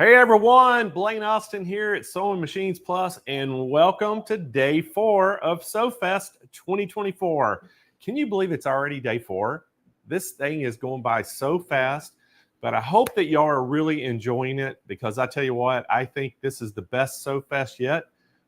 Hey everyone, Blaine Austin here at Sewing Machines Plus, and welcome to day 4 of SewFest 2024. Can you believe it's already day 4? This thing is going by so fast, but I hope that y'all are really enjoying it, because I tell you what, I think this is the best SewFest yet.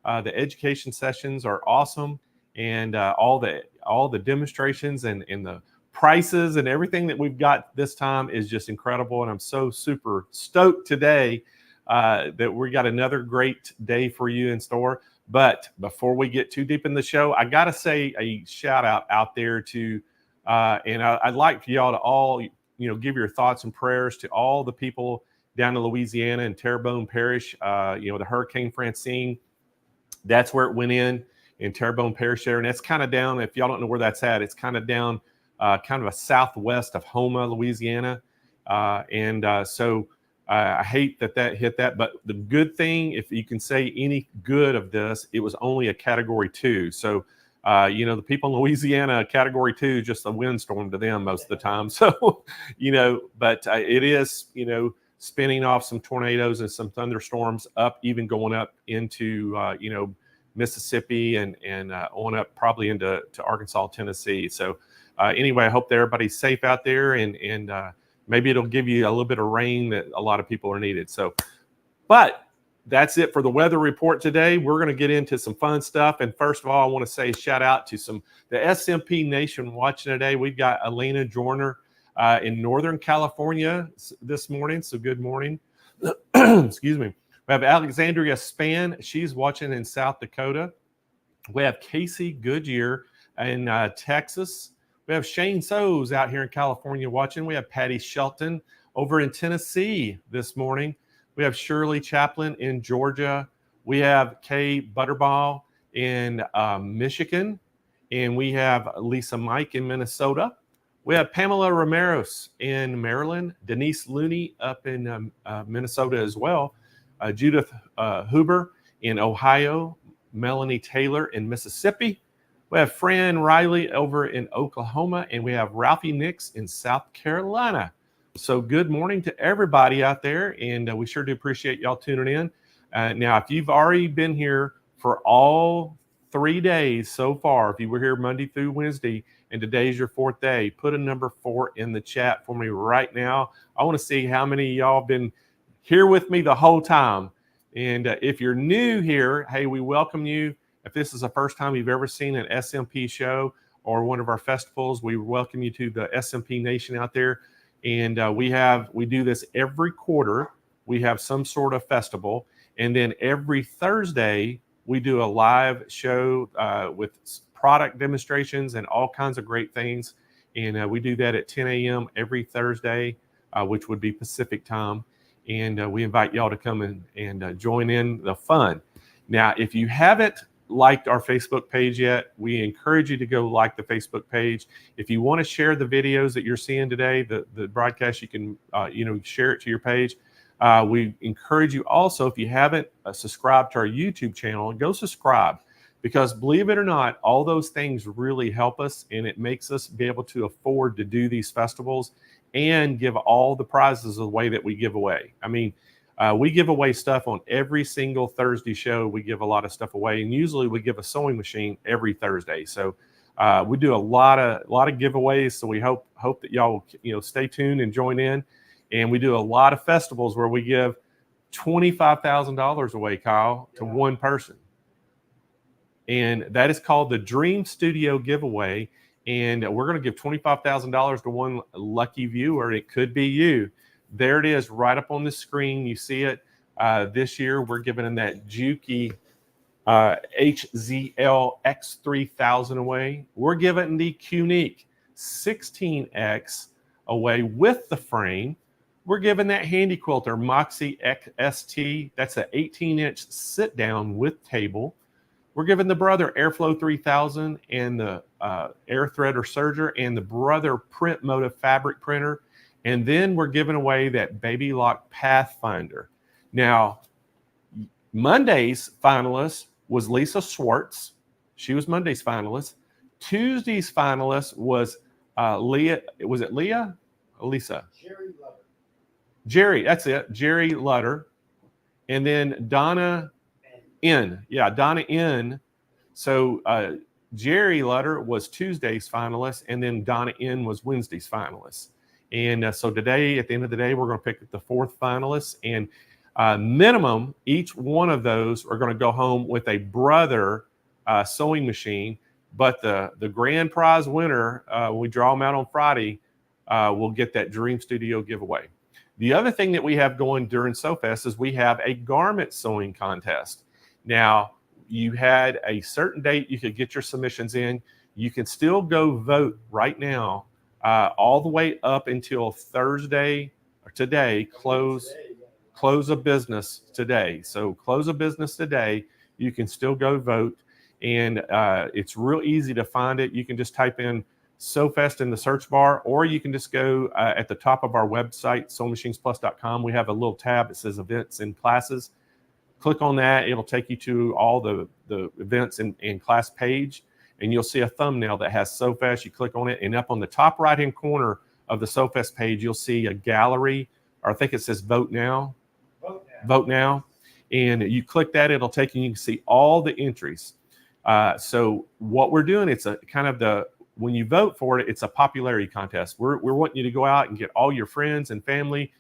The education sessions are awesome, and all the demonstrations and the prices and everything that we've got this time is just incredible. And I'm so super stoked today that we got another great day for you in store. But before we get too deep in the show, I got to say a shout out there to, and I'd like for y'all to all, give your thoughts and prayers to all the people down in Louisiana and Terrebonne Parish. The Hurricane Francine, that's where it went in Terrebonne Parish there. And that's kind of down, if y'all don't know where that's at, it's kind of down kind of a southwest of Houma, Louisiana. So I hate that hit that. But the good thing, if you can say any good of this, it was only a Category 2. So, the people in Louisiana, Category 2, just a windstorm to them most of the time. So, but it is, spinning off some tornadoes and some thunderstorms up, even going up into, Mississippi and on up probably into Arkansas, Tennessee. So, anyway, I hope that everybody's safe out there, and maybe it'll give you a little bit of rain that a lot of people are needed. So, but that's it for the weather report today. We're going to get into some fun stuff. And first of all, I want to say shout out to the SMP Nation watching today. We've got Elna Joyner in Northern California this morning. So good morning. Excuse me. We have Alexandria Span. She's watching in South Dakota. We have Casey Goodyear in Texas. We have Shane Sows out here in California watching. We have Patty Shelton over in Tennessee this morning. We have Shirley Chaplin in Georgia. We have Kay Butterball in Michigan. And we have Lisa Mike in Minnesota. We have Pamela Romeros in Maryland. Denise Looney up in Minnesota as well. Judith Huber in Ohio. Melanie Taylor in Mississippi. We have Fran Riley over in Oklahoma, and we have Ralphie Nix in South Carolina. So good morning to everybody out there, and we sure do appreciate y'all tuning in. Now, if you've already been here for all 3 days so far, if you were here Monday through Wednesday, and today's your 4th day, put a number 4 in the chat for me right now. I want to see how many of y'all have been here with me the whole time. And if you're new here, hey, we welcome you. If this is the first time you've ever seen an SMP show or one of our festivals, we welcome you to the SMP Nation out there. And we do this every quarter. We have some sort of festival. And then every Thursday, we do a live show with product demonstrations and all kinds of great things. And we do that at 10 a.m. every Thursday, which would be Pacific time. And we invite y'all to come and join in the fun. Now, if you haven't liked our Facebook page yet, we encourage you to go like the Facebook page. If you want to share the videos that you're seeing today, the broadcast, you can share it to your page. We encourage you also, if you haven't subscribed to our YouTube channel, go subscribe, because believe it or not, all those things really help us, and it makes us be able to afford to do these festivals and give all the prizes away that we give away. I mean, we give away stuff on every single Thursday show. We give a lot of stuff away, and usually we give a sewing machine every Thursday. So we do a lot of giveaways. So we hope that y'all stay tuned and join in. And we do a lot of festivals where we give $25,000 away, Kyle, to one person, and that is called the Dream Studio Giveaway. And we're going to give $25,000 to one lucky viewer. It could be you. There it is, right up on the screen. You see it. This year, we're giving them that Juki HZL X3000 away. We're giving the Qnique 16X away with the frame. We're giving that Handi Quilter Moxie XST. That's an 18-inch sit-down with table. We're giving the Brother Airflow 3000 and the Air Threader Serger and the Brother Print Motive fabric printer. And then we're giving away that Baby Lock Pathfinder. Now, Monday's finalist was Lisa Swartz. She was Monday's finalist. Tuesday's finalist was Leah. Was it Leah? Lisa? Jerry Lutter. Jerry, that's it. Jerry Lutter. and then Donna N. Yeah, Donna N. So Jerry Lutter was Tuesday's finalist, and then Donna N. was Wednesday's finalist. And so today, at the end of the day, we're going to pick the fourth finalist, and minimum, each one of those are going to go home with a Brother sewing machine. But the grand prize winner, when we draw them out on Friday, will get that Dream Studio giveaway. The other thing that we have going during SewFest is we have a garment sewing contest. Now, you had a certain date you could get your submissions in. You can still go vote right now, all the way up until Thursday or today, close of business today. So close of business today, you can still go vote. And it's real easy to find it. You can just type in SewFest in the search bar, or you can just go at the top of our website, SewingMachinesPlus.com. We have a little tab that says events and classes. Click on that. It'll take you to all the events and class page, and you'll see a thumbnail that has SewFest. You click on it, and up on the top right-hand corner of the SewFest page, you'll see a gallery, or I think it says Vote Now. Vote Now. And you click that, it'll take you can see all the entries. So what we're doing, it's a kind of when you vote for it, it's a popularity contest. We're wanting you to go out and get all your friends and family,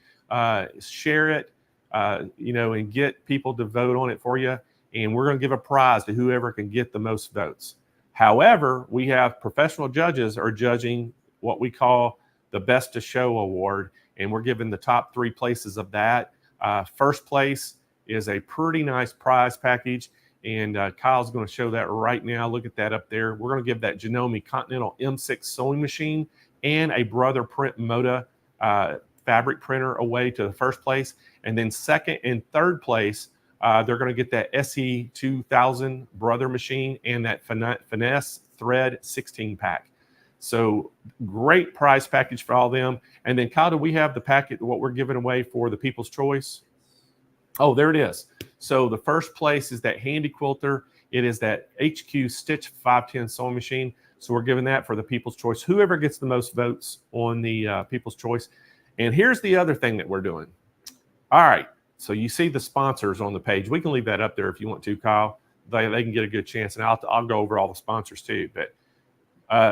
share it, and get people to vote on it for you. And we're going to give a prize to whoever can get the most votes. However, we have professional judges are judging what we call the Best to Show award. And we're giving the top 3 places of that. First place is a pretty nice prize package. And Kyle's going to show that right now. Look at that up there. We're going to give that Janome Continental M6 sewing machine and a Brother Print Moda fabric printer away to the first place. And then second and third place, they're going to get that SE 2000 Brother machine and that Finesse Thread 16 pack. So great prize package for all of them. And then Kyle, do we have the packet, what we're giving away for the People's Choice? Oh, there it is. So the first place is that Handi Quilter. It is that HQ Stitch 510 sewing machine. So we're giving that for the People's Choice. Whoever gets the most votes on the People's Choice. And here's the other thing that we're doing. All right. So you see the sponsors on the page. We can leave that up there if you want to, Kyle. They can get a good chance. And I'll go over all the sponsors too. But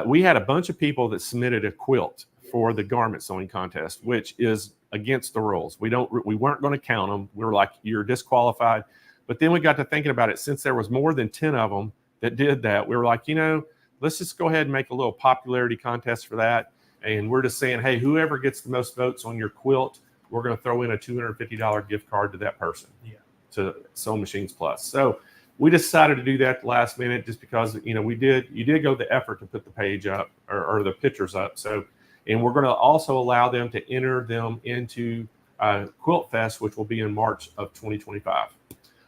we had a bunch of people that submitted a quilt for the garment sewing contest, which is against the rules. We weren't going to count them. We were like, you're disqualified. But then we got to thinking about it. Since there was more than 10 of them that did that, we were like, let's just go ahead and make a little popularity contest for that. And we're just saying, hey, whoever gets the most votes on your quilt, we're going to throw in a $250 gift card to that person, to Sewing Machines Plus. So we decided to do that at the last minute just because, you did go the effort to put the page up or the pictures up. So, and we're going to also allow them to enter them into Quilt Fest, which will be in March of 2025.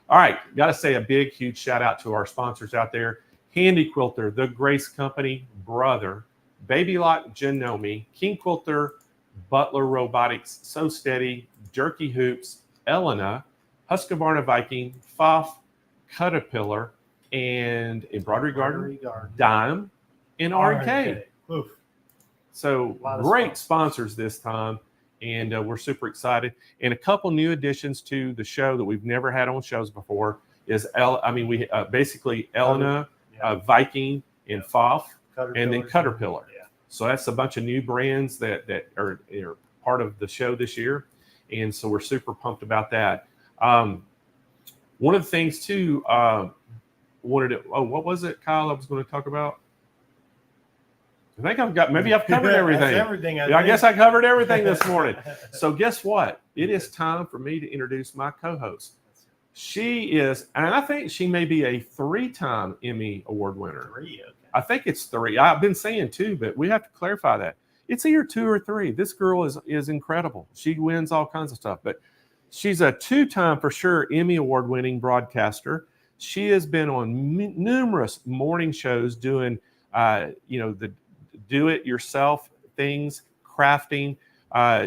All right, got to say a big, huge shout out to our sponsors out there. Handi Quilter, The Grace Company, Brother, Baby Lock Janome, King Quilter, Butler Robotics, So Steady, Jerky Hoops, Elna, Husqvarna Viking, Pfaff, Cutterpillar, and Embroidery Garden, Dime, and RK. So great sponsors this time, and we're super excited. And a couple new additions to the show that we've never had on shows before is basically Elna, Viking, and Pfaff, and then Cutterpillar. Yeah. So that's a bunch of new brands that are part of the show this year, and so we're super pumped about that. One of the things too, what was it, Kyle? I was going to talk about. I think I've covered everything. Everything. I guess I covered everything this morning. So guess what? It is time for me to introduce my co-host. She is, and I think she may be a 3-time Emmy Award winner. 3, okay. I think it's 3. I've been saying 2, but we have to clarify that. It's either 2 or 3. This girl is incredible. She wins all kinds of stuff, but she's a 2-time for sure Emmy Award winning broadcaster. She has been on numerous morning shows doing, the do-it-yourself things, crafting.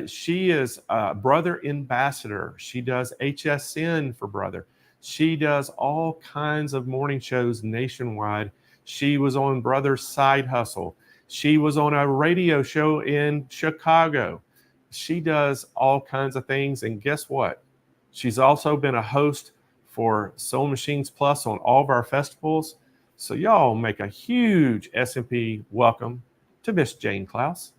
She is a Brother ambassador. She does HSN for Brother. She does all kinds of morning shows nationwide. She was on Brother's Side Hustle. She was on a radio show in Chicago. She does all kinds of things, and guess what? She's also been a host for Sewing Machines Plus on all of our festivals. So y'all make a huge SMP welcome to Miss Jane Klaus.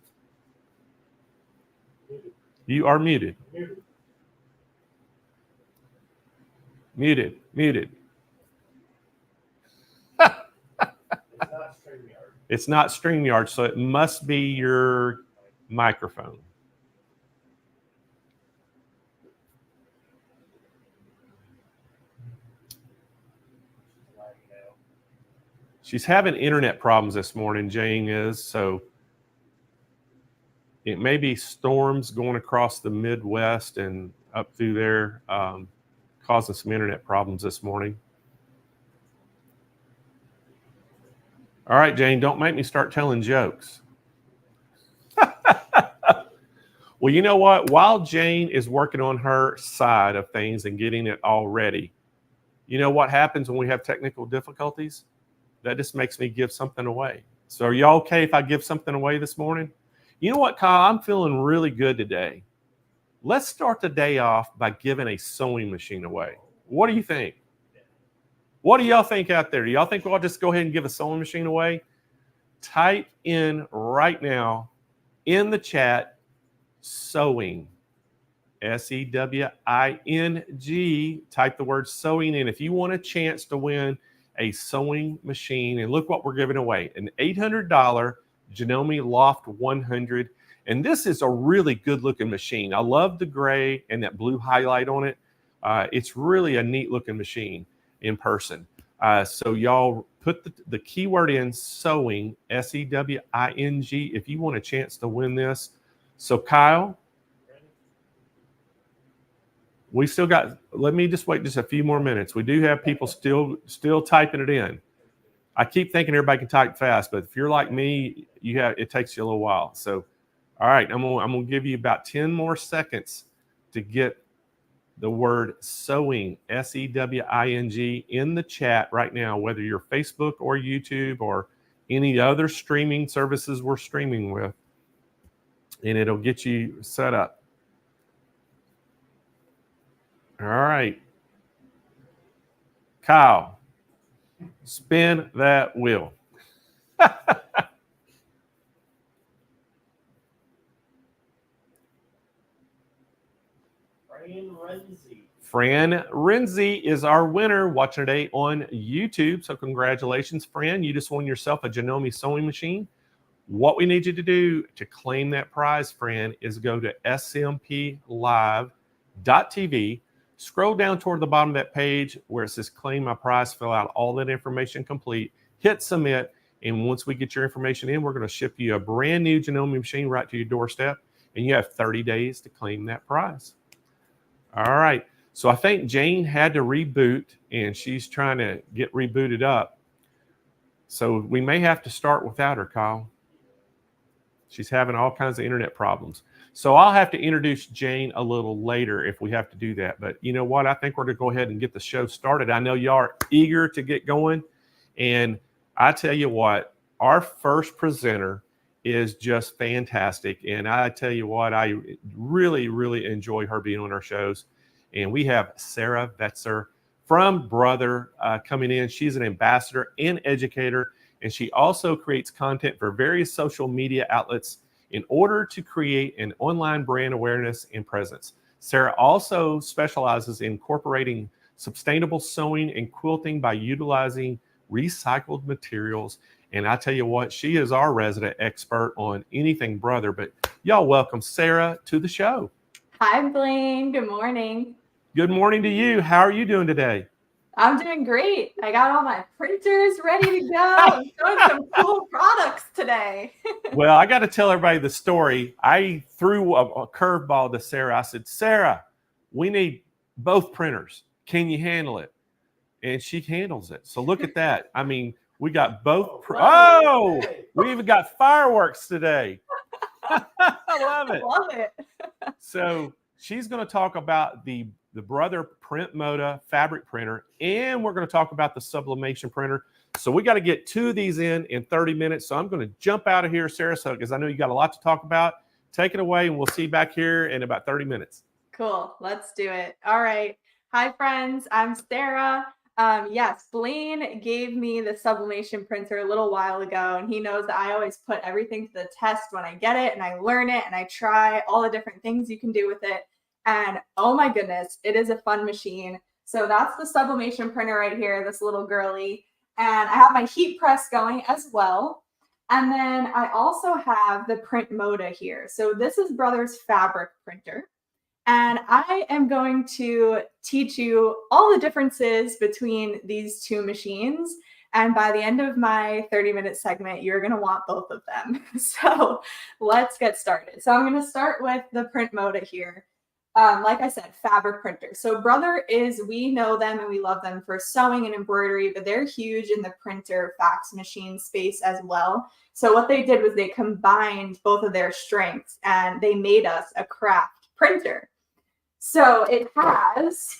You are muted. Muted. It's not StreamYard, so it must be your microphone. She's having internet problems this morning, Jane is, so it may be storms going across the Midwest and up through there, causing some internet problems this morning. All right, Jane, don't make me start telling jokes. Well, you know what? While Jane is working on her side of things and getting it all ready, you know what happens when we have technical difficulties? That just makes me give something away. So are y'all okay if I give something away this morning? You know what, Kyle? I'm feeling really good today. Let's start the day off by giving a sewing machine away. What do you think? What do y'all think out there? Do y'all think we'll just go ahead and give a sewing machine away? Type in right now in the chat, sewing, S-E-W-I-N-G. Type the word sewing in if you want a chance to win a sewing machine. And look what we're giving away, an $800 Janome Loft 100. And this is a really good looking machine. I love the gray and that blue highlight on it. It's really a neat looking machine in person. So y'all put the keyword in sewing, S-E-W-I-N-G, if you want a chance to win this. So Kyle, we still got, let me just wait just a few more minutes. We do have people still typing it in. I keep thinking everybody can type fast, but if you're like me, it takes you a little while. So, all right, I'm gonna give you about 10 more seconds to get the word sewing, S-E-W-I-N-G, in the chat right now, whether you're Facebook or YouTube or any other streaming services we're streaming with, and it'll get you set up. All right. Kyle, spin that wheel. Fran Renzi is our winner watching today on YouTube. So congratulations, Fran. You just won yourself a Janome sewing machine. What we need you to do to claim that prize, Fran, is go to smplive.tv. Scroll down toward the bottom of that page where it says claim my prize, fill out all that information complete, hit submit, and once we get your information in, we're going to ship you a brand new Janome machine right to your doorstep, and you have 30 days to claim that prize. All right, so I think Jane had to reboot, and she's trying to get rebooted up. So we may have to start without her, Kyle. She's having all kinds of internet problems. So I'll have to introduce Jane a little later if we have to do that. But you know what? I think we're going to go ahead and get the show started. I know y'all are eager to get going. And I tell you what, our first presenter is just fantastic. And I tell you what, I really, really enjoy her being on our shows. And we have Sarah Vetzer from Brother coming in. She's an ambassador and educator. And she also creates content for various social media outlets in order to create an online brand awareness and presence. Sarah also specializes in incorporating sustainable sewing and quilting by utilizing recycled materials. And I tell you what, she is our resident expert on anything Brother. But y'all welcome Sarah to the show. Hi, Blaine. Good morning. Good morning to you. How are you doing today? I'm doing great. I got all my printers ready to go. I'm showing some cool products today. Well, I got to tell everybody the story. I threw a curveball to Sarah. I said, Sarah, we need both printers. Can you handle it? And she handles it. So look at that. I mean, we got both. We even got fireworks today. I love it. Love it. So she's going to talk about the Brother Print Moda fabric printer, and we're going to talk about the Sublimation printer. So we got to get two of these in 30 minutes. So I'm going to jump out of here, Sarah, because I know you got a lot to talk about. Take it away, and we'll see you back here in about 30 minutes. Cool. Let's do it. All right. Hi, friends. I'm Sarah. Yes, Blaine gave me the sublimation printer a little while ago, and he knows that I always put everything to the test when I get it, and I learn it, and I try all the different things you can do with it. And oh my goodness, it is a fun machine. So that's the sublimation printer right here, this little girly. And I have my heat press going as well. And then I also have the print moda here. So this is Brother's fabric printer. And I am going to teach you all the differences between these two machines. And by the end of my 30-minute segment, you're going to want both of them. So let's get started. So I'm going to start with the print moda here. Like I said, fabric printer. So Brother is, we know them and we love them for sewing and embroidery, but they're huge in the printer fax machine space as well. So what they did was they combined both of their strengths and they made us a craft printer. So it has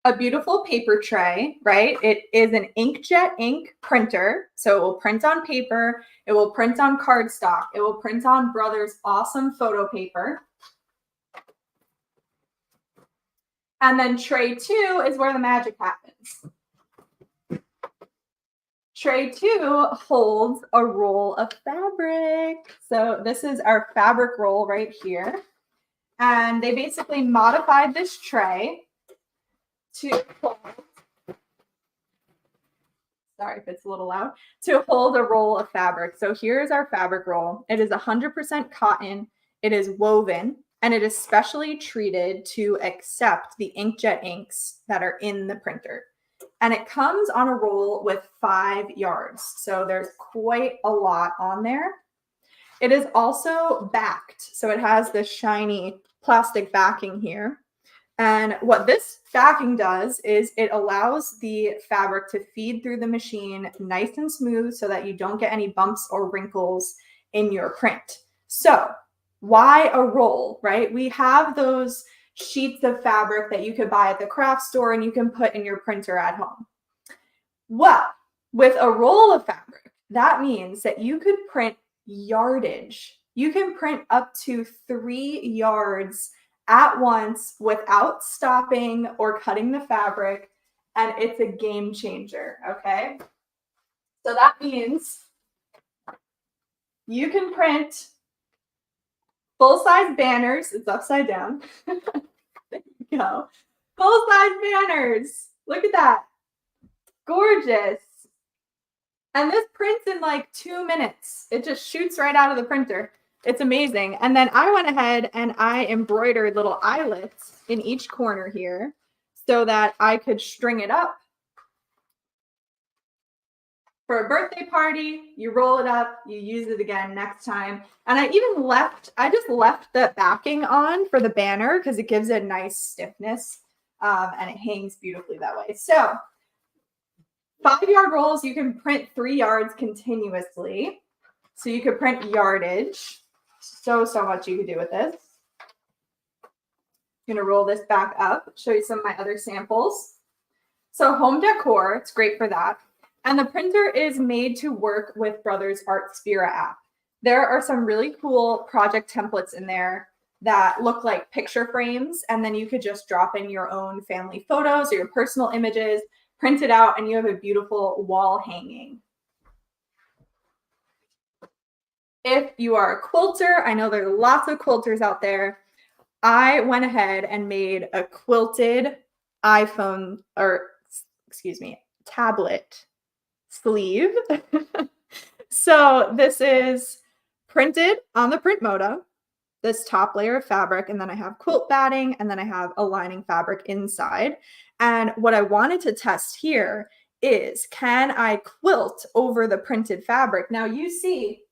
a beautiful paper tray, right? It is an inkjet ink printer. So it will print on paper. It will print on cardstock. It will print on Brother's awesome photo paper. And then tray 2 is where the magic happens. Tray 2 holds a roll of fabric. So this is our fabric roll right here. And they basically modified this tray to hold, sorry if it's a little loud, to hold a roll of fabric. So here's our fabric roll. It is 100% cotton. It is woven, and it is specially treated to accept the inkjet inks that are in the printer. And it comes on a roll with 5 yards. So there's quite a lot on there. It is also backed. So it has this shiny plastic backing here. And what this backing does is it allows the fabric to feed through the machine nice and smooth so that you don't get any bumps or wrinkles in your print. So why a roll, right? We have those sheets of fabric that you could buy at the craft store and you can put in your printer at home. Well, with a roll of fabric, that means that you could print yardage. You can print up to 3 yards at once without stopping or cutting the fabric, and it's a game changer, okay? So that means you can print full-size banners. It's upside down. There you go. Full-size banners. Look at that. Gorgeous. And this prints in like 2 minutes. It just shoots right out of the printer. It's amazing. And then I went ahead and I embroidered little eyelets in each corner here so that I could string it up. For a birthday party, you roll it up, you use it again next time. And I just left the backing on for the banner because it gives it a nice stiffness and it hangs beautifully that way. So 5-yard rolls, you can print 3 yards continuously. So you could print yardage. So much you could do with this. I'm going to roll this back up, show you some of my other samples. So home decor, it's great for that. And the printer is made to work with Brother's Artspira app. There are some really cool project templates in there that look like picture frames, and then you could just drop in your own family photos or your personal images, print it out, and you have a beautiful wall hanging. If you are a quilter, I know there are lots of quilters out there. I went ahead and made a quilted tablet sleeve. So this is printed on the print moda, this top layer of fabric, and then I have quilt batting, and then I have a lining fabric inside. And what I wanted to test here is, can I quilt over the printed fabric? Now you see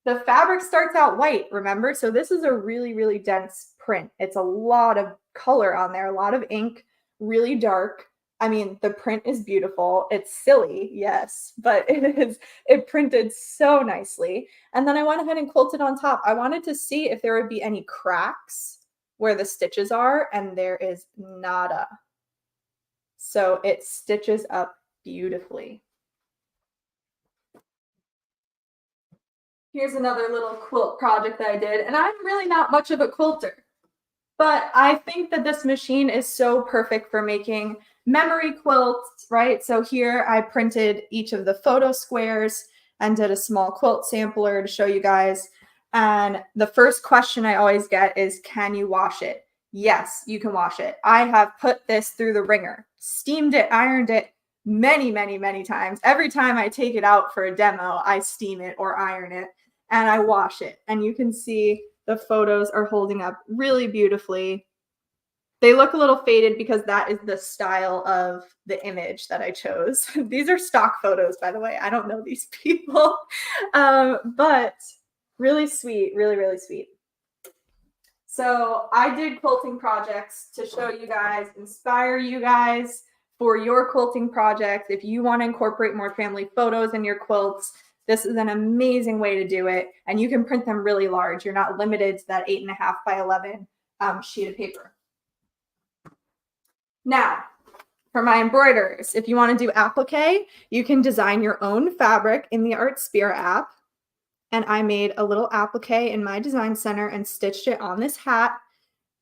the fabric starts out white, remember? So this is a really, really dense print. It's a lot of color on there, a lot of ink, really dark. I mean, the print is beautiful. It's silly, yes, but it printed so nicely. And then I went ahead and quilted on top. I wanted to see if there would be any cracks where the stitches are, and there is nada. So it stitches up beautifully. Here's another little quilt project that I did, and I'm really not much of a quilter, but I think that this machine is so perfect for making memory quilts, right? So here I printed each of the photo squares and did a small quilt sampler to show you guys. And the first question I always get is, can you wash it? Yes, you can wash it. I have put this through the wringer, steamed it, ironed it many, many, many times. Every time I take it out for a demo, I steam it or iron it and I wash it. And you can see the photos are holding up really beautifully. They look a little faded because that is the style of the image that I chose. These are stock photos, by the way. I don't know these people, but really sweet, really, really sweet. So I did quilting projects to show you guys, inspire you guys for your quilting projects. If you want to incorporate more family photos in your quilts, this is an amazing way to do it. And you can print them really large. You're not limited to that 8.5 by 11 sheet of paper. Now, for my embroiderers, if you want to do applique, you can design your own fabric in the Artsphere app. And I made a little applique in my design center and stitched it on this hat.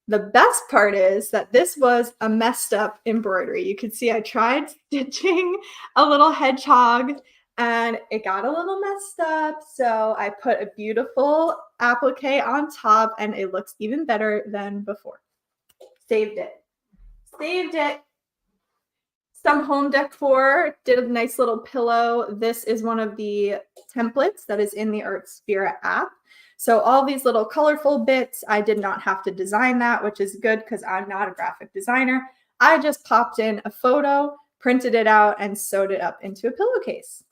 The best part is that this was a messed up embroidery. You can see I tried stitching a little hedgehog and it got a little messed up. So I put a beautiful applique on top and it looks even better than before. Saved it. Some home decor, did a nice little pillow. This is one of the templates that is in the Artsphere app. So all these little colorful bits, I did not have to design that, which is good because I'm not a graphic designer. I just popped in a photo, printed it out, and sewed it up into a pillowcase.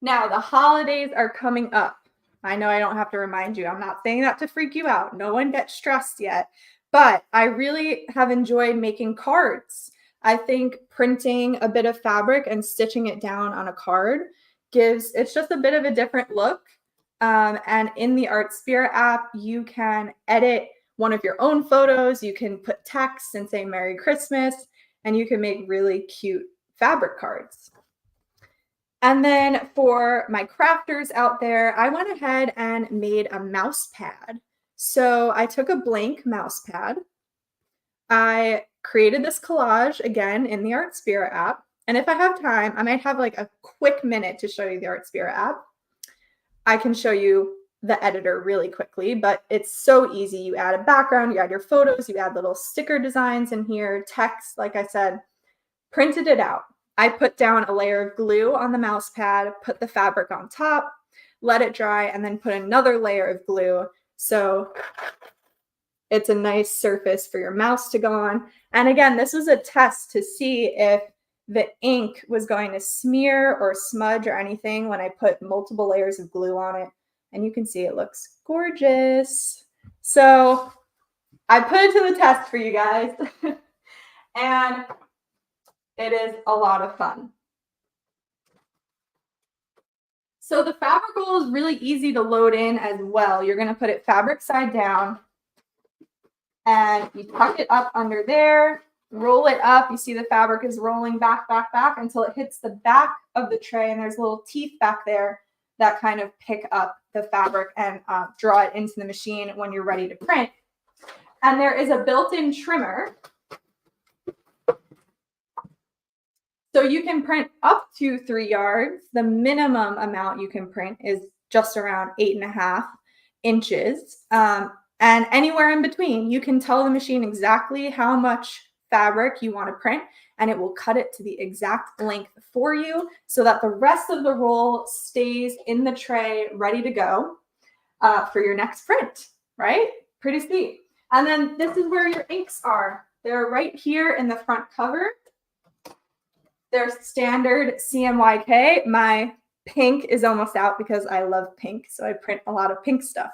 Now, the holidays are coming up. I know I don't have to remind you. I'm not saying that to freak you out. No one gets stressed yet. But I really have enjoyed making cards. I think printing a bit of fabric and stitching it down on a card it's just a bit of a different look. And in the Artsphere app, you can edit one of your own photos. You can put text and say Merry Christmas, and you can make really cute fabric cards. And then for my crafters out there, I went ahead and made a mouse pad. So I took a blank mouse pad. I created this collage again in the Artsphere app. And if I have time, I might have like a quick minute to show you the Artsphere app. I can show you the editor really quickly, but it's so easy. You add a background, you add your photos, you add little sticker designs in here, text, like I said, printed it out. I put down a layer of glue on the mouse pad, put the fabric on top, let it dry, and then put another layer of glue. So it's a nice surface for your mouse to go on. And again, this was a test to see if the ink was going to smear or smudge or anything when I put multiple layers of glue on it. And you can see it looks gorgeous. So I put it to the test for you guys. And it is a lot of fun. So the fabric roll is really easy to load in as well. You're going to put it fabric side down and you tuck it up under there, roll it up. You see the fabric is rolling back until it hits the back of the tray, and there's little teeth back there that kind of pick up the fabric and draw it into the machine when you're ready to print. And there is a built-in trimmer. So you can print up to 3 yards. The minimum amount you can print is just around 8.5 inches. And anywhere in between, you can tell the machine exactly how much fabric you want to print, and it will cut it to the exact length for you so that the rest of the roll stays in the tray ready to go for your next print, right? Pretty sweet. And then this is where your inks are. They're right here in the front cover. They're standard CMYK. My pink is almost out because I love pink, so I print a lot of pink stuff.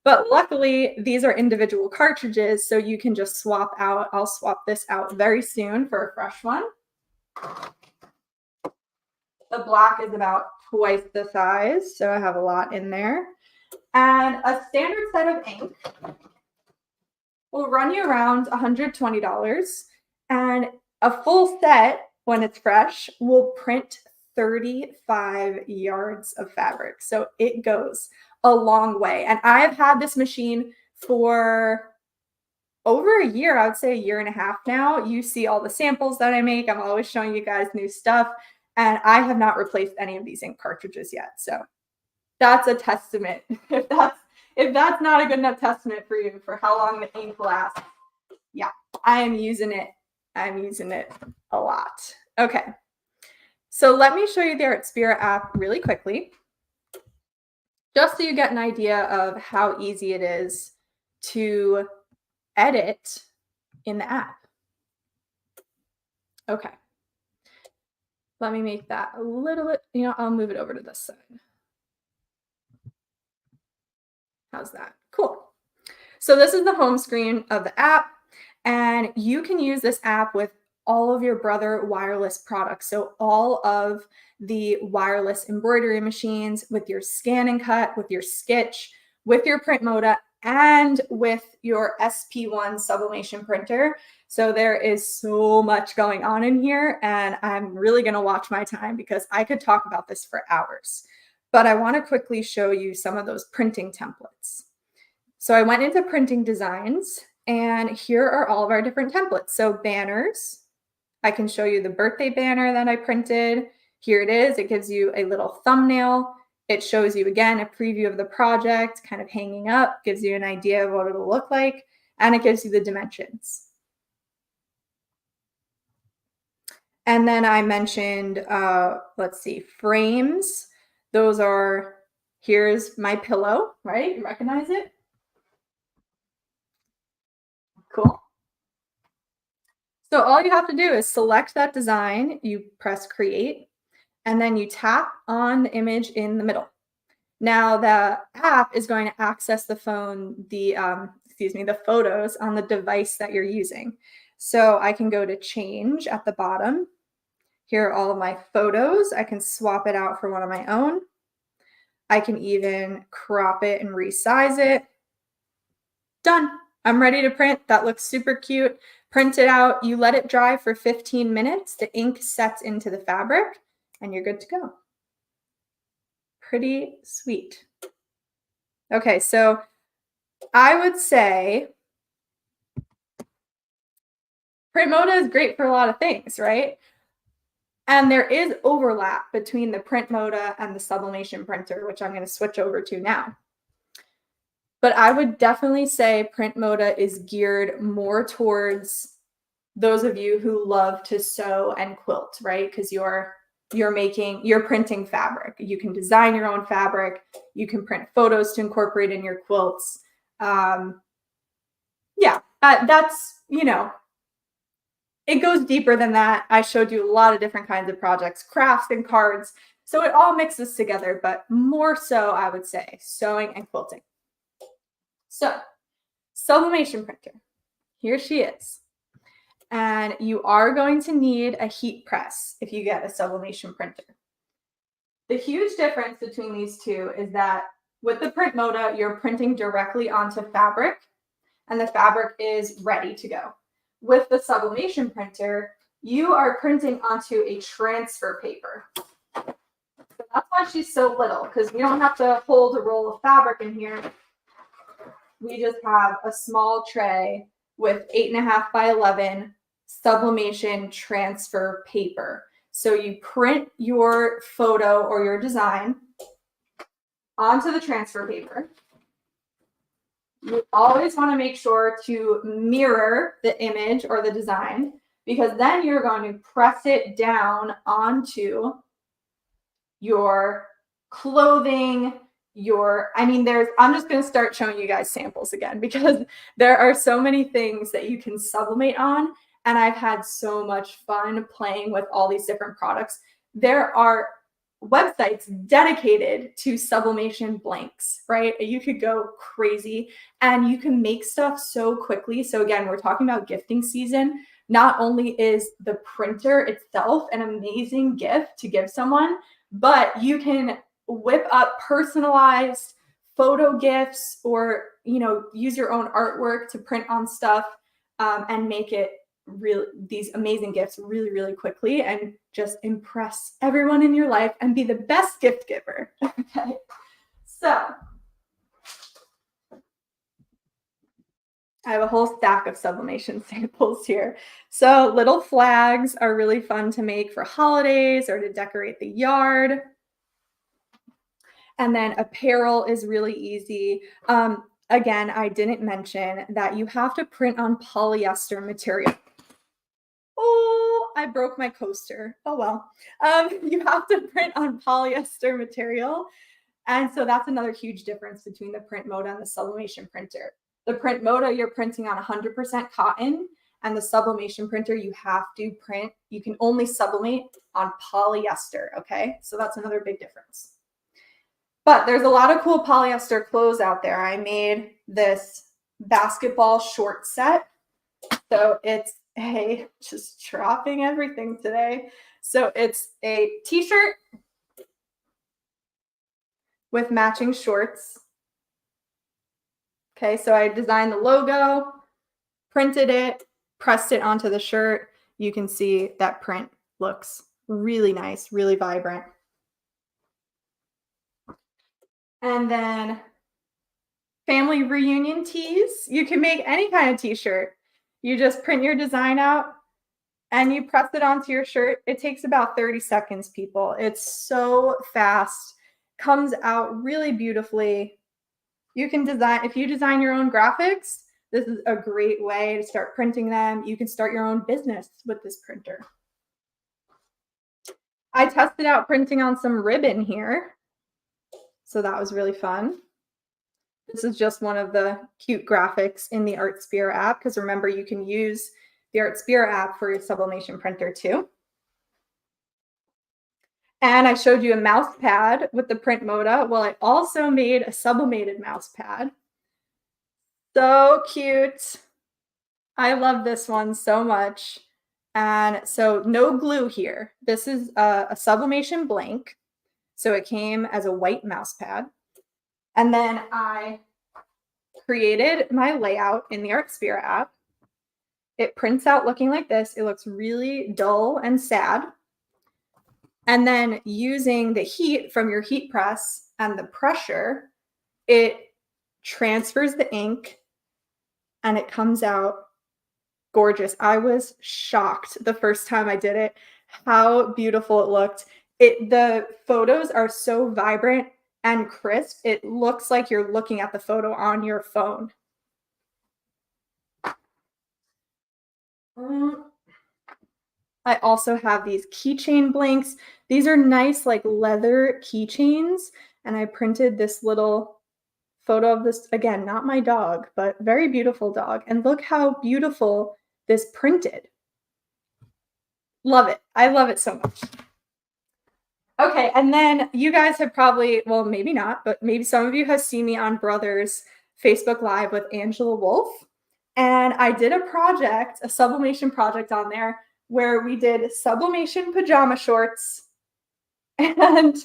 But luckily, these are individual cartridges, so you can just swap out. I'll swap this out very soon for a fresh one. The black is about twice the size, so I have a lot in there. And a standard set of ink will run you around $120, and a full set when it's fresh, will print 35 yards of fabric. So it goes a long way. And I've had this machine for over a year, I would say a year and a half now. You see all the samples that I make. I'm always showing you guys new stuff. And I have not replaced any of these ink cartridges yet. So that's a testament. If that's not a good enough testament for you for how long the ink lasts, yeah, I am using it. I'm using it a lot. Okay. So let me show you the Artspira app really quickly, just so you get an idea of how easy it is to edit in the app. Okay. Let me make that a little bit, I'll move it over to this side. How's that? Cool. So this is the home screen of the app, and you can use this app with all of your Brother wireless products. So all of the wireless embroidery machines, with your scan and cut, with your stitch, with your print moda, and with your SP1 sublimation printer. So there is so much going on in here, and I'm really going to watch my time because I could talk about this for hours. But I want to quickly show you some of those printing templates. So I went into printing designs, and here are all of our different templates. So banners, I can show you the birthday banner that I printed. Here it is. It gives you a little thumbnail. It shows you, again, a preview of the project kind of hanging up, gives you an idea of what it'll look like, and it gives you the dimensions. And then I mentioned, let's see, frames. Those are, here's my pillow, right? You recognize it? Cool. So all you have to do is select that design, you press create, and then you tap on the image in the middle. Now the app is going to access the phone, the photos on the device that you're using. So I can go to change at the bottom. Here are all of my photos. I can swap it out for one of my own. I can even crop it and resize it. Done. I'm ready to print. That looks super cute. Print it out. You let it dry for 15 minutes. The ink sets into the fabric and you're good to go. Pretty sweet. Okay, so I would say print moda is great for a lot of things, right? And there is overlap between the print moda and the sublimation printer, which I'm going to switch over to now. But I would definitely say print moda is geared more towards those of you who love to sew and quilt, right? Because you're printing fabric. You can design your own fabric. You can print photos to incorporate in your quilts. That's, it goes deeper than that. I showed you a lot of different kinds of projects, crafts and cards. So it all mixes together, but more so, I would say, sewing and quilting. So, sublimation printer. Here she is. And you are going to need a heat press if you get a sublimation printer. The huge difference between these two is that with the print moda, you're printing directly onto fabric, and the fabric is ready to go. With the sublimation printer, you are printing onto a transfer paper. So that's why she's so little, because we don't have to hold a roll of fabric in here. We just have a small tray with 8.5 by 11 sublimation transfer paper. So you print your photo or your design onto the transfer paper. You always want to make sure to mirror the image or the design, because then you're going to press it down onto your clothing, I'm just going to start showing you guys samples again, because there are so many things that you can sublimate on, and I've had so much fun playing with all these different products. There are websites dedicated to sublimation blanks, right? You could go crazy and you can make stuff so quickly. So again, we're talking about gifting season. Not only is the printer itself an amazing gift to give someone, but you can whip up personalized photo gifts, or use your own artwork to print on stuff and make it these amazing gifts really, really quickly and just impress everyone in your life and be the best gift giver. Okay. So I have a whole stack of sublimation samples here. So little flags are really fun to make for holidays or to decorate the yard. And then apparel is really easy. Again, I didn't mention that you have to print on polyester material. Oh, I broke my coaster. Oh, well. You have to print on polyester material. And so that's another huge difference between the print moda and the sublimation printer. The print moda, you're printing on 100% cotton, and the sublimation printer, you can only sublimate on polyester, okay? So that's another big difference. But there's a lot of cool polyester clothes out there. I made this basketball short set. So it's just dropping everything today. So it's a t-shirt with matching shorts. Okay, so I designed the logo, printed it, pressed it onto the shirt. You can see that print looks really nice, really vibrant. And then family reunion tees. You can make any kind of t-shirt. You just print your design out and you press it onto your shirt. It takes about 30 seconds, people. It's so fast, comes out really beautifully. You can design, if you design your own graphics, this is a great way to start printing them. You can start your own business with this printer. I tested out printing on some ribbon here. So that was really fun. This is just one of the cute graphics in the ArtSphere app, because remember, you can use the ArtSphere app for your sublimation printer too. And I showed you a mouse pad with the print moda. Well, I also made a sublimated mouse pad. So cute. I love this one so much. And so no glue here. This is a sublimation blank. So it came as a white mouse pad. And then I created my layout in the ArtSphere app. It prints out looking like this. It looks really dull and sad. And then using the heat from your heat press and the pressure, it transfers the ink and it comes out gorgeous. I was shocked the first time I did it, how beautiful it looked. The photos are so vibrant and crisp. It looks like you're looking at the photo on your phone. I also have these keychain blanks. These are nice like leather keychains. And I printed this little photo of this, again, not my dog, but very beautiful dog. And look how beautiful this printed. Love it. I love it so much. Okay, and then you guys have probably, well, maybe not, but maybe some of you have seen me on Brothers Facebook Live with Angela Wolf. And I did a project, a sublimation project on there where we did sublimation pajama shorts. And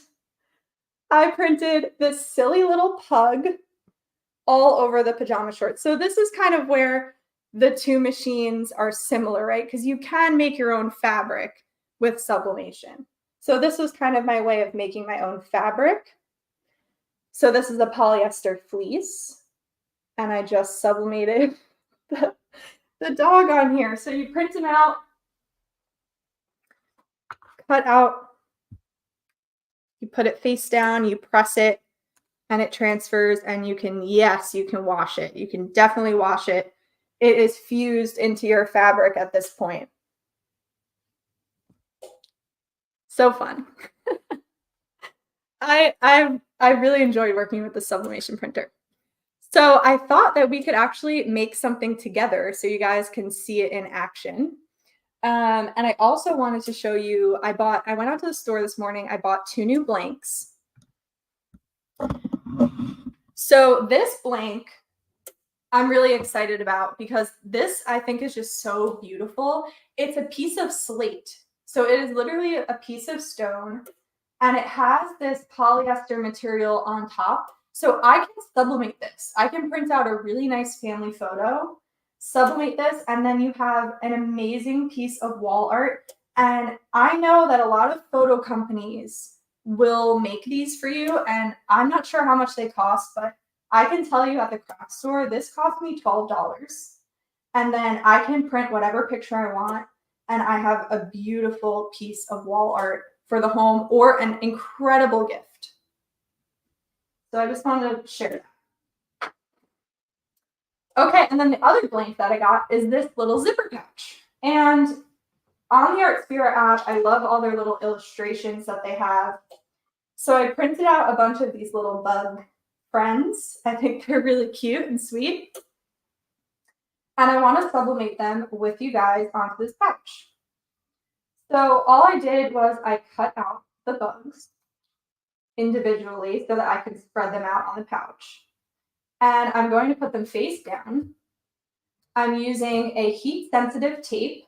I printed this silly little pug all over the pajama shorts. So this is kind of where the two machines are similar, right? Because you can make your own fabric with sublimation. So this was kind of my way of making my own fabric. So this is a polyester fleece. And I just sublimated the dog on here. So you print them out, cut out, you put it face down, you press it, and it transfers, and you can, yes, you can wash it. You can definitely wash it. It is fused into your fabric at this point. So fun. I really enjoyed working with the sublimation printer. So I thought that we could actually make something together so you guys can see it in action. And I also wanted to show you, I went out to the store this morning, I bought 2 new blanks. So this blank, I'm really excited about because this I think is just so beautiful. It's a piece of slate. So it is literally a piece of stone and it has this polyester material on top. So I can sublimate this. I can print out a really nice family photo, sublimate this, and then you have an amazing piece of wall art. And I know that a lot of photo companies will make these for you, and I'm not sure how much they cost, but I can tell you at the craft store, this cost me $12. And then I can print whatever picture I want, and I have a beautiful piece of wall art for the home or an incredible gift. So I just wanted to share that. Okay, and then the other blank that I got is this little zipper pouch. And on the Art Spirit app, I love all their little illustrations that they have. So I printed out a bunch of these little bug friends. I think they're really cute and sweet. And I want to sublimate them with you guys onto this pouch. So all I did was I cut out the bugs individually so that I could spread them out on the pouch. And I'm going to put them face down. I'm using a heat-sensitive tape,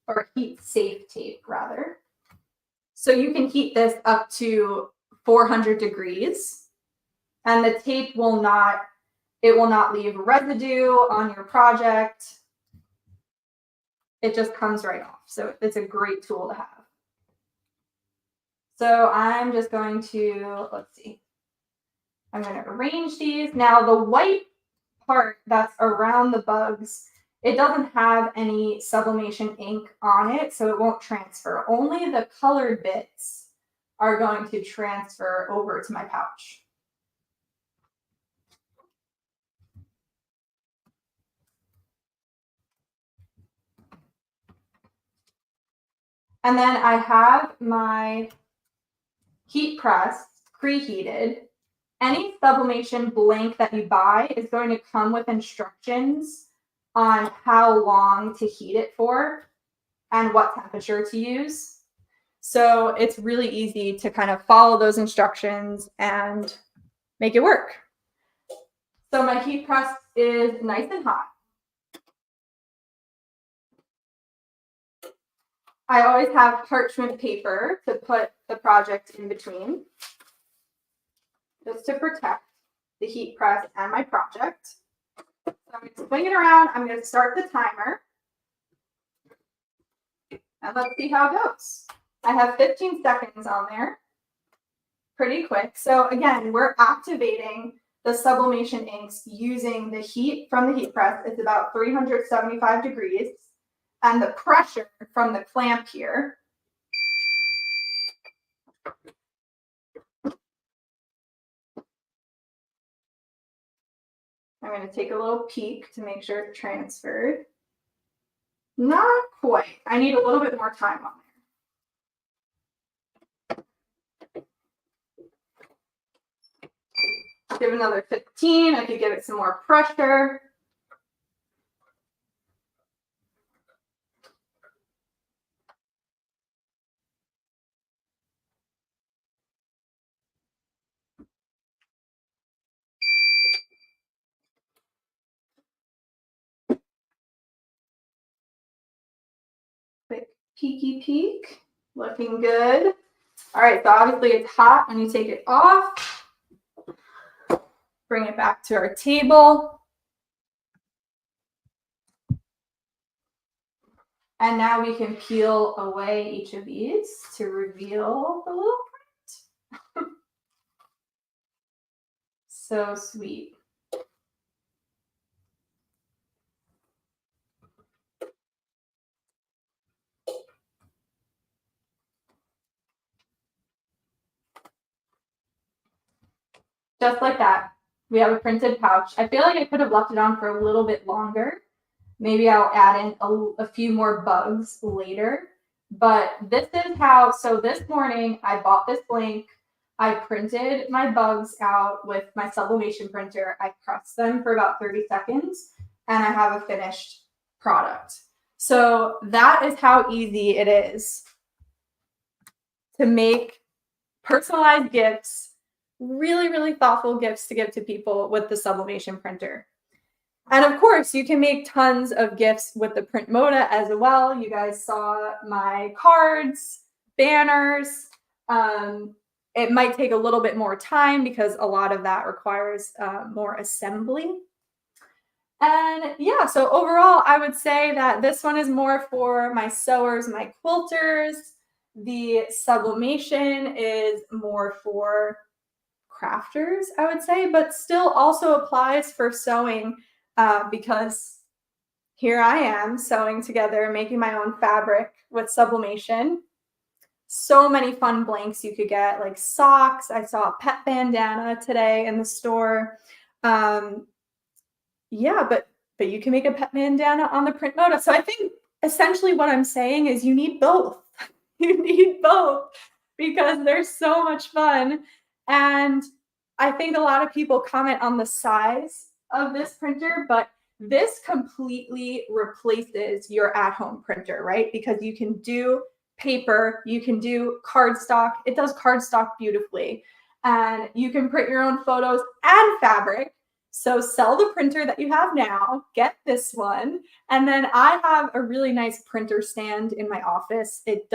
or heat-safe tape, rather. So you can heat this up to 400 degrees, and the tape will not leave residue on your project. It just comes right off. So it's a great tool to have. So I'm just going to, let's see. I'm going to arrange these. Now the white part that's around the bugs, it doesn't have any sublimation ink on it, so it won't transfer. Only the colored bits are going to transfer over to my pouch. And then I have my heat press preheated. Any sublimation blank that you buy is going to come with instructions on how long to heat it for and what temperature to use. So it's really easy to kind of follow those instructions and make it work. So my heat press is nice and hot. I always have parchment paper to put the project in between, just to protect the heat press and my project. So I'm going to swing it around. I'm going to start the timer. And let's see how it goes. I have 15 seconds on there. Pretty quick. So again, we're activating the sublimation inks using the heat from the heat press. It's about 375 degrees. And the pressure from the clamp here. I'm going to take a little peek to make sure it's transferred. Not quite. I need a little bit more time on there. Give another 15. I could give it some more pressure. Quick peeky peek. Looking good. All right, so obviously it's hot when you take it off. Bring it back to our table. And now we can peel away each of these to reveal the little print. So sweet. Just like that, we have a printed pouch. I feel like I could have left it on for a little bit longer. Maybe I'll add in a few more bugs later. But this is how, so this morning I bought this blank. I printed my bugs out with my sublimation printer. I pressed them for about 30 seconds and I have a finished product. So that is how easy it is to make personalized gifts, really, really thoughtful gifts to give to people with the sublimation printer. And of course, you can make tons of gifts with the Print Moda as well. You guys saw my cards, banners. It might take a little bit more time because a lot of that requires more assembly. And yeah, so overall, I would say that this one is more for my sewers, my quilters. The sublimation is more for crafters, I would say, but still also applies for sewing because here I am sewing together, making my own fabric with sublimation. So many fun blanks you could get, like socks. I saw a pet bandana today in the store. Um, yeah, but you can make a pet bandana on the print moda. So I think essentially what I'm saying is you need both. You need both because they're so much fun. And I think a lot of people comment on the size of this printer, but this completely replaces your at-home printer, right? Because you can do paper, you can do cardstock. It does cardstock beautifully. And you can print your own photos and fabric. So sell the printer that you have now, get this one. And then I have a really nice printer stand in my office. It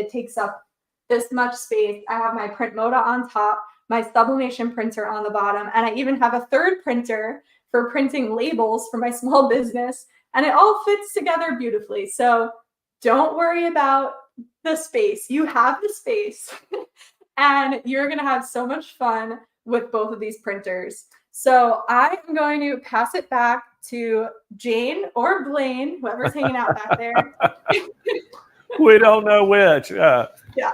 takes up this much space. I have my print moda on top, my sublimation printer on the bottom, and I even have a third printer for printing labels for my small business. And it all fits together beautifully. So don't worry about the space. You have the space. And you're going to have so much fun with both of these printers. So I am going to pass it back to Jane or Blaine, whoever's hanging out back there. We don't know which. Yeah.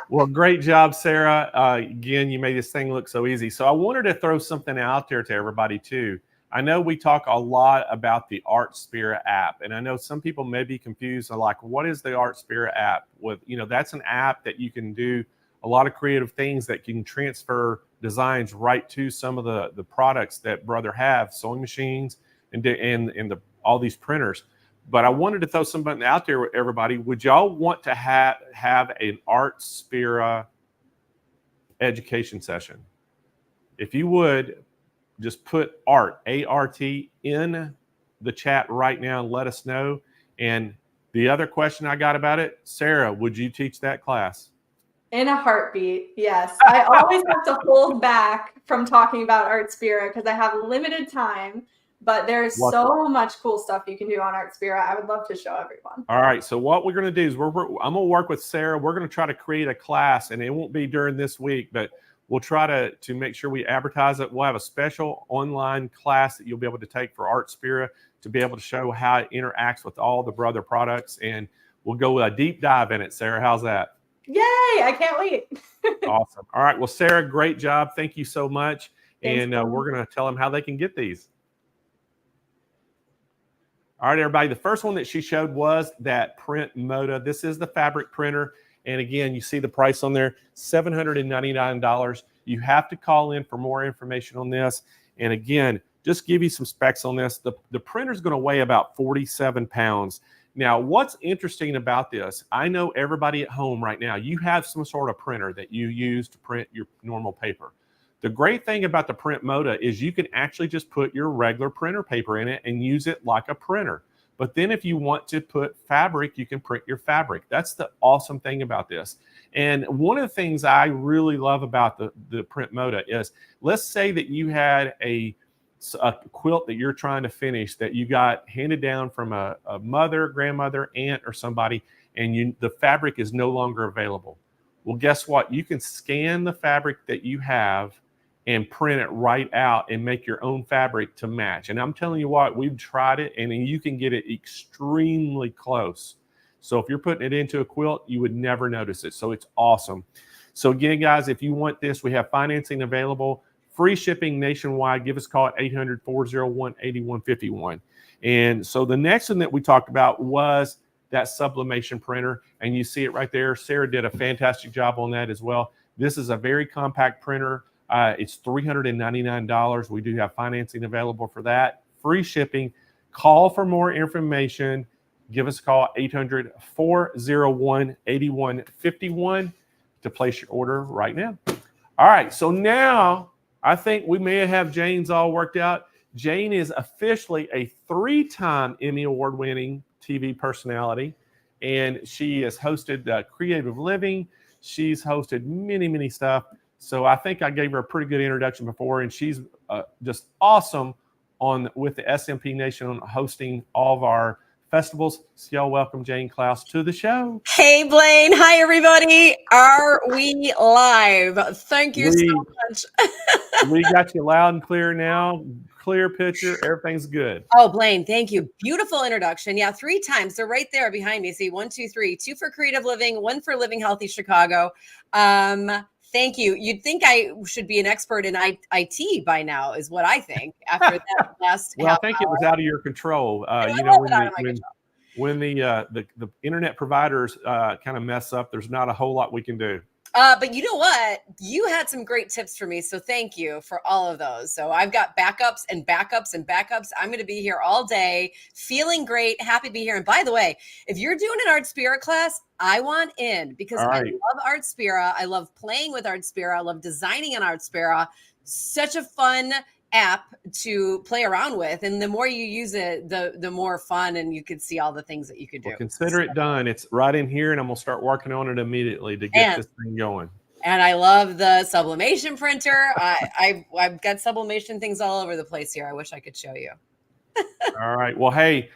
Well, great job, Sarah. Again, you made this thing look so easy. So I wanted to throw something out there to everybody too. I know we talk a lot about the Art Spirit app, and I know some people may be confused. Like, what is the Art Spirit app? With, you know, that's an app that you can do a lot of creative things that can transfer designs right to some of the products that Brother have, sewing machines and all these printers. But I wanted to throw something out there with everybody. Would y'all want to have an Art Spira education session? If you would, just put art, A-R-T, in the chat right now and let us know. And the other question I got about it, Sarah, would you teach that class? In a heartbeat, yes. I always have to hold back from talking about Art Spira because I have limited time, but there's so much cool stuff you can do on Art Spira. I would love to show everyone. All right, so what we're going to do is I'm going to work with Sarah. We're going to try to create a class, and it won't be during this week, but we'll try to make sure we advertise it. We'll have a special online class that you'll be able to take for Art Spira to be able to show how it interacts with all the Brother products, and we'll go a deep dive in it. Sarah, how's that? Yay, I can't wait. Awesome. All right, well, Sarah, great job. Thank you so much. Thanks, and we're going to tell them how they can get these. All right, everybody, the first one that she showed was that print moda. This is the fabric printer. And again, you see the price on there, $799. You have to call in for more information on this. And again, just give you some specs on this. The printer is going to weigh about 47 pounds. Now, what's interesting about this, I know everybody at home right now, you have some sort of printer that you use to print your normal paper. The great thing about the print moda is you can actually just put your regular printer paper in it and use it like a printer. But then if you want to put fabric, you can print your fabric. That's the awesome thing about this. And one of the things I really love about the print moda is, let's say that you had a quilt that you're trying to finish that you got handed down from a mother, grandmother, aunt, or somebody, and the fabric is no longer available. Well, guess what? You can scan the fabric that you have and print it right out and make your own fabric to match. And I'm telling you what, we've tried it, and you can get it extremely close. So if you're putting it into a quilt, you would never notice it. So it's awesome. So again, guys, if you want this, we have financing available. Free shipping nationwide. Give us a call at 800-401-8151. And so the next one that we talked about was that sublimation printer. And you see it right there. Sarah did a fantastic job on that as well. This is a very compact printer. It's $399. We do have financing available for that. Free shipping. Call for more information. Give us a call at 800-401-8151 to place your order right now. All right, so now I think we may have Jane's all worked out. Jane is officially a 3-time Emmy Award-winning TV personality, and she has hosted Creative Living. She's hosted many, many stuff. So I think I gave her a pretty good introduction before, and she's just awesome on with the SMP Nation on hosting all of our festivals. So y'all welcome Jane Klaus to the show. Hey, Blaine. Hi, everybody. Are we live? Thank you so much. We got you loud and clear now. Clear picture. Everything's good. Oh, Blaine, thank you. Beautiful introduction. Yeah, 3 times. They're right there behind me. See, 1, 2, 3. 2 for Creative Living, 1 for Living Healthy Chicago. Thank you. You'd think I should be an expert in IT by now, is what I think. After that last well, I think it was out of your control. When the internet providers kind of mess up, there's not a whole lot we can do. But you know what? You had some great tips for me. So thank you for all of those. So I've got backups and backups and backups. I'm going to be here all day, feeling great, happy to be here. And by the way, if you're doing an Art Spira class, I want in because I love Art Spira. I love playing with Art Spira. I love designing an Art Spira. Such a fun app to play around with, and the more you use it, the more fun, and you can see all the things that you could do. Well, consider it done. It's right in here, and I'm gonna start working on it immediately to get this thing going. And I love the sublimation printer. I've got sublimation things all over the place here. I wish I could show you. All right. Well, hey,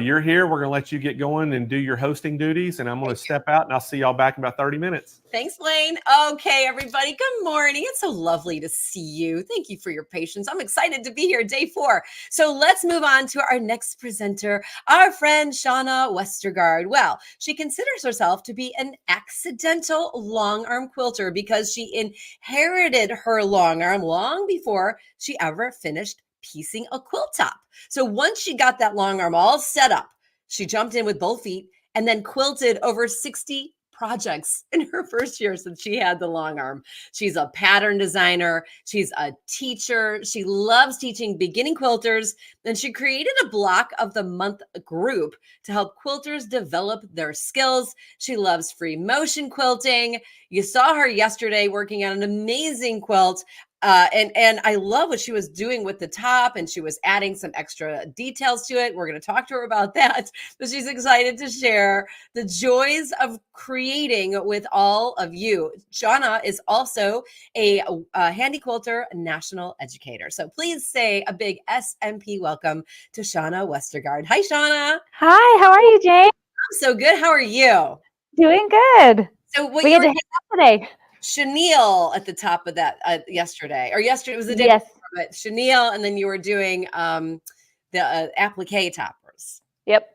you're here. We're gonna let you get going and do your hosting duties, and I'm gonna step out, and I'll see y'all back in about 30 minutes. Thanks, Blaine. Okay, everybody. Good morning. It's so lovely to see you. Thank you for your patience. I'm excited to be here, day 4. So let's move on to our next presenter, our friend Shauna Westergaard. Well, she considers herself to be an accidental long arm quilter because she inherited her long arm long before she ever finished piecing a quilt top. So once she got that long arm all set up, she jumped in with both feet and then quilted over 60 projects in her first year since she had the long arm. She's a pattern designer. She's a teacher. She loves teaching beginning quilters. And she created a block of the month group to help quilters develop their skills. She loves free motion quilting. You saw her yesterday working on an amazing quilt. And I love what she was doing with the top, and she was adding some extra details to it. We're going to talk to her about that, but she's excited to share the joys of creating with all of you. Shauna is also a Handi Quilter national educator. So please say a big SMP welcome to Shauna Westergaard. Hi, Shauna. Hi, how are you, Jane? I'm so good. How are you? Doing good. So what we had to hang out today. Chenille at the top of that yesterday it was the day before, but Chenille, and then you were doing the applique toppers. Yep,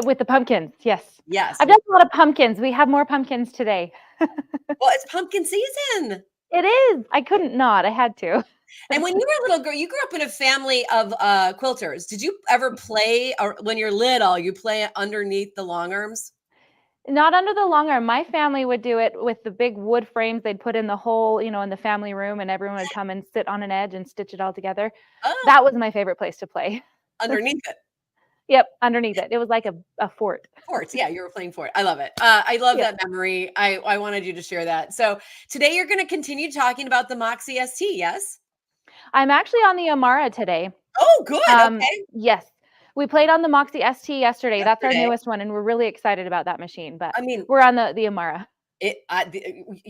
with the pumpkins. Yes. I've done a lot of pumpkins. We have more pumpkins today. Well, it's pumpkin season. It is. I couldn't not. I had to. And when you were a little girl, you grew up in a family of quilters. Did you ever play, or when you're little, you play underneath the long arms? Not under the long arm. My family would do it with the big wood frames. They'd put in the hole, in the family room, and everyone would come and sit on an edge and stitch it all together. Oh. That was my favorite place to play. Underneath it. Yep, underneath it. It was like a fort. Fort, yeah, you were playing fort. I love it. I love that memory. I wanted you to share that. So today you're going to continue talking about the Moxie ST, yes? I'm actually on the Amara today. Oh, good. Okay. Yes. We played on the Moxie ST yesterday. That's our newest one, and we're really excited about that machine. But we're on the Amara.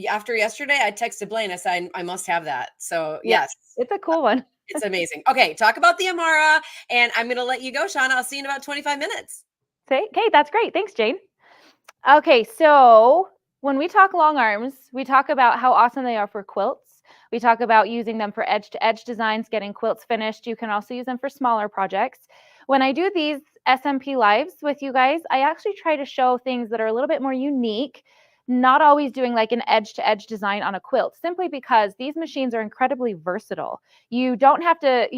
After yesterday, I texted Blaine. I said, I must have that. So yes. It's a cool one. It's amazing. Okay, talk about the Amara, and I'm going to let you go, Shauna. I'll see you in about 25 minutes. Okay, that's great. Thanks, Jane. Okay, so when we talk long arms, we talk about how awesome they are for quilts. We talk about using them for edge-to-edge designs, getting quilts finished. You can also use them for smaller projects. When I do these SMP lives with you guys, I actually try to show things that are a little bit more unique, not always doing like an edge-to-edge design on a quilt, simply because these machines are incredibly versatile. You don't have to,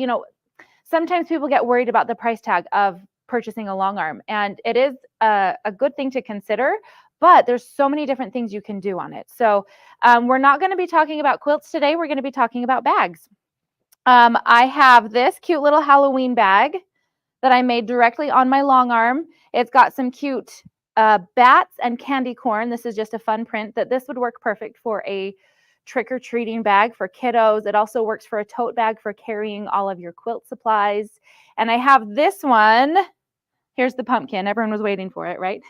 sometimes people get worried about the price tag of purchasing a long arm, and it is a good thing to consider, but there's so many different things you can do on it. So we're not going to be talking about quilts today. We're going to be talking about bags. I have this cute little Halloween bag that I made directly on my long arm. It's got some cute bats and candy corn. This is just a fun print that this would work perfect for a trick-or-treating bag for kiddos. It also works for a tote bag for carrying all of your quilt supplies. And I have this one. Here's the pumpkin. Everyone was waiting for it, right?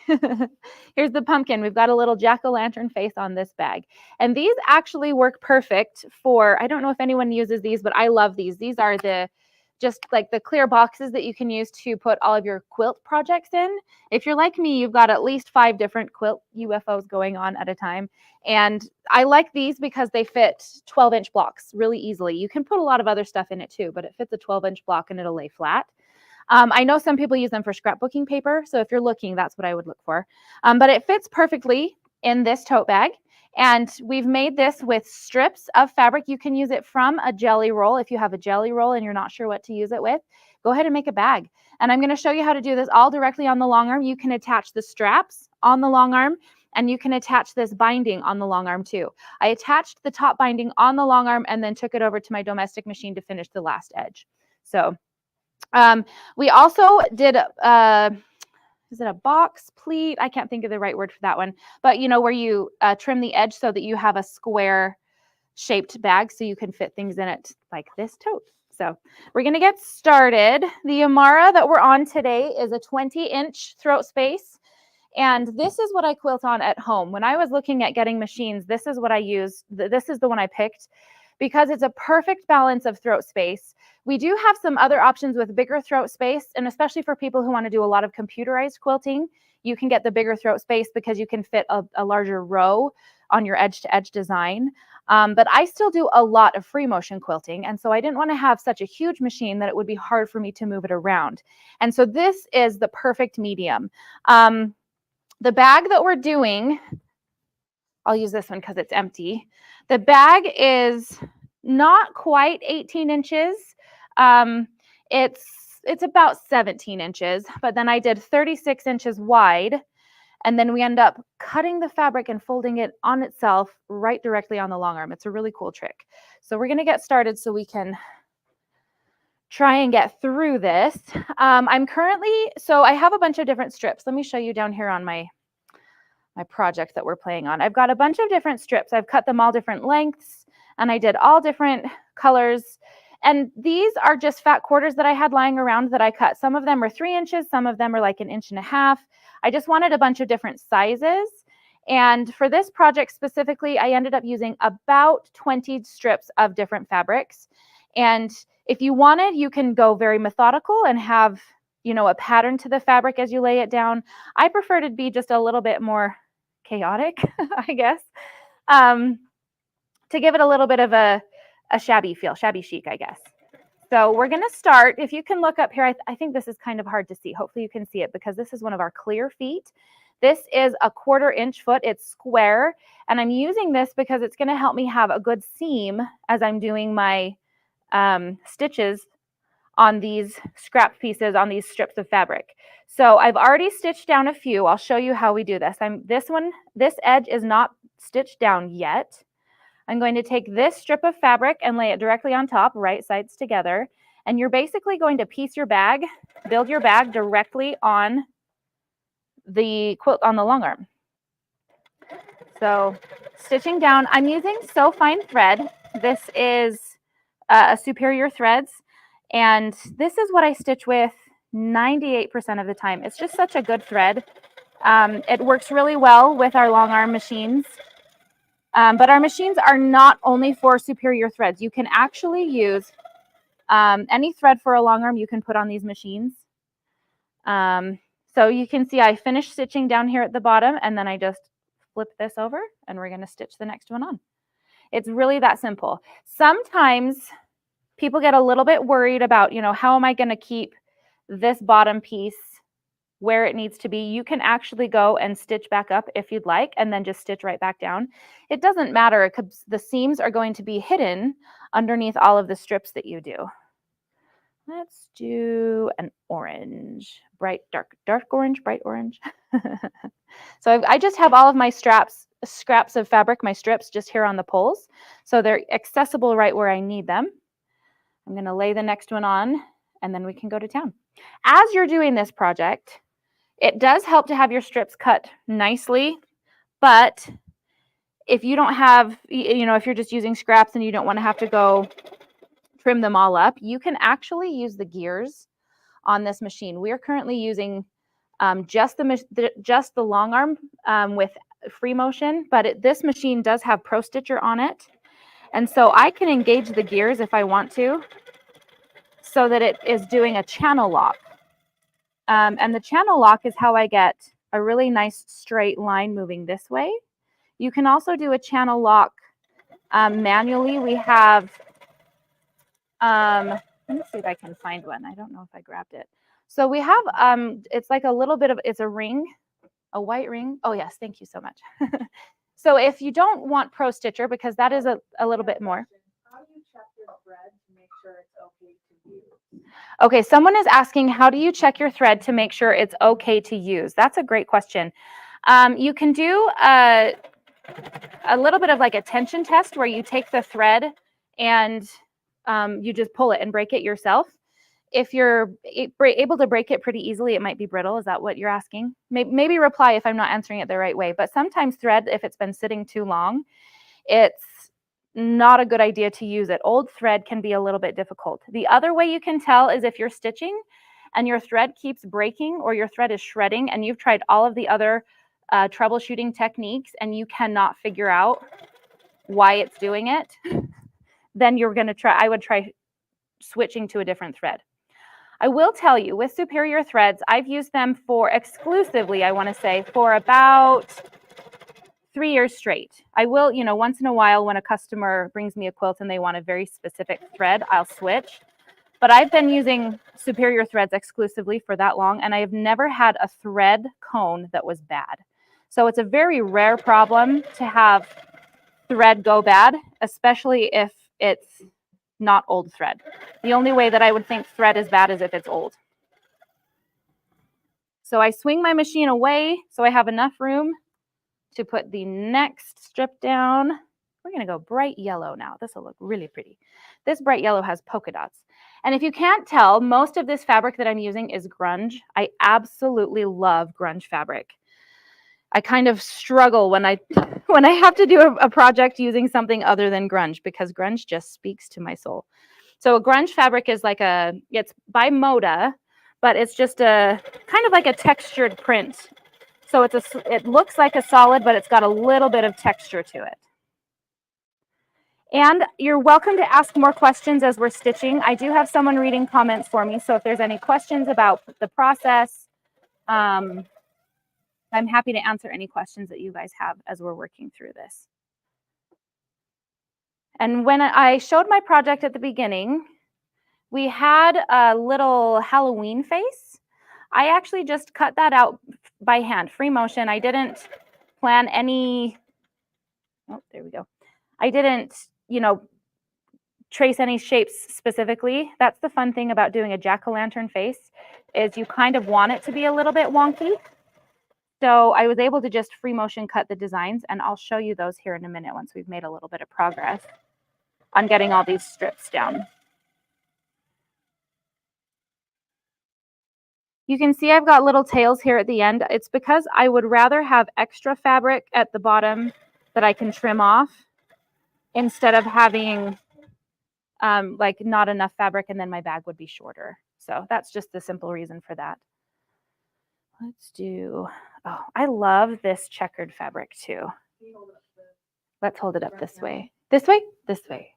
Here's the pumpkin. We've got a little jack-o'-lantern face on this bag. And these actually work perfect for, I don't know if anyone uses these, but I love these. These are the just like the clear boxes that you can use to put all of your quilt projects in. If you're like me, you've got at least 5 different quilt UFOs going on at a time. And I like these because they fit 12-inch blocks really easily. You can put a lot of other stuff in it too, but it fits a 12-inch block and it'll lay flat. I know some people use them for scrapbooking paper. So if you're looking, that's what I would look for. But it fits perfectly in this tote bag. And we've made this with strips of fabric. You can use it from a jelly roll. If you have a jelly roll and you're not sure what to use it with, go ahead and make a bag. And I'm going to show you how to do this all directly on the long arm. You can attach the straps on the long arm, and you can attach this binding on the long arm too. I attached the top binding on the long arm and then took it over to my domestic machine to finish the last edge. So we also did is it a box pleat? I can't think of the right word for that one, but you know, where you trim the edge so that you have a square shaped bag so you can fit things in it like this tote. So we're going to get started. The Amara that we're on today is a 20-inch throat space. And this is what I quilt on at home. When I was looking at getting machines, this is what I used. This is the one I picked because it's a perfect balance of throat space. We do have some other options with bigger throat space, and especially for people who want to do a lot of computerized quilting, you can get the bigger throat space because you can fit a larger row on your edge-to-edge design. But I still do a lot of free motion quilting, and so I didn't want to have such a huge machine that it would be hard for me to move it around. And so this is the perfect medium. The bag that we're doing, I'll use this one because it's empty. The bag is not quite 18 inches. It's about 17 inches, but then I did 36 inches wide, and then we end up cutting the fabric and folding it on itself right directly on the long arm. It's a really cool trick. So we're going to get started so we can try and get through this. So I have a bunch of different strips. Let me show you down here on my project that we're playing on. I've got a bunch of different strips. I've cut them all different lengths, and I did all different colors. And these are just fat quarters that I had lying around that I cut. Some of them are 3 inches. Some of them are like 1.5 inches. I just wanted a bunch of different sizes. And for this project specifically, I ended up using about 20 strips of different fabrics. And if you wanted, you can go very methodical and have, you know, a pattern to the fabric as you lay it down. I prefer to be just a little bit more chaotic, I guess, to give it a little bit of a shabby feel, shabby chic, I guess. So we're going to start. If you can look up here, I think this is kind of hard to see. Hopefully you can see it because this is one of our clear feet. This is a 1/4 inch foot. It's square. And I'm using this because it's going to help me have a good seam as I'm doing my stitches on these scrap pieces, on these strips of fabric. So I've already stitched down a few. I'll show you how we do this. This edge is not stitched down yet. I'm going to take this strip of fabric and lay it directly on top, right sides together. And you're basically going to piece your bag, build your bag directly on the quilt on the long arm. So stitching down, I'm using So Fine thread. This is a Superior Threads. And this is what I stitch with 98% of the time. It's just such a good thread. It works really well with our long arm machines. But our machines are not only for Superior Threads. You can actually use any thread for a long arm you can put on these machines. So you can see I finished stitching down here at the bottom, and then I just flip this over and we're going to stitch the next one on. It's really that simple. Sometimes people get a little bit worried about, you know, how am I going to keep this bottom piece where it needs to be? You can actually go and stitch back up if you'd like, and then just stitch right back down. It doesn't matter because the seams are going to be hidden underneath all of the strips that you do. Let's do an orange, bright, dark orange, bright orange. So I just have all of my scraps of fabric, my strips, just here on the poles. So they're accessible right where I need them. I'm going to lay the next one on, and then we can go to town. As you're doing this project, it does help to have your strips cut nicely, but if you don't have, you know, if you're just using scraps and you don't want to have to go trim them all up, you can actually use the gears on this machine. We are currently using just the long arm with free motion, but this machine does have Pro Stitcher on it. And so I can engage the gears if I want to. so that it is doing a channel lock. And the channel lock is how I get a really nice straight line moving this way. You can also do a channel lock manually. We have, let me see if I can find one. I don't know if I grabbed it. So we have, it's like a little bit of, it's a ring, a white ring. Oh yes, thank you so much. So if you don't want Pro Stitcher, because that is a little bit more. How do you check your thread to make sure it's okay to use? Okay, someone is asking, how do you check your thread to make sure it's okay to use? That's a great question. You can do a little bit of like a tension test where you take the thread and you just pull it and break it yourself. If you're able to break it pretty easily, it might be brittle. Is that what you're asking? Maybe reply if I'm not answering it the right way. But sometimes thread, if it's been sitting too long, it's not a good idea to use it. Old thread can be a little bit difficult. The other way you can tell is if you're stitching and your thread keeps breaking or your thread is shredding and you've tried all of the other troubleshooting techniques and you cannot figure out why it's doing it, then you're going to try, I would try switching to a different thread. I will tell you, with Superior threads, I've used them for exclusively, I want to say, for about 3 years straight. I will, you know, once in a while when a customer brings me a quilt and they want a very specific thread, I'll switch. But I've been using Superior threads exclusively for that long, and I have never had a thread cone that was bad. So it's a very rare problem to have thread go bad, especially if it's not old thread. The only way that I would think thread is bad is if it's old. So I swing my machine away so I have enough room to put the next strip down. We're going to go bright yellow now. This will look really pretty. This bright yellow has polka dots. And if you can't tell, most of this fabric that I'm using is grunge. I absolutely love grunge fabric. I kind of struggle when I have to do a project using something other than grunge, because grunge just speaks to my soul. So a grunge fabric is like it's by Moda, but it's just a kind of like a textured print. So it looks like a solid, but it's got a little bit of texture to it. And you're welcome to ask more questions as we're stitching. I do have someone reading comments for me, so if there's any questions about the process, I'm happy to answer any questions that you guys have as we're working through this. And when I showed my project at the beginning, we had a little Halloween face. I actually just cut that out by hand, free motion. I didn't plan any, oh, there we go. I didn't, you know, trace any shapes specifically. That's the fun thing about doing a jack-o'-lantern face, is you kind of want it to be a little bit wonky. So I was able to just free motion cut the designs, and I'll show you those here in a minute once we've made a little bit of progress on getting all these strips down. You can see I've got little tails here at the end. It's because I would rather have extra fabric at the bottom that I can trim off instead of having like not enough fabric and then my bag would be shorter. So that's just the simple reason for that. Let's do, oh, I love this checkered fabric too. Let's hold it up this way. This way? This way.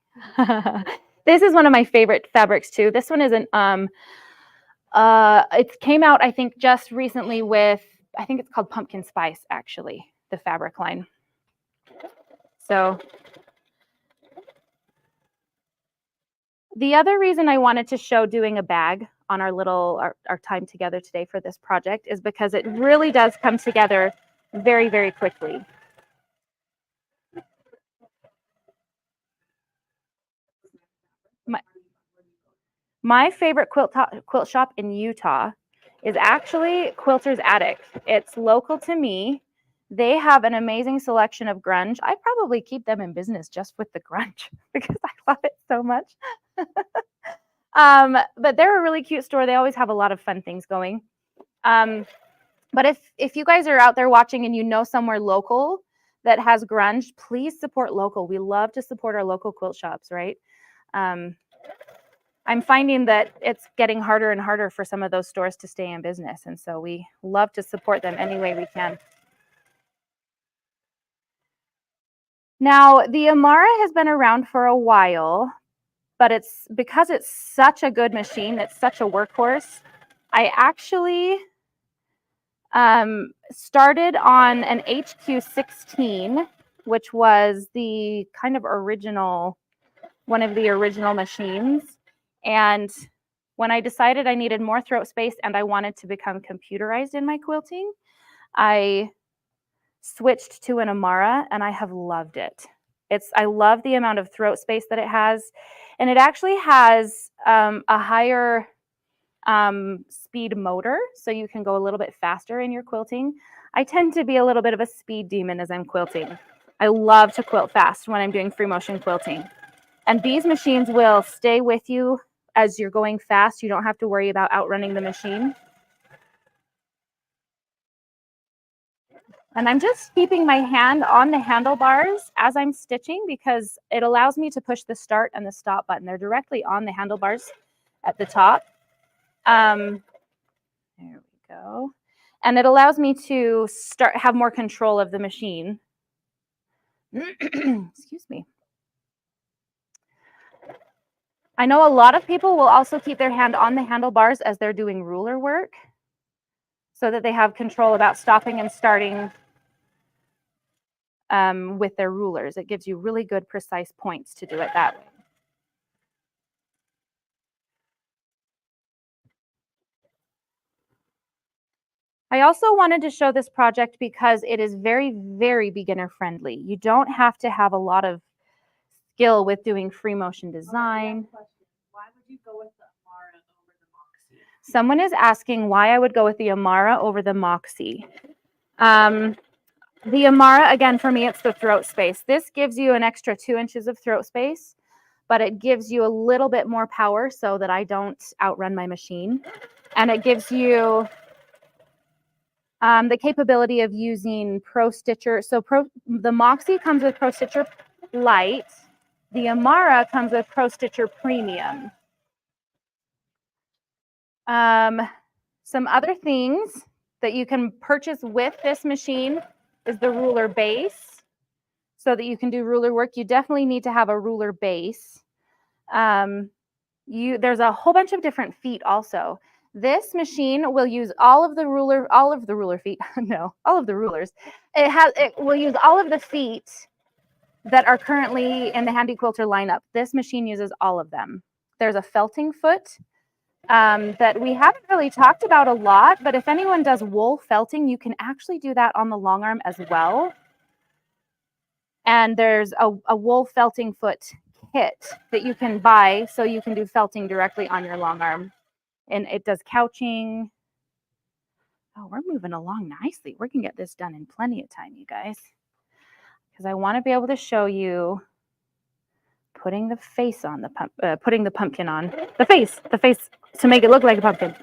This is one of my favorite fabrics too. This one isn't, it came out, I think, just recently with, I think it's called Pumpkin Spice, actually, the fabric line. So the other reason I wanted to show doing a bag on our time together today for this project is because it really does come together very, very quickly. My favorite quilt shop in Utah is actually Quilter's Attic. It's local to me. They have an amazing selection of grunge. I probably keep them in business just with the grunge because I love it so much. But they're a really cute store. They always have a lot of fun things going. But if you guys are out there watching and you know somewhere local that has grunge, please support local. We love to support our local quilt shops, right? I'm finding that it's getting harder and harder for some of those stores to stay in business. And so we love to support them any way we can. Now, the Amara has been around for a while, but it's because it's such a good machine, it's such a workhorse. I actually started on an HQ16, which was the kind of original, one of the original machines. And when I decided I needed more throat space and I wanted to become computerized in my quilting, I switched to an Amara, and I have loved it. I love the amount of throat space that it has, and it actually has a higher speed motor, so you can go a little bit faster in your quilting. I tend to be a little bit of a speed demon as I'm quilting. I love to quilt fast when I'm doing free motion quilting. And these machines will stay with you as you're going fast. You don't have to worry about outrunning the machine. And I'm just keeping my hand on the handlebars as I'm stitching because it allows me to push the start and the stop button. They're directly on the handlebars at the top. There we go. And it allows me to have more control of the machine. Excuse me. I know a lot of people will also keep their hand on the handlebars as they're doing ruler work so that they have control about stopping and starting with their rulers. It gives you really good, precise points to do it that way. I also wanted to show this project because it is very, very beginner friendly. You don't have to have a lot of skill with doing free motion design. Why would you go with the Amara over the Moxie? Someone is asking why I would go with the Amara over the Moxie. The Amara, again, for me, it's the throat space. This gives you an extra 2 inches of throat space, but it gives you a little bit more power so that I don't outrun my machine. And it gives you the capability of using Pro Stitcher. So the Moxie comes with Pro Stitcher Lite. The Amara comes with Pro Stitcher Premium. Some other things that you can purchase with this machine is the ruler base so that you can do ruler work. You definitely need to have a ruler base. There's a whole bunch of different feet also. This machine will use all of the rulers. It will use all of the feet that are currently in the Handi Quilter lineup. This machine uses all of them. There's a felting foot that we haven't really talked about a lot, but if anyone does wool felting, you can actually do that on the Longarm as well. And there's a wool felting foot kit that you can buy so you can do felting directly on your Longarm. And it does couching. Oh, we're moving along nicely. We can get this done in plenty of time, you guys. Because I want to be able to show you putting the face on putting the pumpkin on. The face to make it look like a pumpkin.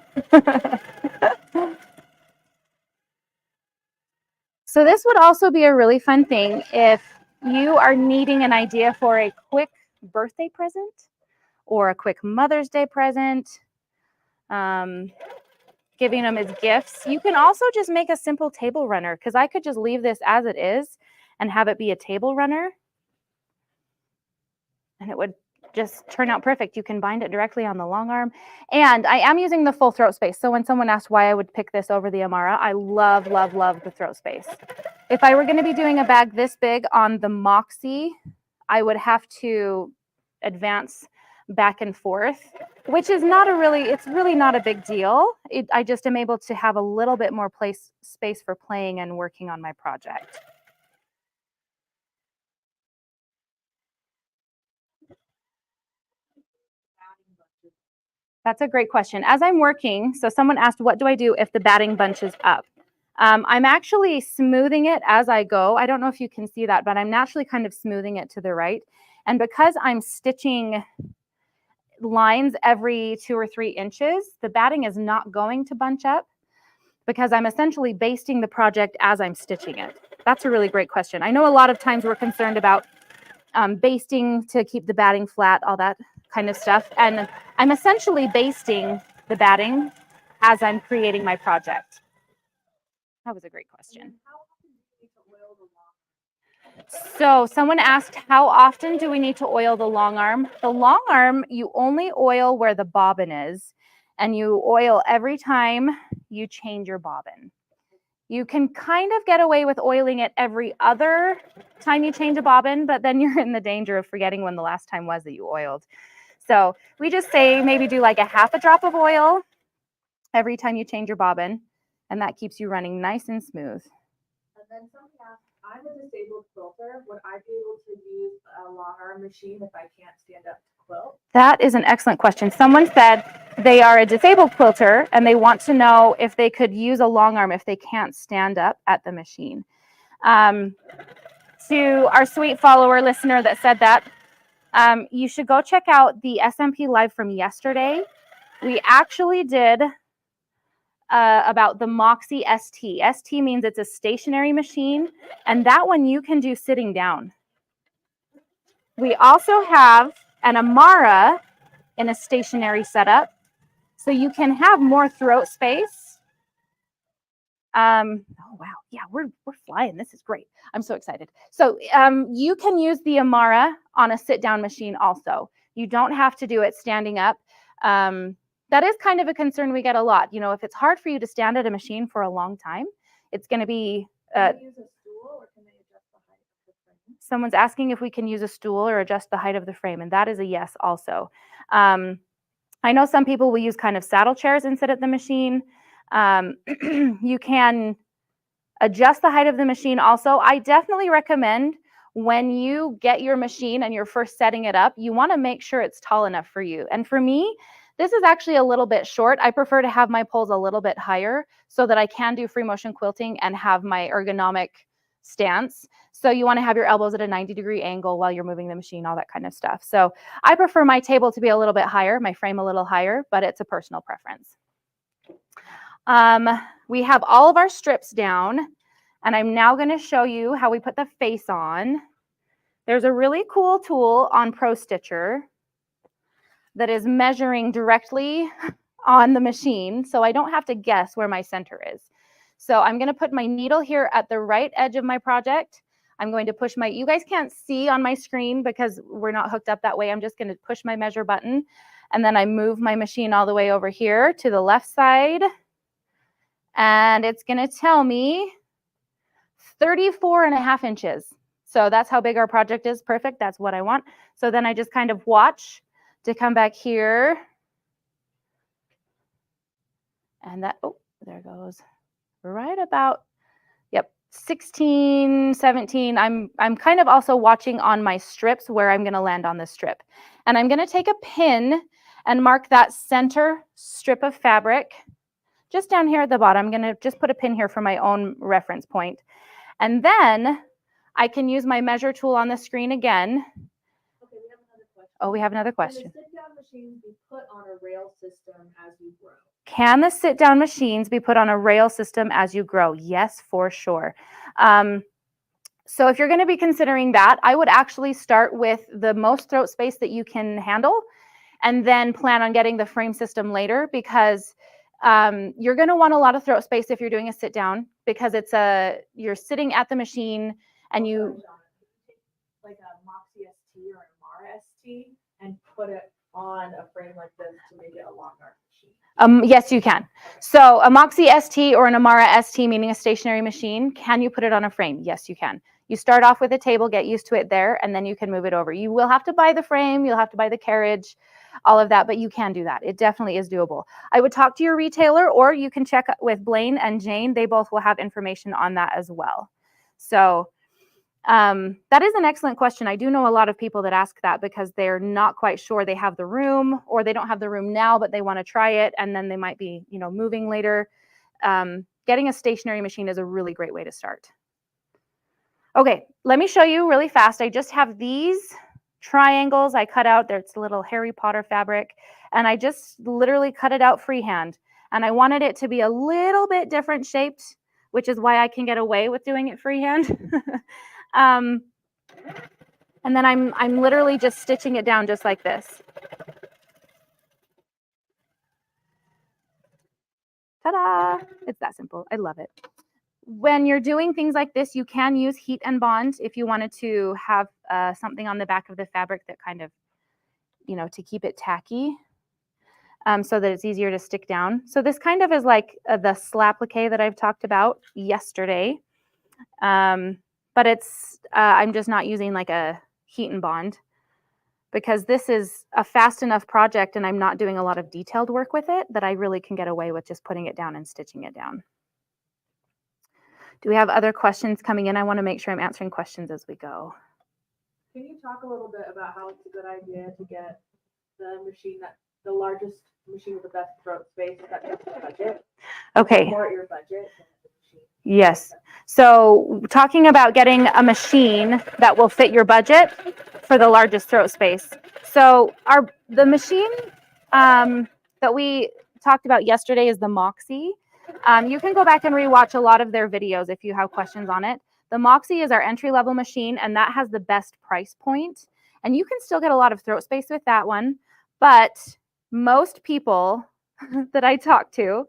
So this would also be a really fun thing if you are needing an idea for a quick birthday present or a quick Mother's Day present, giving them as gifts. You can also just make a simple table runner because I could just leave this as it is and have it be a table runner. And it would just turn out perfect. You can bind it directly on the Longarm. And I am using the full throat space. So when someone asked why I would pick this over the Amara, I love, love, love the throat space. If I were going to be doing a bag this big on the Moxie, I would have to advance back and forth, which is it's really not a big deal. I just am able to have a little bit more space for playing and working on my project. That's a great question. As I'm working, so someone asked, what do I do if the batting bunch is up? I'm actually smoothing it as I go. I don't know if you can see that, but I'm naturally kind of smoothing it to the right. And because I'm stitching lines every 2 or 3 inches, the batting is not going to bunch up because I'm essentially basting the project as I'm stitching it. That's a really great question. I know a lot of times we're concerned about basting to keep the batting flat, all that kind of stuff. And I'm essentially basting the batting as I'm creating my project. That was a great question. So someone asked, how often do we need to oil the long arm? The long arm, you only oil where the bobbin is, and you oil every time you change your bobbin. You can kind of get away with oiling it every other time you change a bobbin, but then you're in the danger of forgetting when the last time was that you oiled. So we just say maybe do like a half a drop of oil every time you change your bobbin, and that keeps you running nice and smooth. And then somebody asked, I'm a disabled quilter. Would I be able to use a long arm machine if I can't stand up to quilt? That is an excellent question. Someone said they are a disabled quilter and they want to know if they could use a long arm if they can't stand up at the machine. To our sweet follower listener that said that, you should go check out the SMP Live from yesterday. We actually did about the Moxie ST. ST means it's a stationary machine, and that one you can do sitting down. We also have an Amara in a stationary setup, so you can have more throat space. Oh wow, yeah, we're flying. This is great. I'm so excited. So you can use the Amara on a sit-down machine also. You don't have to do it standing up. That is kind of a concern we get a lot. You know, if it's hard for you to stand at a machine for a long time, it's going to be. Can they use a stool, or can they adjust the height of the frame? Someone's asking if we can use a stool or adjust the height of the frame, and that is a yes also. I know some people will use kind of saddle chairs and sit at the machine. You can adjust the height of the machine also. I definitely recommend when you get your machine and you're first setting it up, you want to make sure it's tall enough for you. And for me, this is actually a little bit short. I prefer to have my poles a little bit higher so that I can do free motion quilting and have my ergonomic stance. So you want to have your elbows at a 90-degree angle while you're moving the machine, all that kind of stuff. So I prefer my table to be a little bit higher, my frame a little higher, but it's a personal preference. We have all of our strips down, and I'm now going to show you how we put the face on. There's a really cool tool on Pro Stitcher that is measuring directly on the machine, so I don't have to guess where my center is. So I'm going to put my needle here at the right edge of my project. I'm going to push my, you guys can't see on my screen because we're not hooked up that way. I'm just going to push my measure button, and then I move my machine all the way over here to the left side, and it's going to tell me 34.5 inches. So that's how big our project is. Perfect. That's what I want. So then I just kind of watch to come back here. And that, oh, there goes. Right about, yep, 16, 17. I'm kind of also watching on my strips where I'm going to land on this strip. And I'm going to take a pin and mark that center strip of fabric just down here at the bottom. I'm going to just put a pin here for my own reference point. And then I can use my measure tool on the screen again. Okay, we have another question. Oh, we have another question. Can the sit-down machines be put on a rail system as you grow? Can the sit-down machines be put on a rail system as you grow? Yes, for sure. So if you're going to be considering that, I would actually start with the most throat space that you can handle, and then plan on getting the frame system later, because you're going to want a lot of throat space if you're doing a sit down, because it's you're sitting at the machine and you like a Moxie ST or an Amara ST and put it on a frame like this to make it a long arm machine. Yes, you can. So a Moxie ST or an Amara ST, meaning a stationary machine, can you put it on a frame? Yes, you can. You start off with a table, get used to it there, and then you can move it over. You will have to buy the frame, you'll have to buy the carriage, all of that, but you can do that. It definitely is doable. I would talk to your retailer, or you can check with Blaine and Jane. They both will have information on that as well. So that is an excellent question. I do know a lot of people that ask that because they're not quite sure they have the room, or they don't have the room now, but they want to try it, and then they might be, you know, moving later. Getting a stationary machine is a really great way to start. Okay, let me show you really fast. I just have these triangles I cut out. There's a little Harry Potter fabric, and I just literally cut it out freehand. And I wanted it to be a little bit different shaped, which is why I can get away with doing it freehand. And then I'm literally just stitching it down just like this. Ta-da! It's that simple. I love it. when you're doing things like this, you can use heat and bond if you wanted to have something on the back of the fabric that kind of, to keep it tacky, so that it's easier to stick down. So this kind of is like the Slapplique that I've talked about yesterday. But I'm just not using like a heat and bond because this is a fast enough project and I'm not doing a lot of detailed work with it that I really can get away with just putting it down and stitching it down. Do we have other questions coming in? I want to make sure I'm answering questions as we go. Can you talk a little bit about how it's a good idea to get the largest machine with the best throat space that fits your budget? Okay. Support your budget. Yes. So talking about getting a machine that will fit your budget for the largest throat space. So the machine that we talked about yesterday is the Moxie. You can go back and rewatch a lot of their videos if you have questions on it. The Moxie is our entry-level machine, and that has the best price point. And you can still get a lot of throat space with that one. But most people that I talk to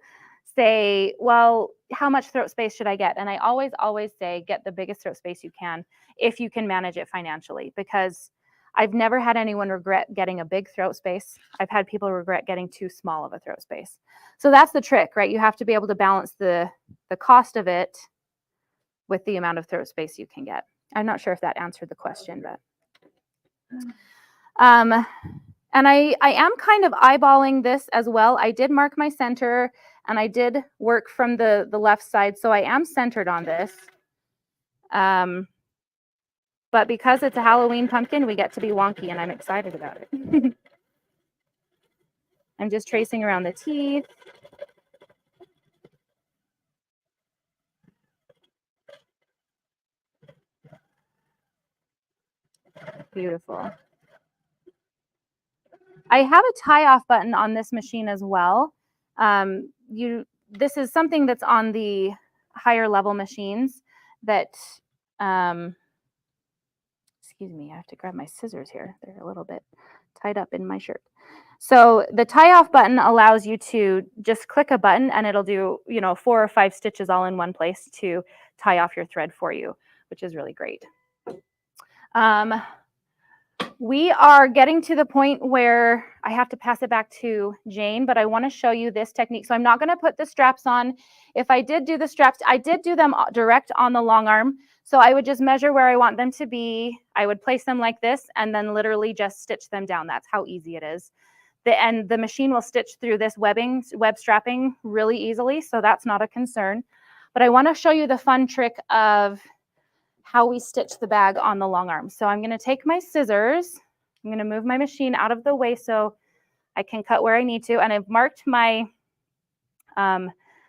say, well, how much throat space should I get? And I always say, get the biggest throat space you can if you can manage it financially, because I've never had anyone regret getting a big throat space. I've had people regret getting too small of a throat space. So that's the trick, right? You have to be able to balance the cost of it with the amount of throat space you can get. I'm not sure if that answered the question, but and I am kind of eyeballing this as well. I did mark my center and I did work from the left side, so I am centered on this. But because it's a Halloween pumpkin, we get to be wonky, and I'm excited about it. I'm just tracing around the teeth. Beautiful. I have a tie-off button on this machine as well. This is something that's on the higher level machines that, excuse me, I have to grab my scissors here. They're a little bit tied up in my shirt. So the tie-off button allows you to just click a button and it'll do, 4 or 5 stitches all in one place to tie off your thread for you, which is really great. We are getting to the point where I have to pass it back to Jane, but I want to show you this technique. So I'm not going to put the straps on. If I did do the straps, I did do them direct on the long arm. So I would just measure where I want them to be. I would place them like this and then literally just stitch them down. That's how easy it is. And the machine will stitch through this web strapping really easily, so that's not a concern. But I want to show you the fun trick of how we stitch the bag on the long arm. So I'm going to take my scissors. I'm going to move my machine out of the way so I can cut where I need to. And I've marked my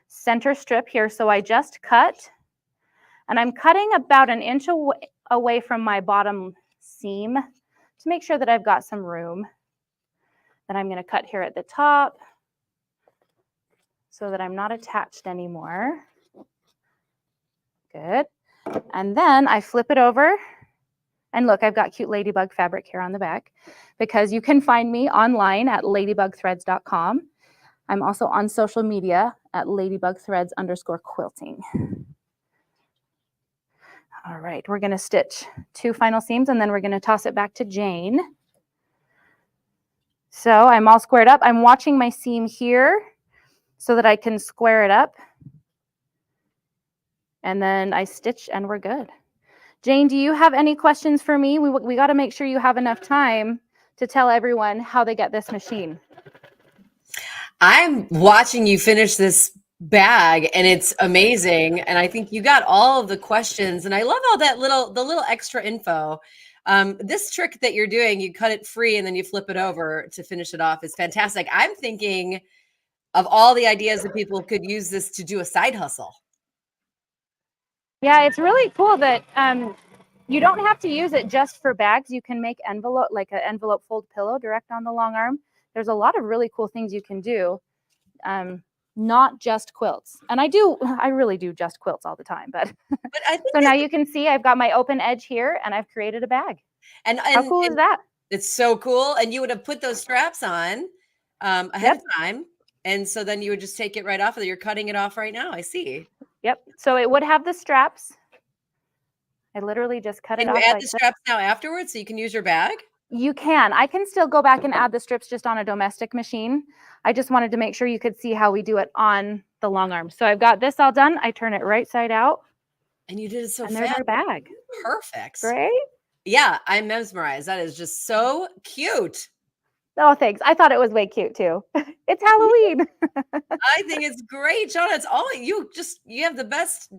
center strip here. So I just cut. And I'm cutting about an inch away from my bottom seam to make sure that I've got some room. Then I'm going to cut here at the top so that I'm not attached anymore. Good. And then I flip it over. And look, I've got cute ladybug fabric here on the back because you can find me online at ladybugthreads.com. I'm also on social media at ladybugthreads_quilting. All right, we're going to stitch 2 final seams and then we're going to toss it back to Jane. So I'm all squared up. I'm watching my seam here so that I can square it up. And then I stitch and we're good. Jane, do you have any questions for me? We got to make sure you have enough time to tell everyone how they get this machine. I'm watching you finish this bag and it's amazing. And I think you got all of the questions and I love all that the little extra info. This trick that you're doing, you cut it free and then you flip it over to finish it off is fantastic. I'm thinking of all the ideas that people could use this to do a side hustle. Yeah, it's really cool that you don't have to use it just for bags. You can make like an envelope fold pillow direct on the long arm. There's a lot of really cool things you can do, not just quilts. And I really do just quilts all the time. But I think so now you can see I've got my open edge here and I've created a bag. And how cool is that? It's so cool. And you would have put those straps on ahead of time. And so then you would just take it right off of there. You're cutting it off right now. I see. Yep. So it would have the straps. I literally just cut it Can you off add like the this. straps now afterwards so you can use your bag? You can. I can still go back and add the strips just on a domestic machine. I just wanted to make sure you could see how we do it on the long arm. So I've got this all done. I turn it right side out. And you did it so And there's fast. our bag. Perfect. Great. Yeah, I'm mesmerized. That is just so cute. Oh, thanks. I thought it was way cute too. It's Halloween. I think it's great, Jonah. It's all you have the best.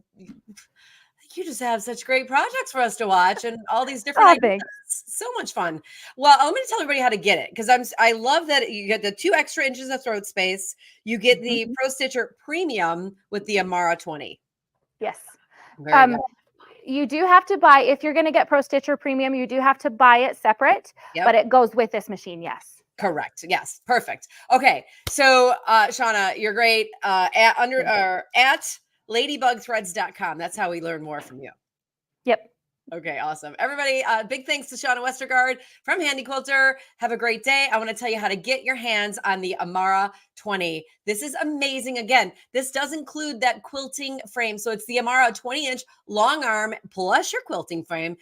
You just have such great projects for us to watch and all these different Oh, ideas. thanks. So much fun. Well, I'm going to tell everybody how to get it because I love that you get the 2 extra inches of throat space. You get the Pro Stitcher Premium with the Amara 20. Yes. Very good. You do have to buy, if you're going to get Pro Stitcher Premium, you do have to buy it separate, Yep. but it goes with this machine. Yes. Correct. Yes. Perfect. Okay. So, Shauna, you're great. At ladybugthreads.com. That's how we learn more from you. Yep. Okay, awesome. Everybody, big thanks to Shauna Westergaard from Handi Quilter. Have a great day. I want to tell you how to get your hands on the Amara 20. This is amazing. Again, this does include that quilting frame. So it's the Amara 20-inch long arm plus your quilting frame.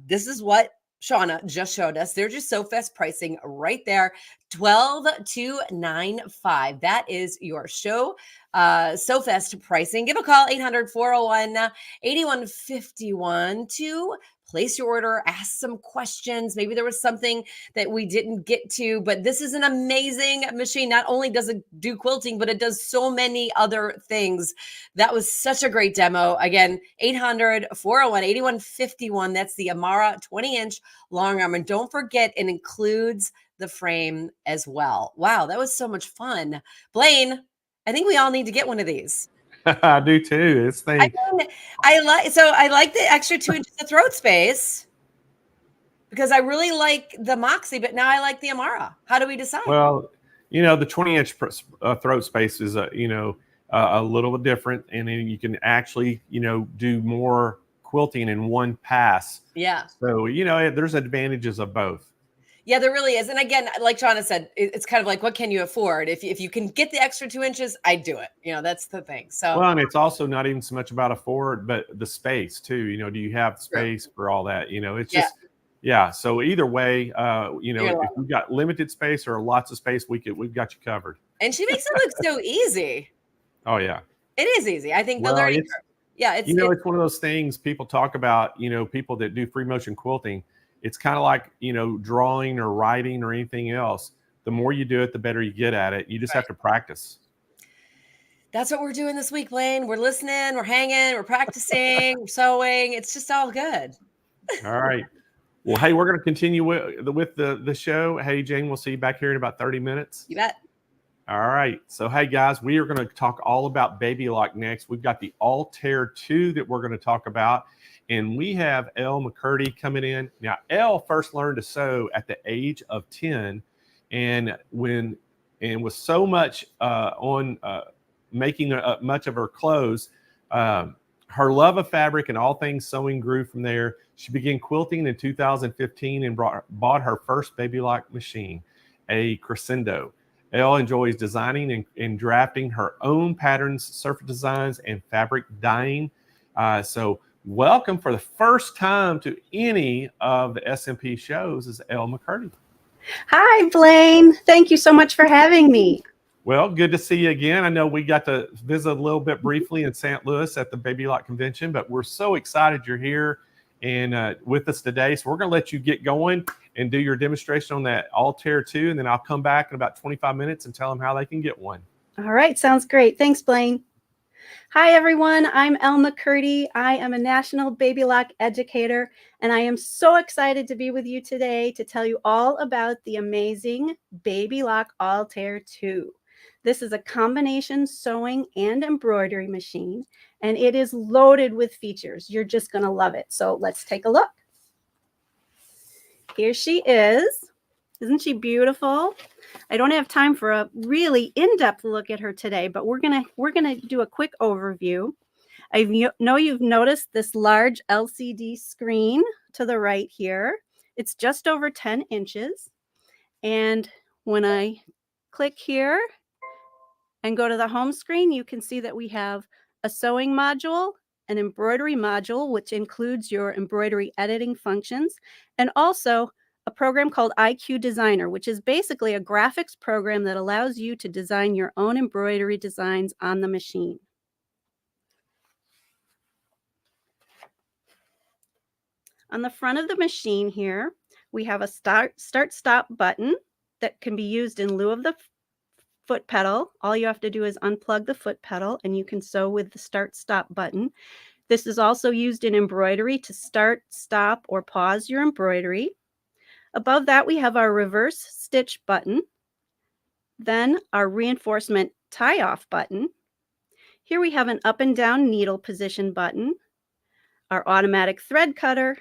This is what Shauna just showed us. They're just so fast pricing right there. $12,295. That is your show. So fast pricing. Give a call 800-401-8151 to place your order, ask some questions. Maybe there was something that we didn't get to, but this is an amazing machine. Not only does it do quilting, but it does so many other things. That was such a great demo. Again, 800-401-8151. That's the Amara 20-inch long arm. And don't forget, it includes the frame as well. Wow, that was so much fun. Blaine, I think we all need to get one of these. I do too. This thing. I like the extra 2 inches of throat space because I really like the Moxie, but now I like the Amara. How do we decide? Well, the 20-inch throat space is a little bit different, and then you can actually do more quilting in one pass. Yeah. So there's advantages of both. Yeah, there really is. And again, like Shauna said, it's kind of like, what can you afford? If you can get the extra 2 inches, I do it. That's the thing. So well, and it's also not even so much about afford, but the space too. Do you have space for all that? It's just So either way, if you've got limited space or lots of space, we've got you covered. And she makes it look so easy. Oh yeah, it is easy. I think the learning curve. Yeah, it's one of those things people talk about. People that do free motion quilting. It's kind of like, drawing or writing or anything else. The more you do it, the better you get at it. You just have to practice. That's what we're doing this week, Blaine. We're listening, we're hanging, we're practicing, we're sewing. It's just all good. All right. Well, hey, we're going to continue with the show. Hey, Jane, we'll see you back here in about 30 minutes. You bet. All right. So, hey, guys, we are going to talk all about baby lock next. We've got the Altair 2 that we're going to talk about. And we have Elle McCurdy coming in. Now, Elle first learned to sew at the age of 10. And with so much on making much of her clothes, her love of fabric and all things sewing grew from there. She began quilting in 2015 and bought her first baby lock machine, a Crescendo. Elle enjoys designing and drafting her own patterns, surface designs, and fabric dyeing. So welcome for the first time to any of the SMP shows is Elle McCurdy. Hi, Blaine. Thank you so much for having me. Well, good to see you again. I know we got to visit a little bit briefly in St. Louis at the Baby Lock Convention, but we're so excited you're here and with us today. So we're going to let you get going and do your demonstration on that Altair 2, and then I'll come back in about 25 minutes and tell them how they can get one. All right. Sounds great. Thanks, Blaine. Hi, everyone. I'm Elle McCurdy. I am a national baby lock educator, and I am so excited to be with you today to tell you all about the amazing Baby Lock Altair 2. This is a combination sewing and embroidery machine, and it is loaded with features. You're just going to love it. So let's take a look. Here she is. Isn't she beautiful? I don't have time for a really in-depth look at her today, but we're gonna do a quick overview. I know you've noticed this large LCD screen to the right here. It's just over 10 inches. And when I click here and go to the home screen, you can see that we have a sewing module, an embroidery module, which includes your embroidery editing functions, and also a program called IQ Designer, which is basically a graphics program that allows you to design your own embroidery designs on the machine. On the front of the machine here, we have a start-stop button that can be used in lieu of the foot pedal. All you have to do is unplug the foot pedal and you can sew with the start-stop button. This is also used in embroidery to start, stop, or pause your embroidery. Above that, we have our reverse stitch button, then our reinforcement tie-off button. Here we have an up and down needle position button, our automatic thread cutter,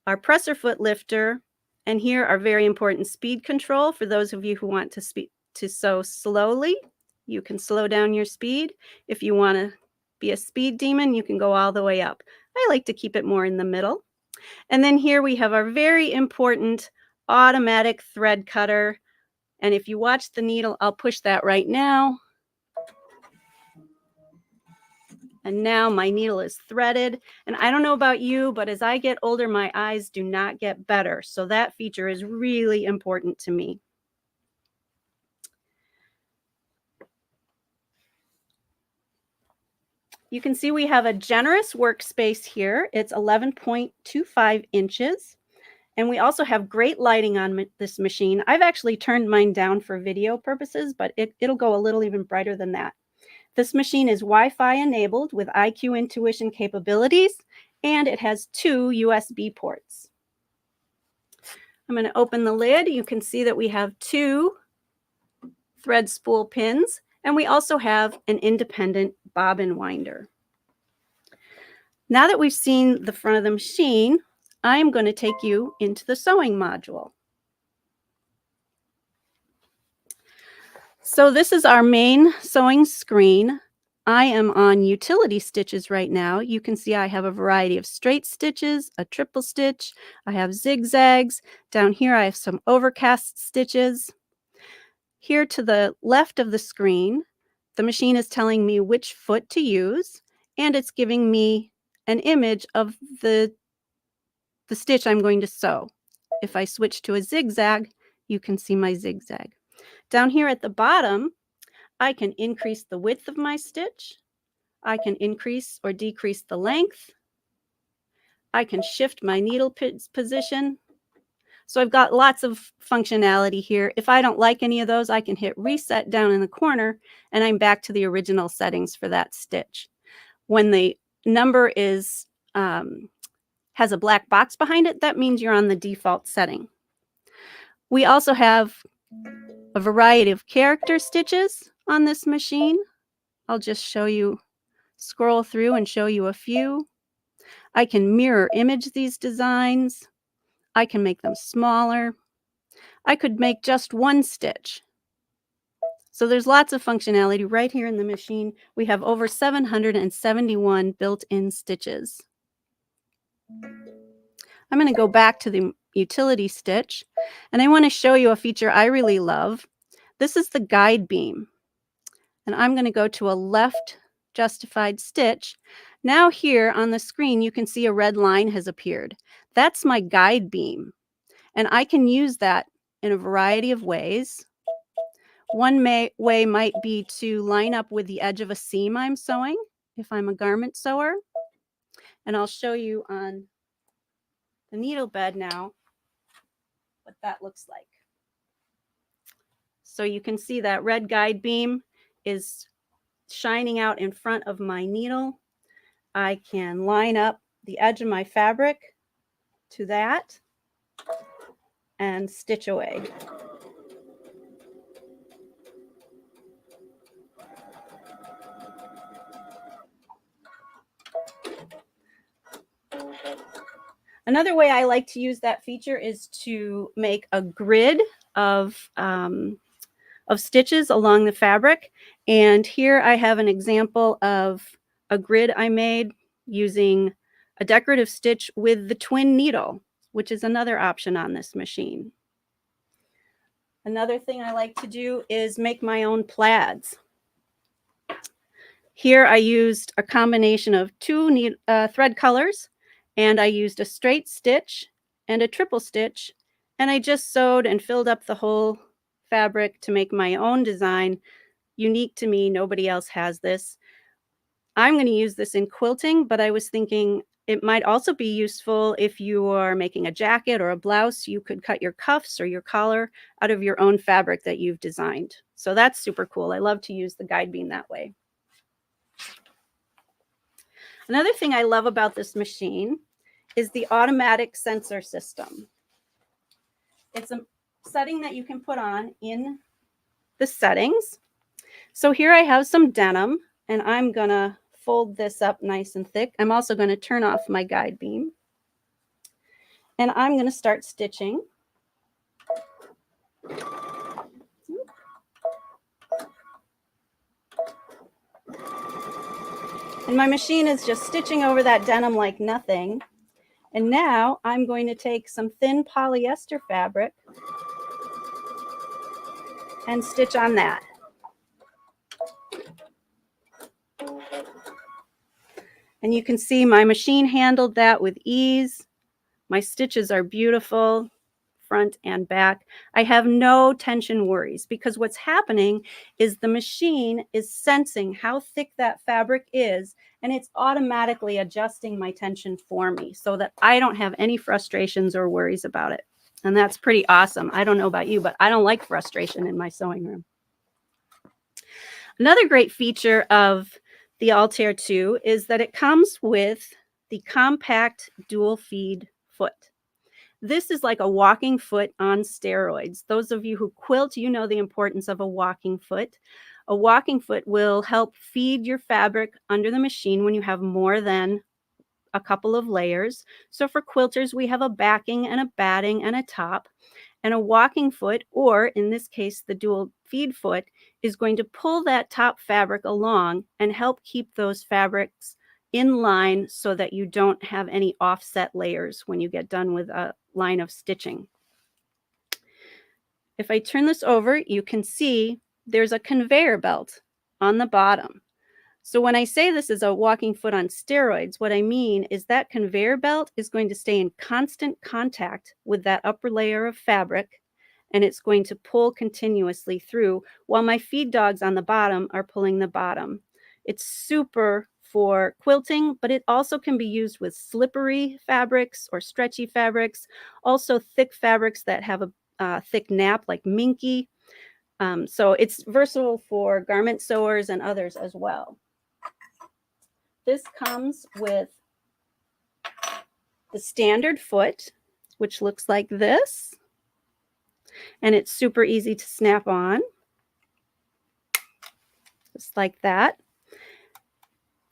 our presser foot lifter, and here our very important speed control. For those of you who want to sew slowly, you can slow down your speed. If you want to be a speed demon, you can go all the way up. I like to keep it more in the middle. And then here we have our very important automatic thread cutter. And if you watch the needle, I'll push that right now. And now my needle is threaded. And I don't know about you, but as I get older, my eyes do not get better. So that feature is really important to me. You can see we have a generous workspace here. It's 11.25 inches. And we also have great lighting on this machine. I've actually turned mine down for video purposes, but it'll go a little even brighter than that. This machine is Wi-Fi enabled with IQ Intuition capabilities, and it has 2 USB ports. I'm going to open the lid. You can see that we have 2 thread spool pins, and we also have an independent bobbin winder. Now that we've seen the front of the machine, I'm going to take you into the sewing module. So this is our main sewing screen. I am on utility stitches right now. You can see I have a variety of straight stitches, a triple stitch. I have zigzags. Down here I have some overcast stitches. Here to the left of the screen, the machine is telling me which foot to use, and it's giving me an image of the stitch I'm going to sew. If I switch to a zigzag, you can see my zigzag. Down here at the bottom, I can increase the width of my stitch. I can increase or decrease the length. I can shift my needle position. So I've got lots of functionality here. If I don't like any of those, I can hit reset down in the corner and I'm back to the original settings for that stitch. When the number is has a black box behind it, that means you're on the default setting. We also have a variety of character stitches on this machine. I'll just scroll through and show you a few. I can mirror image these designs. I can make them smaller. I could make just one stitch. So there's lots of functionality right here in the machine. We have over 771 built-in stitches. I'm going to go back to the utility stitch, and I want to show you a feature I really love. This is the guide beam, and I'm going to go to a left justified stitch. Now here on the screen, you can see a red line has appeared. That's my guide beam, and I can use that in a variety of ways. One way might be to line up with the edge of a seam I'm sewing if I'm a garment sewer, and I'll show you on the needle bed now what that looks like. So you can see that red guide beam is shining out in front of my needle. I can line up the edge of my fabric to that and stitch away. Another way I like to use that feature is to make a grid of stitches along the fabric. And here I have an example of a grid I made using a decorative stitch with the twin needle, which is another option on this machine. Another thing I like to do is make my own plaids. Here I used a combination of two thread colors, and I used a straight stitch and a triple stitch, and I just sewed and filled up the whole fabric to make my own design, unique to me. Nobody else has this. I'm going to use this in quilting, but I was thinking it might also be useful if you are making a jacket or a blouse. You could cut your cuffs or your collar out of your own fabric that you've designed. So that's super cool. I love to use the guide beam that way. Another thing I love about this machine is the automatic sensor system. It's a setting that you can put on in the settings. So here I have some denim, and I'm going to fold this up nice and thick. I'm also going to turn off my guide beam, and I'm going to start stitching. And my machine is just stitching over that denim like nothing. And now I'm going to take some thin polyester fabric and stitch on that. And you can see my machine handled that with ease. My stitches are beautiful, front and back. I have no tension worries because what's happening is the machine is sensing how thick that fabric is, and it's automatically adjusting my tension for me so that I don't have any frustrations or worries about it. And that's pretty awesome. I don't know about you, but I don't like frustration in my sewing room. Another great feature of the Altair 2 is that it comes with the compact dual feed foot. This is like a walking foot on steroids. Those of you who quilt, you know the importance of a walking foot. A walking foot will help feed your fabric under the machine when you have more than a couple of layers. So for quilters, we have a backing and a batting and a top. And a walking foot, or in this case, the dual feed foot, is going to pull that top fabric along and help keep those fabrics in line so that you don't have any offset layers when you get done with a line of stitching. If I turn this over, you can see there's a conveyor belt on the bottom. So when I say this is a walking foot on steroids, what I mean is that conveyor belt is going to stay in constant contact with that upper layer of fabric, and it's going to pull continuously through while my feed dogs on the bottom are pulling the bottom. It's super for quilting, but it also can be used with slippery fabrics or stretchy fabrics, also thick fabrics that have a thick nap like minky. So it's versatile for garment sewers and others as well. This comes with the standard foot, which looks like this, and it's super easy to snap on, just like that.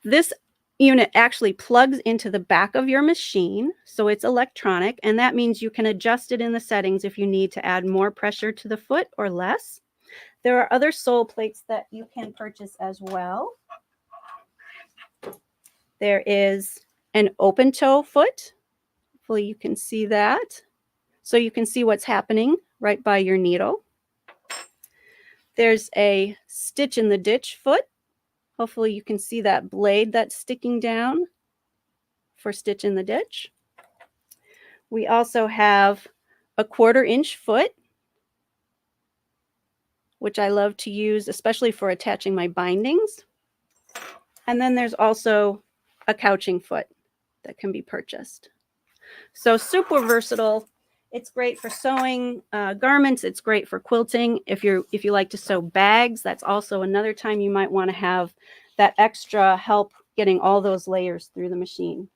This unit actually plugs into the back of your machine, so it's electronic, and that means you can adjust it in the settings if you need to add more pressure to the foot or less. There are other sole plates that you can purchase as well. There is an open toe foot. Hopefully you can see that. So you can see what's happening right by your needle. There's a stitch in the ditch foot. Hopefully you can see that blade that's sticking down for stitch in the ditch. We also have a 1/4 inch foot, which I love to use, especially for attaching my bindings. And then there's also a couching foot that can be purchased. So super versatile. It's great for sewing garments. It's great for quilting. If you like to sew bags, that's also another time you might want to have that extra help getting all those layers through the machine.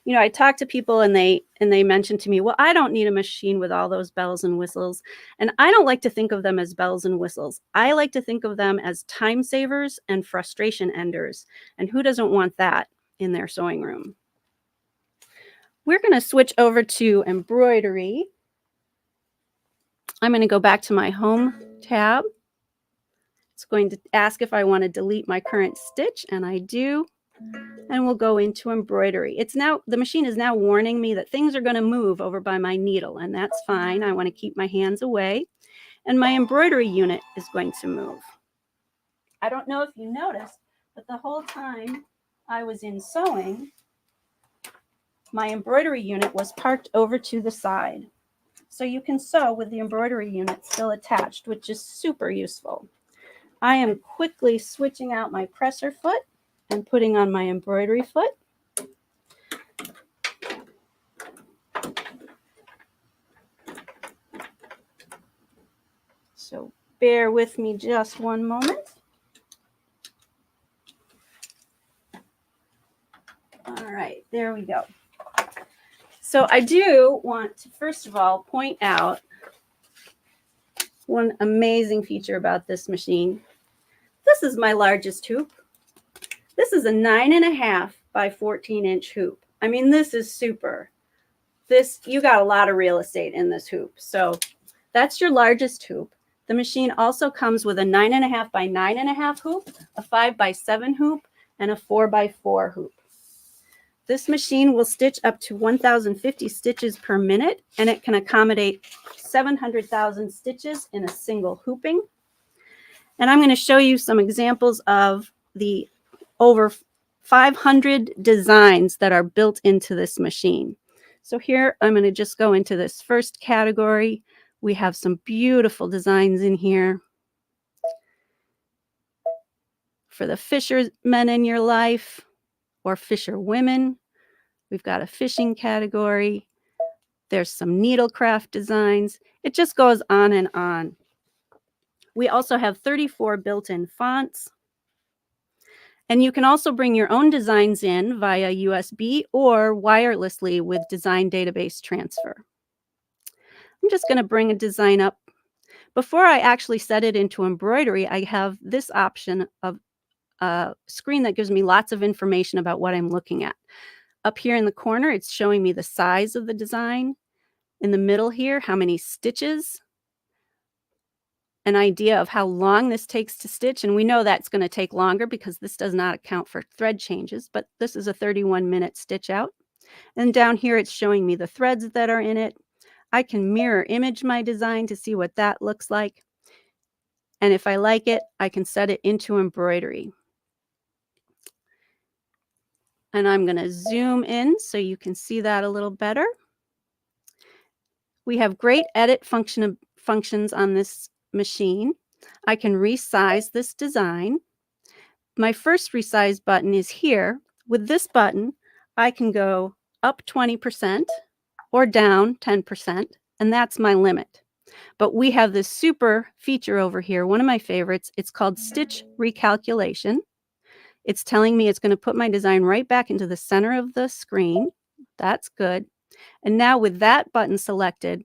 You know, I talk to people and they mention to me, well, I don't need a machine with all those bells and whistles. And I don't like to think of them as bells and whistles. I like to think of them as time savers and frustration enders. And who doesn't want that in their sewing room? We're going to switch over to embroidery. I'm going to go back to my home tab. It's going to ask if I want to delete my current stitch, and I do. And we'll go into embroidery. The machine is now warning me that things are going to move over by my needle, and that's fine. I want to keep my hands away. And my embroidery unit is going to move. I don't know if you noticed, But the whole time I was in sewing, my embroidery unit was parked over to the side. So you can sew with the embroidery unit still attached, which is super useful. I am quickly switching out my presser foot and putting on my embroidery foot. So bear with me just one moment. All right, there we go. So I do want to, first of all, point out one amazing feature about this machine. This is my largest hoop. This is a 9.5 by 14-inch hoop. I mean, this is super. You got a lot of real estate in this hoop. So that's your largest hoop. The machine also comes with a 9.5 by 9.5 hoop, a 5 by 7 hoop, and a 4 by 4 hoop. This machine will stitch up to 1,050 stitches per minute, and it can accommodate 700,000 stitches in a single hooping. And I'm going to show you some examples of the over 500 designs that are built into this machine. So here I'm going to just go into this first category. We have some beautiful designs in here for the fishermen in your life or fisher women. We've got a fishing category. There's some needlecraft designs. It just goes on and on. We also have 34 built-in fonts. And you can also bring your own designs in via USB or wirelessly with design database transfer. I'm just going to bring a design up. Before I actually set it into embroidery, I have this option of a screen that gives me lots of information about what I'm looking at. Up here in the corner, it's showing me the size of the design. In the middle here, how many stitches, an idea of how long this takes to stitch. And we know that's going to take longer because this does not account for thread changes, but this is a 31-minute stitch out. And down here, it's showing me the threads that are in it. I can mirror image my design to see what that looks like. And if I like it, I can set it into embroidery. And I'm going to zoom in so you can see that a little better. We have great edit functions on this machine. I can resize this design. My first resize button is here. With this button, I can go up 20% or down 10%, and that's my limit. But we have this super feature over here, one of my favorites. It's called Stitch Recalculation. It's telling me it's going to put my design right back into the center of the screen. That's good. And now with that button selected,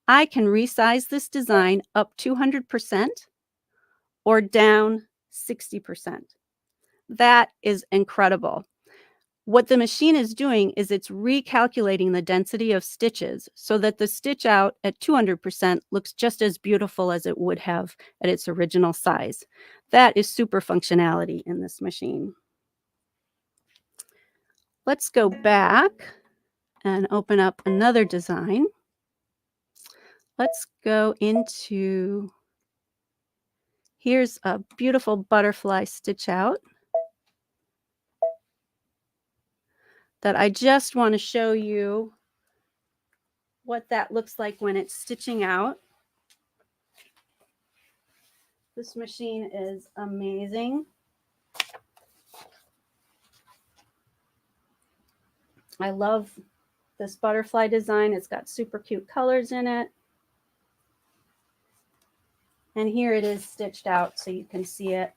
I can resize this design up 200% or down 60%. That is incredible. What the machine is doing is it's recalculating the density of stitches so that the stitch out at 200% looks just as beautiful as it would have at its original size. That is super functionality in this machine. Let's go back and open up another design. Let's go into, here's a beautiful butterfly stitch out that I just want to show you what that looks like when it's stitching out. This machine is amazing. I love this butterfly design. It's got super cute colors in it. And here it is stitched out so you can see it.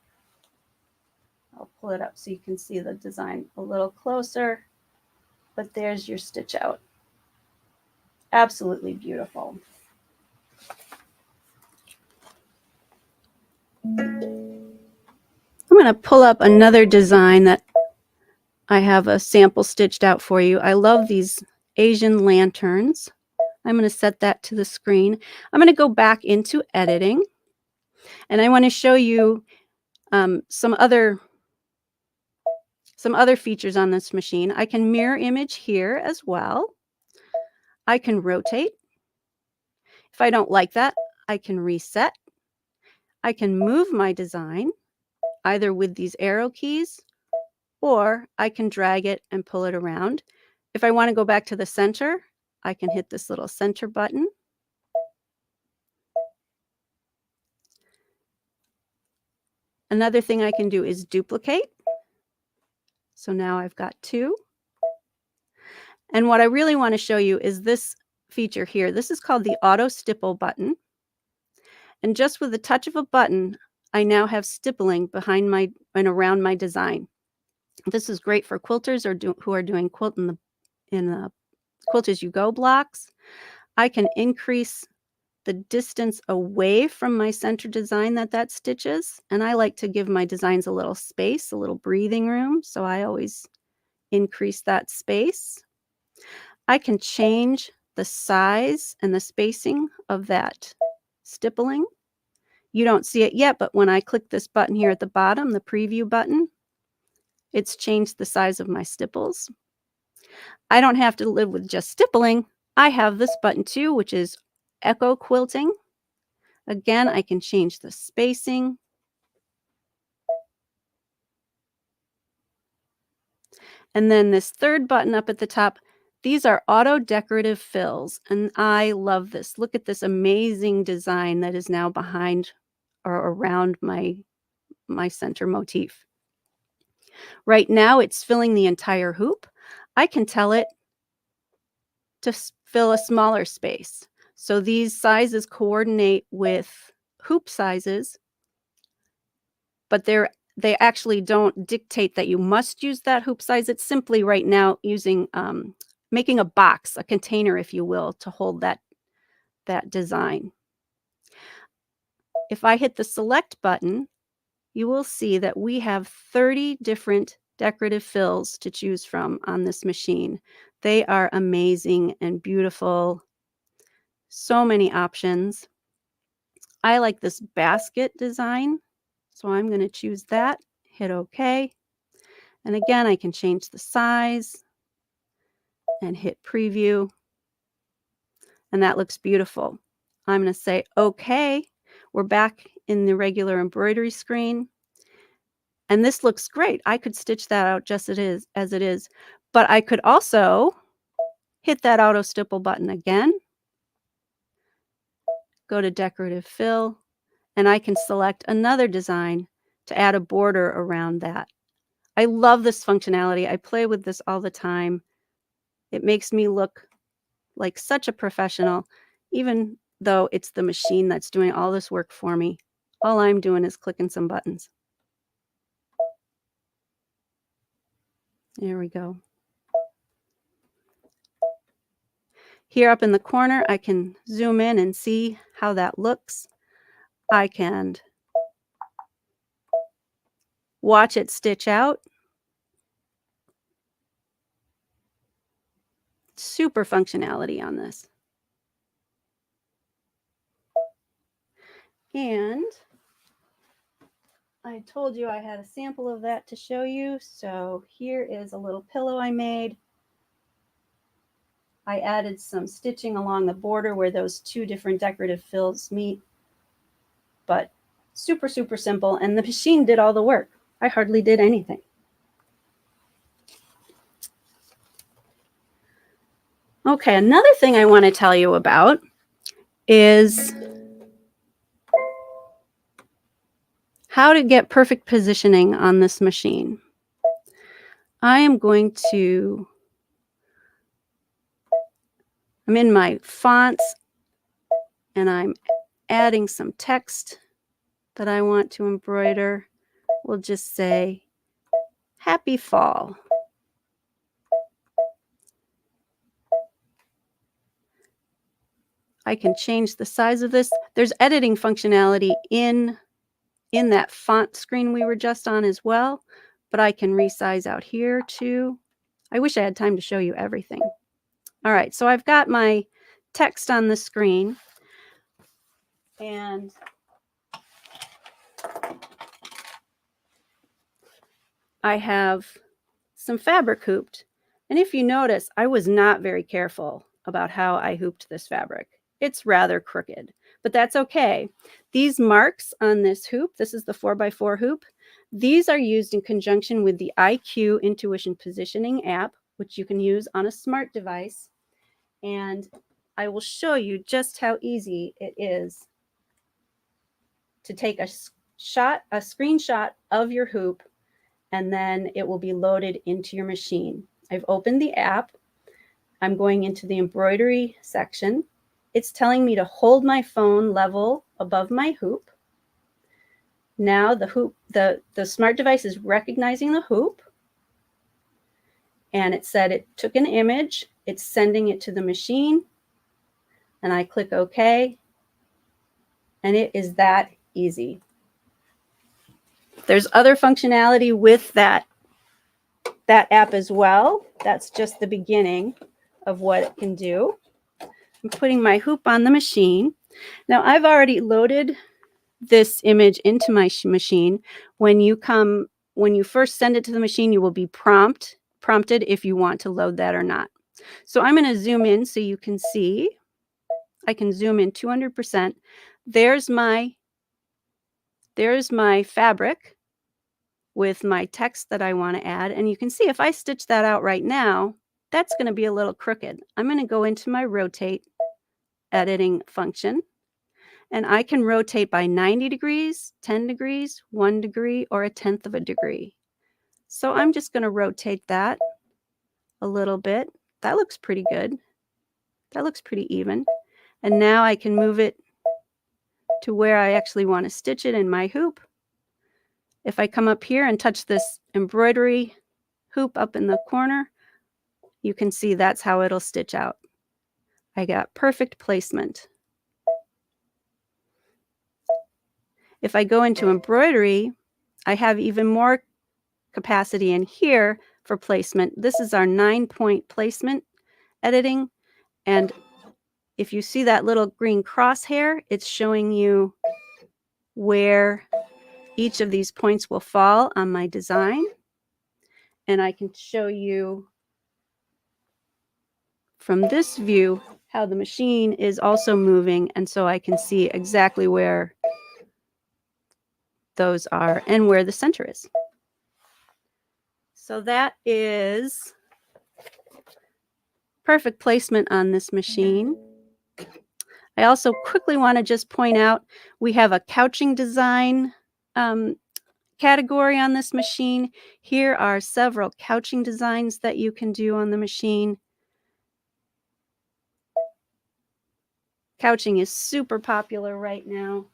I'll pull it up so you can see the design a little closer. But there's your stitch out. Absolutely beautiful. I'm going to pull up another design that I have a sample stitched out for you. I love these Asian lanterns. I'm going to set that to the screen. I'm going to go back into editing. And I want to show you some other features on this machine. I can mirror image here as well. I can rotate. If I don't like that, I can reset. I can move my design. either with these arrow keys, or I can drag it and pull it around. If I want to go back to the center, I can hit this little center button. Another thing I can do is duplicate. So now I've got two. And what I really want to show you is this feature here. This is called the auto stipple button. And just with the touch of a button, I now have stippling behind my and around my design. This is great for quilters who are doing quilt in the Quilt As You Go blocks. I can increase the distance away from my center design that stitches. And I like to give my designs a little space, a little breathing room. So I always increase that space. I can change the size and the spacing of that stippling. You don't see it yet, but when I click this button here at the bottom, the preview button, it's changed the size of my stipples. I don't have to live with just stippling. I have this button too, which is echo quilting. Again, I can change the spacing. And then this third button up at the top, these are auto decorative fills, and I love this. Look at this amazing design that is now behind or around my center motif. Right now it's filling the entire hoop. I can tell it to fill a smaller space. So these sizes coordinate with hoop sizes, but they actually don't dictate that you must use that hoop size. It's simply right now using making a box, a container, if you will, to hold that design. If I hit the select button, you will see that we have 30 different decorative fills to choose from on this machine. They are amazing and beautiful. So many options. I like this basket design, so I'm going to choose that, hit OK. And again, I can change the size and hit preview. And that looks beautiful. I'm going to say OK. We're back in the regular embroidery screen. And this looks great. I could stitch that out just as it is. But I could also hit that auto stipple button again. Go to decorative fill. And I can select another design to add a border around that. I love this functionality. I play with this all the time. It makes me look like such a professional, even though it's the machine that's doing all this work for me. All I'm doing is clicking some buttons. There we go. Here up in the corner, I can zoom in and see how that looks. I can watch it stitch out. Super functionality on this. And I told you I had a sample of that to show you. So here is a little pillow I made. I added some stitching along the border where those two different decorative fills meet. But super, super simple. And the machine did all the work. I hardly did anything. Okay, another thing I want to tell you about is how to get perfect positioning on this machine. I'm in my fonts and I'm adding some text that I want to embroider. We'll just say, Happy Fall. I can change the size of this. There's editing functionality in that font screen we were just on as well, but I can resize out here too. I wish I had time to show you everything. All right, so I've got my text on the screen, and I have some fabric hooped. And if you notice, I was not very careful about how I hooped this fabric. It's rather crooked, but that's okay. These marks on this hoop, this is the 4x4 hoop, These are used in conjunction with the IQ Intuition Positioning app, which you can use on a smart device. And I will show you just how easy it is to take a screenshot of your hoop, and then it will be loaded into your machine. I've opened the app. I'm going into the embroidery section. It's telling me to hold my phone level above my hoop. Now the smart device is recognizing the hoop, and it said it took an image. It's sending it to the machine, and I click OK, and it is that easy. There's other functionality with that app as well. That's just the beginning of what it can do. I'm putting my hoop on the machine. Now I've already loaded this image into my machine. When you first send it to the machine, you will be prompted if you want to load that or not. So I'm going to zoom in so you can see. I can zoom in 200%. There's my fabric with my text that I want to add. And you can see if I stitch that out right now, that's going to be a little crooked. I'm going to go into my rotate editing function, and I can rotate by 90 degrees, 10 degrees, 1 degree, or 1/10 of a degree. So I'm just going to rotate that a little bit. That looks pretty good. That looks pretty even. And now I can move it to where I actually want to stitch it in my hoop. If I come up here and touch this embroidery hoop up in the corner, you can see that's how it'll stitch out. I got perfect placement. If I go into embroidery, I have even more capacity in here for placement. This is our 9-point placement editing. And if you see that little green crosshair, it's showing you where each of these points will fall on my design. And I can show you from this view how the machine is also moving. And so I can see exactly where those are and where the center is. So that is perfect placement on this machine. I also quickly want to just point out we have a couching design category on this machine. Here are several couching designs that you can do on the machine. Couching is super popular right now.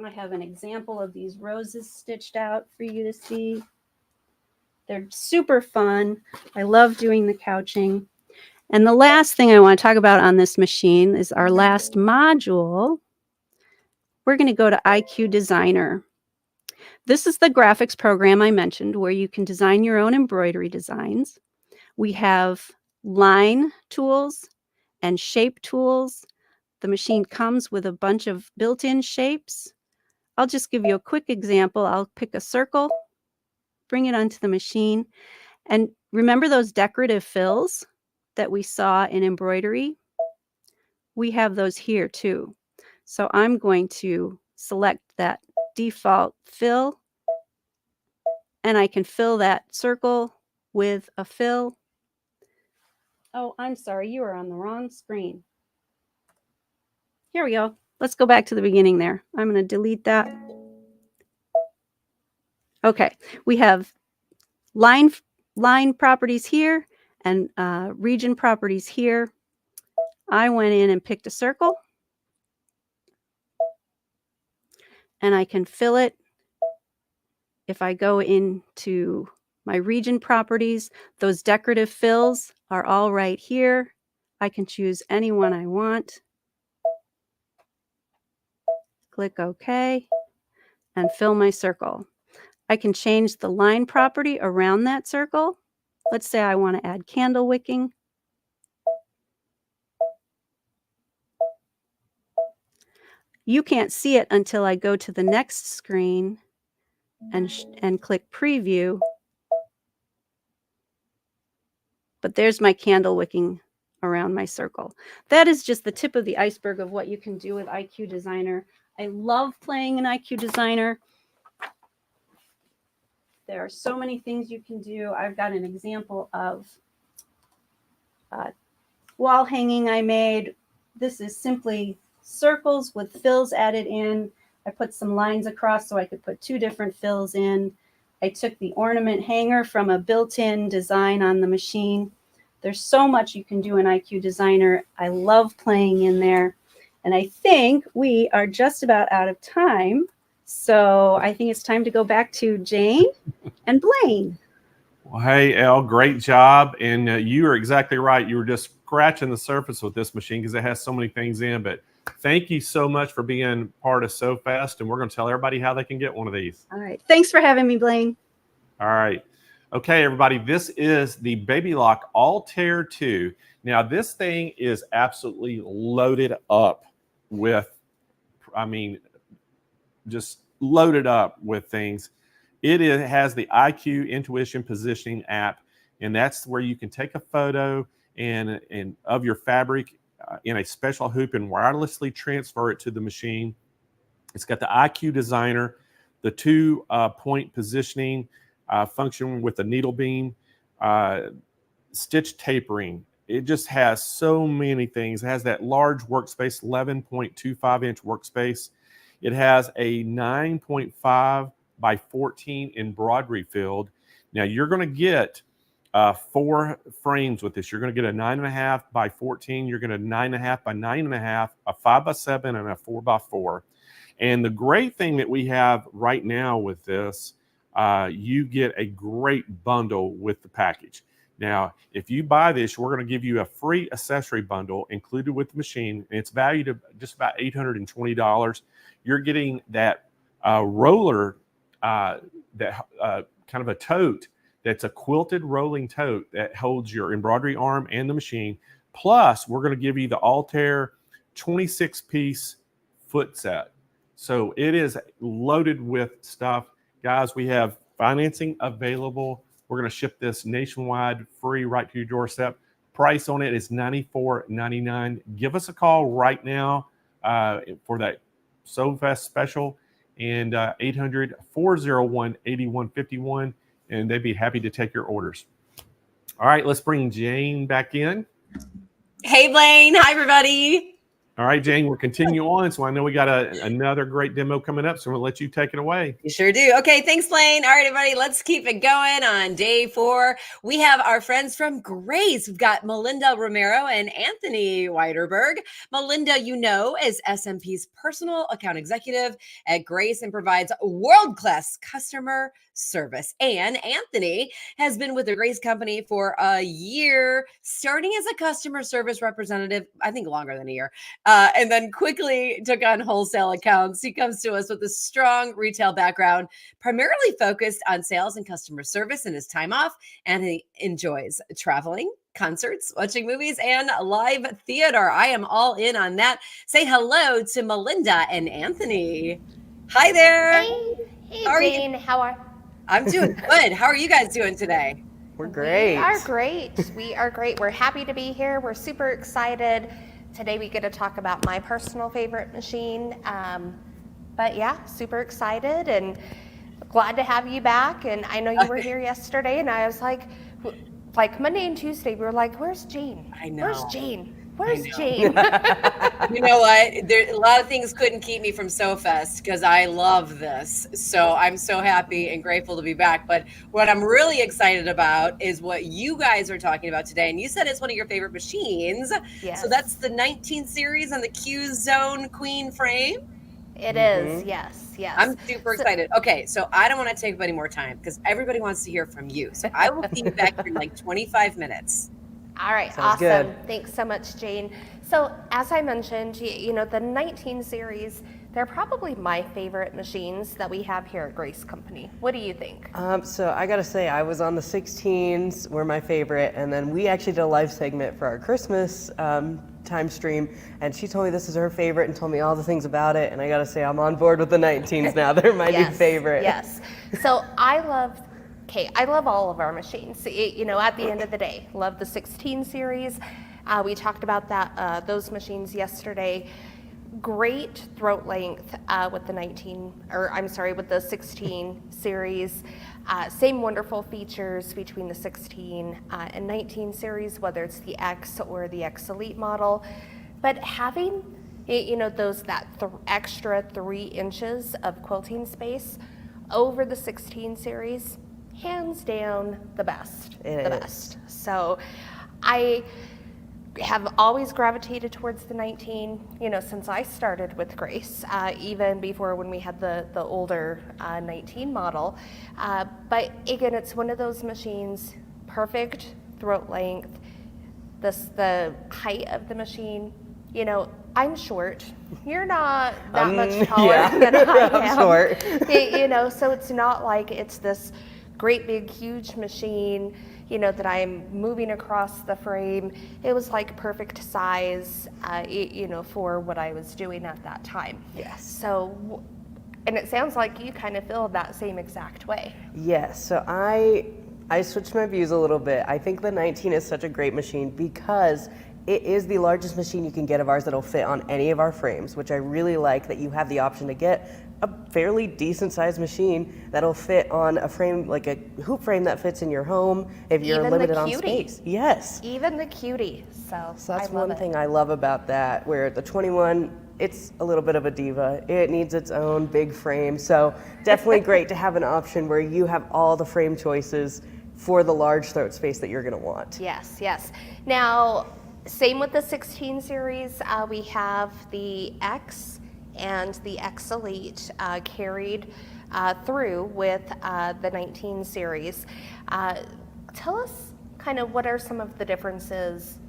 I have an example of these roses stitched out for you to see. They're super fun. I love doing the couching. And the last thing I want to talk about on this machine is our last module. We're going to go to IQ Designer. This is the graphics program I mentioned where you can design your own embroidery designs. We have line tools and shape tools. The machine comes with a bunch of built-in shapes. I'll just give you a quick example. I'll pick a circle, bring it onto the machine, and remember those decorative fills that we saw in embroidery? We have those here too. So I'm going to select that default fill, and I can fill that circle with a fill. Oh, I'm sorry, you are on the wrong screen. Here we go. Let's go back to the beginning there. I'm going to delete that. Okay, we have line properties here and region properties here. I went in and picked a circle, and I can fill it. If I go into my region properties, those decorative fills are all right here. I can choose any one I want. Click OK and fill my circle. I can change the line property around that circle. Let's say I want to add candle wicking. You can't see it until I go to the next screen and click preview. But there's my candle wicking around my circle. That is just the tip of the iceberg of what you can do with IQ Designer. I love playing in IQ Designer. There are so many things you can do. I've got an example of wall hanging I made. This is simply circles with fills added in. I put some lines across so I could put 2 different fills in. I took the ornament hanger from a built-in design on the machine. There's so much you can do in IQ Designer. I love playing in there. And I think we are just about out of time. So I think it's time to go back to Jane and Blaine. Well, hey, Elle, great job. And you are exactly right. You were just scratching the surface with this machine because it has so many things in. But thank you so much for being part of SewFest. And we're going to tell everybody how they can get one of these. All right. Thanks for having me, Blaine. All right. Okay, everybody, this is the Baby Lock Altair 2. Now, this thing is absolutely loaded up with, just loaded up with things. It has the IQ Intuition Positioning app, and that's where you can take a photo and of your fabric in a special hoop and wirelessly transfer it to the machine. It's got the IQ Designer, the 2-point positioning function with the needle beam, stitch tapering. It just has so many things. It has that large workspace, 11.25-inch workspace. It has a 9.5 by 14 embroidery field. Now you're going to get 4 frames with this. You're going to get a 9.5 by 14. You're going to 9.5 by 9.5, a 5 by 7, and a 4 by 4. And the great thing that we have right now with this, you get a great bundle with the package. Now, if you buy this, we're going to give you a free accessory bundle included with the machine, and it's valued at just about $820. You're getting that roller, kind of a tote that's a quilted rolling tote that holds your embroidery arm and the machine. Plus, we're going to give you the Altair 26-piece foot set. So it is loaded with stuff. Guys, we have financing available. We're going to ship this nationwide free right to your doorstep. Price on it is $94.99. Give us a call right now for that SewFest special, and 800-401-8151, and they'd be happy to take your orders. All right, let's bring Jane back in. Hey, Blaine. Hi, everybody. All right, Jane, we'll continue on. So I know we got another great demo coming up, so we'll let you take it away. You sure do. Okay, thanks, Blaine. All right, everybody, let's keep it going on day 4. We have our friends from Grace. We've got Melinda Romero and Anthony Weiderberg. Melinda, you know, is SMP's personal account executive at Grace and provides world-class customer service. And Anthony has been with the Grace company for a year, starting as a customer service representative, I think longer than a year. And then quickly took on wholesale accounts. He comes to us with a strong retail background, primarily focused on sales and customer service in his time off, and he enjoys traveling, concerts, watching movies, and live theater. I am all in on that. Say hello to Melinda and Anthony. Hi there. Hey Jane, how are you? I'm doing good. How are you guys doing today? We're great. We are great. We are great. We're happy to be here. We're super excited. Today we get to talk about my personal favorite machine. But yeah, super excited and glad to have you back. And I know you were here yesterday, and I was like Monday and Tuesday, we were like, where's Jane? I know. Where's Jane? Where's Jane? You know what? A lot of things couldn't keep me from SewFest because I love this. So I'm so happy and grateful to be back. But what I'm really excited about is what you guys are talking about today. And you said it's one of your favorite machines. Yes. So that's the 19 series on the Q Zone Queen frame. It is, yes. I'm super excited. Okay, so I don't want to take up any more time because everybody wants to hear from you. So I will be back in like 25 minutes. All right, Sounds awesome. good. Thanks so much, Jane. So as I mentioned, you know, the 19 series, they're probably my favorite machines that we have here at Grace Company. What do you think? So I gotta say, I was on the 16s, were my favorite, and then we actually did a live segment for our Christmas time stream, and she told me this is her favorite and told me all the things about it, and I gotta say, I'm on board with the 19s now. They're my new favorite. Yes. So I love all of our machines. You know, at the end of the day, love the 16 series. We talked about those machines yesterday. great throat length with the with the 16 series. Same wonderful features between the 16 and 19 series, whether it's the X or the X Elite model. But having, extra 3 inches of quilting space over the 16 series, hands down the best. Best. So I have always gravitated towards the 19, since I started with Grace, even before when we had the older 19 model. But again, it's one of those machines, perfect throat length, the height of the machine. I'm short. You're not that much taller than I am. I'm short. So it's not like it's this great big huge machine that I'm moving across the frame. It was like perfect size, for what I was doing at that time. Yes. So, and it sounds like you kind of feel that same exact way. Yes. So I switched my views a little bit. I think the 19 is such a great machine because it is the largest machine you can get of ours that'll fit on any of our frames, which I really like that you have the option to get a fairly decent sized machine that'll fit on a frame, like a hoop frame that fits in your home if you're limited on space. Yes. Even the cutie. So that's one thing I love about that, where the 21, it's a little bit of a diva. It needs its own big frame. So definitely great to have an option where you have all the frame choices for the large throat space that you're gonna want. Yes, yes. Now, same with the 16 series, we have the X and the X Elite carried through with the 19 series. Tell us kind of what are some of the differences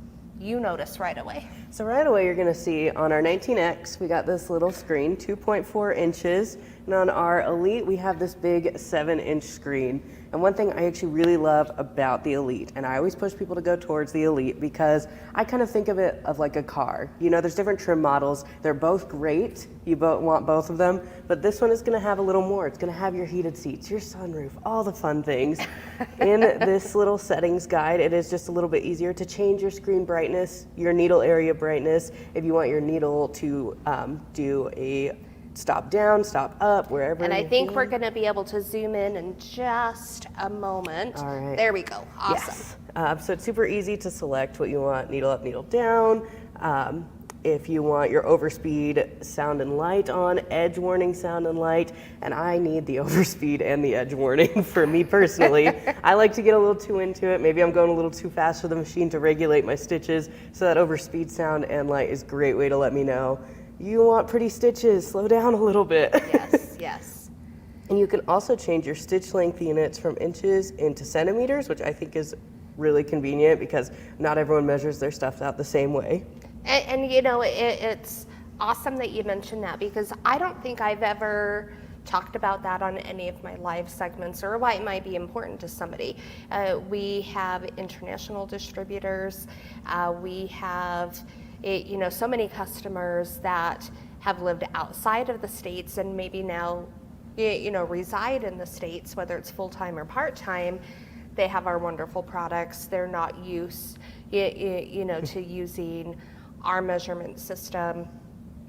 you notice right away? So right away you're gonna see on our 19X, we got this little screen, 2.4 inches, and on our Elite, we have this big 7-inch screen. And one thing I actually really love about the Elite, and I always push people to go towards the Elite because I kind of think of it of like a car. There's different trim models. They're both great. You want both of them, but this one is gonna have a little more. It's gonna have your heated seats, your sunroof, all the fun things. In this little settings guide, it is just a little bit easier to change your screen brightness, your needle area brightness, if you want your needle to do a stop down, stop up, wherever. And I think we're going to be able to zoom in just a moment. All right. There we go. Awesome. Yes. So it's super easy to select what you want, needle up, needle down. If you want your overspeed sound and light on, edge warning sound and light, and I need the overspeed and the edge warning for me personally. I like to get a little too into it. Maybe I'm going a little too fast for the machine to regulate my stitches, so that overspeed sound and light is a great way to let me know you want pretty stitches, slow down a little bit. Yes, yes. And you can also change your stitch length units from inches into centimeters, which I think is really convenient because not everyone measures their stuff out the same way. And it's awesome that you mentioned that because I don't think I've ever talked about that on any of my live segments or why it might be important to somebody. We have international distributors. We have so many customers that have lived outside of the States and maybe now, reside in the States, whether it's full-time or part-time. They have our wonderful products. They're not used, to using our measurement system,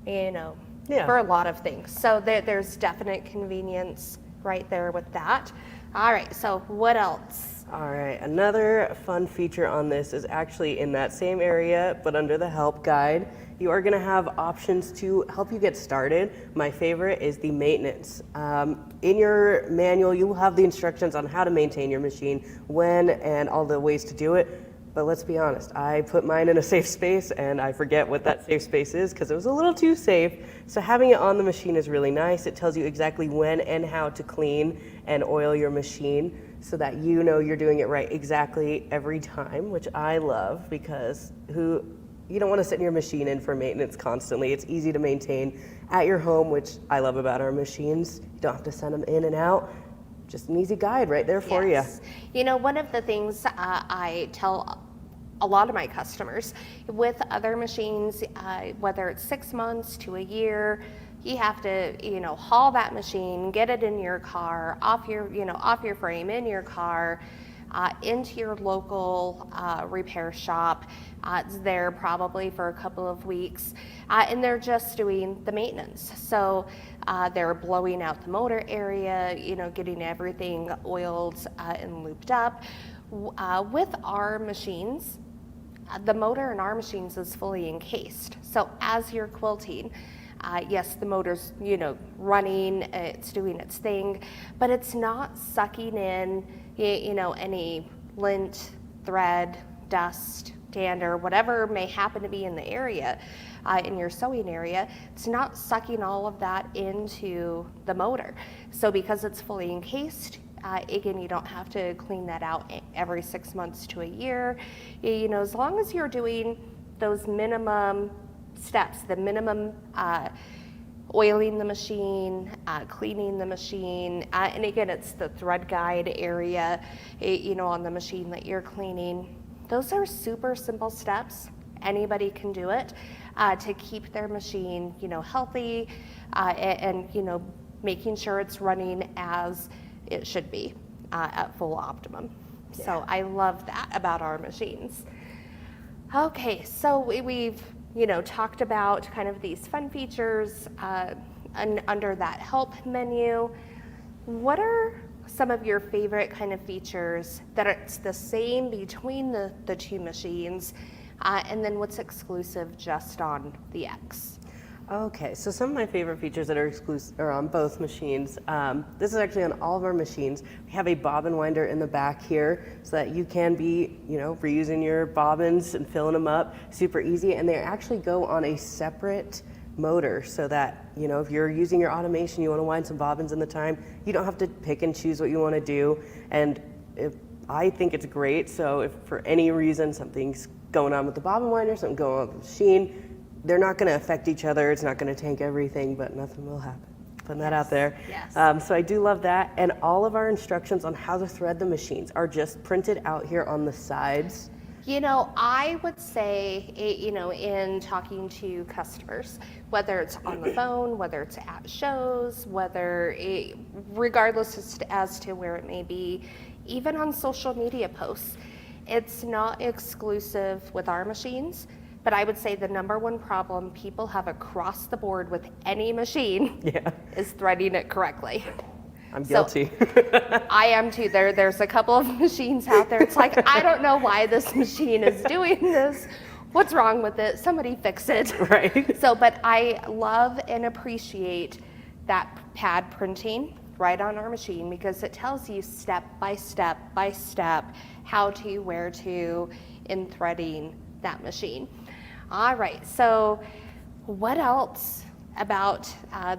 for a lot of things. So there's definite convenience right there with that. All right, so what else? All right, another fun feature on this is actually in that same area, but under the help guide. You are gonna have options to help you get started. My favorite is the maintenance. In your manual, you will have the instructions on how to maintain your machine, when, and all the ways to do it. But let's be honest, I put mine in a safe space and I forget what that safe space is because it was a little too safe. So having it on the machine is really nice. It tells you exactly when and how to clean and oil your machine so that you're doing it right exactly every time, which I love because you don't want to sit in your machine in for maintenance constantly. It's easy to maintain at your home, which I love about our machines. You don't have to send them in and out. Just an easy guide right there for you. One of the things I tell a lot of my customers with other machines, whether it's 6 months to a year, you have to, haul that machine, get it in your car, off your frame, in your car. into your local repair shop. It's there probably for a couple of weeks, and they're just doing the maintenance. So they're blowing out the motor area, you know, getting everything oiled and looped up. With our machines, the motor in our machines is fully encased. So as you're quilting, yes, the motor's, you know, running, it's doing its thing, but it's not sucking in, you know, any lint, thread, dust, dander, whatever may happen to be in the area, in your sewing area. It's not sucking all of that into the motor. So because it's fully encased, again, you don't have to clean that out every 6 months to a year. You know, as long as you're doing those minimum steps, the minimum oiling the machine, cleaning the machine, and again, it's the thread guide area, you know, on the machine that you're cleaning. Those are super simple steps. Anybody can do it to keep their machine, you know, healthy, and you know, making sure it's running as it should be at full optimum. Yeah. So I love that about our machines. Okay, so we've, you know, talked about kind of these fun features under that help menu. What are some of your favorite kind of features that it's the same between the two machines, and then what's exclusive just on the X? Okay, so some of my favorite features that are exclusive are on both machines. This is actually on all of our machines. We have a bobbin winder in the back here so that you can be, you know, reusing your bobbins and filling them up super easy. And they actually go on a separate motor so that, you know, if you're using your automation, you want to wind some bobbins in the time, you don't have to pick and choose what you want to do. And I think it's great. So if for any reason something's going on with the bobbin winder, something going on with the machine, they're not going to affect each other. It's not going to tank everything, but nothing will happen. Putting that out there. Yes. So I do love that. And all of our instructions on how to thread the machines are just printed out here on the sides. You know, I would say, you know, in talking to customers, whether it's on the phone, whether it's at shows, regardless as to where it may be, even on social media posts, it's not exclusive with our machines. But I would say the number one problem people have across the board with any machine is threading it correctly. I'm guilty. So, I am too. There's a couple of machines out there. It's like, I don't know why this machine is doing this. What's wrong with it? Somebody fix it. Right. So, but I love and appreciate that pad printing right on our machine because it tells you step by step by step how to, where to in threading that machine. All right, so what else about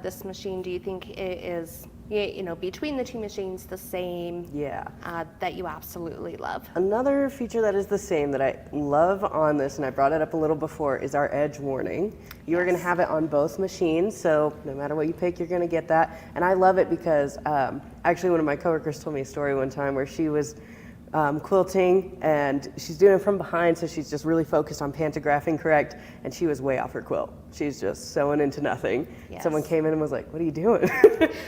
this machine do you think is, you know, between the two machines the same that you absolutely love? Another feature that is the same that I love on this, and I brought it up a little before, is our edge warning. You are going to have it on both machines, so no matter what you pick, you're going to get that. And I love it because actually one of my coworkers told me a story one time where she was quilting and she's doing it from behind, so she's just really focused on pantographing correct, and she was way off her quilt. She's just sewing into nothing. Yes. Someone came in and was like, what are you doing?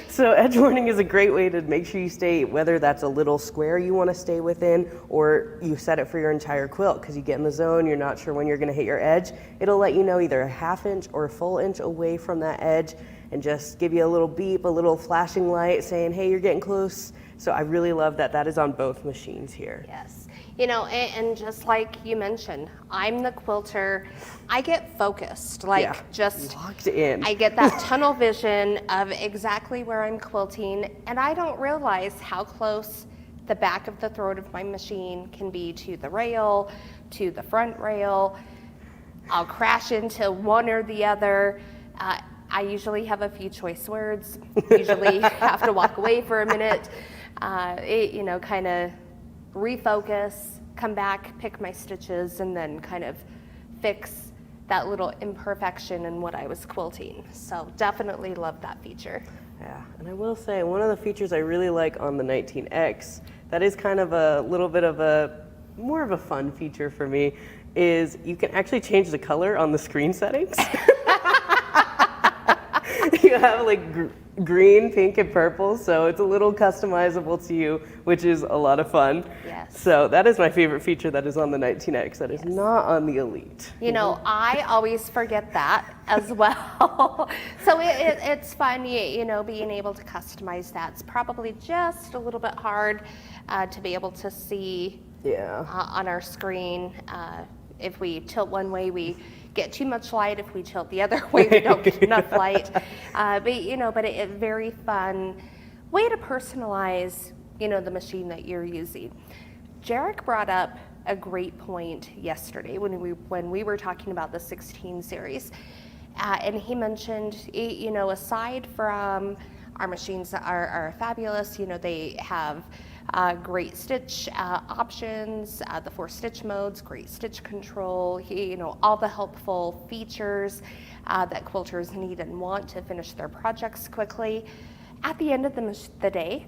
So edge warning is a great way to make sure you stay, whether that's a little square you want to stay within or you set it for your entire quilt because you get in the zone, you're not sure when you're going to hit your edge. It'll let you know either a ½ inch or a full inch away from that edge and just give you a little beep, a little flashing light saying, hey, you're getting close. So I really love that that is on both machines here. Yes. You know, and just like you mentioned, I'm the quilter. I get focused, just locked in. I get that tunnel vision of exactly where I'm quilting, and I don't realize how close the back of the throat of my machine can be to the rail, to the front rail. I'll crash into one or the other. I usually have a few choice words, usually have to walk away for a minute, you know, kind of refocus, come back, pick my stitches, and then kind of fix that little imperfection in what I was quilting. So definitely love that feature. Yeah, and I will say one of the features I really like on the 19X, that is kind of a little bit of more of a fun feature for me, is you can actually change the color on the screen settings. You have like green, pink, and purple, so it's a little customizable to you, which is a lot of fun. Yes. So that is my favorite feature that is on the 19X that is not on the Elite. You know, I always forget that as well. So it's fun, you know, being able to customize that. It's probably just a little bit hard to be able to see on our screen. If we tilt one way, we get too much light. If we tilt the other way, we don't get enough light. But you know, a very fun way to personalize, you know, the machine that you're using. Jarek brought up a great point yesterday when we were talking about the 16 series, and he mentioned, you know, aside from our machines that are fabulous, you know, they have great stitch options, the 4 stitch modes, great stitch control, you know, all the helpful features that quilters need and want to finish their projects quickly. At the end of the day,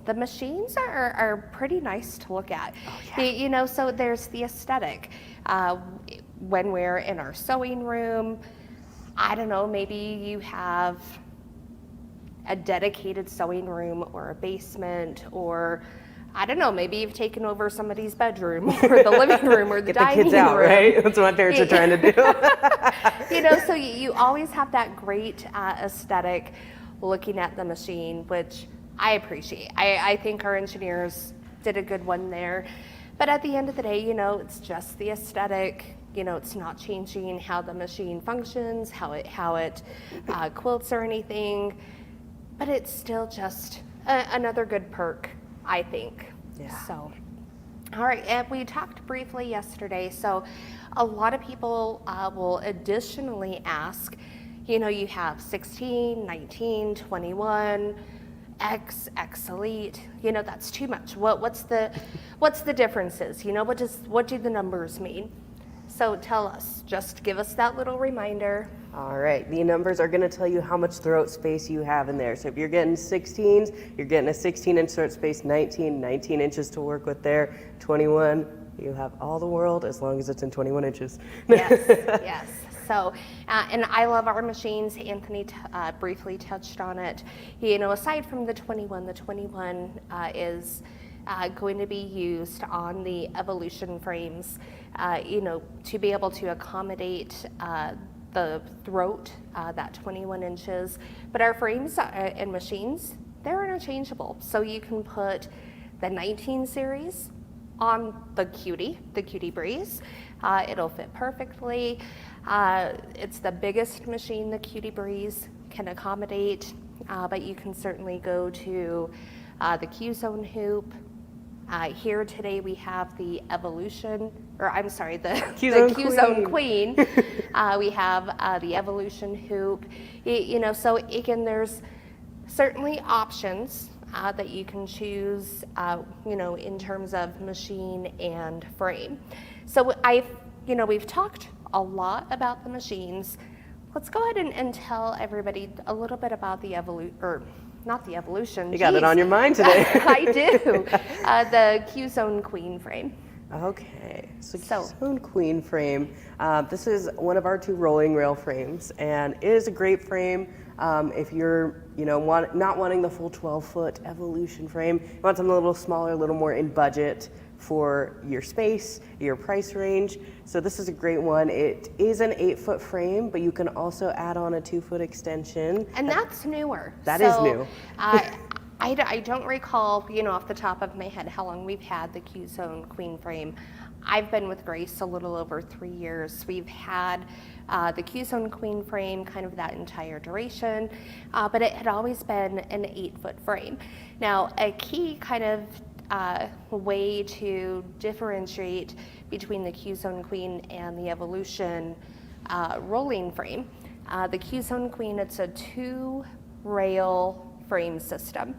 the machines are pretty nice to look at. You know, so there's the aesthetic. When we're in our sewing room, I don't know, maybe you have a dedicated sewing room or a basement, or I don't know, maybe you've taken over somebody's bedroom or the living room or the dining room. Get the kids out, right? That's what my parents are trying to do. You know, so you always have that great aesthetic looking at the machine, which I appreciate. I think our engineers did a good one there. But at the end of the day, you know, it's just the aesthetic. You know, it's not changing how the machine functions, how it quilts or anything. But it's still just another good perk, I think. Yeah. So, all right, and we talked briefly yesterday. So a lot of people will additionally ask, you know, you have 16, 19, 21, X Elite, you know, that's too much. What's the differences? You know, what do the numbers mean? So tell us, just give us that little reminder. All right, the numbers are gonna tell you how much throat space you have in there. So if you're getting 16s, you're getting a 16-inch throat space, 19 inches to work with there, 21, you have all the world as long as it's in 21 inches. Yes, yes. So, and I love our machines. Anthony briefly touched on it. You know, aside from the 21 is going to be used on the Evolution frames, you know, to be able to accommodate the throat, that 21 inches. But our frames and machines, they're interchangeable. So you can put the 19 series on the Cutie Breeze. It'll fit perfectly. It's the biggest machine the Cutie Breeze can accommodate, but you can certainly go to the Q-Zone hoop. Here today we have the Evolution, or I'm sorry, the Q-Zone Queen. We have the Evolution hoop. You know, so again, there's certainly options that you can choose, you know, in terms of machine and frame. So we've talked a lot about the machines. Let's go ahead and tell everybody a little bit about the not the Evolution. You got it on your mind today. I do. The Q-Zone Queen frame. Okay, so Q-Zone Queen frame. This is one of our 2 rolling rail frames, and it is a great frame. If you're, you know, not wanting the full 12-foot Evolution frame, you want something a little smaller, a little more in budget for your space, your price range. So this is a great one. It is an 8-foot frame, but you can also add on a 2-foot extension. And that's newer. That is new. I don't recall, you know, off the top of my head how long we've had the Q-Zone Queen frame. I've been with Grace a little over 3 years. We've had the Q-Zone Queen frame kind of that entire duration, but it had always been an 8-foot frame. Now, a key kind of way to differentiate between the Q-Zone Queen and the Evolution rolling frame. The Q-Zone Queen, it's a 2-rail frame system.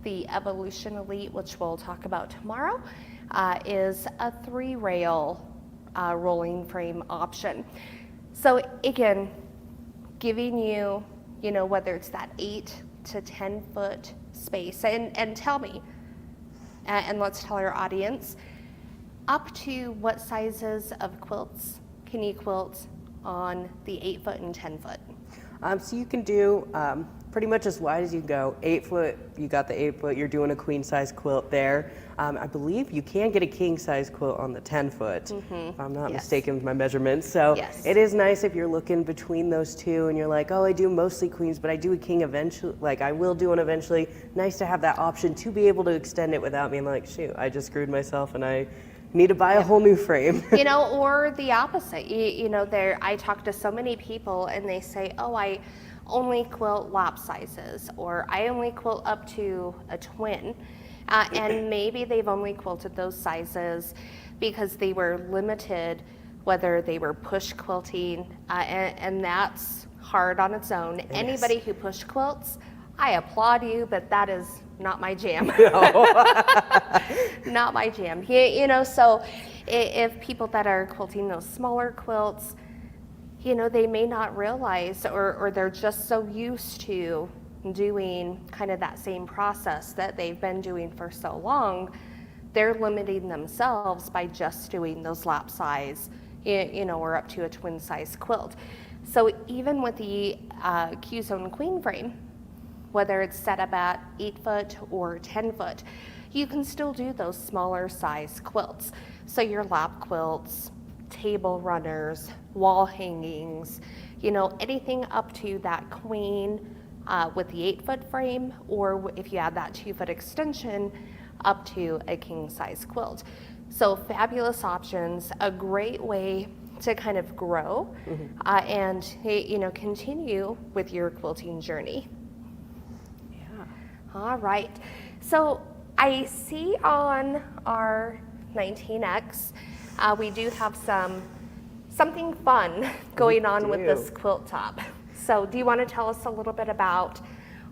The Evolution Elite, which we'll talk about tomorrow, is a 3-rail rolling frame option. So again, giving you, you know, whether it's that 8 to 10 foot space, and tell me, and let's tell our audience, up to what sizes of quilts can you quilt on the 8-foot and 10-foot? So you can do pretty much as wide as you can go. 8 foot, you got the 8 foot, you're doing a queen size quilt there. I believe you can get a king size quilt on the 10 foot, if I'm not mistaken with my measurements. So it is nice if you're looking between those two and you're like, oh, I do mostly queens, but I do a king eventually, like I will do one eventually. Nice to have that option to be able to extend it without being like, shoot, I just screwed myself and I need to buy a whole new frame. You know, or the opposite. You know, I talk to so many people and they say, oh, I only quilt lap sizes, or I only quilt up to a twin. And maybe they've only quilted those sizes because they were limited, whether they were push quilting, and that's hard on its own. Yes. Anybody who push quilts, I applaud you, but that is not my jam. Not my jam. You know, so if people that are quilting those smaller quilts, you know, they may not realize, or they're just so used to doing kind of that same process that they've been doing for so long, they're limiting themselves by just doing those lap size, you know, or up to a twin size quilt. So even with the Q-Zone queen frame, whether it's set up at 8 foot or 10 foot, you can still do those smaller size quilts. So your lap quilts, table runners, wall hangings, you know, anything up to that queen with the 8 foot frame, or if you add that 2 foot extension, up to a king size quilt. So fabulous options, a great way to kind of grow and, you know, continue with your quilting journey. Yeah. All right. So I see on our 19X, we do have something fun going on with this quilt top. So do you want to tell us a little bit about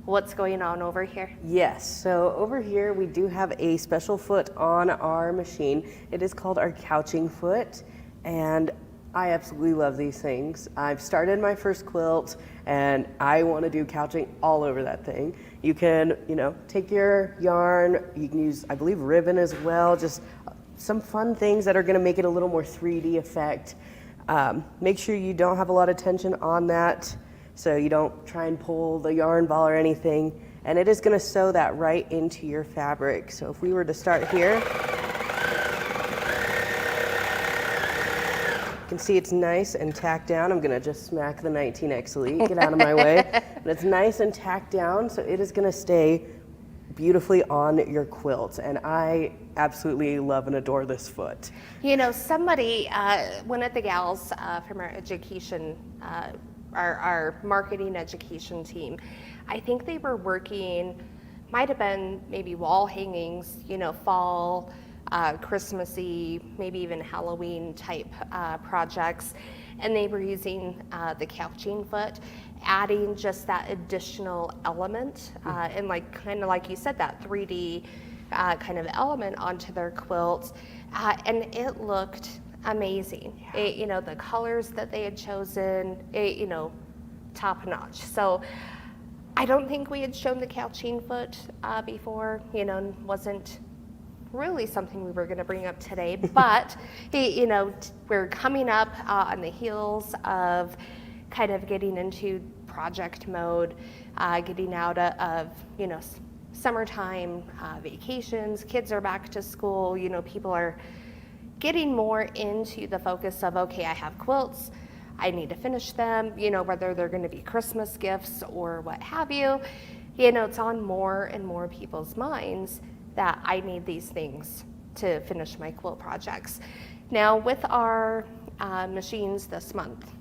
what's going on over here? Yes, so over here we do have a special foot on our machine. It is called our couching foot, and I absolutely love these things. I've started my first quilt and I want to do couching all over that thing. You can, you know, take your yarn, you can use, I believe, ribbon as well, just some fun things that are going to make it a little more 3D effect. Make sure you don't have a lot of tension on that, so you don't try and pull the yarn ball or anything, and it is going to sew that right into your fabric. So if we were to start here, you can see it's nice and tacked down. I'm going to just smack the 19X Elite, get out of my way. But it's nice and tacked down, so it is going to stay beautifully on your quilt, and I absolutely love and adore this foot. You know, somebody, one of the gals from our education, our marketing education team, I think they were working, might have been maybe wall hangings, you know, fall, Christmassy, maybe even Halloween type projects, and they were using the couching foot, adding just that additional element, and like kind of like you said, that 3D kind of element onto their quilts, and it looked amazing. It, you know, the colors that they had chosen, it, you know, top notch. So I don't think we had shown the couching foot before, you know, wasn't really something we were going to bring up today, but you know, we're coming up on the heels of kind of getting into project mode, getting out of, you know, summertime vacations, kids are back to school, you know, people are getting more into the focus of, okay, I have quilts, I need to finish them, you know, whether they're going to be Christmas gifts or what have you, you know, it's on more and more people's minds that I need these things to finish my quilt projects. Now with our machines this month,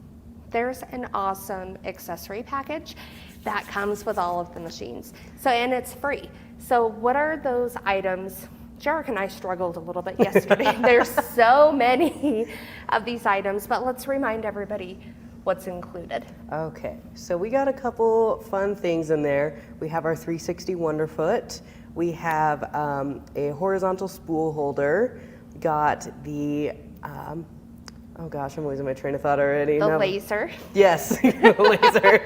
there's an awesome accessory package that comes with all of the machines. So, and it's free. So what are those items? Jarek and I struggled a little bit yesterday. There's so many of these items, but let's remind everybody what's included. Okay, so we got a couple fun things in there. We have our 360 Wonderfoot. We have a horizontal spool holder. We got the, oh gosh, I'm losing my train of thought already. The laser. Yes, the laser.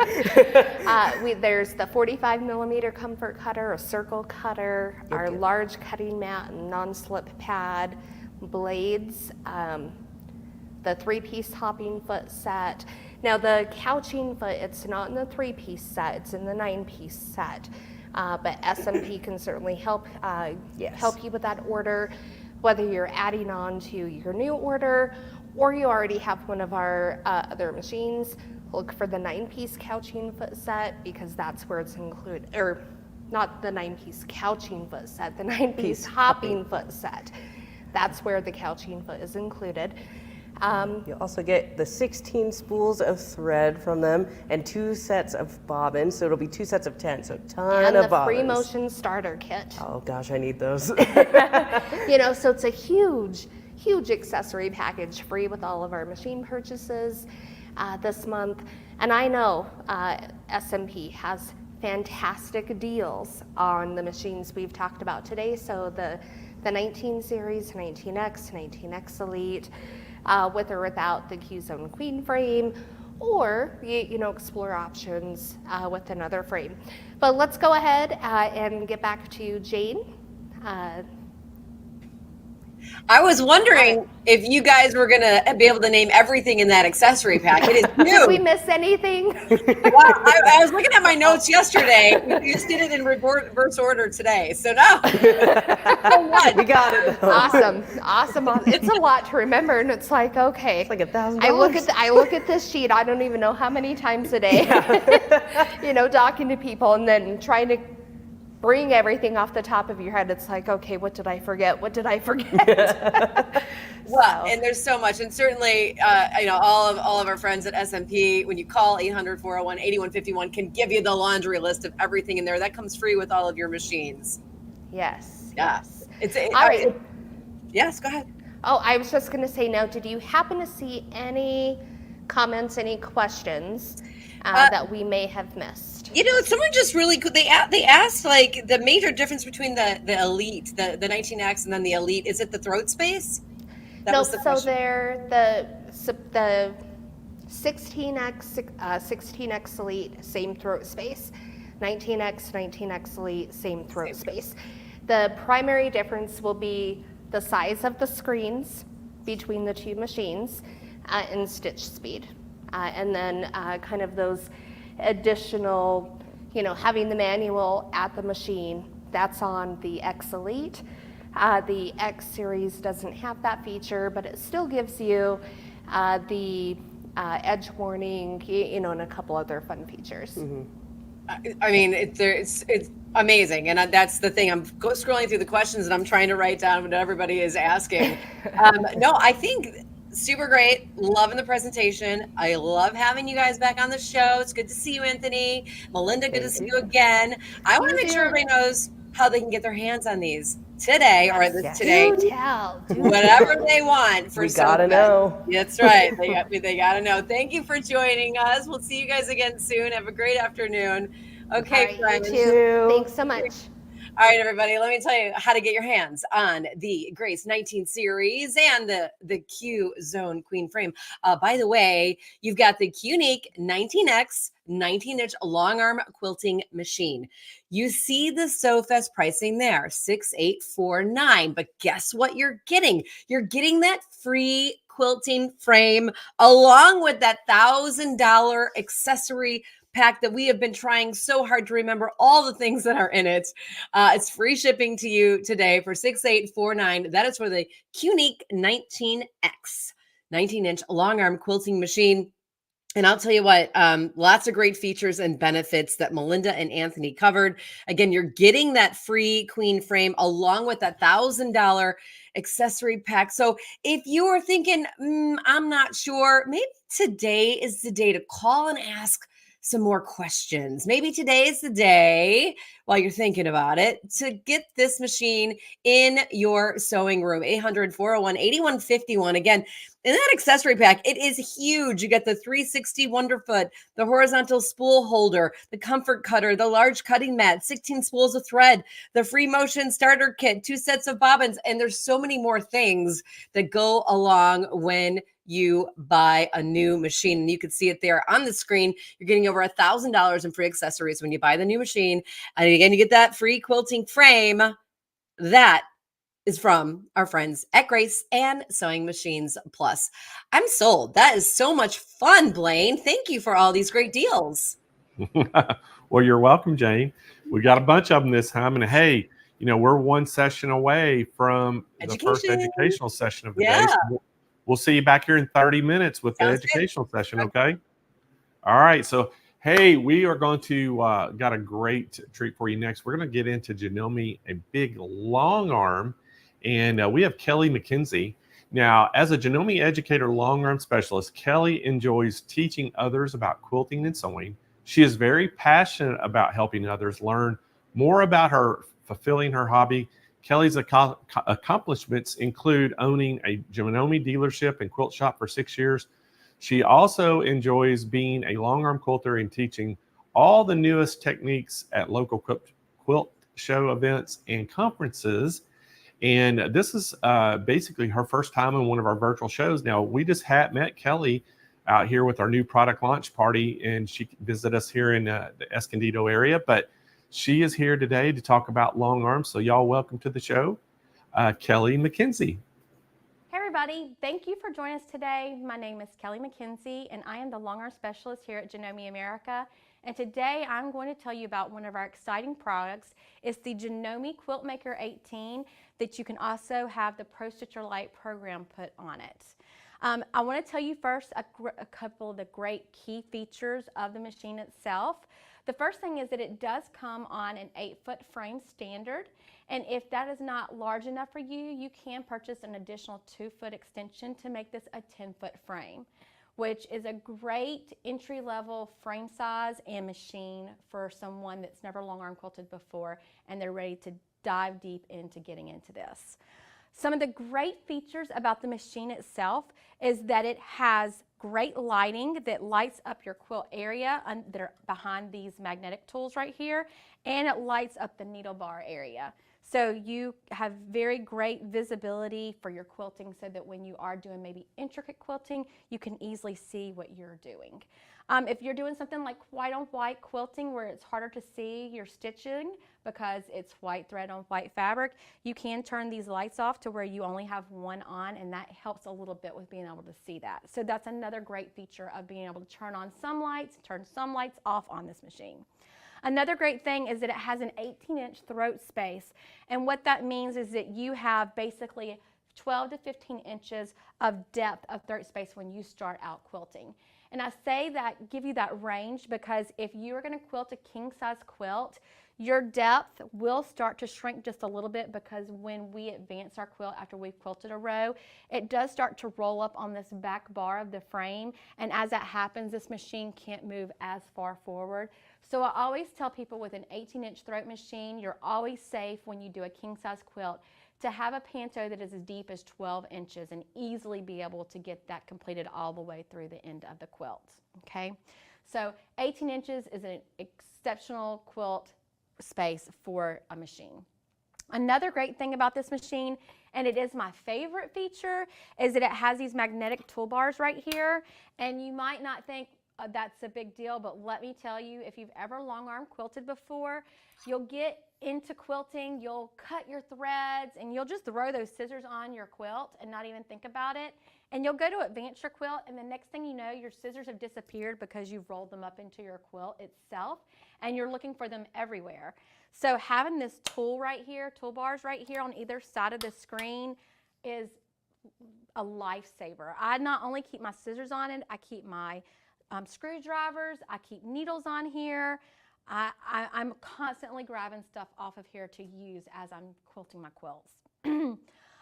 There's the 45 millimeter comfort cutter, a circle cutter, our large cutting mat and non-slip pad, blades, the 3-piece hopping foot set. Now the couching foot, it's not in the 3-piece set, it's in the 9-piece set. But SMP can certainly help help you with that order, whether you're adding on to your new order or you already have one of our other machines. Look for the 9-piece couching foot set, because that's where it's included, or not the 9-piece couching foot set, the 9-piece hopping foot set. That's where the couching foot is included. You'll also get the 16 spools of thread from them and 2 sets of bobbins, so it'll be 2 sets of 10, so a ton And of the bobbins. free motion starter kit. Oh gosh, I need those. You know, so it's a huge accessory package, free with all of our machine purchases this month. And I know SMP has fantastic deals on the machines we've talked about today. So the 19 series, 19X, 19X Elite, with or without the Q-Zone Queen frame, or you know, explore options with another frame. But let's go ahead and get back to Jane. I was wondering if you guys were going to be able to name everything in that accessory pack. It is Did we huge. miss anything? Wow, I was looking at my notes yesterday. We just did it in reverse order today. So no. We got it though. Awesome. It's a lot to remember, and it's like, okay. It's like $1,000. I look at this sheet. I don't even know how many times a day. You know, talking to people and then trying to bring everything off the top of your head. It's like, okay, what did I forget? What did I forget? Well, and there's so much, and certainly, you know, all of our friends at SMP, when you call 800-401-8151, can give you the laundry list of everything in there. That comes free with all of your machines. Yes. Yeah. All right. Yes, go ahead. Oh, I was just going to say, now, did you happen to see any comments, any questions that we may have missed? You know, someone just really could. They asked like the major difference between the Elite, the 19X, and then the Elite. Is it the throat space? No, so they're the 16X Elite, same throat space. 19X Elite, same throat space. The primary difference will be the size of the screens between the two machines and stitch speed. And then kind of those additional, you know, having the manual at the machine, that's on the X Elite. The X series doesn't have that feature, but it still gives you the edge warning, you know, and a couple other fun features. Mm-hmm. I mean, it's amazing, and that's the thing. I'm scrolling through the questions and I'm trying to write down what everybody is asking. No, I think super great. Loving the presentation. I love having you guys back on the show. It's good to see you, Anthony. Melinda, good to see you again. I want to make sure everybody knows how they can get their hands on these today, or today, whatever they want. We gotta know. That's right. They gotta know. Thank you for joining us. We'll see you guys again soon. Have a great afternoon. Okay, friends. You too. Thanks so much. All right, everybody, let me tell you how to get your hands on the Grace 19 series and the Q-Zone Queen frame. By the way, you've got the Q-Unique 19X 19-inch long arm quilting machine. You see the SewFest pricing there, $6,849. But guess what you're getting? You're getting that free quilting frame along with that $1,000 accessory pack that we have been trying so hard to remember all the things that are in it. It's free shipping to you today for $6,849. That is for the Q-Unique 19X 19-inch long arm quilting machine. And I'll tell you what, lots of great features and benefits that Melinda and Anthony covered. Again, you're getting that free queen frame along with that $1,000 accessory pack. So if you are thinking, I'm not sure, maybe today is the day to call and ask some more questions. Maybe today is the day, while you're thinking about it, to get this machine in your sewing room. 800-401-8151. Again, in that accessory pack, it is huge. You get the 360 Wonderfoot, the horizontal spool holder, the comfort cutter, the large cutting mat, 16 spools of thread, the free motion starter kit, 2 sets of bobbins, and there's so many more things that go along when you buy a new machine. And you can see it there on the screen. You're getting over $1,000 in free accessories when you buy the new machine. And again, you get that free quilting frame. That is from our friends at Grace and Sewing Machines Plus. I'm sold. That is so much fun, Blaine. Thank you for all these great deals. Well, you're welcome, Jane. We got a bunch of them this time. And hey, we're one session away from the first educational session of the day. So we'll see you back here in 30 minutes with the educational session, okay? All right. So, hey, we are going to got a great treat for you next. We're going to get into Janome, a big long arm. And we have Kelly McKenzie. Now, as a Janome educator long arm specialist, Kelly enjoys teaching others about quilting and sewing. She is very passionate about helping others learn more about fulfilling her hobby. Kelly's accomplishments include owning a Janome dealership and quilt shop for 6 years. She also enjoys being a long arm quilter and teaching all the newest techniques at local quilt show events and conferences. And this is basically her first time in one of our virtual shows. Now, we just met Kelly out here with our new product launch party, and she visited us here in the Escondido area. But she is here today to talk about long arms. So y'all, welcome to the show, Kelly McKenzie. Hey everybody, thank you for joining us today. My name is Kelly McKenzie and I am the long arm specialist here at Janome America. And today I'm going to tell you about one of our exciting products. It's the Janome Quilt Maker 18 that you can also have the Pro Stitcher Lite program put on it. I want to tell you first a couple of the great key features of the machine itself. The first thing is that it does come on an 8-foot frame standard, and if that is not large enough for you, you can purchase an additional 2-foot extension to make this a 10-foot frame, which is a great entry-level frame size and machine for someone that's never long arm quilted before and they're ready to dive deep into getting into this. Some of the great features about the machine itself is that it has great lighting that lights up your quilt area that are behind these magnetic tools right here, and it lights up the needle bar area. So you have very great visibility for your quilting so that when you are doing maybe intricate quilting, you can easily see what you're doing. If you're doing something like white on white quilting where it's harder to see your stitching because it's white thread on white fabric, you can turn these lights off to where you only have one on, and that helps a little bit with being able to see that. So that's another great feature of being able to turn on some lights, turn some lights off on this machine. Another great thing is that it has an 18-inch throat space, and what that means is that you have basically 12 to 15 inches of depth of throat space when you start out quilting. And I say that, give you that range, because if you are going to quilt a king-size quilt, your depth will start to shrink just a little bit, because when we advance our quilt after we've quilted a row, it does start to roll up on this back bar of the frame, and as that happens, this machine can't move as far forward. So I always tell people with an 18-inch throat machine, you're always safe when you do a king-size quilt to have a panto that is as deep as 12 inches and easily be able to get that completed all the way through the end of the quilt, okay? So 18 inches is an exceptional quilt space for a machine. Another great thing about this machine, and it is my favorite feature, is that it has these magnetic toolbars right here, and you might not think that's a big deal, but let me tell you, if you've ever long arm quilted before, you'll get into quilting, you'll cut your threads, and you'll just throw those scissors on your quilt and not even think about it. And you'll go to advance your quilt, and the next thing you know, your scissors have disappeared because you've rolled them up into your quilt itself, and you're looking for them everywhere. So having this tool right here, toolbars right here on either side of the screen, is a lifesaver. I not only keep my scissors on it, I keep my screwdrivers, I keep needles on here. I'm constantly grabbing stuff off of here to use as I'm quilting my quilts.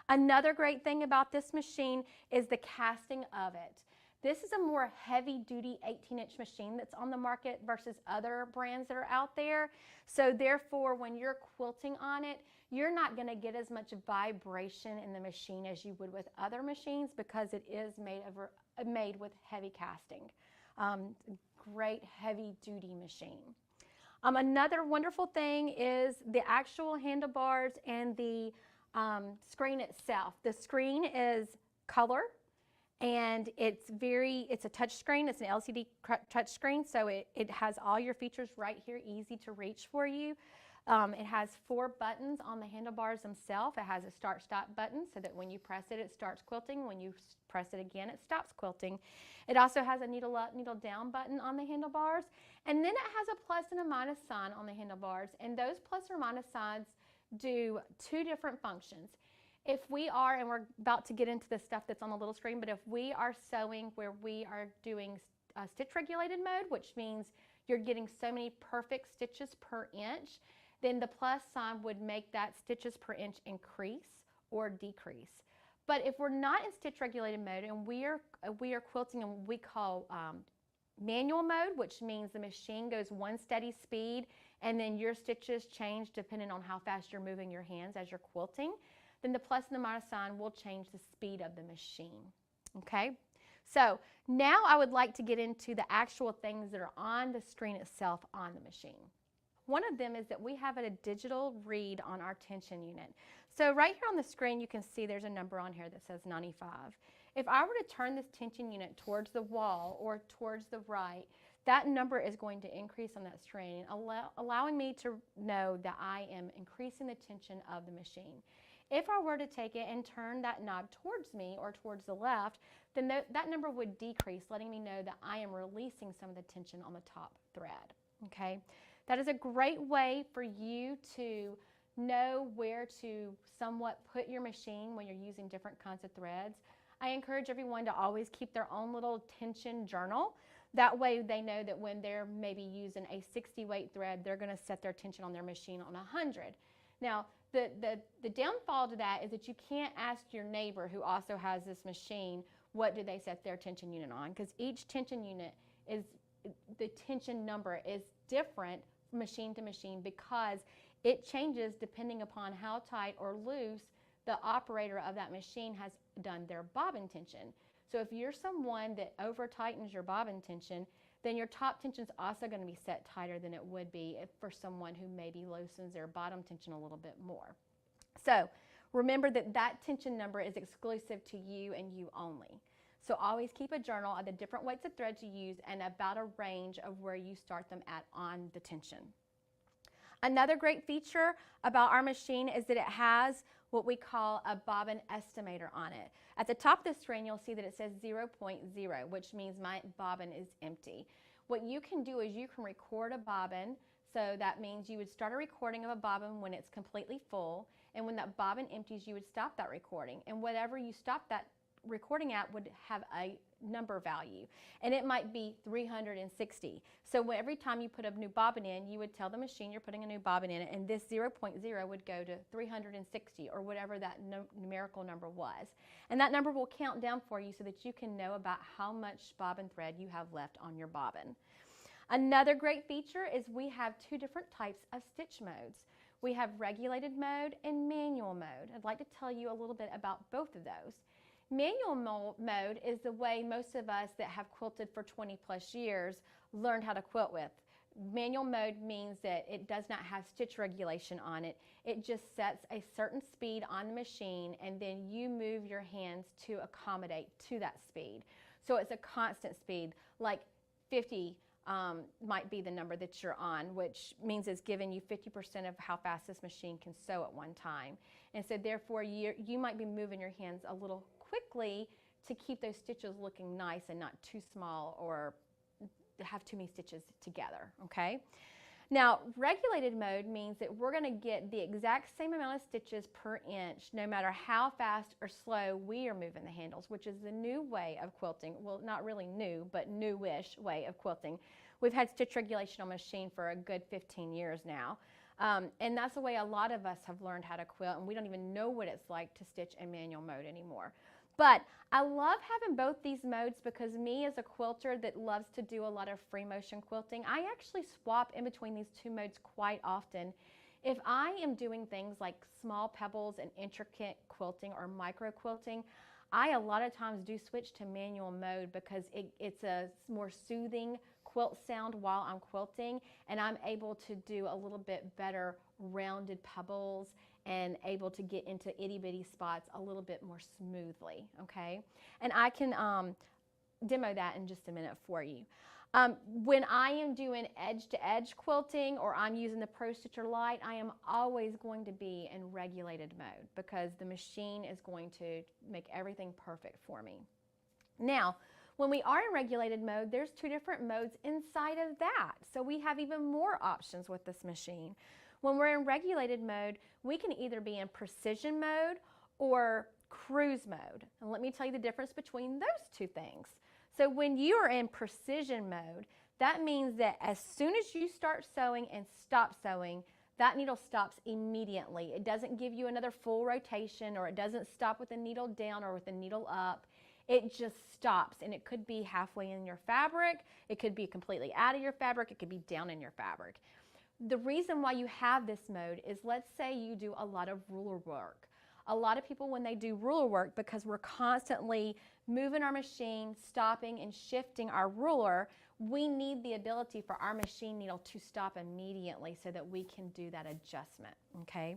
Another great thing about this machine is the casting of it. This is a more heavy-duty 18-inch machine that's on the market versus other brands that are out there. So therefore, when you're quilting on it, you're not going to get as much vibration in the machine as you would with other machines, because it is made with heavy casting. Great heavy-duty machine. Another wonderful thing is the actual handlebars and the screen itself. The screen is color, and it's a touch screen. It's an LCD touch screen, so it has all your features right here, easy to reach for you. It has 4 buttons on the handlebars themselves. It has a start-stop button so that when you press it, it starts quilting. When you press it again, it stops quilting. It also has a needle up, needle down button on the handlebars. And then it has a plus and a minus sign on the handlebars. And those plus or minus signs do 2 different functions. If we are, and we're about to get into the stuff that's on the little screen, but if we are sewing where we are doing stitch regulated mode, which means you're getting so many perfect stitches per inch, then the plus sign would make that stitches per inch increase or decrease. But if we're not in stitch regulated mode and we are quilting in what we call manual mode, which means the machine goes one steady speed and then your stitches change depending on how fast you're moving your hands as you're quilting, then the plus and the minus sign will change the speed of the machine. Okay, so now I would like to get into the actual things that are on the screen itself on the machine. One of them is that we have a digital read on our tension unit. So right here on the screen you can see there's a number on here that says 95. If I were to turn this tension unit towards the wall or towards the right, that number is going to increase on that screen, allowing me to know that I am increasing the tension of the machine. If I were to take it and turn that knob towards me or towards the left, then that number would decrease, letting me know that I am releasing some of the tension on the top thread. Okay, that is a great way for you to know where to somewhat put your machine when you're using different kinds of threads. I encourage everyone to always keep their own little tension journal. That way they know that when they're maybe using a 60 weight thread, they're going to set their tension on their machine on 100. Now, the downfall to that is that you can't ask your neighbor who also has this machine what do they set their tension unit on, because each tension unit is, the tension number is different machine to machine because it changes depending upon how tight or loose the operator of that machine has done their bobbin tension. So if you're someone that over tightens your bobbin tension, then your top tension is also going to be set tighter than it would be for someone who maybe loosens their bottom tension a little bit more. So remember that that tension number is exclusive to you and you only. So always keep a journal of the different weights of threads you use and about a range of where you start them at on the tension. Another great feature about our machine is that it has what we call a bobbin estimator on it. At the top of the screen, you'll see that it says 0.0, which means my bobbin is empty. What you can do is you can record a bobbin. So that means you would start a recording of a bobbin when it's completely full, and when that bobbin empties, you would stop that recording. And whatever you stop that recording at would have a number value, and it might be 360. So every time you put a new bobbin in, you would tell the machine you're putting a new bobbin in it, and this 0.0 would go to 360 or whatever that numerical number was. And that number will count down for you so that you can know about how much bobbin thread you have left on your bobbin. Another great feature is we have 2 different types of stitch modes. We have regulated mode and manual mode. I'd like to tell you a little bit about both of those. Manual mode is the way most of us that have quilted for 20 plus years learned how to quilt with. Manual mode means that it does not have stitch regulation on it. It just sets a certain speed on the machine and then you move your hands to accommodate to that speed. So it's a constant speed, like 50 might be the number that you're on, which means it's giving you 50% of how fast this machine can sew at one time. And so therefore you might be moving your hands a little quickly to keep those stitches looking nice and not too small or have too many stitches together, okay? Now, regulated mode means that we're going to get the exact same amount of stitches per inch no matter how fast or slow we are moving the handles, which is the new way of quilting. Well, not really new, but newish way of quilting. We've had stitch regulation on machine for a good 15 years now. And that's the way a lot of us have learned how to quilt, and we don't even know what it's like to stitch in manual mode anymore. But I love having both these modes because me as a quilter that loves to do a lot of free motion quilting, I actually swap in between these 2 modes quite often. If I am doing things like small pebbles and intricate quilting or micro quilting, I a lot of times do switch to manual mode because it's a more soothing quilt sound while I'm quilting, and I'm able to do a little bit better rounded pebbles and able to get into itty bitty spots a little bit more smoothly, okay? And I can demo that in just a minute for you. When I am doing edge-to-edge quilting or I'm using the Pro Stitcher Lite, I am always going to be in regulated mode because the machine is going to make everything perfect for me. Now, when we are in regulated mode, there's 2 different modes inside of that. So we have even more options with this machine. When we're in regulated mode, we can either be in precision mode or cruise mode. And let me tell you the difference between those 2 things. So when you are in precision mode, that means that as soon as you start sewing and stop sewing, that needle stops immediately. It doesn't give you another full rotation, or it doesn't stop with the needle down or with the needle up. It just stops, and it could be halfway in your fabric. It could be completely out of your fabric. It could be down in your fabric. The reason why you have this mode is, let's say you do a lot of ruler work. A lot of people, when they do ruler work, because we're constantly moving our machine, stopping and shifting our ruler, we need the ability for our machine needle to stop immediately so that we can do that adjustment, okay?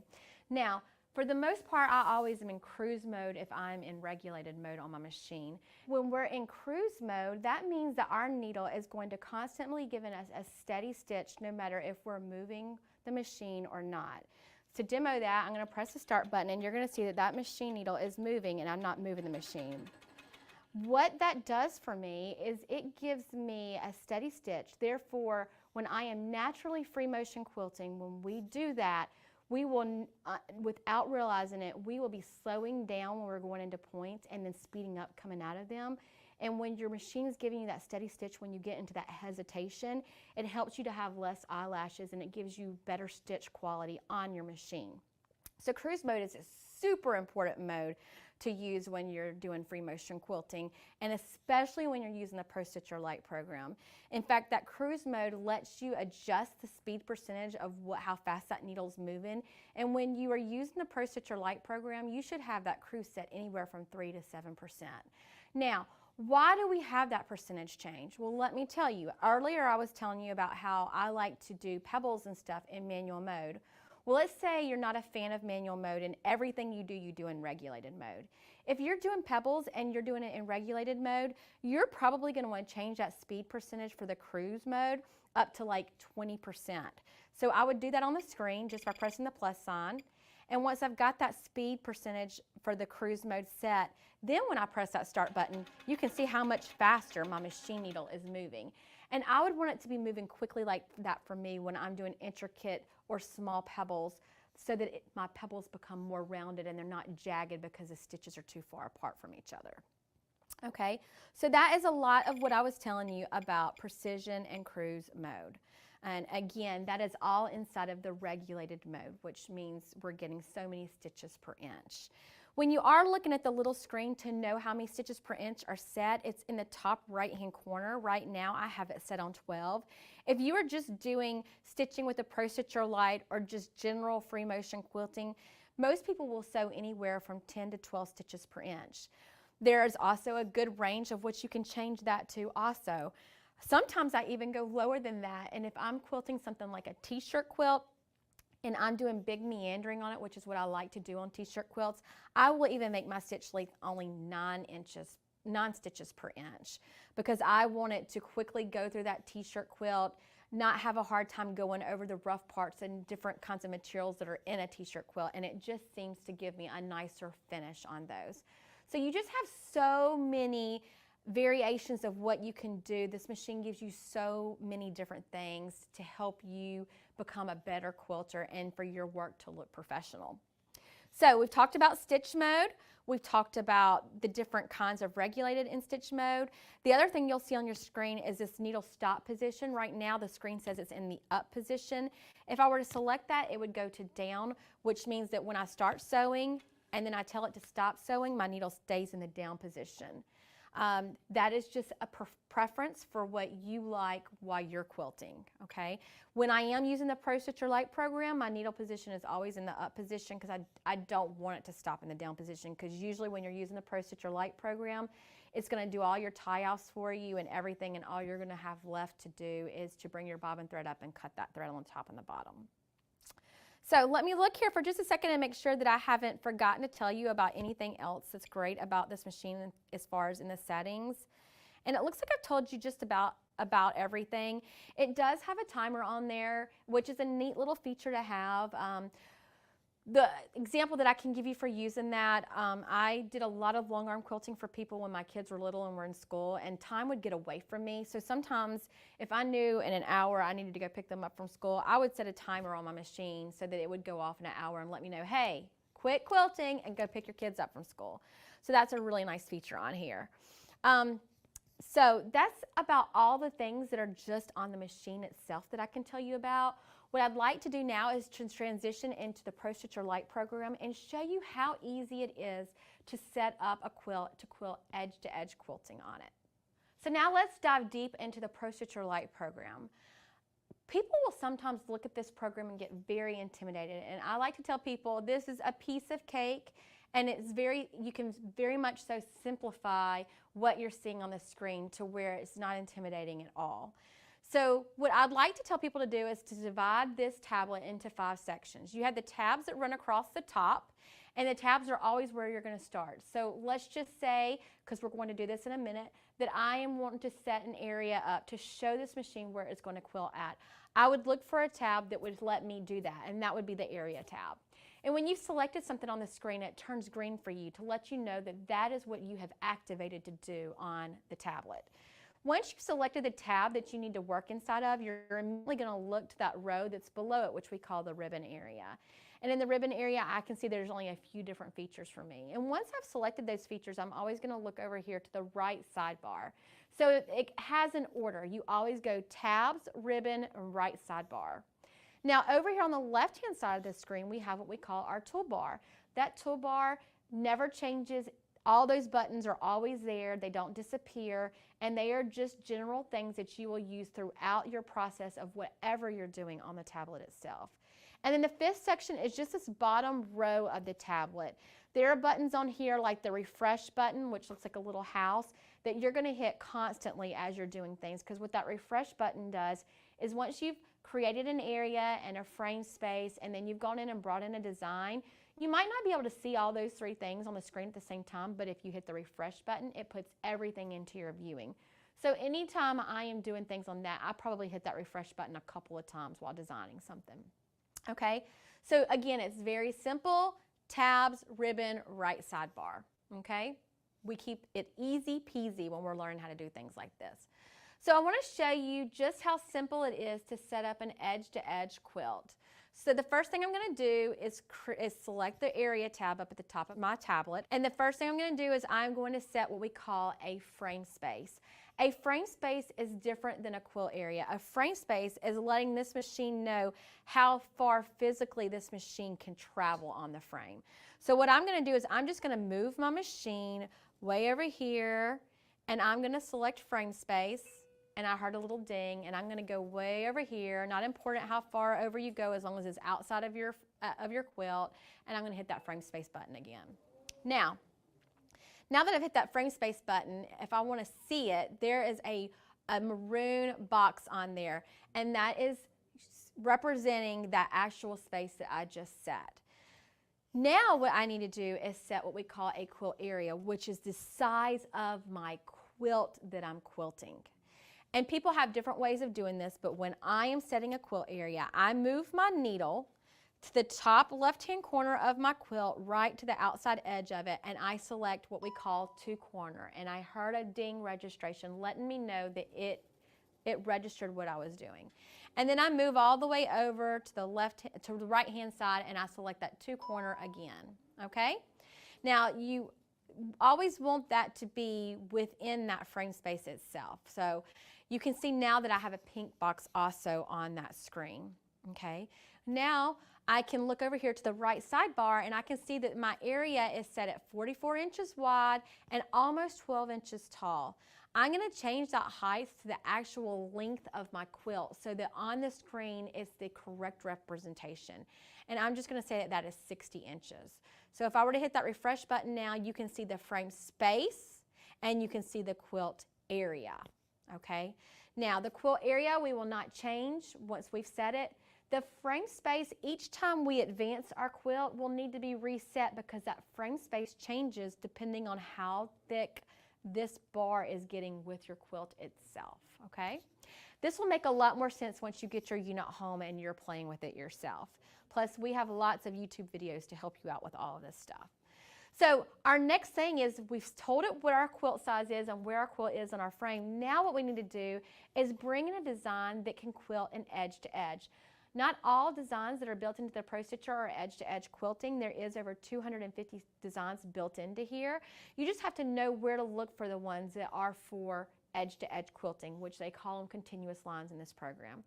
Now, for the most part, I always am in cruise mode if I'm in regulated mode on my machine. When we're in cruise mode, that means that our needle is going to constantly give us a steady stitch no matter if we're moving the machine or not. To demo that, I'm going to press the start button, and you're going to see that that machine needle is moving, and I'm not moving the machine. What that does for me is it gives me a steady stitch. Therefore, when I am naturally free motion quilting, when we do that, we will, without realizing it, we will be slowing down when we're going into points and then speeding up coming out of them. And when your machine is giving you that steady stitch, when you get into that hesitation, it helps you to have less eyelashes, and it gives you better stitch quality on your machine. So cruise mode is a super important mode to use when you're doing free motion quilting, and especially when you're using the Pro Stitcher Lite program. In fact, that cruise mode lets you adjust the speed percentage of how fast that needle's moving. And when you are using the Pro Stitcher Lite program, you should have that cruise set anywhere from 3 to 7%. Now, why do we have that percentage change? Well, let me tell you. Earlier I was telling you about how I like to do pebbles and stuff in manual mode. Well, let's say you're not a fan of manual mode and everything you do in regulated mode. If you're doing pebbles and you're doing it in regulated mode, you're probably going to want to change that speed percentage for the cruise mode up to like 20%. So I would do that on the screen just by pressing the plus sign. And once I've got that speed percentage for the cruise mode set, then when I press that start button, you can see how much faster my machine needle is moving. And I would want it to be moving quickly like that for me when I'm doing intricate or small pebbles, so that my pebbles become more rounded and they're not jagged because the stitches are too far apart from each other. Okay, so that is a lot of what I was telling you about precision and cruise mode. And again, that is all inside of the regulated mode, which means we're getting so many stitches per inch. When you are looking at the little screen to know how many stitches per inch are set, it's in the top right-hand corner. Right now, I have it set on 12. If you are just doing stitching with the Pro Stitcher Lite or just general free motion quilting, most people will sew anywhere from 10 to 12 stitches per inch. There is also a good range of which you can change that to also. Sometimes I even go lower than that, and if I'm quilting something like a t-shirt quilt, and I'm doing big meandering on it, which is what I like to do on t-shirt quilts, I will even make my stitch length only 9 stitches per inch, because I want it to quickly go through that t-shirt quilt, not have a hard time going over the rough parts and different kinds of materials that are in a t-shirt quilt, and it just seems to give me a nicer finish on those. So you just have so many variations of what you can do. This machine gives you so many different things to help you become a better quilter and for your work to look professional. So we've talked about stitch mode. We've talked about the different kinds of regulated in stitch mode. The other thing you'll see on your screen is this needle stop position. Right now the screen says it's in the up position. If I were to select that, it would go to down, which means that when I start sewing and then I tell it to stop sewing, my needle stays in the down position. That is just a preference for what you like while you're quilting, okay? When I am using the Pro Stitcher Lite program, my needle position is always in the up position because I don't want it to stop in the down position, because usually when you're using the Pro Stitcher Lite program, it's going to do all your tie-offs for you and everything, and all you're going to have left to do is to bring your bobbin thread up and cut that thread on the top and the bottom. So let me look here for just a second and make sure that I haven't forgotten to tell you about anything else that's great about this machine as far as in the settings. And it looks like I've told you just about about everything. It does have a timer on there, which is a neat little feature to have. The example that I can give you for using that, I did a lot of long arm quilting for people when my kids were little and were in school, and time would get away from me. So sometimes if I knew in an hour I needed to go pick them up from school, I would set a timer on my machine so that it would go off in an hour and let me know, hey, quit quilting and go pick your kids up from school. So that's a really nice feature on here. So that's about all the things that are just on the machine itself that I can tell you about. What I'd like to do now is to transition into the Pro Stitcher Lite program and show you how easy it is to set up a quilt to quilt edge-to-edge quilting on it. So now let's dive deep into the Pro Stitcher Lite program. People will sometimes look at this program and get very intimidated, and I like to tell people this is a piece of cake, and you can very much so simplify what you're seeing on the screen to where it's not intimidating at all. So what I'd like to tell people to do is to divide this tablet into 5 sections. You have the tabs that run across the top, and the tabs are always where you're going to start. So let's just say, because we're going to do this in a minute, that I am wanting to set an area up to show this machine where it's going to quilt at. I would look for a tab that would let me do that, and that would be the area tab. And when you've selected something on the screen, it turns green for you to let you know that that is what you have activated to do on the tablet. Once you've selected the tab that you need to work inside of, you're immediately going to look to that row that's below it, which we call the ribbon area. And in the ribbon area, I can see there's only a few different features for me. And once I've selected those features, I'm always going to look over here to the right sidebar. So it has an order. You always go tabs, ribbon, and right sidebar. Now over here on the left-hand side of the screen, we have what we call our toolbar. That toolbar never changes. All those buttons are always there, they don't disappear, and they are just general things that you will use throughout your process of whatever you're doing on the tablet itself. And then the 5th section is just this bottom row of the tablet. There are buttons on here like the refresh button, which looks like a little house, that you're going to hit constantly as you're doing things, because what that refresh button does is once you've created an area and a frame space and then you've gone in and brought in a design, you might not be able to see all those 3 things on the screen at the same time, but if you hit the refresh button, it puts everything into your viewing. So anytime I am doing things on that, I probably hit that refresh button a couple of times while designing something. Okay, so again, it's very simple. Tabs, ribbon, right sidebar. Okay, we keep it easy peasy when we're learning how to do things like this. So I want to show you just how simple it is to set up an edge-to-edge quilt. So the first thing I'm going to do is select the area tab up at the top of my tablet. And the first thing I'm going to do is I'm going to set what we call a frame space. A frame space is different than a quilt area. A frame space is letting this machine know how far physically this machine can travel on the frame. So what I'm going to do is I'm just going to move my machine way over here, and I'm going to select frame space. And I heard a little ding, and I'm going to go way over here. Not important how far over you go, as long as it's outside of your quilt. And I'm going to hit that frame space button again. Now that I've hit that frame space button, if I want to see it, there is a maroon box on there, and that is representing that actual space that I just set. Now what I need to do is set what we call a quilt area, which is the size of my quilt that I'm quilting. And people have different ways of doing this, but when I am setting a quilt area, I move my needle to the top left-hand corner of my quilt, right to the outside edge of it, and I select what we call 2 corner. And I heard a ding registration letting me know that it registered what I was doing. And then I move all the way over to the right-hand side, and I select that 2 corner again. Okay? Now you always want that to be within that frame space itself. So you can see now that I have a pink box also on that screen. Okay, now I can look over here to the right sidebar, and I can see that my area is set at 44 inches wide and almost 12 inches tall. I'm going to change that height to the actual length of my quilt so that on the screen it's the correct representation. And I'm just going to say that that is 60 inches. So if I were to hit that refresh button now, you can see the frame space and you can see the quilt area. Okay, now the quilt area we will not change once we've set it. The frame space, each time we advance our quilt, will need to be reset because that frame space changes depending on how thick this bar is getting with your quilt itself. okay? This will make a lot more sense once you get your unit home and you're playing with it yourself. Plus, we have lots of YouTube videos to help you out with all of this stuff. So our next thing is we've told it what our quilt size is and where our quilt is on our frame. Now what we need to do is bring in a design that can quilt an edge to edge. Not all designs that are built into the Pro Stitcher are edge to edge quilting. There is over 250 designs built into here. You just have to know where to look for the ones that are for edge to edge quilting, which they call them continuous lines in this program.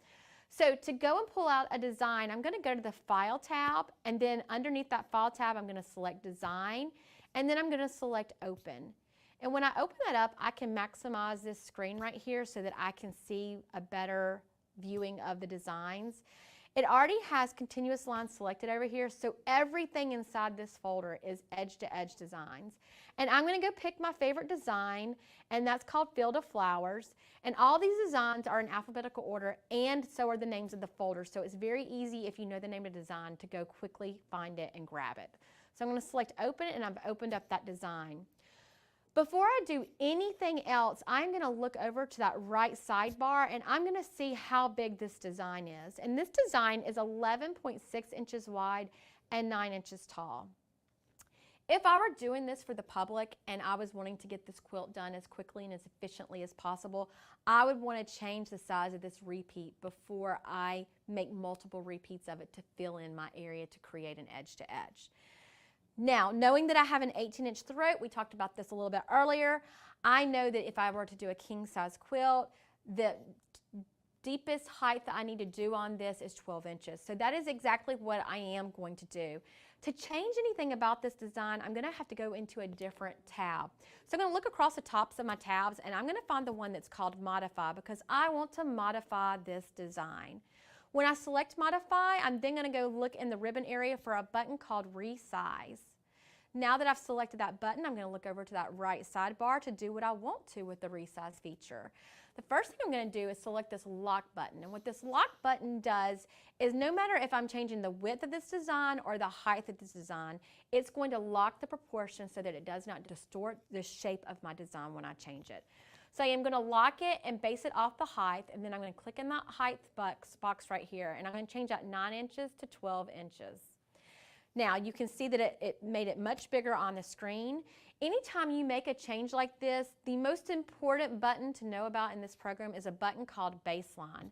So to go and pull out a design, I'm going to go to the File tab, and then underneath that File tab, I'm going to select Design, and then I'm going to select Open. And when I open that up, I can maximize this screen right here so that I can see a better viewing of the designs. It already has continuous lines selected over here, so everything inside this folder is edge to edge designs. And I'm going to go pick my favorite design, and that's called Field of Flowers. And all these designs are in alphabetical order, and so are the names of the folders. So it's very easy, if you know the name of the design, to go quickly find it and grab it. So I'm going to select Open, and I've opened up that design. Before I do anything else, I'm going to look over to that right sidebar, and I'm going to see how big this design is. And this design is 11.6 inches wide and 9 inches tall. If I were doing this for the public and I was wanting to get this quilt done as quickly and as efficiently as possible, I would want to change the size of this repeat before I make multiple repeats of it to fill in my area to create an edge to edge. Now, knowing that I have an 18-inch throat, we talked about this a little bit earlier, I know that if I were to do a king-size quilt, the deepest height that I need to do on this is 12 inches. So that is exactly what I am going to do. To change anything about this design, I'm going to have to go into a different tab. So I'm going to look across the tops of my tabs, and I'm going to find the one that's called Modify, because I want to modify this design. When I select Modify, I'm then going to go look in the ribbon area for a button called Resize. Now that I've selected that button, I'm going to look over to that right sidebar to do what I want to with the Resize feature. The first thing I'm going to do is select this Lock button. And what this Lock button does is no matter if I'm changing the width of this design or the height of this design, it's going to lock the proportion so that it does not distort the shape of my design when I change it. So I am going to lock it and base it off the height, and then I'm going to click in that height box right here, and I'm going to change that 9 inches to 12 inches. Now you can see that it made it much bigger on the screen. Anytime you make a change like this, the most important button to know about in this program is a button called Baseline.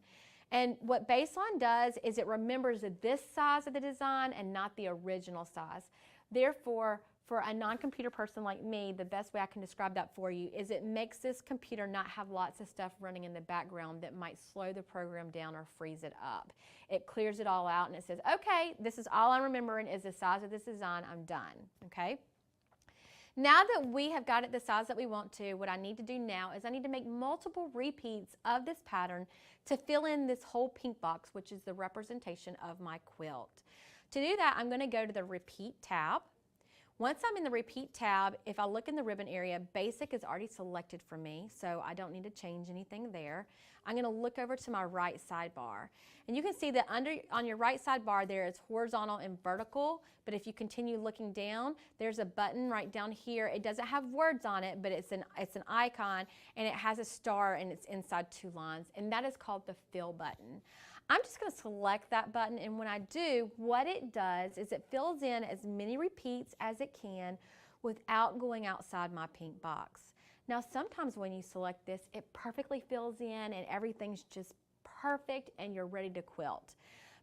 And what Baseline does is it remembers this size of the design and not the original size. Therefore, for a non-computer person like me, the best way I can describe that for you is it makes this computer not have lots of stuff running in the background that might slow the program down or freeze it up. It clears it all out and it says, okay, this is all I'm remembering is the size of this design, I'm done, okay? Now that we have got it the size that we want to, what I need to do now is I need to make multiple repeats of this pattern to fill in this whole pink box, which is the representation of my quilt. To do that, I'm going to go to the Repeat tab. Once I'm in the Repeat tab, if I look in the ribbon area, Basic is already selected for me, so I don't need to change anything there. I'm going to look over to my right sidebar. And you can see that on your right sidebar there is horizontal and vertical, but if you continue looking down, there's a button right down here. It doesn't have words on it, but it's an icon, and it has a star, and it's inside 2 lines, and that is called the Fill button. I'm just going to select that button, and when I do, what it does is it fills in as many repeats as it can without going outside my pink box. Now sometimes when you select this, it perfectly fills in and everything's just perfect and you're ready to quilt.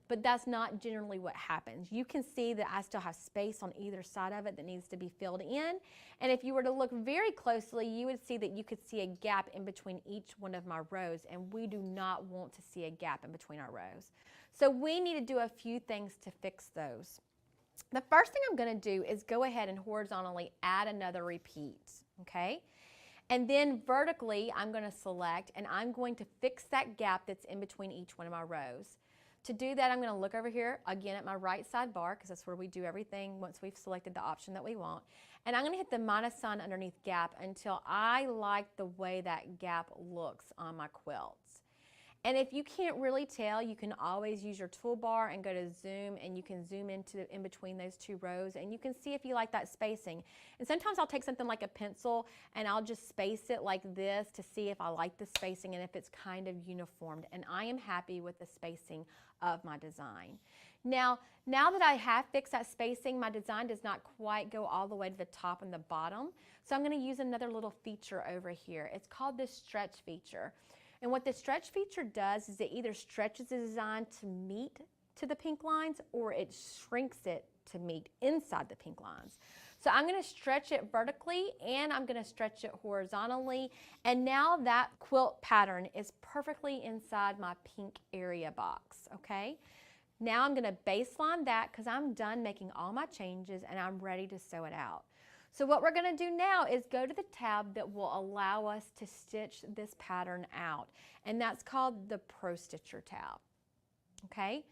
But that's not generally what happens. You can see that I still have space on either side of it that needs to be filled in. And if you were to look very closely, you would see that you could see a gap in between each one of my rows, and we do not want to see a gap in between our rows. So we need to do a few things to fix those. The first thing I'm going to do is go ahead and horizontally add another repeat, okay? And then vertically, I'm going to select, and I'm going to fix that gap that's in between each one of my rows. To do that, I'm going to look over here again at my right sidebar, because that's where we do everything once we've selected the option that we want. And I'm going to hit the minus sign underneath gap until I like the way that gap looks on my quilts. And if you can't really tell, you can always use your toolbar and go to zoom, and you can zoom into in between those two rows, and you can see if you like that spacing. And sometimes I'll take something like a pencil and I'll just space it like this to see if I like the spacing and if it's kind of uniformed. And I am happy with the spacing of my design. Now that I have fixed that spacing, my design does not quite go all the way to the top and the bottom. So I'm going to use another little feature over here. It's called the stretch feature. And what the stretch feature does is it either stretches the design to meet to the pink lines, or it shrinks it to meet inside the pink lines. So I'm going to stretch it vertically and I'm going to stretch it horizontally. And now that quilt pattern is perfectly inside my pink area box, okay? Now I'm going to baseline that because I'm done making all my changes and I'm ready to sew it out. So what we're going to do now is go to the tab that will allow us to stitch this pattern out, and that's called the Pro Stitcher tab. Okay?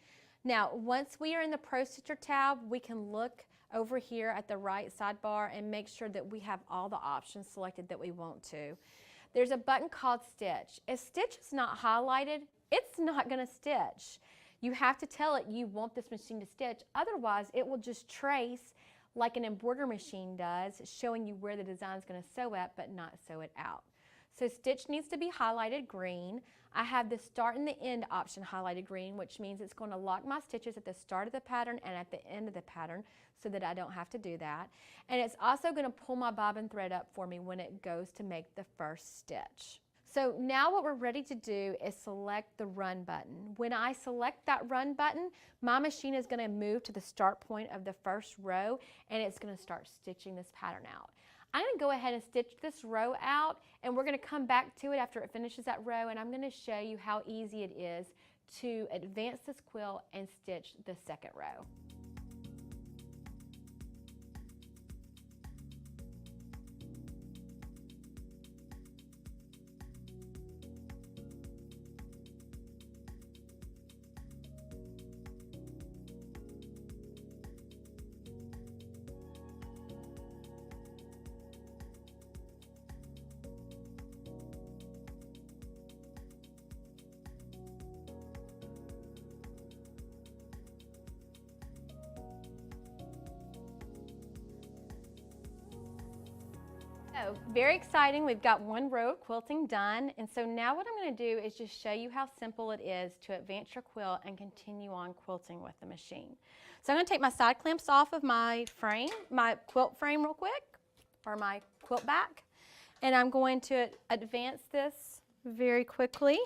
Now, once we are in the Pro Stitcher tab, we can look over here at the right sidebar and make sure that we have all the options selected that we want to. There's a button called Stitch. If Stitch is not highlighted, it's not going to stitch. You have to tell it you want this machine to stitch, otherwise it will just trace like an embroidery machine does, showing you where the design is going to sew at, but not sew it out. So stitch needs to be highlighted green. I have the start and the end option highlighted green, which means it's going to lock my stitches at the start of the pattern and at the end of the pattern so that I don't have to do that. And it's also going to pull my bobbin thread up for me when it goes to make the first stitch. So now what we're ready to do is select the run button. When I select that run button, my machine is going to move to the start point of the first row and it's going to start stitching this pattern out. I'm going to go ahead and stitch this row out, and we're going to come back to it after it finishes that row, and I'm going to show you how easy it is to advance this quilt and stitch the second row. So very exciting, we've got one row of quilting done, and so now what I'm going to do is just show you how simple it is to advance your quilt and continue on quilting with the machine. So I'm going to take my side clamps off of my frame, my quilt frame real quick, or my quilt back, and I'm going to advance this very quickly.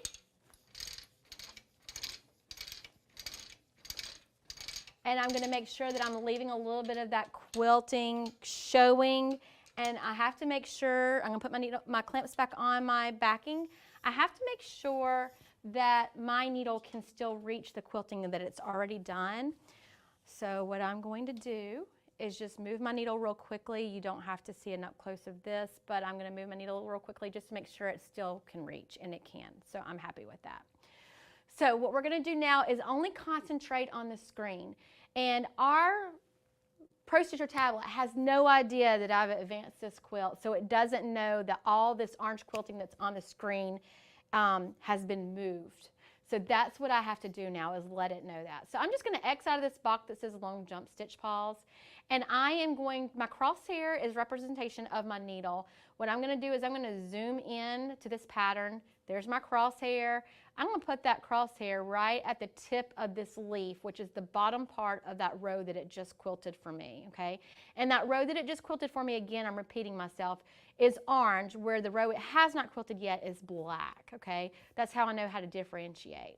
And I'm going to make sure that I'm leaving a little bit of that quilting showing. And I have to make sure, I'm going to put my clamps back on my backing. I have to make sure that my needle can still reach the quilting and that it's already done. So what I'm going to do is just move my needle real quickly. You don't have to see an up close of this, but I'm going to move my needle real quickly just to make sure it still can reach, and it can. So I'm happy with that. So what we're going to do now is only concentrate on the screen. And our Pro Stitcher tablet has no idea that I've advanced this quilt, so it doesn't know that all this orange quilting that's on the screen has been moved. So that's what I have to do now, is let it know that. So I'm just going to X out of this box that says long jump stitch pause, and I am going, my crosshair is representation of my needle. What I'm going to do is I'm going to zoom in to this pattern. There's my crosshair. I'm going to put that crosshair right at the tip of this leaf, which is the bottom part of that row that it just quilted for me, okay? And that row that it just quilted for me, again, I'm repeating myself, is orange, where the row it has not quilted yet is black, okay? That's how I know how to differentiate.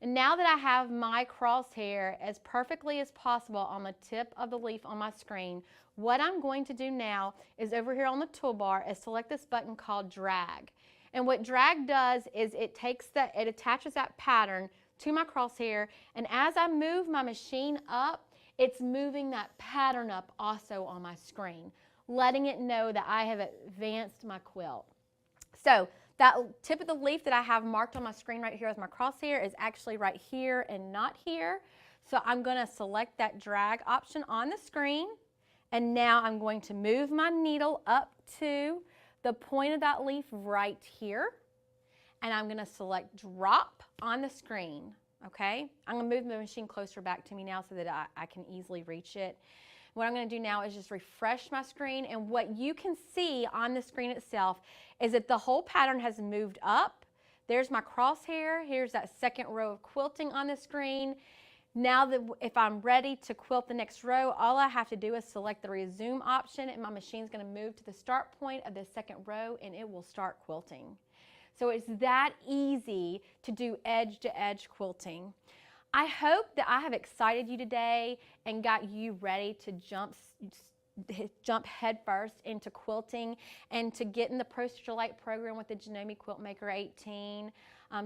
And now that I have my crosshair as perfectly as possible on the tip of the leaf on my screen, what I'm going to do now is over here on the toolbar is select this button called drag. And what drag does is it attaches that pattern to my crosshair, and as I move my machine up, it's moving that pattern up also on my screen, letting it know that I have advanced my quilt. So that tip of the leaf that I have marked on my screen right here as my crosshair is actually right here and not here. So I'm going to select that drag option on the screen, and now I'm going to move my needle up to the point of that leaf right here. and I'm gonna select drop on the screen, okay? I'm gonna move the machine closer back to me now so that I can easily reach it. What I'm gonna do now is just refresh my screen, and what you can see on the screen itself is that the whole pattern has moved up. There's my crosshair, here's that second row of quilting on the screen. Now that if I'm ready to quilt the next row, all I have to do is select the resume option, and my machine's gonna move to the start point of the second row, and it will start quilting. So it's that easy to do edge-to-edge quilting. I hope that I have excited you today and got you ready to jump headfirst into quilting and to get in the Pro Stitcher Lite program with the Janome Quilt Maker 18.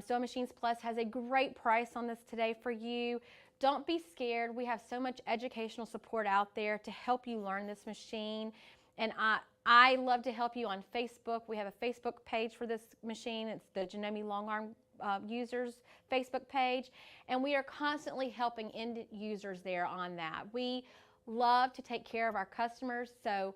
Sewing Machines Plus has a great price on this today for you. Don't be scared. We have so much educational support out there to help you learn this machine. And I love to help you on Facebook. We have a Facebook page for this machine. It's the Janome Longarm users Facebook page. And we are constantly helping end users there on that. We love to take care of our customers. So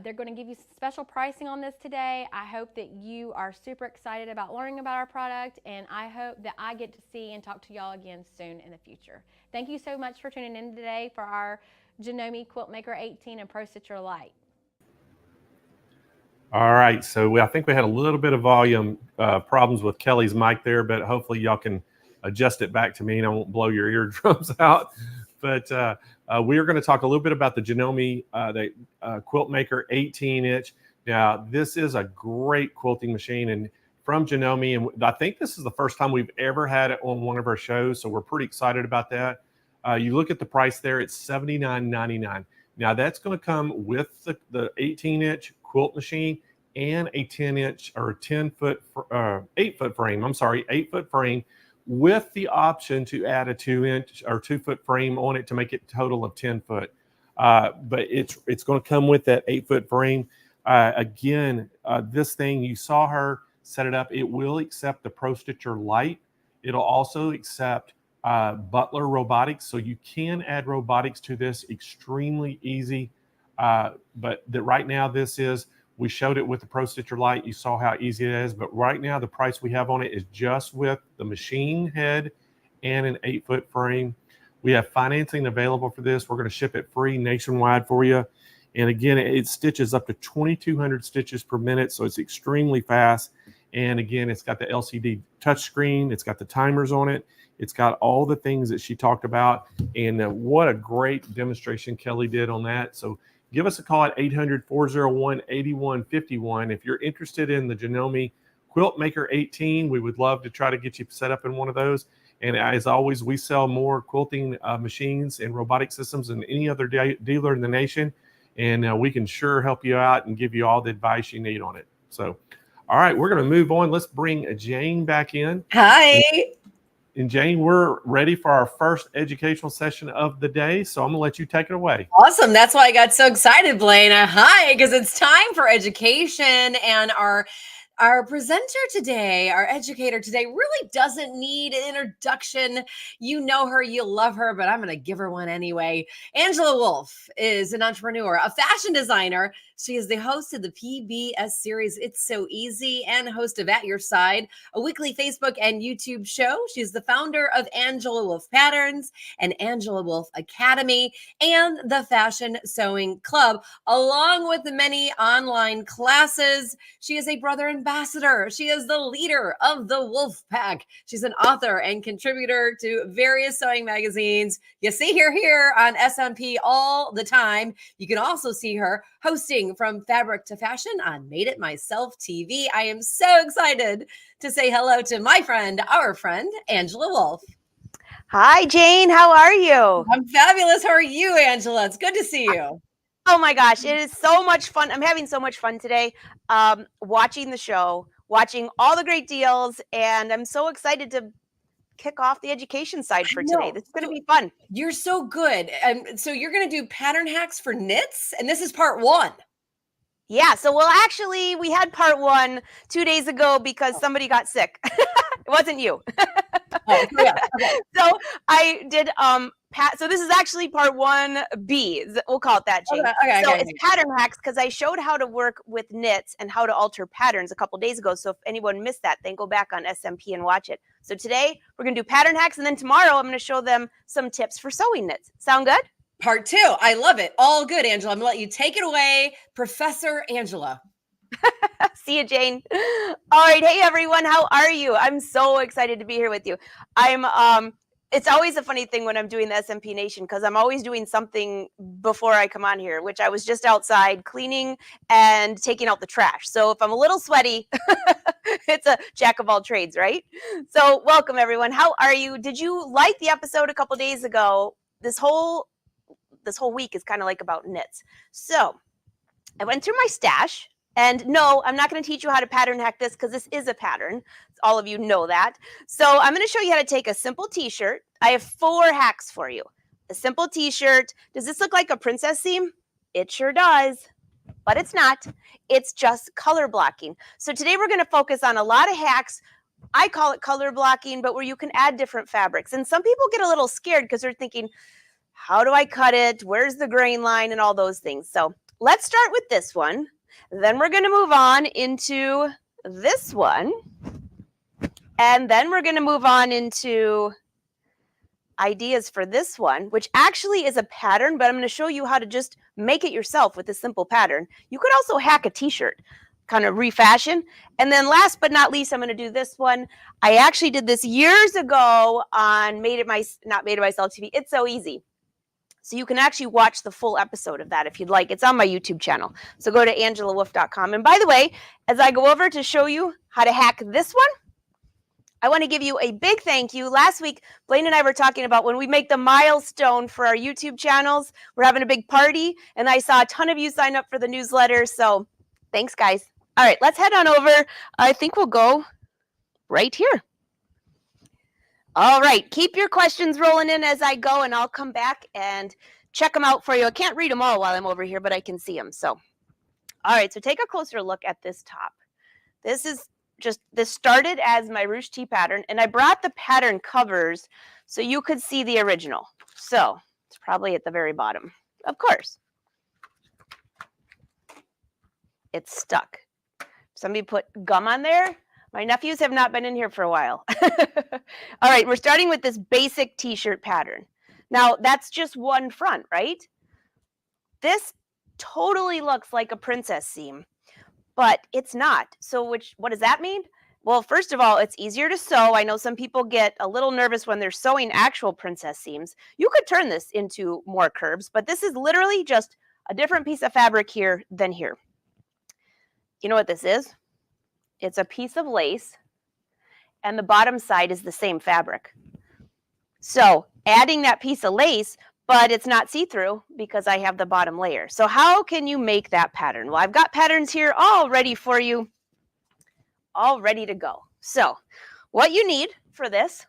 they're going to give you special pricing on this today. I hope that you are super excited about learning about our product, and I hope that I get to see and talk to y'all again soon in the future. Thank you so much for tuning in today for our Janome Quilt Maker 18 and Pro Stitcher Lite. All right, so I think we had a little bit of volume problems with Kelly's mic there, but hopefully y'all can adjust it back to me and I won't blow your eardrums out. But we are going to talk a little bit about the Janome Quilt Maker 18-inch. Now, this is a great quilting machine and from Janome, and I think this is the first time we've ever had it on one of our shows, so we're pretty excited about that. You look at the price there, it's $79.99. Now, that's going to come with the 18-inch quilt machine and a 10-inch or 8-foot frame. I'm sorry, 8-foot frame, with the option to add a 2-inch or 2-foot frame on it to make it a total of 10 foot. But it's going to come with that 8-foot frame. Again, this thing, you saw her set it up. It will accept the Pro Stitcher Lite. It'll also accept Butler Robotics. So you can add robotics to this extremely easy. But right now we showed it with the Pro Stitcher Lite. You saw how easy it is, but right now the price we have on it is just with the machine head and an 8-foot frame. We have financing available for this. We're going to ship it free nationwide for you. And again, it stitches up to 2,200 stitches per minute, so it's extremely fast. And again, it's got the LCD touchscreen. It's got the timers on it. It's got all the things that she talked about. And what a great demonstration Kelly did on that. So give us a call at 800-401-8151. If you're interested in the Janome Quilt Maker 18, we would love to try to get you set up in one of those. And as always, we sell more quilting machines and robotic systems than any other dealer in the nation. And we can sure help you out and give you all the advice you need on it. So, all right, we're going to move on. Let's bring Jane back in. Hi. And Jane, we're ready for our first educational session of the day. So I'm going to let you take it away. Awesome. That's why I got so excited, Blaine. Hi, because it's time for education. And our presenter today, our educator today, really doesn't need an introduction. You know her, you love her, but I'm going to give her one anyway. Angela Wolf is an entrepreneur, a fashion designer. She is the host of the PBS series It's So Easy and host of At Your Side, a weekly Facebook and YouTube show. She's the founder of Angela Wolf Patterns and Angela Wolf Academy and the Fashion Sewing Club, along with the many online classes. She is a brother ambassador. She is the leader of the Wolf Pack. She's an author and contributor to various sewing magazines. You see her here on SMP all the time. You can also see her hosting From Fabric to Fashion on Made It Myself TV. I am so excited to say hello to my friend, our friend, Angela Wolf. Hi, Jane. How are you? I'm fabulous. How are you, Angela? It's good to see you. Oh my gosh, it is so much fun. I'm having so much fun today watching the show, watching all the great deals, and I'm so excited to kick off the education side for today. This is going to be fun. You're so good. So you're going to do pattern hacks for knits, and this is part 1. Yeah, so we had part 1 2 days ago because somebody got sick. It wasn't you. Oh, yeah. Okay. So I did so this is actually part 1B. We'll call it that, Jane. So it's pattern hacks because I showed how to work with knits and how to alter patterns a couple days ago. So if anyone missed that, then go back on SMP and watch it. So today we're going to do pattern hacks, and then tomorrow I'm going to show them some tips for sewing knits. Sound good? Part 2. I love it. All good, Angela. I'm going to let you take it away, Professor Angela. See you, Jane. All right. Hey, everyone. How are you? I'm so excited to be here with you. It's always a funny thing when I'm doing the SMP Nation because I'm always doing something before I come on here, which I was just outside cleaning and taking out the trash. So if I'm a little sweaty, it's a jack of all trades, right? So welcome, everyone. How are you? Did you like the episode a couple days ago? This whole week is kind of like about knits. So I went through my stash. And no, I'm not going to teach you how to pattern hack this because this is a pattern. All of you know that. So I'm going to show you how to take a simple t-shirt. I have 4 hacks for you. A simple t-shirt. Does this look like a princess seam? It sure does, but it's not. It's just color blocking. So today we're going to focus on a lot of hacks. I call it color blocking, but where you can add different fabrics. And some people get a little scared because they're thinking, how do I cut it? Where's the grain line and all those things? So let's start with this one. Then we're going to move on into this one. And then we're going to move on into ideas for this one, which actually is a pattern, but I'm going to show you how to just make it yourself with a simple pattern. You could also hack a t-shirt, kind of refashion. And then last but not least, I'm going to do this one. I actually did this years ago on not Made It Myself TV. It's so easy. So you can actually watch the full episode of that if you'd like. It's on my YouTube channel. So go to angelawolf.com. And by the way, as I go over to show you how to hack this one, I want to give you a big thank you. Last week, Blaine and I were talking about when we make the milestone for our YouTube channels, we're having a big party, and I saw a ton of you sign up for the newsletter. So thanks, guys. All right, let's head on over. I think we'll go right here. All right, keep your questions rolling in as I go, and I'll come back and check them out for you. I can't read them all while I'm over here, but I can see them. So, all right, so take a closer look at this top. This started as my ruche tee pattern, and I brought the pattern covers so you could see the original. So it's probably at the very bottom, of course. It's stuck. Somebody put gum on there. My nephews have not been in here for a while. All right, we're starting with this basic t-shirt pattern. Now, that's just one front, right? This totally looks like a princess seam, but it's not. So what does that mean? Well, first of all, it's easier to sew. I know some people get a little nervous when they're sewing actual princess seams. You could turn this into more curves, but this is literally just a different piece of fabric here than here. You know what this is? It's a piece of lace, and the bottom side is the same fabric. So adding that piece of lace, but it's not see-through because I have the bottom layer. So how can you make that pattern? Well, I've got patterns here all ready for you, all ready to go. So what you need for this,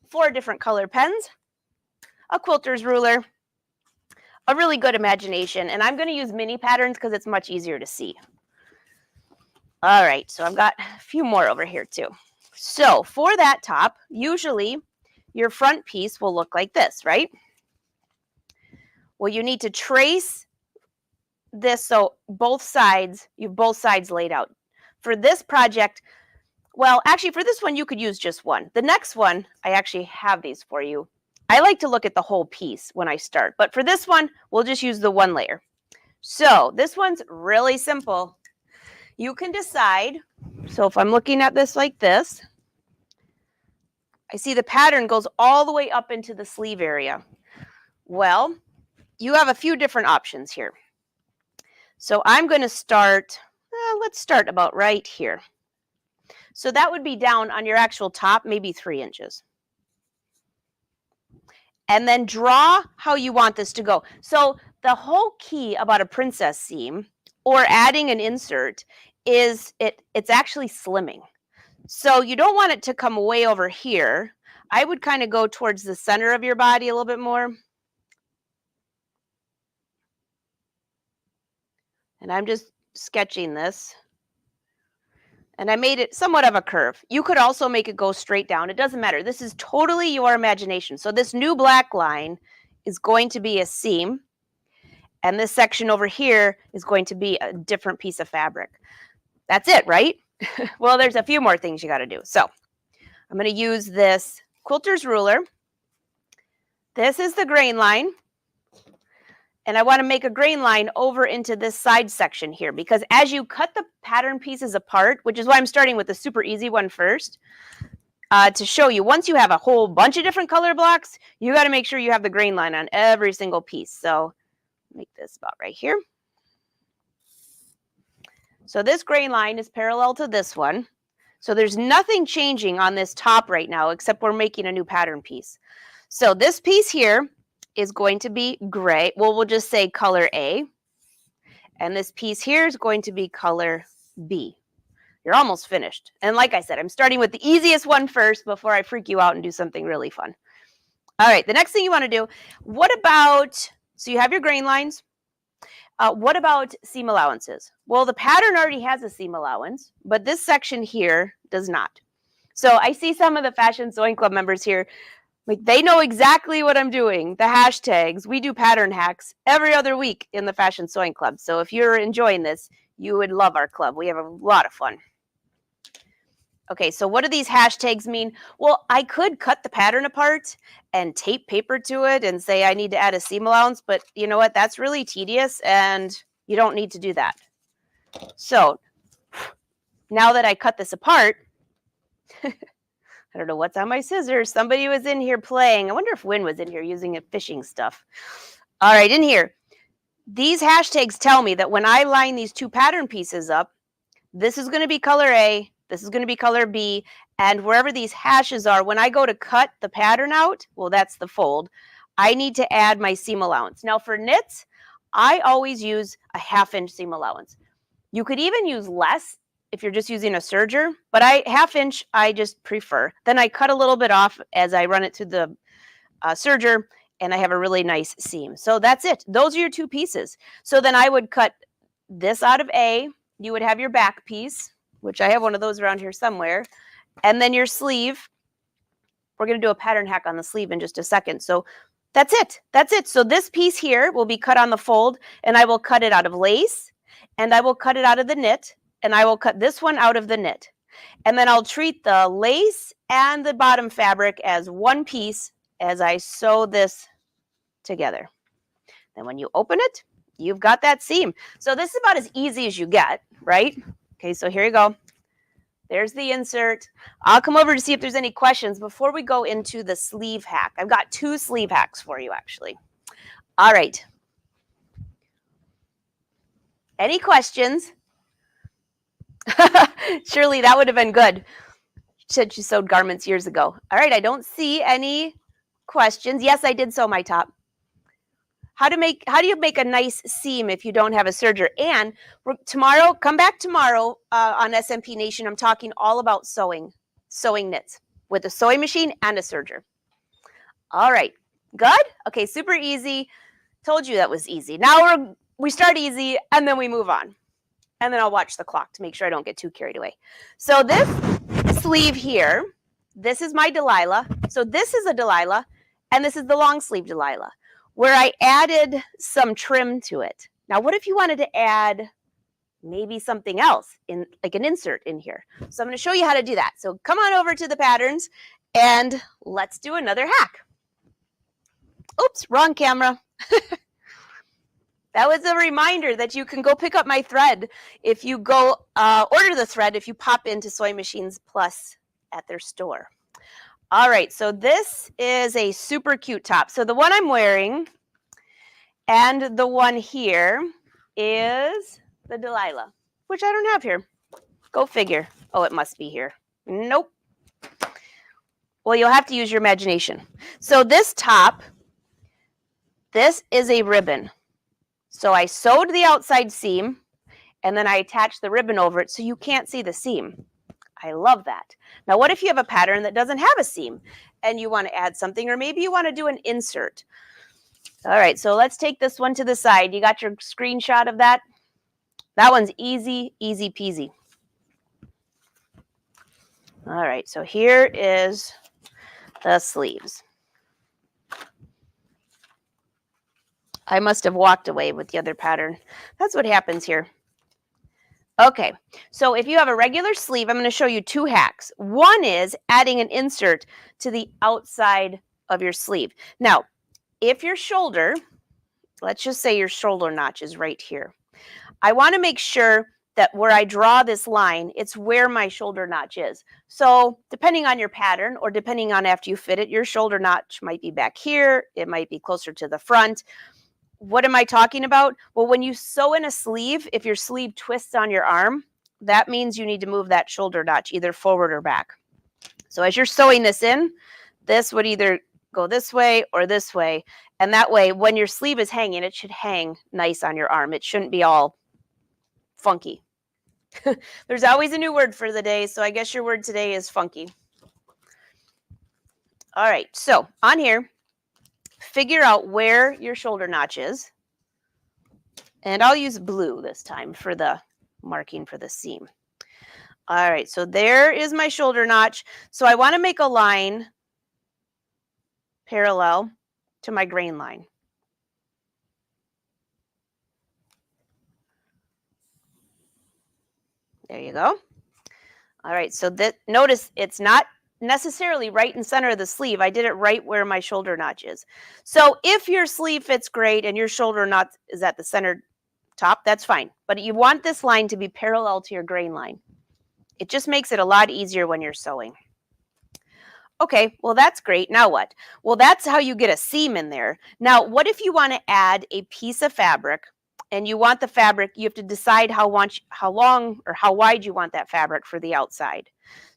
4 different color pens, a quilter's ruler, a really good imagination, and I'm going to use mini patterns because it's much easier to see. All right, so I've got a few more over here too. So for that top, usually your front piece will look like this, right? Well, you need to trace this so both sides, you have both sides laid out. For this project, well, actually for this one, you could use just one. The next one, I actually have these for you. I like to look at the whole piece when I start, but for this one, we'll just use the one layer. So this one's really simple. You can decide, so if I'm looking at this like this, I see the pattern goes all the way up into the sleeve area. Well, you have a few different options here. So I'm going to start, let's start about right here. So that would be down on your actual top, maybe 3 inches. And then draw how you want this to go. So the whole key about a princess seam or adding an insert is it's actually slimming. So you don't want it to come way over here. I would kind of go towards the center of your body a little bit more. And I'm just sketching this. And I made it somewhat of a curve. You could also make it go straight down. It doesn't matter. This is totally your imagination. So this new black line is going to be a seam. And this section over here is going to be a different piece of fabric. That's it, right? Well, there's a few more things you got to do. So I'm going to use this quilter's ruler. This is the grain line. And I want to make a grain line over into this side section here, because as you cut the pattern pieces apart, which is why I'm starting with the super easy one first, to show you, once you have a whole bunch of different color blocks, you got to make sure you have the grain line on every single piece. So make this about right here. So this grain line is parallel to this one. So there's nothing changing on this top right now, except we're making a new pattern piece. So this piece here is going to be gray. Well, we'll just say color A. And this piece here is going to be color B. You're almost finished. And like I said, I'm starting with the easiest one first before I freak you out and do something really fun. All right, the next thing you want to do, what about, so you have your grain lines. What about seam allowances? Well, the pattern already has a seam allowance, but this section here does not. So I see some of the Fashion Sewing Club members here, like they know exactly what I'm doing. The hashtags, we do pattern hacks every other week in the Fashion Sewing Club. So if you're enjoying this, you would love our club. We have a lot of fun. Okay, so what do these hashtags mean? Well, I could cut the pattern apart and tape paper to it and say I need to add a seam allowance, but you know what? That's really tedious and you don't need to do that. So now that I cut this apart, I don't know what's on my scissors. Somebody was in here playing. I wonder if Wynn was in here using a fishing stuff. All right, in here. These hashtags tell me that when I line these two pattern pieces up, this is going to be color A, this is going to be color B, and wherever these hashes are, when I go to cut the pattern out, well, that's the fold, I need to add my seam allowance. Now for knits, I always use a 1/2 inch seam allowance. You could even use less if you're just using a serger, but 1/2 inch I just prefer. Then I cut a little bit off as I run it through the serger, and I have a really nice seam. So that's it. Those are your two pieces. So then I would cut this out of A. You would have your back piece, which I have one of those around here somewhere, and then your sleeve. We're going to do a pattern hack on the sleeve in just a second. So that's it. That's it. So this piece here will be cut on the fold, and I will cut it out of lace, and I will cut it out of the knit, and I will cut this one out of the knit. And then I'll treat the lace and the bottom fabric as one piece as I sew this together. Then when you open it, you've got that seam. So this is about as easy as you get, right? Okay, so here you go. There's the insert. I'll come over to see if there's any questions before we go into the sleeve hack. I've got 2 sleeve hacks for you, actually. All right. Any questions? Surely that would have been good. She said she sewed garments years ago. All right, I don't see any questions. Yes, I did sew my top. How do you make a nice seam if you don't have a serger? And tomorrow, come back tomorrow on SMP Nation. I'm talking all about sewing knits with a sewing machine and a serger. All right, good? Okay, super easy. Told you that was easy. Now we start easy and then we move on. And then I'll watch the clock to make sure I don't get too carried away. So this sleeve here, this is my Delilah. So this is a Delilah, and this is the long sleeve Delilah, where I added some trim to it. Now, what if you wanted to add maybe something else, in like an insert in here? So I'm going to show you how to do that. So come on over to the patterns, and let's do another hack. Oops, wrong camera. That was a reminder that you can go pick up my thread if you go order the thread if you pop into Sewing Machines Plus at their store. All right, so this is a super cute top. So the one I'm wearing and the one here is the Delilah, which I don't have here. Go figure. Oh, it must be here. Nope. Well, you'll have to use your imagination. So this top, this is a ribbon. So I sewed the outside seam, and then I attached the ribbon over it so you can't see the seam. I love that. Now, what if you have a pattern that doesn't have a seam and you want to add something, or maybe you want to do an insert? All right, so let's take this one to the side. You got your screenshot of that? That one's easy, easy peasy. All right, so here is the sleeves. I must have walked away with the other pattern. That's what happens here. Okay, so if you have a regular sleeve, I'm going to show you 2 hacks. One is adding an insert to the outside of your sleeve. Now, if your shoulder, let's just say your shoulder notch is right here. I want to make sure that where I draw this line, it's where my shoulder notch is. So depending on your pattern or depending on after you fit it, your shoulder notch might be back here. It might be closer to the front. What am I talking about? Well, when you sew in a sleeve, if your sleeve twists on your arm, that means you need to move that shoulder notch either forward or back. So as you're sewing this in, this would either go this way or this way. And that way, when your sleeve is hanging, it should hang nice on your arm. It shouldn't be all funky. There's always a new word for the day, so I guess your word today is funky. All right, so on here, figure out where your shoulder notch is. And I'll use blue this time for the marking for the seam. All right, so there is my shoulder notch. So I want to make a line parallel to my grain line. There you go. All right, so that notice it's not necessarily right in center of the sleeve. I did it right where my shoulder notch is. So if your sleeve fits great and your shoulder notch is at the center top, that's fine. But you want this line to be parallel to your grain line. It just makes it a lot easier when you're sewing. Okay, well, that's great. Now what? Well, that's how you get a seam in there. Now, what if you want to add a piece of fabric and you want the fabric, you have to decide how long or how wide you want that fabric for the outside.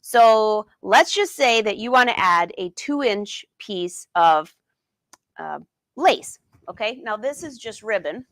So let's just say that you want to add a 2-inch piece of lace. Okay, now this is just ribbon.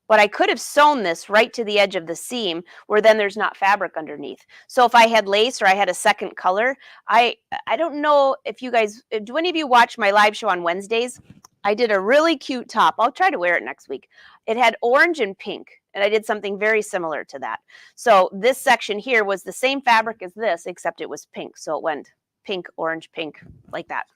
But I could have sewn this right to the edge of the seam where then there's not fabric underneath. So if I had lace or I had a second color, I don't know if you guys, do any of you watch my live show on Wednesdays? I did a really cute top. I'll try to wear it next week. It had orange and pink, and I did something very similar to that. So this section here was the same fabric as this, except it was pink. So it went pink, orange, pink, like that.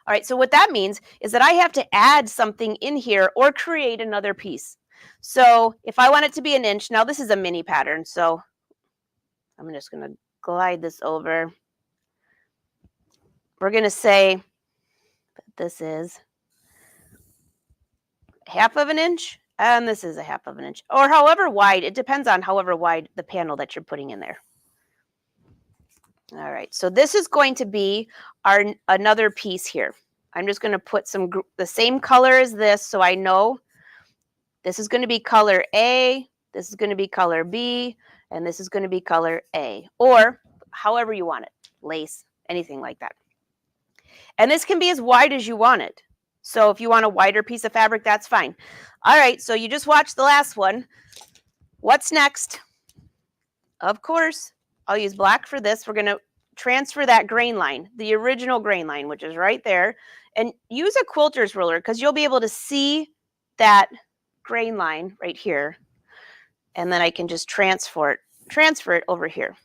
All right, so what that means is that I have to add something in here or create another piece. So if I want it to be 1 inch, now this is a mini pattern, so I'm just going to glide this over. We're going to say that this is 1/2 inch, and this is 1/2 inch, or however wide. It depends on however wide the panel that you're putting in there. All right, so this is going to be our another piece here. I'm just going to put the same color as this, so I know this is going to be color A, this is going to be color B, and this is going to be color A, or however you want it, lace, anything like that. And this can be as wide as you want it. So if you want a wider piece of fabric, that's fine. All right, so you just watched the last one. What's next? Of course, I'll use black for this. We're going to transfer that grain line, the original grain line, which is right there, and use a quilter's ruler because you'll be able to see that grain line right here. And then I can just transfer it over here.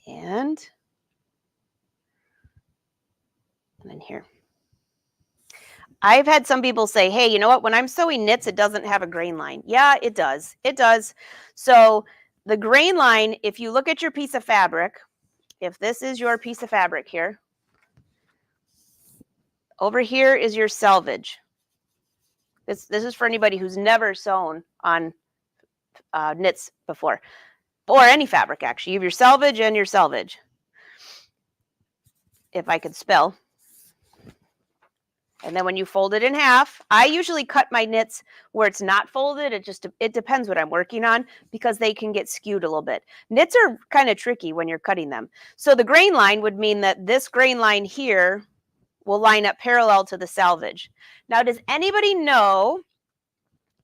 And then here. I've had some people say, hey, you know what? When I'm sewing knits, it doesn't have a grain line. Yeah, it does. It does. So the grain line, if you look at your piece of fabric, if this is your piece of fabric here, over here is your selvage. This is for anybody who's never sewn on knits before, or any fabric, actually. You have your selvage and your selvage. If I could spell. And then when you fold it in half, I usually cut my knits where it's not folded. It depends what I'm working on because they can get skewed a little bit. Knits are kind of tricky when you're cutting them. So the grain line would mean that this grain line here will line up parallel to the selvage. Now, does anybody know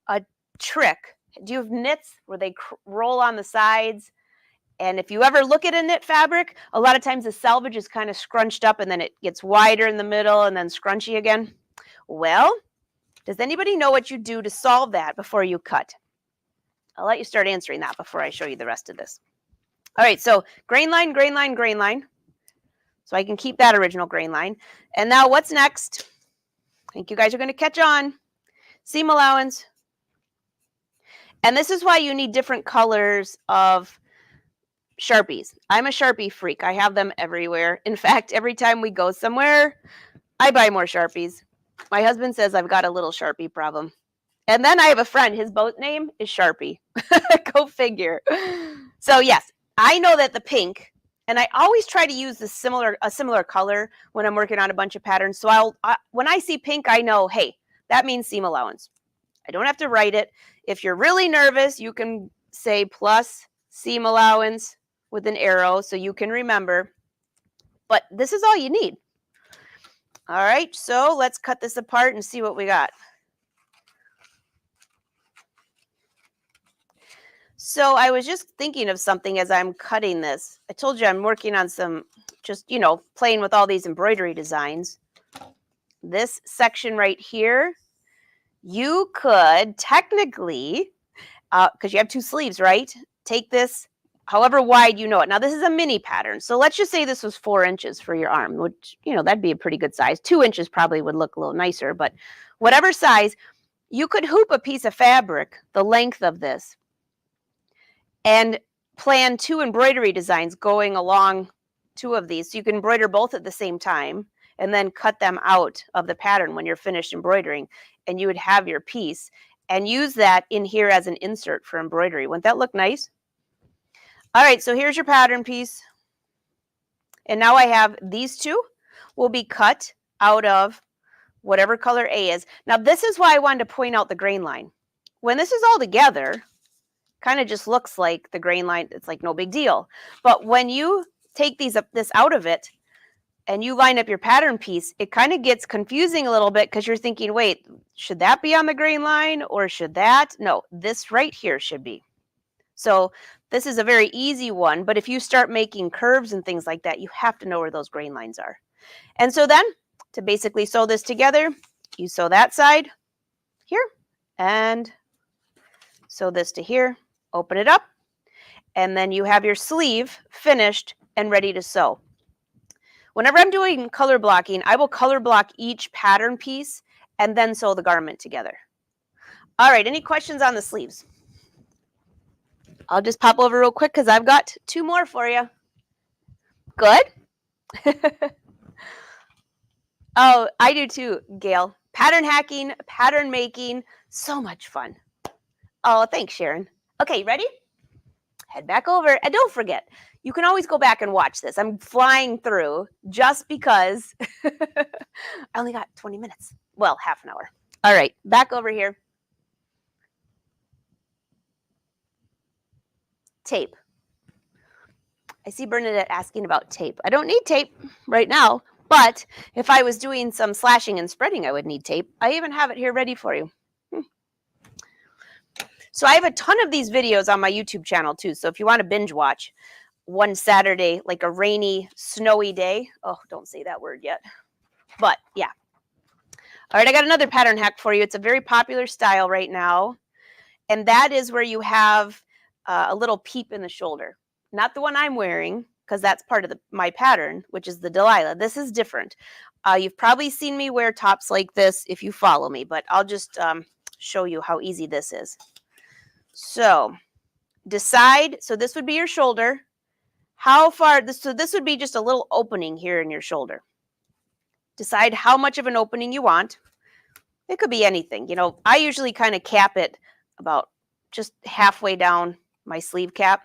a trick? Do you have knits where they roll on the sides? And if you ever look at a knit fabric, a lot of times the selvage is kind of scrunched up and then it gets wider in the middle and then scrunchy again. Well, does anybody know what you do to solve that before you cut? I'll let you start answering that before I show you the rest of this. All right, so grain line, grain line, grain line. So I can keep that original grain line. And now what's next? I think you guys are going to catch on. Seam allowance. And this is why you need different colors of Sharpies. I'm a Sharpie freak. I have them everywhere. In fact, every time we go somewhere, I buy more Sharpies. My husband says I've got a little Sharpie problem. And then I have a friend, his boat name is Sharpie. Go figure. So yes, I know that the pink, and I always try to use a similar color when I'm working on a bunch of patterns. So when I see pink, I know, hey, that means seam allowance. I don't have to write it. If you're really nervous, you can say plus seam allowance with an arrow so you can remember. But this is all you need. All right, so let's cut this apart and see what we got. So I was just thinking of something as I'm cutting this. I told you I'm working on some, just, playing with all these embroidery designs. This section right here, you could technically, because you have 2 sleeves, right? Take this however wide you know it. Now, this is a mini pattern. So let's just say this was 4 inches for your arm, which, that'd be a pretty good size. 2 inches probably would look a little nicer, but whatever size, you could hoop a piece of fabric the length of this and plan 2 embroidery designs going along 2 of these. So you can embroider both at the same time and then cut them out of the pattern when you're finished embroidering, and you would have your piece and use that in here as an insert for embroidery. Wouldn't that look nice? All right, so here's your pattern piece. And now I have these 2 will be cut out of whatever color A is. Now, this is why I wanted to point out the grain line. When this is all together, kind of just looks like the grain line. It's like no big deal. But when you take this out of it and you line up your pattern piece, it kind of gets confusing a little bit because you're thinking, wait, should that be on the grain line or should that? No, this right here should be. So this is a very easy one, but if you start making curves and things like that, you have to know where those grain lines are. And so then to basically sew this together, you sew that side here and sew this to here. Open it up, and then you have your sleeve finished and ready to sew. Whenever I'm doing color blocking, I will color block each pattern piece and then sew the garment together. All right, any questions on the sleeves? I'll just pop over real quick because I've got 2 more for you. Good? Oh, I do too, Gail. Pattern hacking, pattern making, so much fun. Oh, thanks, Sharon. Okay, ready? Head back over. And don't forget, you can always go back and watch this. I'm flying through just because I only got 20 minutes. Well, half an hour. All right, back over here. Tape. I see Bernadette asking about tape. I don't need tape right now, but if I was doing some slashing and spreading, I would need tape. I even have it here ready for you. So I have a ton of these videos on my YouTube channel too. So if you want to binge watch one Saturday, like a rainy, snowy day. Oh, don't say that word yet. But yeah. All right, I got another pattern hack for you. It's a very popular style right now. And that is where you have a little peep in the shoulder. Not the one I'm wearing, because that's part of my pattern, which is the Delilah. This is different. You've probably seen me wear tops like this if you follow me, but I'll just show you how easy this is. So decide, so this would be your shoulder. How far, so this would be just a little opening here in your shoulder. Decide how much of an opening you want. It could be anything. I usually kind of cap it about just halfway down my sleeve cap.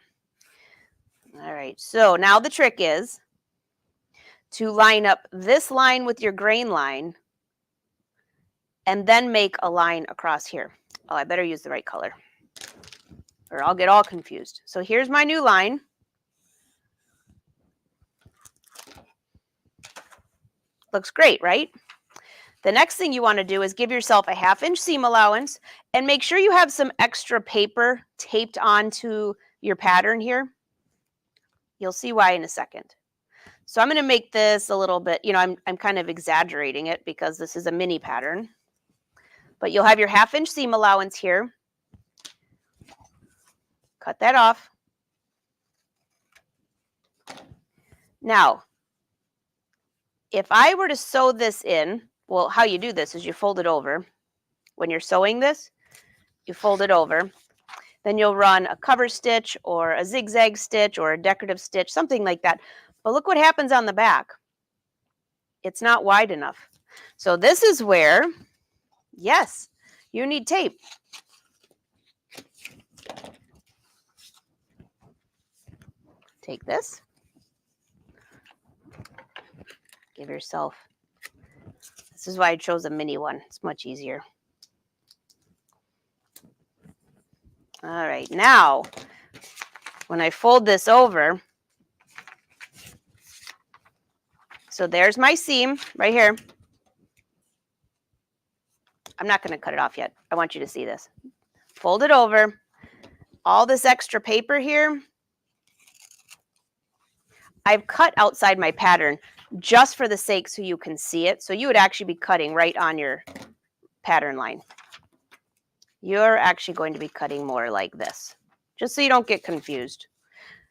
All right, so now the trick is to line up this line with your grain line and then make a line across here. Oh, I better use the right color or I'll get all confused. So here's my new line. Looks great, right? The next thing you want to do is give yourself a 1/2 inch seam allowance and make sure you have some extra paper taped onto your pattern here. You'll see why in a second. So I'm going to make this a little bit, I'm kind of exaggerating it because this is a mini pattern. But you'll have your 1/2 inch seam allowance here. cut that off. Now, if I were to sew this in, well, how you do this is you fold it over. When you're sewing this, you fold it over. Then you'll run a cover stitch or a zigzag stitch or a decorative stitch, something like that. But look what happens on the back. It's not wide enough. So this is where, yes, you need tape. Take this. Give yourself, this is why I chose a mini one. It's much easier. All right, now, when I fold this over, so there's my seam right here. I'm not going to cut it off yet. I want you to see this. Fold it over. All this extra paper here, I've cut outside my pattern just for the sake so you can see it. So you would actually be cutting right on your pattern line. You're actually going to be cutting more like this, just so you don't get confused.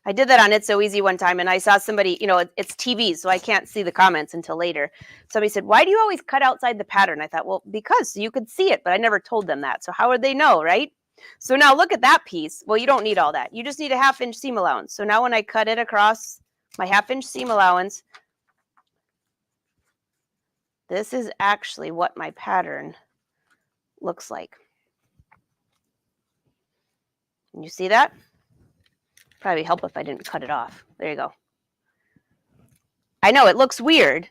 I did that on It's So Easy one time, and I saw somebody, you know, it's TV, so I can't see the comments until later. Somebody said, why do you always cut outside the pattern? I thought, well, because you could see it, but I never told them that. So how would they know, right? So now look at that piece. Well, you don't need all that. You just need a 1/2 inch seam allowance. So now when I cut it across my 1/2 inch seam allowance, this is actually what my pattern looks like. Can you see that? Probably help if I didn't cut it off. There you go. I know it looks weird,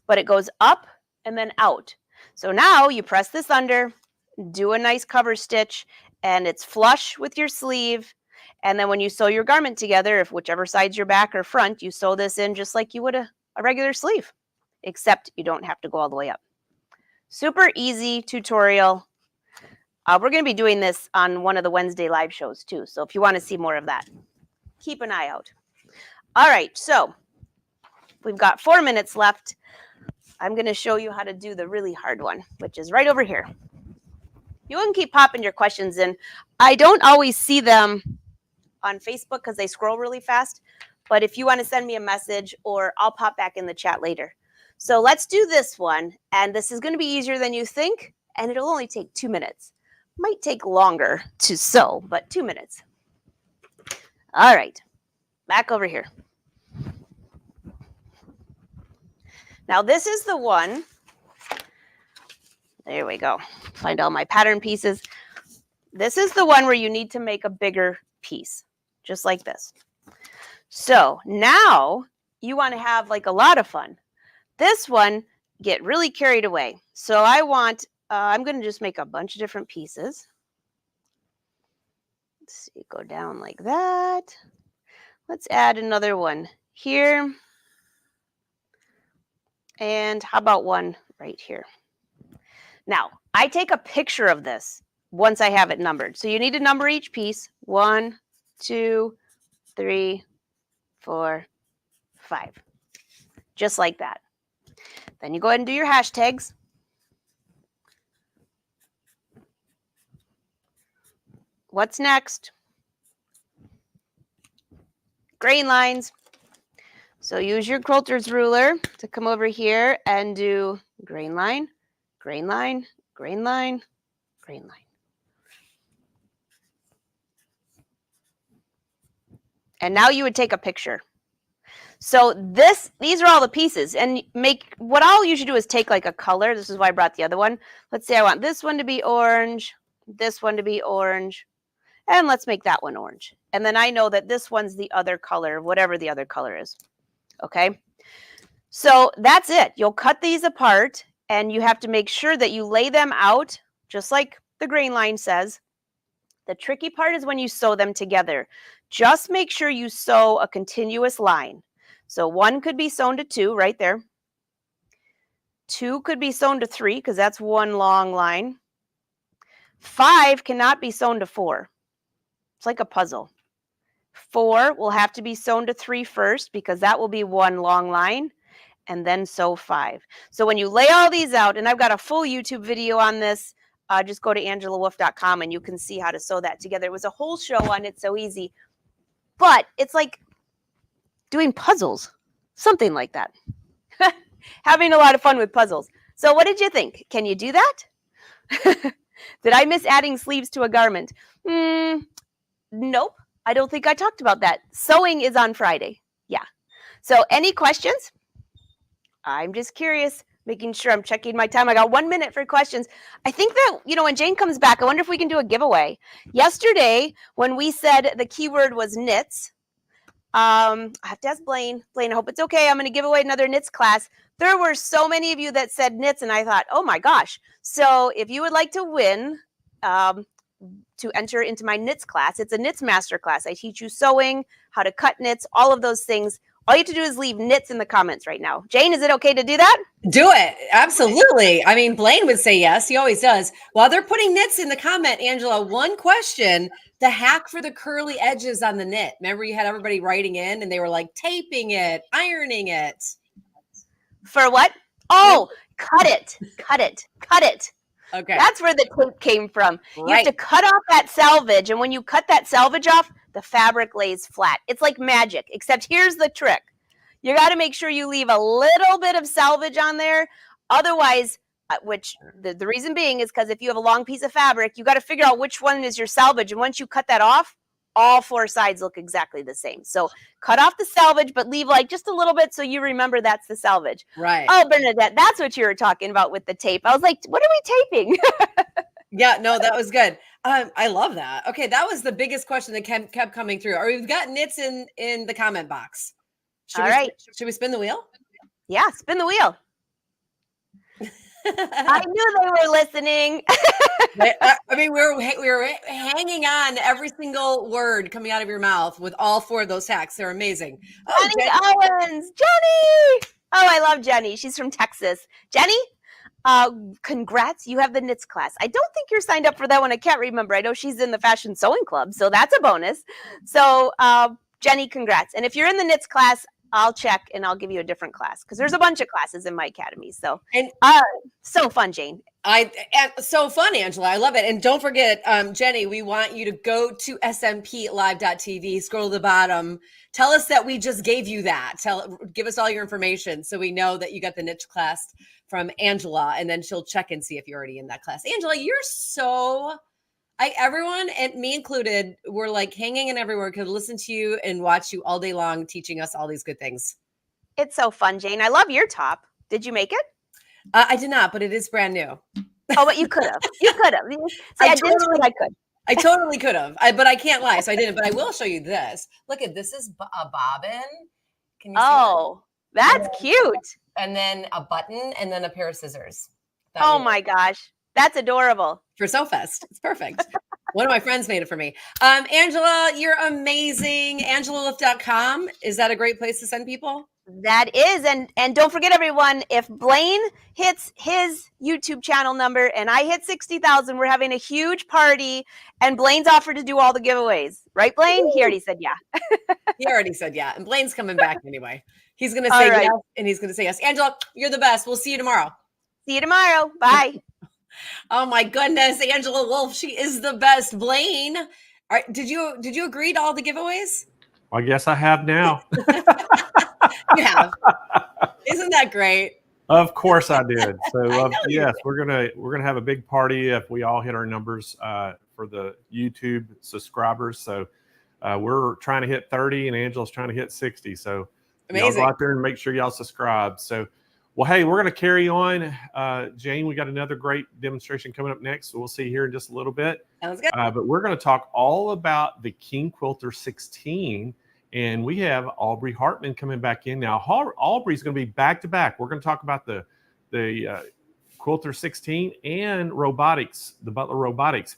but it goes up and then out. So now you press this under, do a nice cover stitch, and it's flush with your sleeve. And then when you sew your garment together, if whichever side's your back or front, you sew this in just like you would a regular sleeve, except you don't have to go all the way up. Super easy tutorial. We're going to be doing this on one of the Wednesday live shows too. So if you want to see more of that, keep an eye out. All right, so we've got 4 minutes left. I'm going to show you how to do the really hard one, which is right over here. You can keep popping your questions in. I don't always see them on Facebook because they scroll really fast. But if you want to send me a message, or I'll pop back in the chat later. So let's do this one. And this is going to be easier than you think. And it'll only take 2 minutes. Might take longer to sew, but 2 minutes. All right, back over here. Now this is the one. There we go. Find all my pattern pieces. This is the one where you need to make a bigger piece, just like this. So now you want to have like a lot of fun. This one, get really carried away. So I want, I'm going to just make a bunch of different pieces. Let's see, go down like that. Let's add another one here. And how about one right here? Now, I take a picture of this once I have it numbered. So you need to number each piece. 1, 2, 3, 4, 5. Just like that. Then you go ahead and do your hashtags. What's next? Grain lines. So use your quilter's ruler to come over here and do grain line, grain line, grain line, grain line. And now you would take a picture. So these are all the pieces, and make, what I'll usually do is take like a color. This is why I brought the other one. Let's say I want this one to be orange, this one to be orange, and let's make that one orange. And then I know that this one's the other color, whatever the other color is. Okay. So that's it. You'll cut these apart, and you have to make sure that you lay them out just like the grain line says. The tricky part is when you sew them together. Just make sure you sew a continuous line. So 1 could be sewn to 2 right there. 2 could be sewn to 3 because that's one long line. 5 cannot be sewn to 4. It's like a puzzle. 4 will have to be sewn to 3 first because that will be one long line, and then sew 5. So when you lay all these out, and I've got a full YouTube video on this, just go to angelawolf.com and you can see how to sew that together. It was a whole show on It's So Easy, but it's like doing puzzles, something like that. Having a lot of fun with puzzles. So what did you think? Can you do that? Did I miss adding sleeves to a garment? Nope. I don't think I talked about that. Sewing is on Friday. Yeah. So any questions? I'm just curious, making sure I'm checking my time. I got 1 minute for questions. I think that, when Jane comes back, I wonder if we can do a giveaway. Yesterday, when we said the keyword was knits, I have to ask Blaine. Blaine, I hope it's okay. I'm going to give away another knits class. There were so many of you that said knits, and I thought, oh my gosh. So if you would like to win, to enter into my knits class, it's a knits master class. I teach you sewing, how to cut knits, all of those things. All you have to do is leave knits in the comments right now. Jane, is it okay to do that? Do it. Absolutely. I mean, Blaine would say yes. He always does. While they're putting knits in the comment, Angela, one question, the hack for the curly edges on the knit. Remember you had everybody writing in and they were like taping it, ironing it. For what? Oh, cut it. Okay. That's where the tape came from. Right. You have to cut off that selvage. And when you cut that selvage off, the fabric lays flat. It's like magic, except here's the trick. You got to make sure you leave a little bit of selvage on there. Otherwise, which the reason being is because if you have a long piece of fabric, you got to figure out which one is your selvage. And once you cut that off, all four sides look exactly the same. So cut off the selvage, but leave like just a little bit so you remember that's the selvage. Right. Oh, Bernadette, that's what you were talking about with the tape. I was like, what are we taping? Yeah, no, that was good. I love that. Okay, that was the biggest question that kept coming through. Or we've got knits in the comment box. Should we spin the wheel? Yeah, spin the wheel. I knew they were listening. I mean, we were hanging on to every single word coming out of your mouth with all four of those hacks. They're amazing. Oh, Jenny Owens, Jenny. Oh, I love Jenny. She's from Texas. Jenny, congrats. You have the knits class. I don't think you're signed up for that one. I can't remember. I know she's in the Fashion Sewing Club, so that's a bonus. So, Jenny, congrats. And if you're in the knits class, I'll check and I'll give you a different class because there's a bunch of classes in my academy. So, and so fun, Jane. And so fun, Angela. I love it. And don't forget, Jenny, we want you to go to smplive.tv, scroll to the bottom. Tell us that we just gave you that. Give us all your information so we know that you got the niche class from Angela, and then she'll check and see if you're already in that class. Angela, you're so... everyone, and me included, we're like hanging in everywhere, could listen to you and watch you all day long, teaching us all these good things. It's so fun, Jane. I love your top. Did you make it? I did not, but it is brand new. Oh, but you could have. You could have. I didn't, but I could. I totally could have, but I can't lie, so I didn't. But I will show you this. Look at this is a bobbin. Can you see? Oh, that's cute. And then a button, and then a pair of scissors. Oh my gosh. That's adorable. For SewFest. It's perfect. One of my friends made it for me. Angela, you're amazing. AngelaWolf.com. Is that a great place to send people? That is. And don't forget, everyone, if Blaine hits his YouTube channel number and I hit 60,000, we're having a huge party. And Blaine's offered to do all the giveaways. Right, Blaine? Woo! He already said yeah. He already said yeah. And Blaine's coming back anyway. He's going to say yes. And he's going to say yes. Angela, you're the best. We'll see you tomorrow. See you tomorrow. Bye. Oh my goodness, Angela Wolf, she is the best. Blaine, did you agree to all the giveaways? I guess I have now. You have. Isn't that great? Of course I did. So yes, we're gonna have a big party if we all hit our numbers for the YouTube subscribers. So we're trying to hit 30, and Angela's trying to hit 60. So y'all go out there and make sure y'all subscribe. So. Well, hey, we're going to carry on. Jane, we got another great demonstration coming up next, so we'll see you here in just a little bit. Sounds good. But we're going to talk all about the King Quilter 16, and we have Aubrey Hartman coming back in now. Aubrey's going to be back-to-back. We're going to talk about the Quilter 16 and Robotics, the Butler Robotics.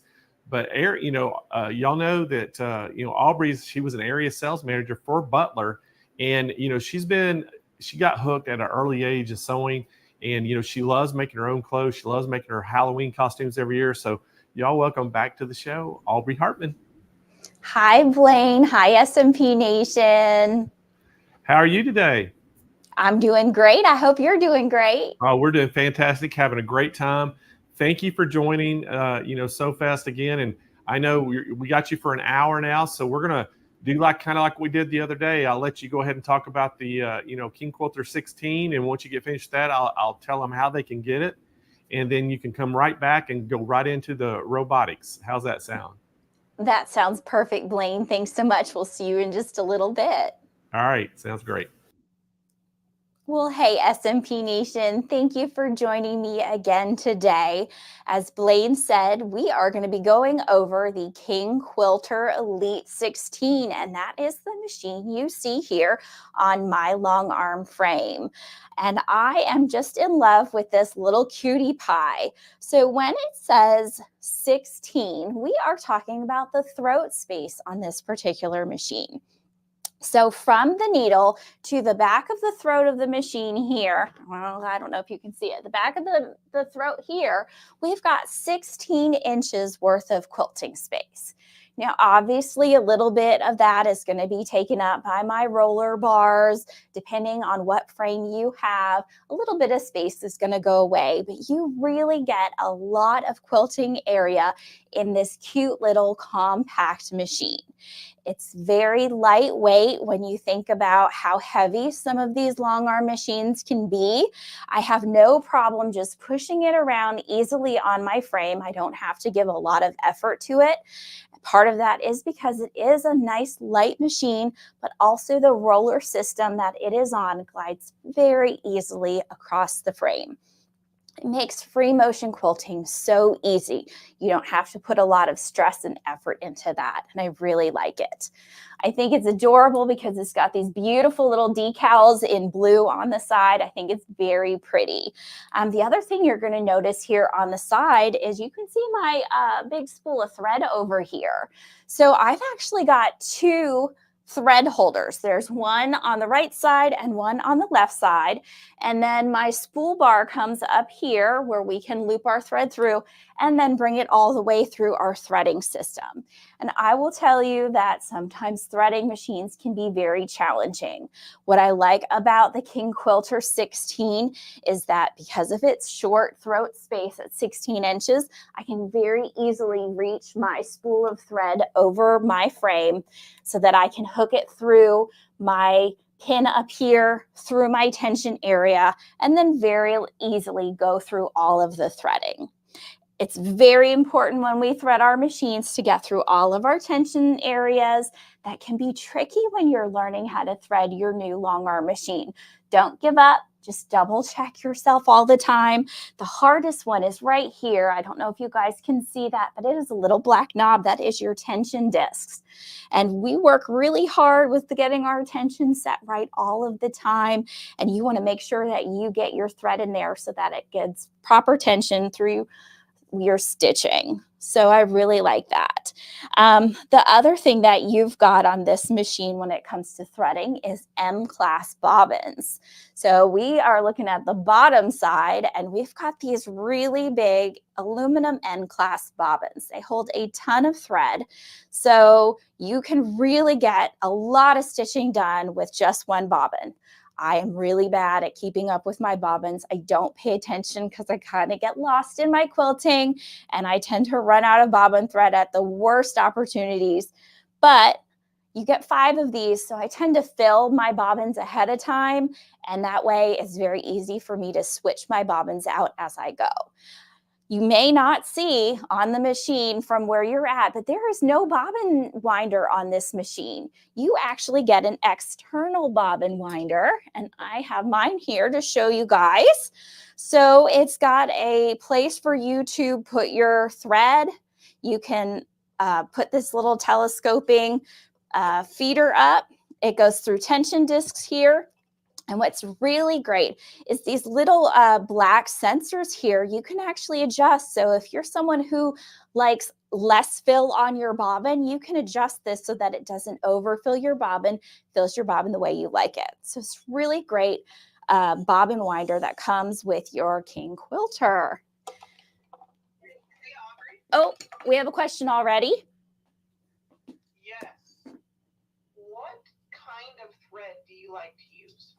But y'all know that she was an area sales manager for Butler, and she got hooked at an early age of sewing, and she loves making her own clothes. She loves making her Halloween costumes every year. So y'all, welcome back to the show, Aubrey Hartman. Hi, Blaine. Hi, SMP Nation. How are you today? I'm doing great. I hope you're doing great. Oh, we're doing fantastic, having a great time. thank you for joining, SewFest again. And I know we got you for an hour now, so we're going to do kind of like we did the other day. I'll let you go ahead and talk about the, King Quilter 16. And once you get finished with that, I'll tell them how they can get it. And then you can come right back and go right into the robotics. How's that sound? That sounds perfect, Blaine. Thanks so much. We'll see you in just a little bit. All right. Sounds great. Well, hey, SMP Nation, thank you for joining me again today. As Blaine said, we are going to be going over the King Quilter Elite 16, and that is the machine you see here on my long arm frame. And I am just in love with this little cutie pie. So when it says 16, we are talking about the throat space on this particular machine. So from the needle to the back of the throat of the machine here, well, I don't know if you can see it, the back of the throat here, we've got 16 inches worth of quilting space. Now, obviously, a little bit of that is going to be taken up by my roller bars. Depending on what frame you have, a little bit of space is going to go away, but you really get a lot of quilting area in this cute little compact machine. It's very lightweight when you think about how heavy some of these long arm machines can be. I have no problem just pushing it around easily on my frame. I don't have to give a lot of effort to it. Part of that is because it is a nice light machine, but also the roller system that it is on glides very easily across the frame. It makes free motion quilting so easy. You don't have to put a lot of stress and effort into that, and I really like it. I think it's adorable because it's got these beautiful little decals in blue on the side. I think it's very pretty. The other thing you're going to notice here on the side is you can see my big spool of thread over here. So I've actually got two thread holders. There's one on the right side and one on the left side. And then my spool bar comes up here where we can loop our thread through and then bring it all the way through our threading system. And I will tell you that sometimes threading machines can be very challenging. What I like about the King Quilter 16 is that because of its short throat space at 16 inches, I can very easily reach my spool of thread over my frame so that I can hook it through my pin up here, through my tension area, and then very easily go through all of the threading. It's very important when we thread our machines to get through all of our tension areas. That can be tricky when you're learning how to thread your new long arm machine. Don't give up. Just double check yourself all the time. The hardest one is right here. I don't know if you guys can see that, but it is a little black knob. That is your tension discs. And we work really hard with getting our tension set right all of the time. And you want to make sure that you get your thread in there so that it gets proper tension through your stitching. So I really like that. The other thing that you've got on this machine when it comes to threading is M-class bobbins. So we are looking at the bottom side and we've got these really big aluminum N-class bobbins. They hold a ton of thread. So you can really get a lot of stitching done with just one bobbin. I am really bad at keeping up with my bobbins. I don't pay attention because I kind of get lost in my quilting and I tend to run out of bobbin thread at the worst opportunities. But you get 5 of these, so I tend to fill my bobbins ahead of time, and that way it's very easy for me to switch my bobbins out as I go. You may not see on the machine from where you're at, but there is no bobbin winder on this machine. You actually get an external bobbin winder, and I have mine here to show you guys. So it's got a place for you to put your thread. You can put this little telescoping feeder up. It goes through tension discs here. And what's really great is these little black sensors here, you can actually adjust. So if you're someone who likes less fill on your bobbin, you can adjust this so that it doesn't overfill your bobbin, fills your bobbin the way you like it. So it's really great bobbin winder that comes with your King Quilter. Oh, we have a question already. Yes. What kind of thread do you like to use?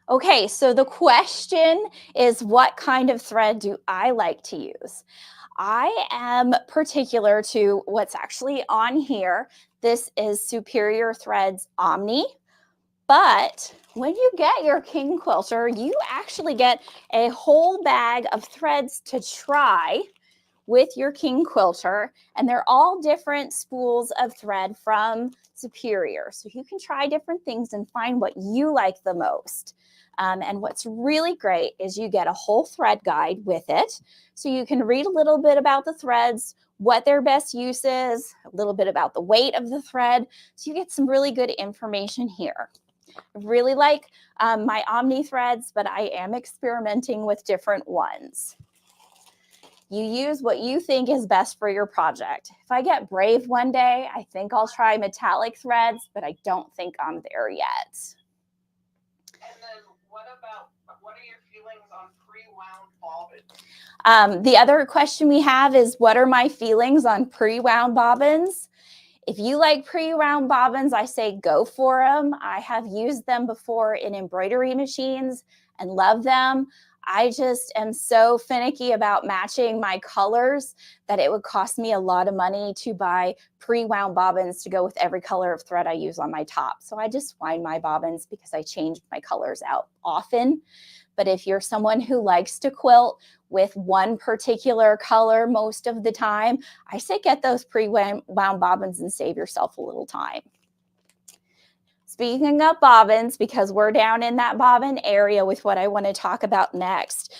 Okay, so the question is, what kind of thread do I like to use? I am particular to what's actually on here. This is Superior Threads Omni. But when you get your King Quilter, you actually get a whole bag of threads to try with your King Quilter, and they're all different spools of thread from Superior. So you can try different things and find what you like the most. And what's really great is you get a whole thread guide with it. So you can read a little bit about the threads, what their best use is, a little bit about the weight of the thread. So you get some really good information here. I really like my Omni threads, but I am experimenting with different ones. You use what you think is best for your project. If I get brave one day, I think I'll try metallic threads, but I don't think I'm there yet. And then what are your feelings on pre-wound bobbins? The other question we have is, what are my feelings on pre-wound bobbins? If you like pre-wound bobbins, I say go for them. I have used them before in embroidery machines and love them. I just am so finicky about matching my colors that it would cost me a lot of money to buy pre-wound bobbins to go with every color of thread I use on my top. So I just wind my bobbins because I change my colors out often. But if you're someone who likes to quilt with one particular color most of the time, I say get those pre-wound bobbins and save yourself a little time. Speaking of bobbins, because we're down in that bobbin area with what I want to talk about next,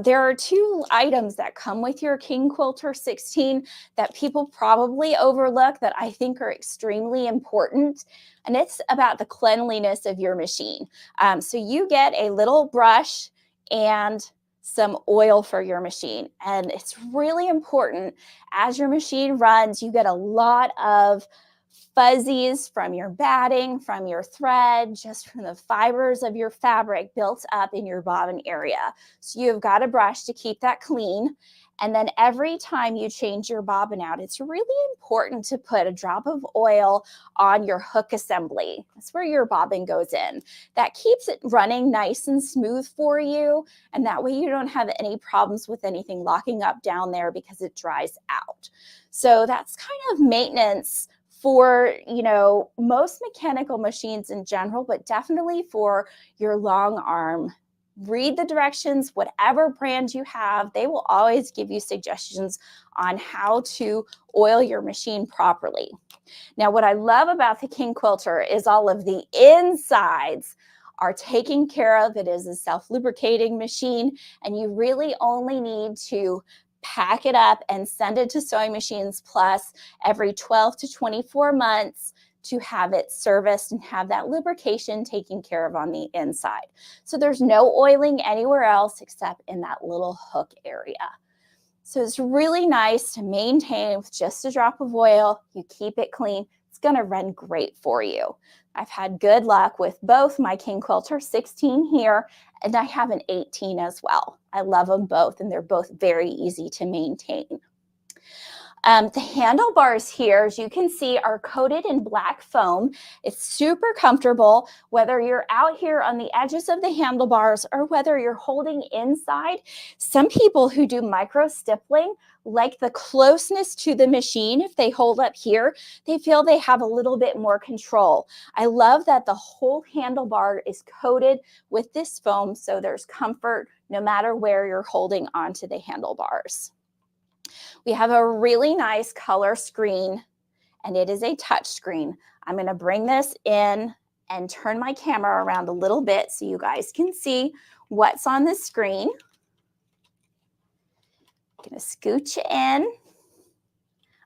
there are two items that come with your King Quilter 16 that people probably overlook that I think are extremely important, and it's about the cleanliness of your machine. So you get a little brush and some oil for your machine, and it's really important as your machine runs, you get a lot of fuzzies from your batting, from your thread, just from the fibers of your fabric built up in your bobbin area. So you've got a brush to keep that clean. And then every time you change your bobbin out, it's really important to put a drop of oil on your hook assembly. That's where your bobbin goes in. That keeps it running nice and smooth for you. And that way you don't have any problems with anything locking up down there because it dries out. So that's kind of maintenance for, you know, most mechanical machines in general, but definitely for your long arm. Read the directions, whatever brand you have, they will always give you suggestions on how to oil your machine properly. Now, what I love about the King Quilter is all of the insides are taken care of. It is a self-lubricating machine, and you really only need to pack it up and send it to Sewing Machines Plus every 12 to 24 months to have it serviced and have that lubrication taken care of on the inside. So there's no oiling anywhere else except in that little hook area. So it's really nice to maintain with just a drop of oil. You keep it clean. It's going to run great for you. I've had good luck with both my King Quilter 16 here, and I have an 18 as well. I love them both, and they're both very easy to maintain. The handlebars here, as you can see, are coated in black foam. It's super comfortable, whether you're out here on the edges of the handlebars or whether you're holding inside. Some people who do micro stippling like the closeness to the machine. If they hold up here, they feel they have a little bit more control. I love that the whole handlebar is coated with this foam, so there's comfort no matter where you're holding onto the handlebars. We have a really nice color screen, and it is a touch screen. I'm going to bring this in and turn my camera around a little bit so you guys can see what's on the screen. I'm going to scoot you in.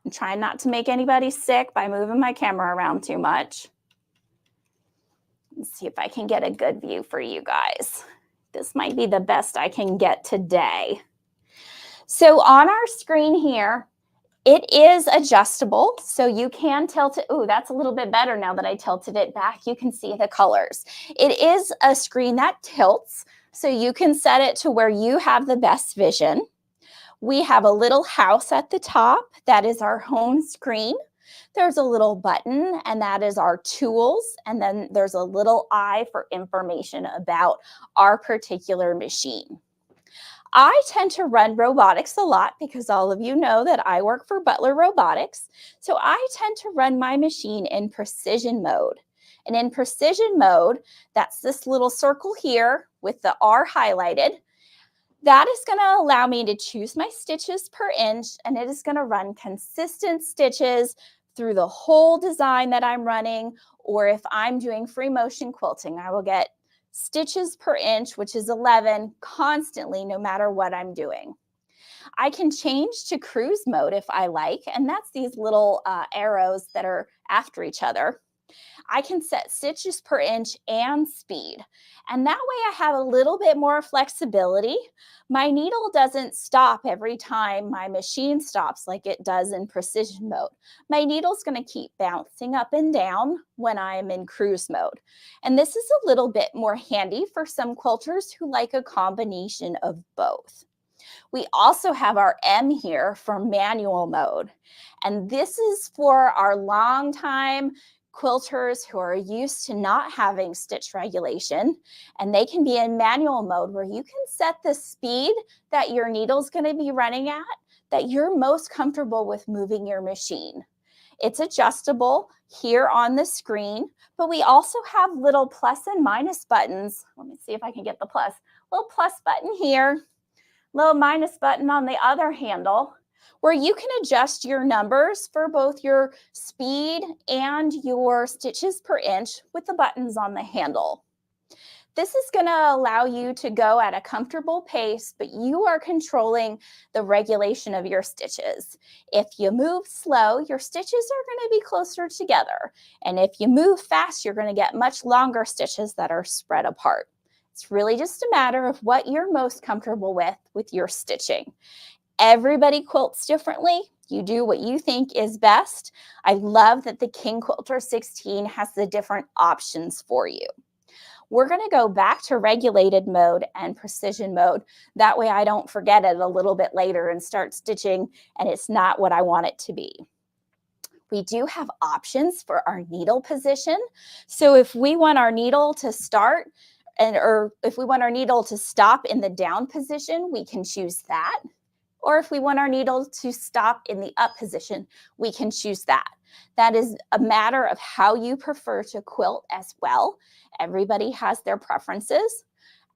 I'm trying not to make anybody sick by moving my camera around too much. Let's see if I can get a good view for you guys. This might be the best I can get today. So on our screen here, it is adjustable, so you can tilt it. Ooh, that's a little bit better now that I tilted it back. You can see the colors. It is a screen that tilts, so you can set it to where you have the best vision. We have a little house at the top. That is our home screen. There's a little button, and that is our tools. And then there's a little I for information about our particular machine. I tend to run robotics a lot because all of you know that I work for Butler Robotics. So I tend to run my machine in precision mode. And in precision mode, that's this little circle here with the R highlighted. That is going to allow me to choose my stitches per inch, and it is going to run consistent stitches through the whole design that I'm running. Or if I'm doing free motion quilting, I will get stitches per inch, which is 11, constantly, no matter what I'm doing. I can change to cruise mode if I like, and that's these little arrows that are after each other. I can set stitches per inch and speed, and that way I have a little bit more flexibility. My needle doesn't stop every time my machine stops like it does in precision mode. My needle's going to keep bouncing up and down when I'm in cruise mode. And this is a little bit more handy for some quilters who like a combination of both. We also have our M here for manual mode. And this is for our longtime quilters who are used to not having stitch regulation, and they can be in manual mode where you can set the speed that your needle's going to be running at that you're most comfortable with moving your machine. It's adjustable here on the screen, but we also have little plus and minus buttons. Let me see if I can get the plus. Little plus button here, little minus button on the other handle, where you can adjust your numbers for both your speed and your stitches per inch with the buttons on the handle. This is going to allow you to go at a comfortable pace, but you are controlling the regulation of your stitches. If you move slow, your stitches are going to be closer together. And if you move fast, you're going to get much longer stitches that are spread apart. It's really just a matter of what you're most comfortable with your stitching. Everybody quilts differently. You do what you think is best. I love that the King Quilter 16 has the different options for you. We're going to go back to regulated mode and precision mode. That way I don't forget it a little bit later and start stitching and it's not what I want it to be. We do have options for our needle position. So if we want our needle to start or if we want our needle to stop in the down position, we can choose that. Or if we want our needle to stop in the up position, we can choose that. That is a matter of how you prefer to quilt as well. Everybody has their preferences.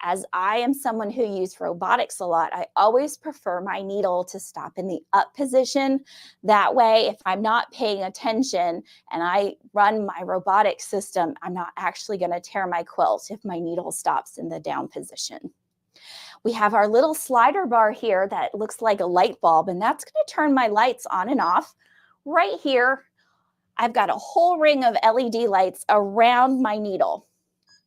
As I am someone who uses robotics a lot, I always prefer my needle to stop in the up position. That way, if I'm not paying attention and I run my robotic system, I'm not actually going to tear my quilt if my needle stops in the down position. We have our little slider bar here that looks like a light bulb, and that's going to turn my lights on and off. Right here, I've got a whole ring of LED lights around my needle.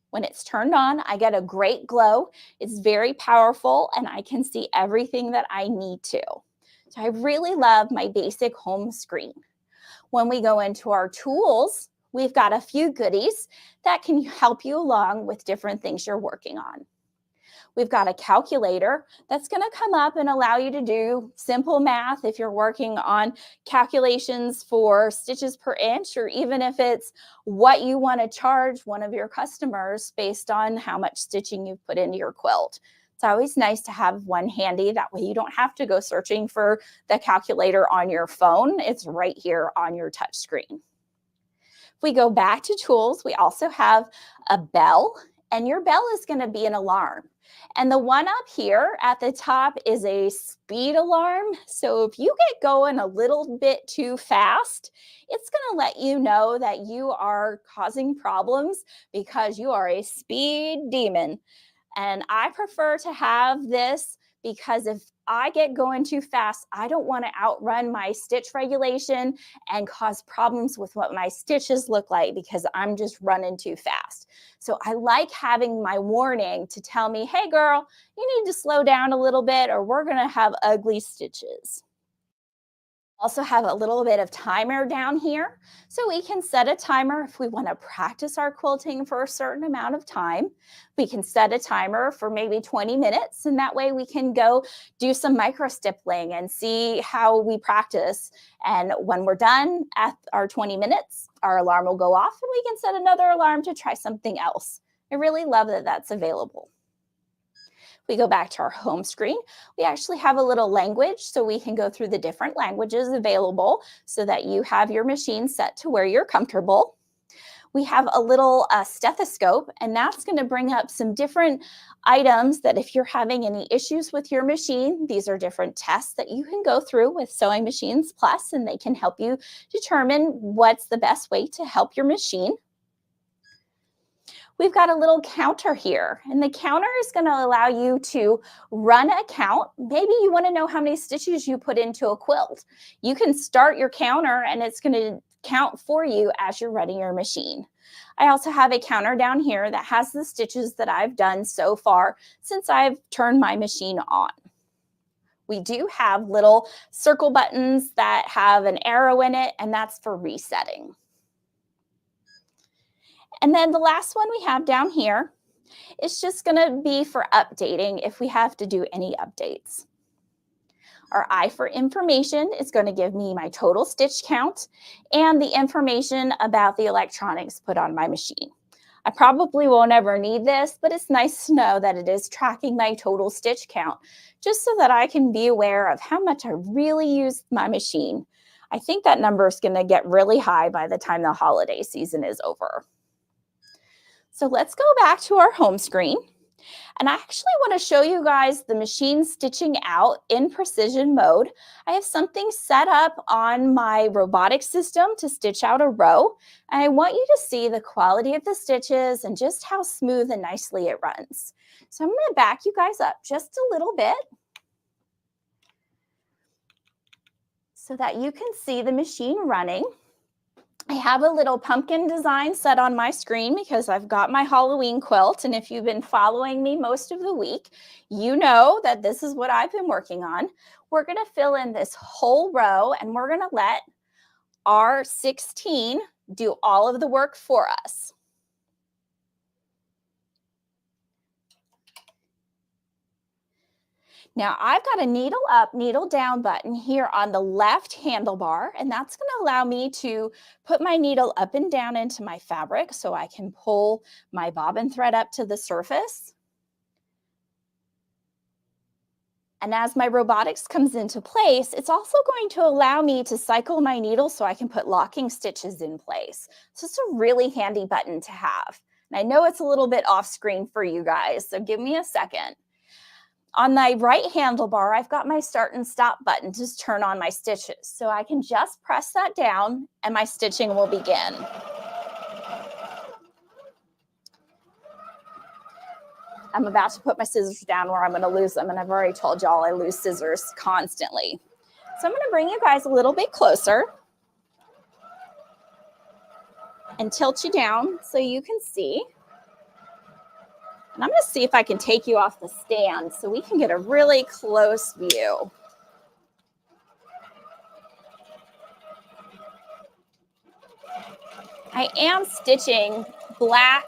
When it's turned on, I get a great glow. It's very powerful, and I can see everything that I need to. So I really love my basic home screen. When we go into our tools, we've got a few goodies that can help you along with different things you're working on. We've got a calculator that's going to come up and allow you to do simple math if you're working on calculations for stitches per inch, or even if it's what you want to charge one of your customers based on how much stitching you've put into your quilt. It's always nice to have one handy. That way you don't have to go searching for the calculator on your phone. It's right here on your touch screen. If we go back to tools, we also have a bell, and your bell is going to be an alarm. And the one up here at the top is a speed alarm. So if you get going a little bit too fast, it's going to let you know that you are causing problems because you are a speed demon. And I prefer to have this because if I get going too fast, I don't want to outrun my stitch regulation and cause problems with what my stitches look like because I'm just running too fast. So I like having my warning to tell me, hey girl, you need to slow down a little bit or we're going to have ugly stitches. Also have a little bit of timer down here. So we can set a timer if we want to practice our quilting for a certain amount of time. We can set a timer for maybe 20 minutes, and that way we can go do some micro stippling and see how we practice. And when we're done at our 20 minutes, our alarm will go off and we can set another alarm to try something else. I really love that that's available. We go back to our home screen. We actually have a little language, so we can go through the different languages available so that you have your machine set to where you're comfortable. We have a little stethoscope, and that's going to bring up some different items that if you're having any issues with your machine, these are different tests that you can go through with Sewing Machines Plus, and they can help you determine what's the best way to help your machine. We've got a little counter here, and the counter is going to allow you to run a count. Maybe you want to know how many stitches you put into a quilt. You can start your counter and it's going to count for you as you're running your machine. I also have a counter down here that has the stitches that I've done so far since I've turned my machine on. We do have little circle buttons that have an arrow in it, and that's for resetting. And then the last one we have down here is just going to be for updating if we have to do any updates. Our I for information is going to give me my total stitch count and the information about the electronics put on my machine. I probably won't ever need this, but it's nice to know that it is tracking my total stitch count, just so that I can be aware of how much I really used my machine. I think that number is going to get really high by the time the holiday season is over. So let's go back to our home screen. And I actually want to show you guys the machine stitching out in precision mode. I have something set up on my robotics system to stitch out a row. And I want you to see the quality of the stitches and just how smooth and nicely it runs. So I'm going to back you guys up just a little bit so that you can see the machine running. I have a little pumpkin design set on my screen because I've got my Halloween quilt. And if you've been following me most of the week, you know that this is what I've been working on. We're going to fill in this whole row, and we're going to let our 16 do all of the work for us. Now I've got a needle up, needle down button here on the left handlebar, and that's going to allow me to put my needle up and down into my fabric so I can pull my bobbin thread up to the surface. And as my robotics comes into place, it's also going to allow me to cycle my needle so I can put locking stitches in place. So it's a really handy button to have. And I know it's a little bit off screen for you guys, so give me a second. On my right handlebar, I've got my start and stop button to turn on my stitches. So I can just press that down and my stitching will begin. I'm about to put my scissors down where I'm going to lose them, and I've already told y'all I lose scissors constantly. So I'm going to bring you guys a little bit closer and tilt you down so you can see. And I'm going to see if I can take you off the stand so we can get a really close view. I am stitching black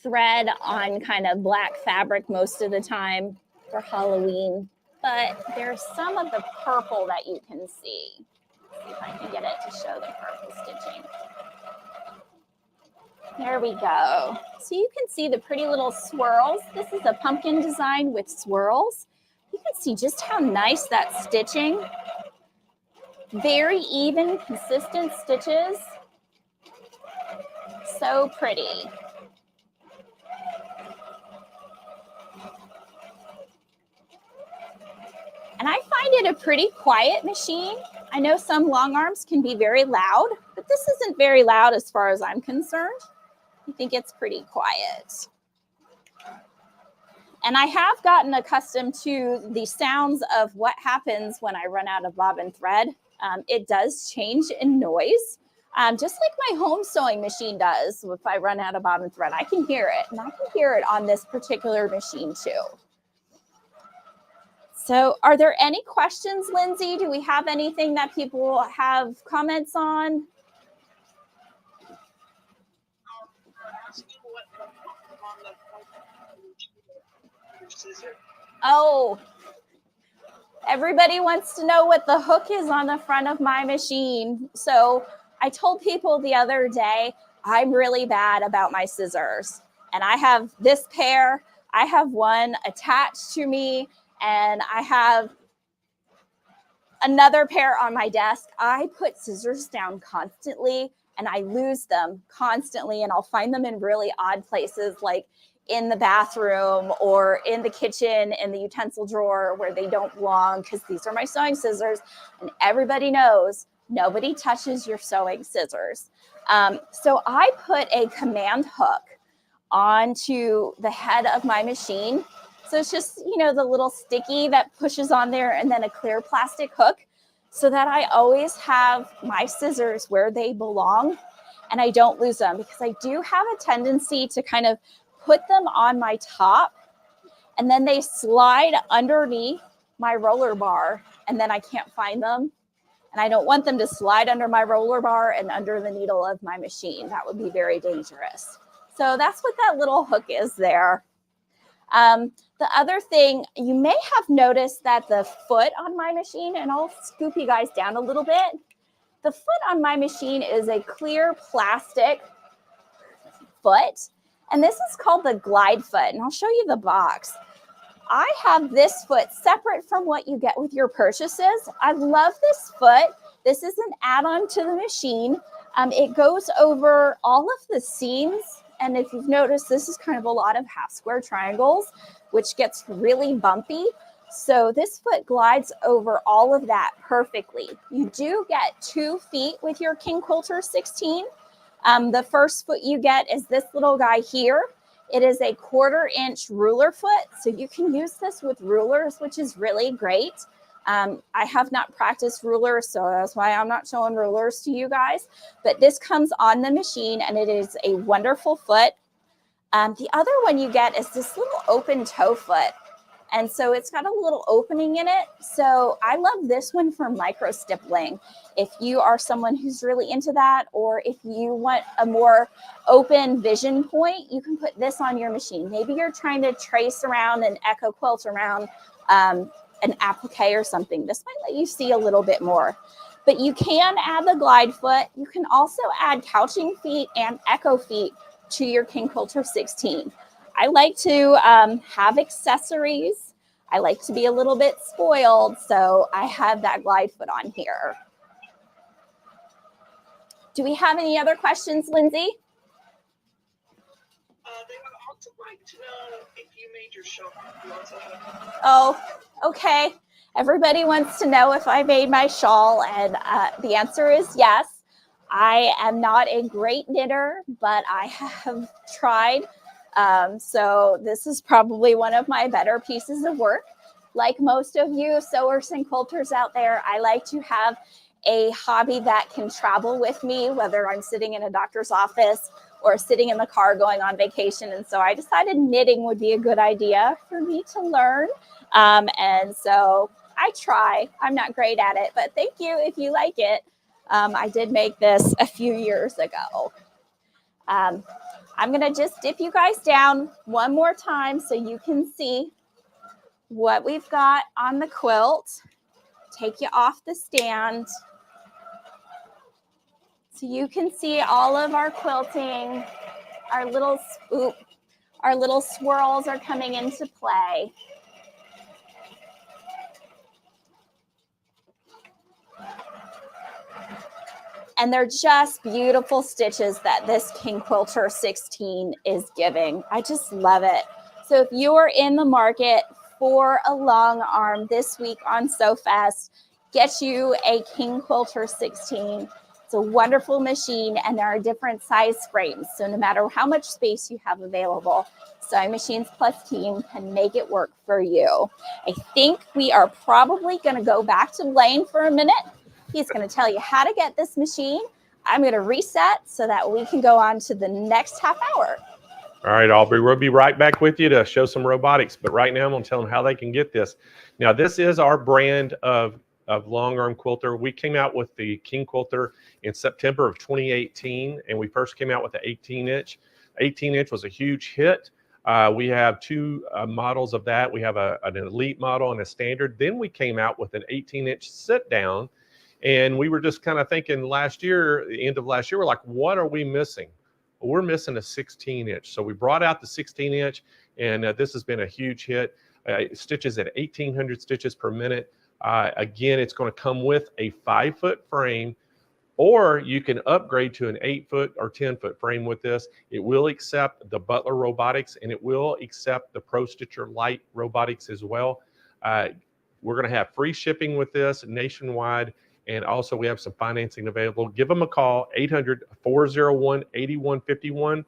thread on kind of black fabric most of the time for Halloween, but there's some of the purple that you can see. Let's see if I can get it to show the purple stitching. There we go. So you can see the pretty little swirls. This is a pumpkin design with swirls. You can see just how nice that stitching. Very even, consistent stitches. So pretty. And I find it a pretty quiet machine. I know some long arms can be very loud, but this isn't very loud as far as I'm concerned. I think it's pretty quiet. And I have gotten accustomed to the sounds of what happens when I run out of bobbin thread. It does change in noise, just like my home sewing machine does. If I run out of bobbin thread, I can hear it, and I can hear it on this particular machine too. So are there any questions, Lindsay? Do we have anything that people have comments on? Oh, everybody wants to know what the hook is on the front of my machine. So I told people the other day, I'm really bad about my scissors. And I have this pair, I have one attached to me, and I have another pair on my desk. I put scissors down constantly and I lose them constantly, and I'll find them in really odd places, like in the bathroom or in the kitchen in the utensil drawer where they don't belong, because these are my sewing scissors, and everybody knows nobody touches your sewing scissors. So I put a command hook onto the head of my machine. So it's just, you know, the little sticky that pushes on there, and then a clear plastic hook, so that I always have my scissors where they belong and I don't lose them, because I do have a tendency to kind of put them on my top and then they slide underneath my roller bar and then I can't find them. And I don't want them to slide under my roller bar and under the needle of my machine. That would be very dangerous. So that's what that little hook is there. The other thing, you may have noticed that the foot on my machine, and I'll scoop you guys down a little bit. The foot on my machine is a clear plastic foot, and this is called the glide foot, and I'll show you the box. I have this foot separate from what you get with your purchases. I love this foot. This is an add-on to the machine. It goes over all of the seams. And if you've noticed, this is kind of a lot of half square triangles, which gets really bumpy. So this foot glides over all of that perfectly. You do get 2 feet with your King Quilter 16. The first foot you get is this little guy here. It is a 1/4 inch ruler foot. So you can use this with rulers, which is really great. I have not practiced rulers, so that's why I'm not showing rulers to you guys. But this comes on the machine, and it is a wonderful foot. The other one you get is this little open toe foot. And so it's got a little opening in it. So I love this one for micro stippling. If you are someone who's really into that, or if you want a more open vision point, you can put this on your machine. Maybe you're trying to trace around and echo quilt around an applique or something. This might let you see a little bit more. But you can add the glide foot. You can also add couching feet and echo feet to your King Quilter 16. I like to have accessories. I like to be a little bit spoiled, so I have that glide foot on here. Do we have any other questions, Lindsay? They would also like to know if you made your shawl. Oh, okay. Everybody wants to know if I made my shawl, and the answer is yes. I am not a great knitter, but I have tried. So this is probably one of my better pieces of work. Like most of you sewers and quilters out there, I like to have a hobby that can travel with me, whether I'm sitting in a doctor's office or sitting in the car going on vacation. And so I decided knitting would be a good idea for me to learn. And so I try. I'm not great at it, but thank you if you like it. I did make this a few years ago. I'm going to just dip you guys down one more time so you can see what we've got on the quilt. Take you off the stand so you can see all of our quilting. Our little swoop, our little swirls are coming into play. And they're just beautiful stitches that this King Quilter 16 is giving. I just love it. So if you're in the market for a long arm this week on SewFest, get you a King Quilter 16. It's a wonderful machine, and there are different size frames. So no matter how much space you have available, Sewing Machines Plus team can make it work for you. I think we are probably going to go back to Blaine for a minute. He's going to tell you how to get this machine. I'm going to reset so that we can go on to the next half hour. All right, Aubrey, we'll be right back with you to show some robotics. But right now, I'm going to tell them how they can get this. Now, this is our brand of long arm quilter. We came out with the King Quilter in September of 2018, and we first came out with the 18-inch. 18-inch was a huge hit. We have two models of that. We have an elite model and a standard. Then we came out with an 18-inch sit down, and we were just kind of thinking last year, the end of last year, we're like, what are we missing? Well, we're missing a 16-inch. So we brought out the 16-inch, and this has been a huge hit. Stitches at 1,800 stitches per minute. Again, it's going to come with a 5-foot frame, or you can upgrade to an 8-foot or 10-foot frame with this. It will accept the Butler Robotics, and it will accept the Pro Stitcher Lite Robotics as well. We're going to have free shipping with this nationwide, and also we have some financing available. Give them a call, 800-401-8151.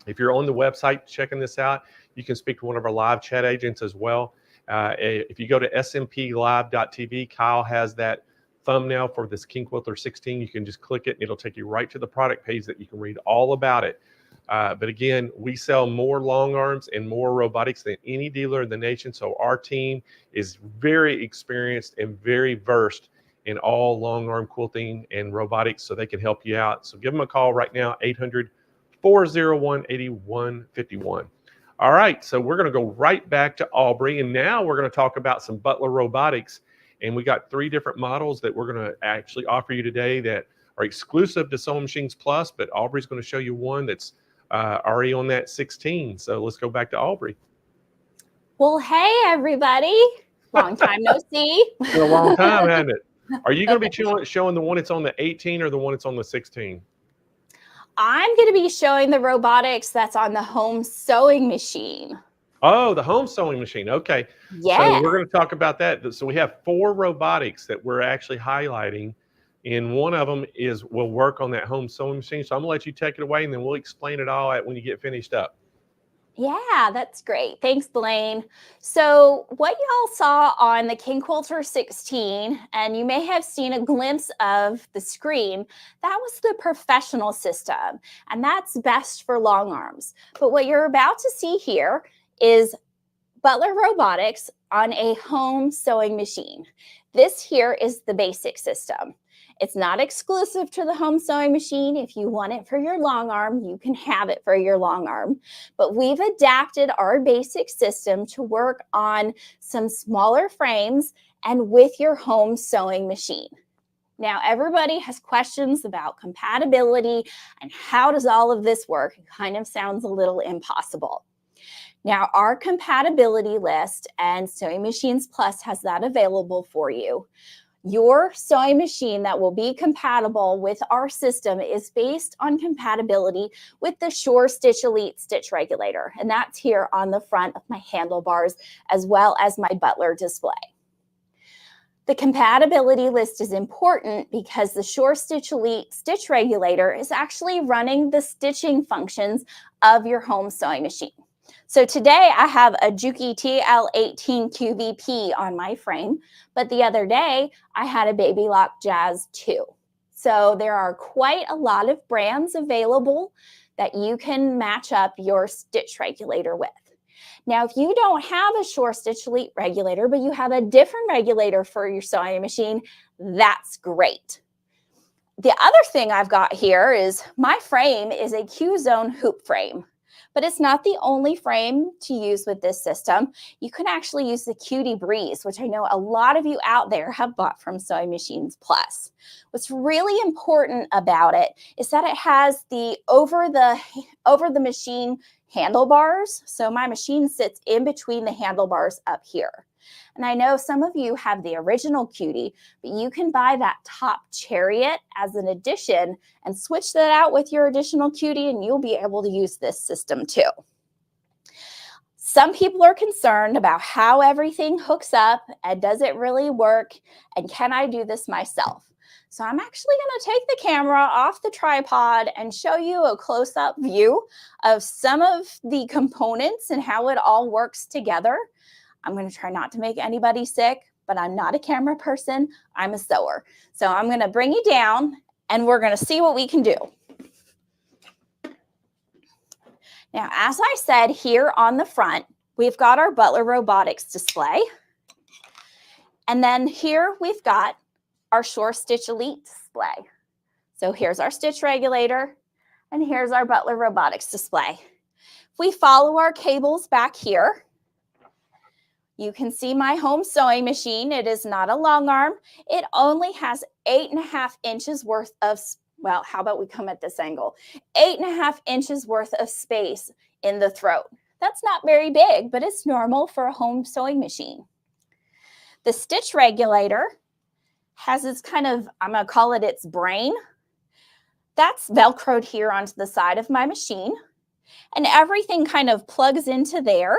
If you're on the website checking this out, you can speak to one of our live chat agents as well. If you go to smplive.tv, Kyle has that thumbnail for this King Quilter 16. You can just click it and it'll take you right to the product page that you can read all about it. But again, we sell more long arms and more robotics than any dealer in the nation. So our team is very experienced and very versed in all long arm quilting and robotics, so they can help you out. So give them a call right now, 800-401-8151. All right, so we're going to go right back to Aubrey, and now we're going to talk about some Butler Robotics. And we got 3 different models that we're going to actually offer you today that are exclusive to Sewing Machines Plus, but Aubrey's going to show you one that's already on that 16. So let's go back to Aubrey. Well, hey, everybody. Long time no see. It's been a long time, hasn't it? Are you going to be showing the one that's on the 18 or the one that's on the 16? I'm going to be showing the robotics that's on the home sewing machine. Oh, the home sewing machine. Okay. Yeah. So we're going to talk about that. So we have 4 robotics that we're actually highlighting, and one of them will work on that home sewing machine. So I'm going to let you take it away, and then we'll explain it all when you get finished up. Yeah, that's great. Thanks, Blaine. So what y'all saw on the King Quilter 16, and you may have seen a glimpse of the screen, that was the professional system, and that's best for long arms. But what you're about to see here is Butler Robotics on a home sewing machine. This here is the basic system. It's not exclusive to the home sewing machine. If you want it for your long arm, you can have it for your long arm. But we've adapted our basic system to work on some smaller frames and with your home sewing machine. Now, everybody has questions about compatibility and how does all of this work? It kind of sounds a little impossible. Now, our compatibility list and Sewing Machines Plus has that available for you. Your sewing machine that will be compatible with our system is based on compatibility with the Sure Stitch Elite Stitch Regulator, and that's here on the front of my handlebars as well as my Butler display. The compatibility list is important because the Sure Stitch Elite Stitch Regulator is actually running the stitching functions of your home sewing machine. So today I have a Juki TL18 QVP on my frame, but the other day I had a Baby Lock Jazz 2. So there are quite a lot of brands available that you can match up your stitch regulator with. Now, if you don't have a Sure Stitch Elite regulator, but you have a different regulator for your sewing machine, that's great. The other thing I've got here is my frame is a Q-Zone hoop frame. But it's not the only frame to use with this system. You can actually use the Cutie Breeze, which I know a lot of you out there have bought from Sewing Machines Plus. What's really important about it is that it has the over the machine handlebars. So my machine sits in between the handlebars up here. And I know some of you have the original Cutie, but you can buy that top Chariot as an addition and switch that out with your additional Cutie, and you'll be able to use this system too. Some people are concerned about how everything hooks up and does it really work, and can I do this myself? So I'm actually going to take the camera off the tripod and show you a close-up view of some of the components and how it all works together. I'm going to try not to make anybody sick, but I'm not a camera person. I'm a sewer. So I'm going to bring you down and we're going to see what we can do. Now, as I said, here on the front, we've got our Butler Robotics display. And then here we've got our Shore Stitch Elite display. So here's our stitch regulator, and here's our Butler Robotics display. If we follow our cables back here, you can see my home sewing machine. It is not a long arm. It only has 8.5 inches worth of, well, how about we come at this angle? 8.5 inches worth of space in the throat. That's not very big, but it's normal for a home sewing machine. The stitch regulator has its kind of, I'm going to call it its brain. That's Velcroed here onto the side of my machine. And everything kind of plugs into there,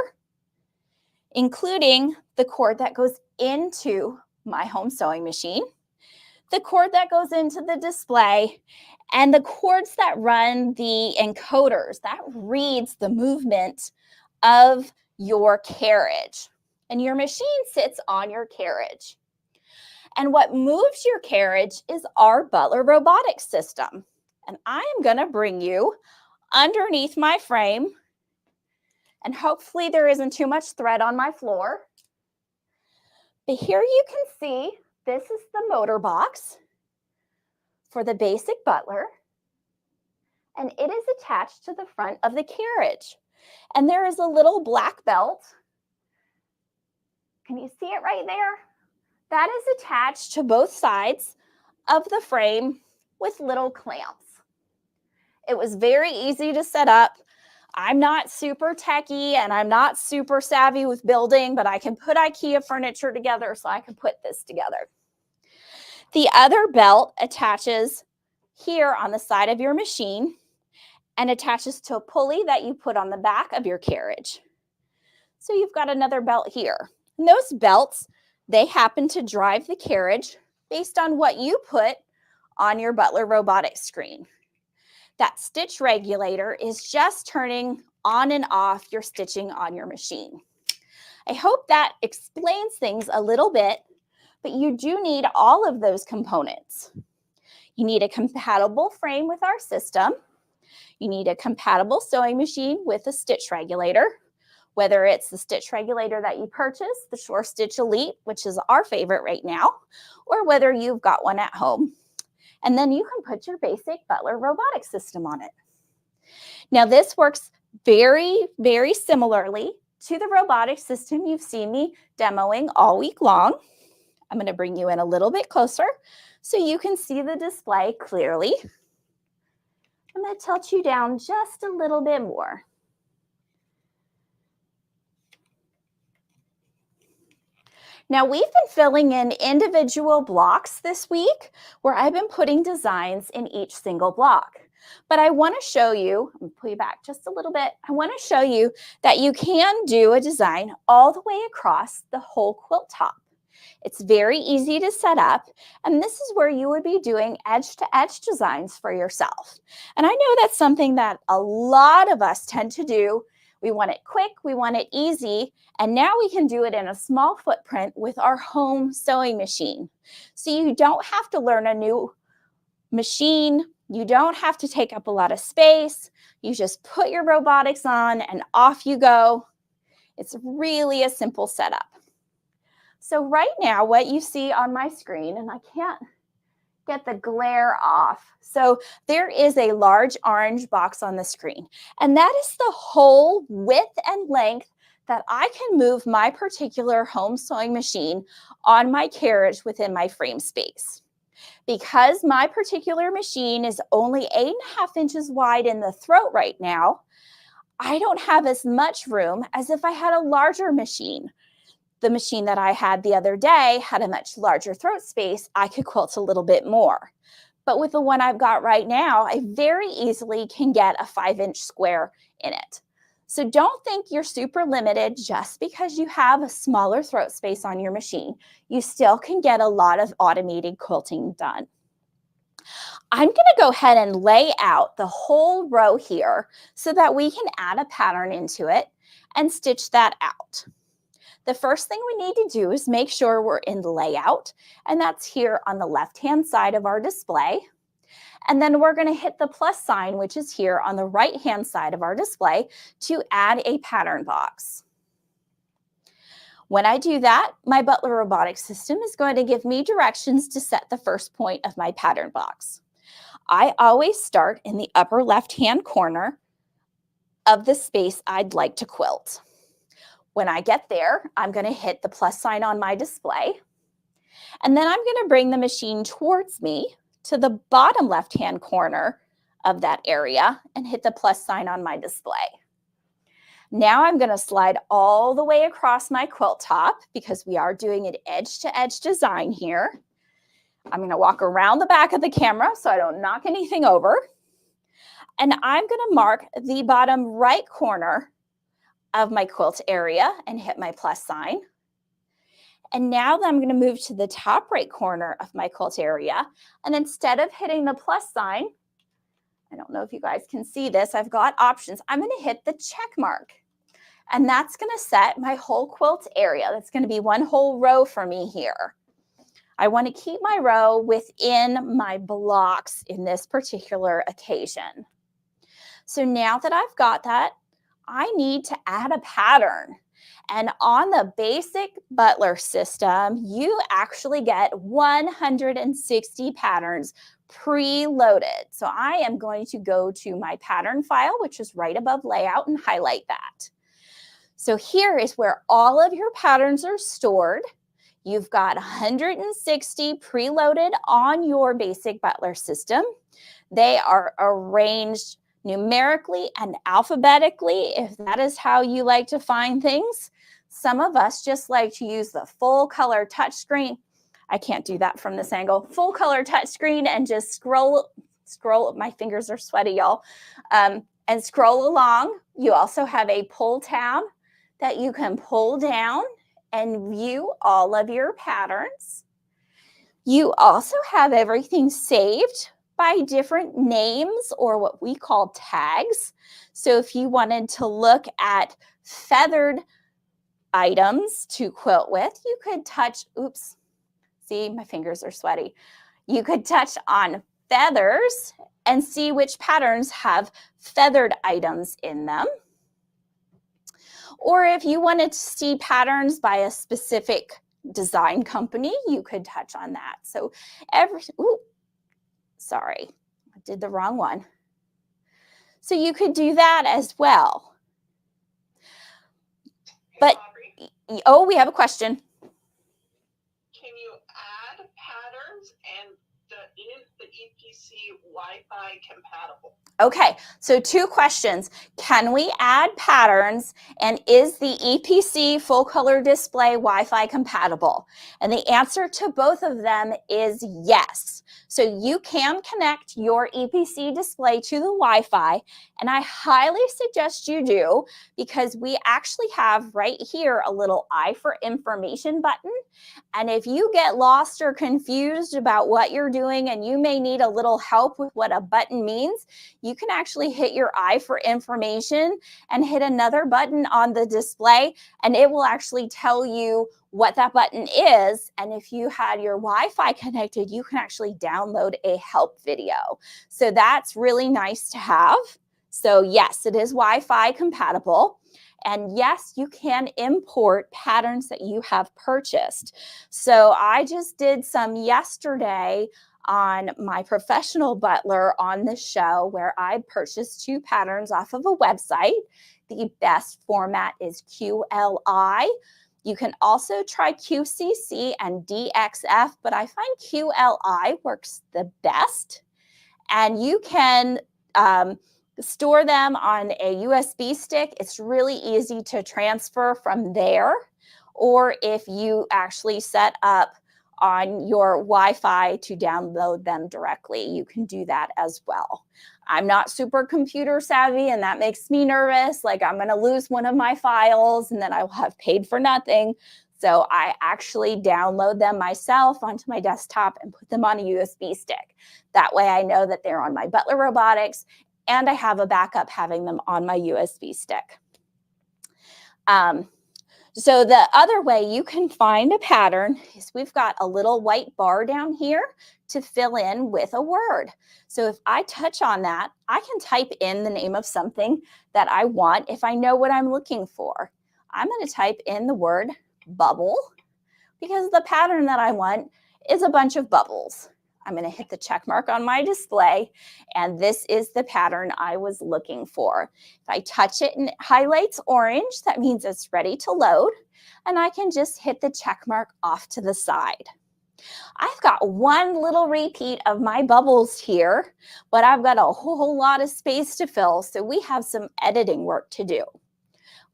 including the cord that goes into my home sewing machine, the cord that goes into the display, and the cords that run the encoders, that reads the movement of your carriage. And your machine sits on your carriage. And what moves your carriage is our Butler Robotics system. And I am going to bring you underneath my frame, and hopefully there isn't too much thread on my floor. But here you can see this is the motor box for the basic Butler, and it is attached to the front of the carriage. And there is a little black belt. Can you see it right there? That is attached to both sides of the frame with little clamps. It was very easy to set up. I'm not super techie and I'm not super savvy with building, but I can put IKEA furniture together, so I can put this together. The other belt attaches here on the side of your machine and attaches to a pulley that you put on the back of your carriage. So you've got another belt here. And those belts, they happen to drive the carriage based on what you put on your Butler Robotics screen. That stitch regulator is just turning on and off your stitching on your machine. I hope that explains things a little bit, but you do need all of those components. You need a compatible frame with our system. You need a compatible sewing machine with a stitch regulator, whether it's the stitch regulator that you purchased, the Shore Stitch Elite, which is our favorite right now, or whether you've got one at home. And then you can put your basic Butler Robotics system on it. Now, this works very, very similarly to the robotics system you've seen me demoing all week long. I'm going to bring you in a little bit closer so you can see the display clearly. I'm going to tilt you down just a little bit more. Now, we've been filling in individual blocks this week where I've been putting designs in each single block. But I want to show you, I'm going to pull you back just a little bit. I want to show you that you can do a design all the way across the whole quilt top. It's very easy to set up, and this is where you would be doing edge-to-edge designs for yourself. And I know that's something that a lot of us tend to do. We want it quick, we want it easy, and now we can do it in a small footprint with our home sewing machine. So you don't have to learn a new machine, you don't have to take up a lot of space, you just put your robotics on and off you go. It's really a simple setup. So right now what you see on my screen, and I can't get the glare off. So there is a large orange box on the screen, and that is the whole width and length that I can move my particular home sewing machine on my carriage within my frame space. Because my particular machine is only 8.5 inches wide in the throat right now, I don't have as much room as if I had a larger machine. The machine that I had the other day had a much larger throat space. I could quilt a little bit more. But with the one I've got right now, I very easily can get a 5-inch square in it. So don't think you're super limited just because you have a smaller throat space on your machine. You still can get a lot of automated quilting done. I'm going to go ahead and lay out the whole row here so that we can add a pattern into it and stitch that out. The first thing we need to do is make sure we're in the layout, and that's here on the left-hand side of our display. And then we're going to hit the plus sign, which is here on the right-hand side of our display, to add a pattern box. When I do that, my Butler Robotics system is going to give me directions to set the first point of my pattern box. I always start in the upper left-hand corner of the space I'd like to quilt. When I get there, I'm going to hit the plus sign on my display, and then I'm going to bring the machine towards me to the bottom left-hand corner of that area and hit the plus sign on my display. Now I'm going to slide all the way across my quilt top because we are doing an edge-to-edge design here. I'm going to walk around the back of the camera so I don't knock anything over. And I'm going to mark the bottom right corner of my quilt area and hit my plus sign. And now I'm going to move to the top right corner of my quilt area. And instead of hitting the plus sign, I don't know if you guys can see this, I've got options. I'm going to hit the check mark. And that's going to set my whole quilt area. That's going to be one whole row for me here. I want to keep my row within my blocks in this particular occasion. So now that I've got that, I need to add a pattern. And on the basic Butler system, you actually get 160 patterns preloaded. So I am going to go to my pattern file, which is right above layout, and highlight that. So here is where all of your patterns are stored. You've got 160 preloaded on your basic Butler system. They are arranged numerically and alphabetically, if that is how you like to find things. Some of us just like to use the full color touchscreen. I can't do that from this angle. Full color touchscreen and just scroll. My fingers are sweaty, y'all. And scroll along. You also have a pull tab that you can pull down and view all of your patterns. You also have everything saved by different names or what we call tags. So if you wanted to look at feathered items to quilt with, you could touch, oops, see, my fingers are sweaty. You could touch on feathers and see which patterns have feathered items in them. Or if you wanted to see patterns by a specific design company, you could touch on that. So sorry, I did the wrong one. So you could do that as well. But, oh, we have a question. Can you add patterns and is the EPC Wi-Fi compatible? Okay, so two questions. Can we add patterns, and is the EPC full color display Wi-Fi compatible? And the answer to both of them is yes. So you can connect your EPC display to the Wi-Fi, and I highly suggest you do, because we actually have right here a little I for information button. And if you get lost or confused about what you're doing and you may need a little help with what a button means, you can actually hit your I for information and hit another button on the display, and it will actually tell you what that button is. And if you had your Wi-Fi connected, you can actually download a help video. So that's really nice to have. So yes, it is Wi-Fi compatible. And yes, you can import patterns that you have purchased. So I just did some yesterday on my professional butler on the show where I purchased 2 patterns off of a website. The best format is QLI. You can also try QCC and DXF, but I find QLI works the best. And you can store them on a USB stick. It's really easy to transfer from there. Or if you actually set up on your Wi-Fi to download them directly, you can do that as well. I'm not super computer savvy, and that makes me nervous. Like I'm going to lose one of my files and then I will have paid for nothing. So I actually download them myself onto my desktop and put them on a USB stick. That way I know that they're on my Butler Robotics, and I have a backup having them on my USB stick. So the other way you can find a pattern is we've got a little white bar down here to fill in with a word. So if I touch on that, I can type in the name of something that I want if I know what I'm looking for. I'm going to type in the word bubble because the pattern that I want is a bunch of bubbles. I'm going to hit the check mark on my display, and this is the pattern I was looking for. If I touch it and it highlights orange, that means it's ready to load, and I can just hit the check mark off to the side. I've got one little repeat of my bubbles here, but I've got a whole lot of space to fill, so we have some editing work to do.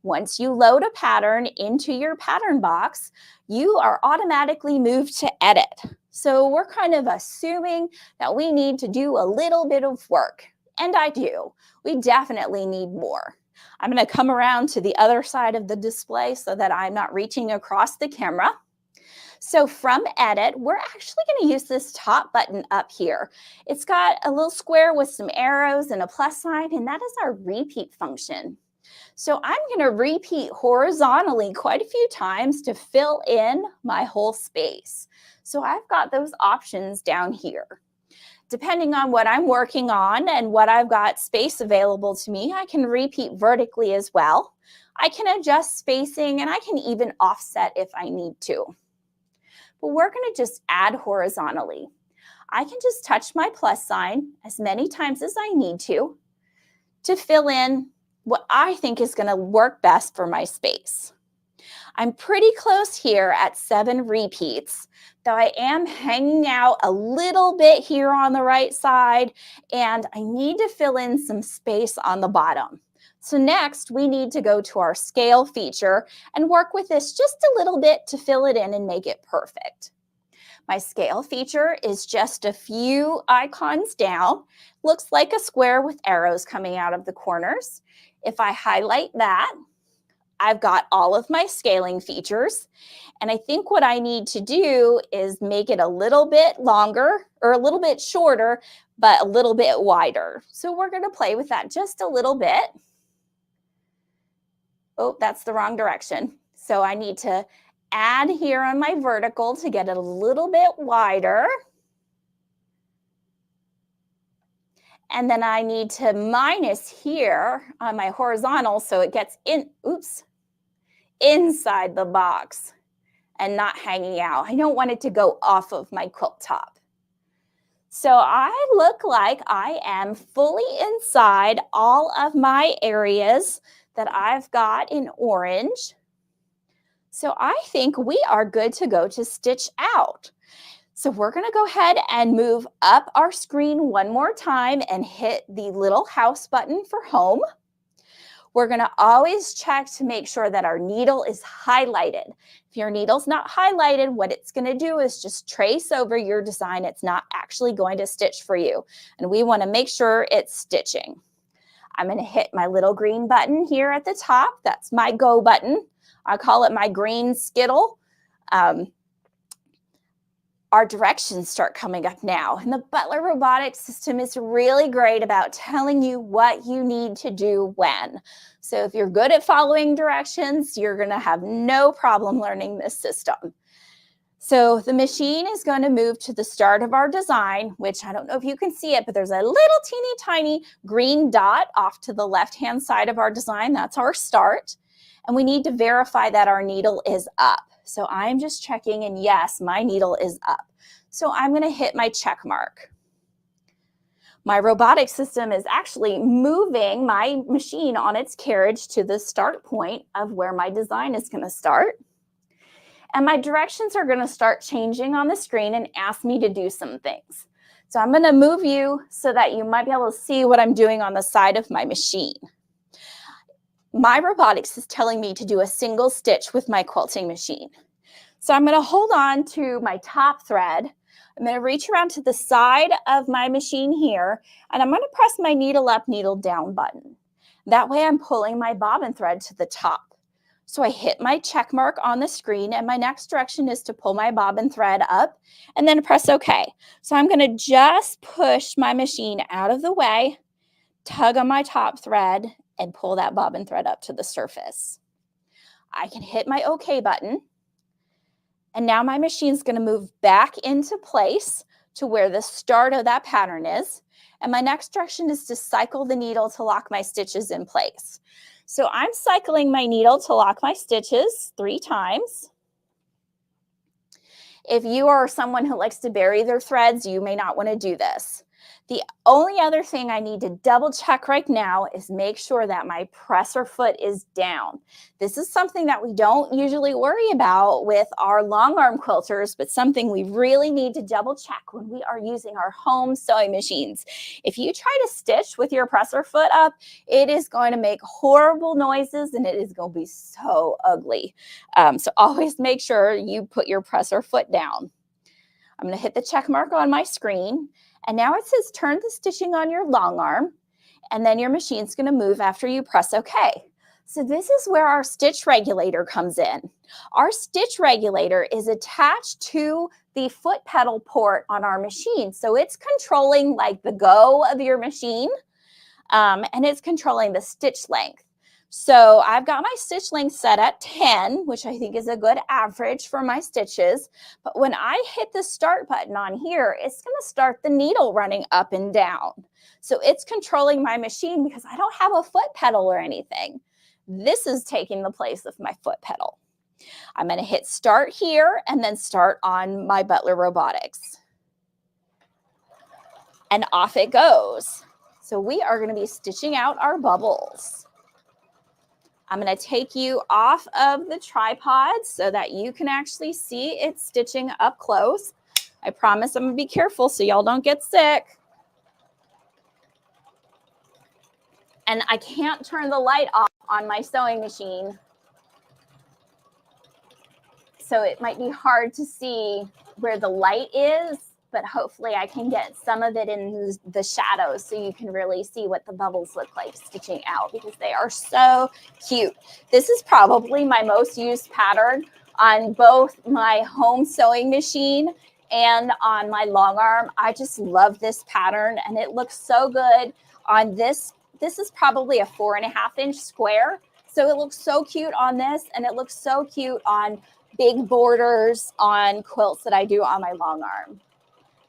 Once you load a pattern into your pattern box, you are automatically moved to edit. So we're kind of assuming that we need to do a little bit of work, and I do. We definitely need more. I'm going to come around to the other side of the display so that I'm not reaching across the camera. So from edit, we're actually going to use this top button up here. It's got a little square with some arrows and a plus sign, and that is our repeat function. So I'm going to repeat horizontally quite a few times to fill in my whole space. So I've got those options down here. Depending on what I'm working on and what I've got space available to me, I can repeat vertically as well. I can adjust spacing, and I can even offset if I need to. But we're going to just add horizontally. I can just touch my plus sign as many times as I need to fill in what I think is going to work best for my space. I'm pretty close here at 7 repeats, though I am hanging out a little bit here on the right side, and I need to fill in some space on the bottom. So next, we need to go to our scale feature and work with this just a little bit to fill it in and make it perfect. My scale feature is just a few icons down. Looks like a square with arrows coming out of the corners. If I highlight that, I've got all of my scaling features. And I think what I need to do is make it a little bit longer or a little bit shorter, but a little bit wider. So we're going to play with that just a little bit. Oh, that's the wrong direction. So I need to add here on my vertical to get it a little bit wider. And then I need to minus here on my horizontal so it gets inside the box and not hanging out. I don't want it to go off of my quilt top. So I look like I am fully inside all of my areas that I've got in orange. So I think we are good to go to stitch out. So we're going to go ahead and move up our screen one more time and hit the little house button for home. We're going to always check to make sure that our needle is highlighted. If your needle's not highlighted, what it's going to do is just trace over your design. It's not actually going to stitch for you. And we want to make sure it's stitching. I'm going to hit my little green button here at the top. That's my go button. I call it my green skittle. Our directions start coming up now. And the Butler Robotics system is really great about telling you what you need to do when. So if you're good at following directions, you're going to have no problem learning this system. So the machine is going to move to the start of our design, which I don't know if you can see it, but there's a little teeny tiny green dot off to the left-hand side of our design. That's our start. And we need to verify that our needle is up. So I'm just checking, and yes, my needle is up. So I'm going to hit my check mark. My robotic system is actually moving my machine on its carriage to the start point of where my design is going to start. And my directions are going to start changing on the screen and ask me to do some things. So I'm going to move you so that you might be able to see what I'm doing on the side of my machine. My robotics is telling me to do a single stitch with my quilting machine. So I'm going to hold on to my top thread. I'm going to reach around to the side of my machine here, and I'm going to press my needle up, needle down button. That way I'm pulling my bobbin thread to the top. So I hit my check mark on the screen, and my next direction is to pull my bobbin thread up and then press OK. So I'm going to just push my machine out of the way, tug on my top thread, and pull that bobbin thread up to the surface. I can hit my OK button. And now my machine's going to move back into place to where the start of that pattern is. And my next instruction is to cycle the needle to lock my stitches in place. So I'm cycling my needle to lock my stitches 3 times. If you are someone who likes to bury their threads, you may not want to do this. The only other thing I need to double check right now is make sure that my presser foot is down. This is something that we don't usually worry about with our long arm quilters, but something we really need to double check when we are using our home sewing machines. If you try to stitch with your presser foot up, it is going to make horrible noises and it is going to be so ugly. So always make sure you put your presser foot down. I'm going to hit the check mark on my screen. And now it says turn the stitching on your long arm, and then your machine's going to move after you press OK. So this is where our stitch regulator comes in. Our stitch regulator is attached to the foot pedal port on our machine. So it's controlling like the go of your machine, and it's controlling the stitch length. So I've got my stitch length set at 10, which I think is a good average for my stitches. But when I hit the start button on here, it's going to start the needle running up and down. So it's controlling my machine because I don't have a foot pedal or anything. This is taking the place of my foot pedal. I'm going to hit start here and then start on my Butler Robotics. And off it goes. So we are going to be stitching out our bubbles. I'm going to take you off of the tripod so that you can actually see it stitching up close. I promise I'm going to be careful so y'all don't get sick. And I can't turn the light off on my sewing machine, so it might be hard to see where the light is, but hopefully I can get some of it in the shadows so you can really see what the bubbles look like stitching out, because they are so cute. This is probably my most used pattern on both my home sewing machine and on my long arm. I just love this pattern and it looks so good on this. This is probably a 4.5-inch square. So it looks so cute on this, and it looks so cute on big borders on quilts that I do on my long arm.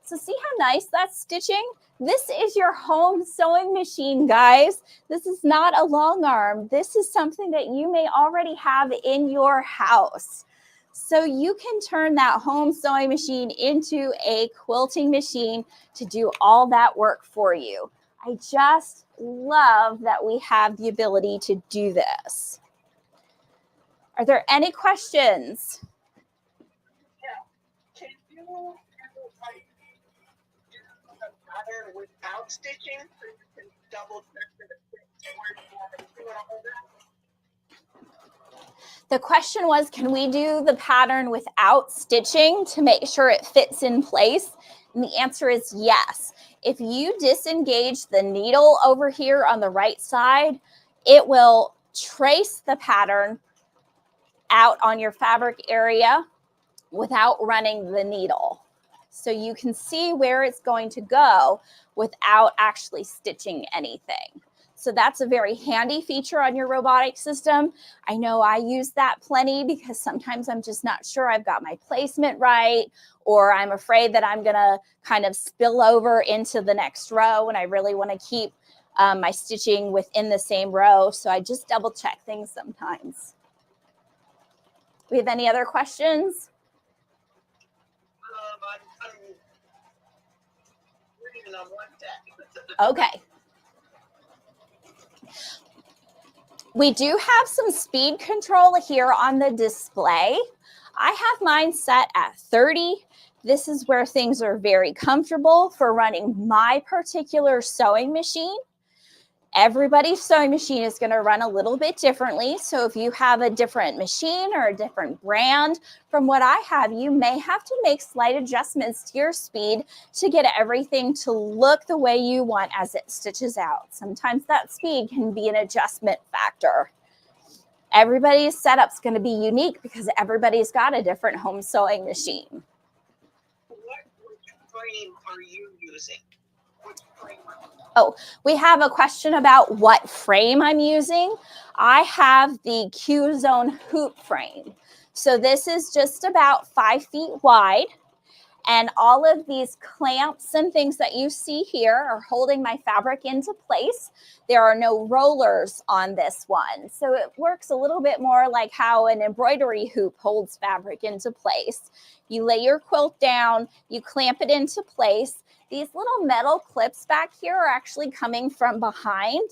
So see how nice that's stitching? This is your home sewing machine, guys. This is not a long arm. This is something that you may already have in your house. So you can turn that home sewing machine into a quilting machine to do all that work for you. I just love that we have the ability to do this. Are there any questions? Yeah. Can you like do the pattern without stitching so you can double check that it fits where you want it to and all that? The question was, can we do the pattern without stitching to make sure it fits in place? And the answer is yes. If you disengage the needle over here on the right side, it will trace the pattern out on your fabric area without running the needle. So you can see where it's going to go without actually stitching anything. So that's a very handy feature on your robotic system. I know I use that plenty because sometimes I'm just not sure I've got my placement right, or I'm afraid that I'm gonna kind of spill over into the next row and I really wanna keep my stitching within the same row. So I just double check things sometimes. We have any other questions? I'm reading on one deck. Okay. We do have some speed control here on the display. I have mine set at 30. This is where things are very comfortable for running my particular sewing machine. Everybody's sewing machine is going to run a little bit differently. So if you have a different machine or a different brand from what I have, you may have to make slight adjustments to your speed to get everything to look the way you want as it stitches out. Sometimes that speed can be an adjustment factor. Everybody's setup's going to be unique because everybody's got a different home sewing machine. What frame are you using? Oh, we have a question about what frame I'm using. I have the Q-Zone hoop frame. So this is just about 5 feet wide. And all of these clamps and things that you see here are holding my fabric into place. There are no rollers on this one. So it works a little bit more like how an embroidery hoop holds fabric into place. You lay your quilt down, you clamp it into place. These little metal clips back here are actually coming from behind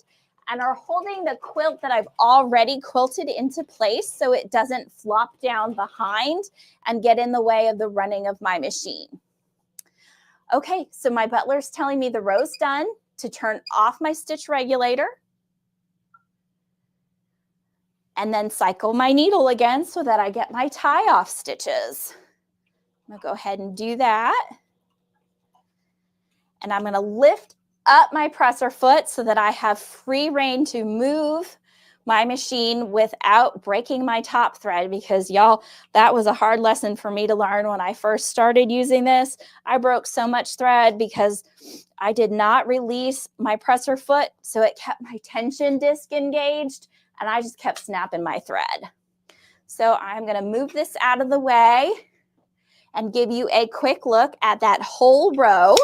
and are holding the quilt that I've already quilted into place so it doesn't flop down behind and get in the way of the running of my machine. Okay, so my butler's telling me the row's done to turn off my stitch regulator and then cycle my needle again so that I get my tie-off stitches. I'm gonna go ahead and do that. And I'm gonna lift up my presser foot so that I have free rein to move my machine without breaking my top thread, because y'all, that was a hard lesson for me to learn when I first started using this. I broke so much thread because I did not release my presser foot, so it kept my tension disc engaged and I just kept snapping my thread. So I'm gonna move this out of the way and give you a quick look at that whole row,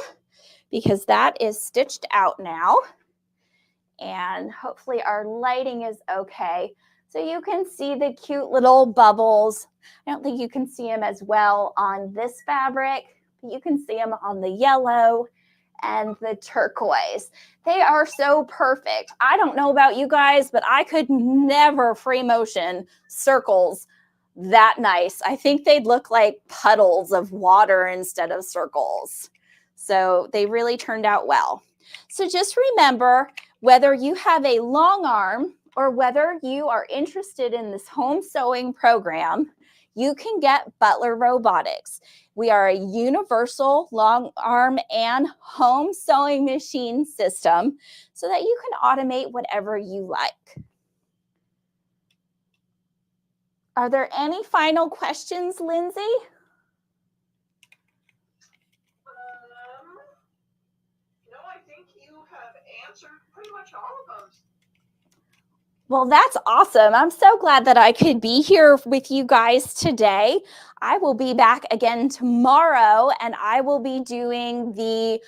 because that is stitched out now. And hopefully our lighting is okay. So you can see the cute little bubbles. I don't think you can see them as well on this fabric, but you can see them on the yellow and the turquoise. They are so perfect. I don't know about you guys, but I could never free motion circles that nice. I think they'd look like puddles of water instead of circles. So they really turned out well. So just remember, whether you have a long arm or whether you are interested in this home sewing program, you can get Butler Robotics. We are a universal long arm and home sewing machine system so that you can automate whatever you like. Are there any final questions, Lindsay? No, I think you have answered pretty much all of them. Well, that's awesome. I'm so glad that I could be here with you guys today. I will be back again tomorrow, and I will be doing the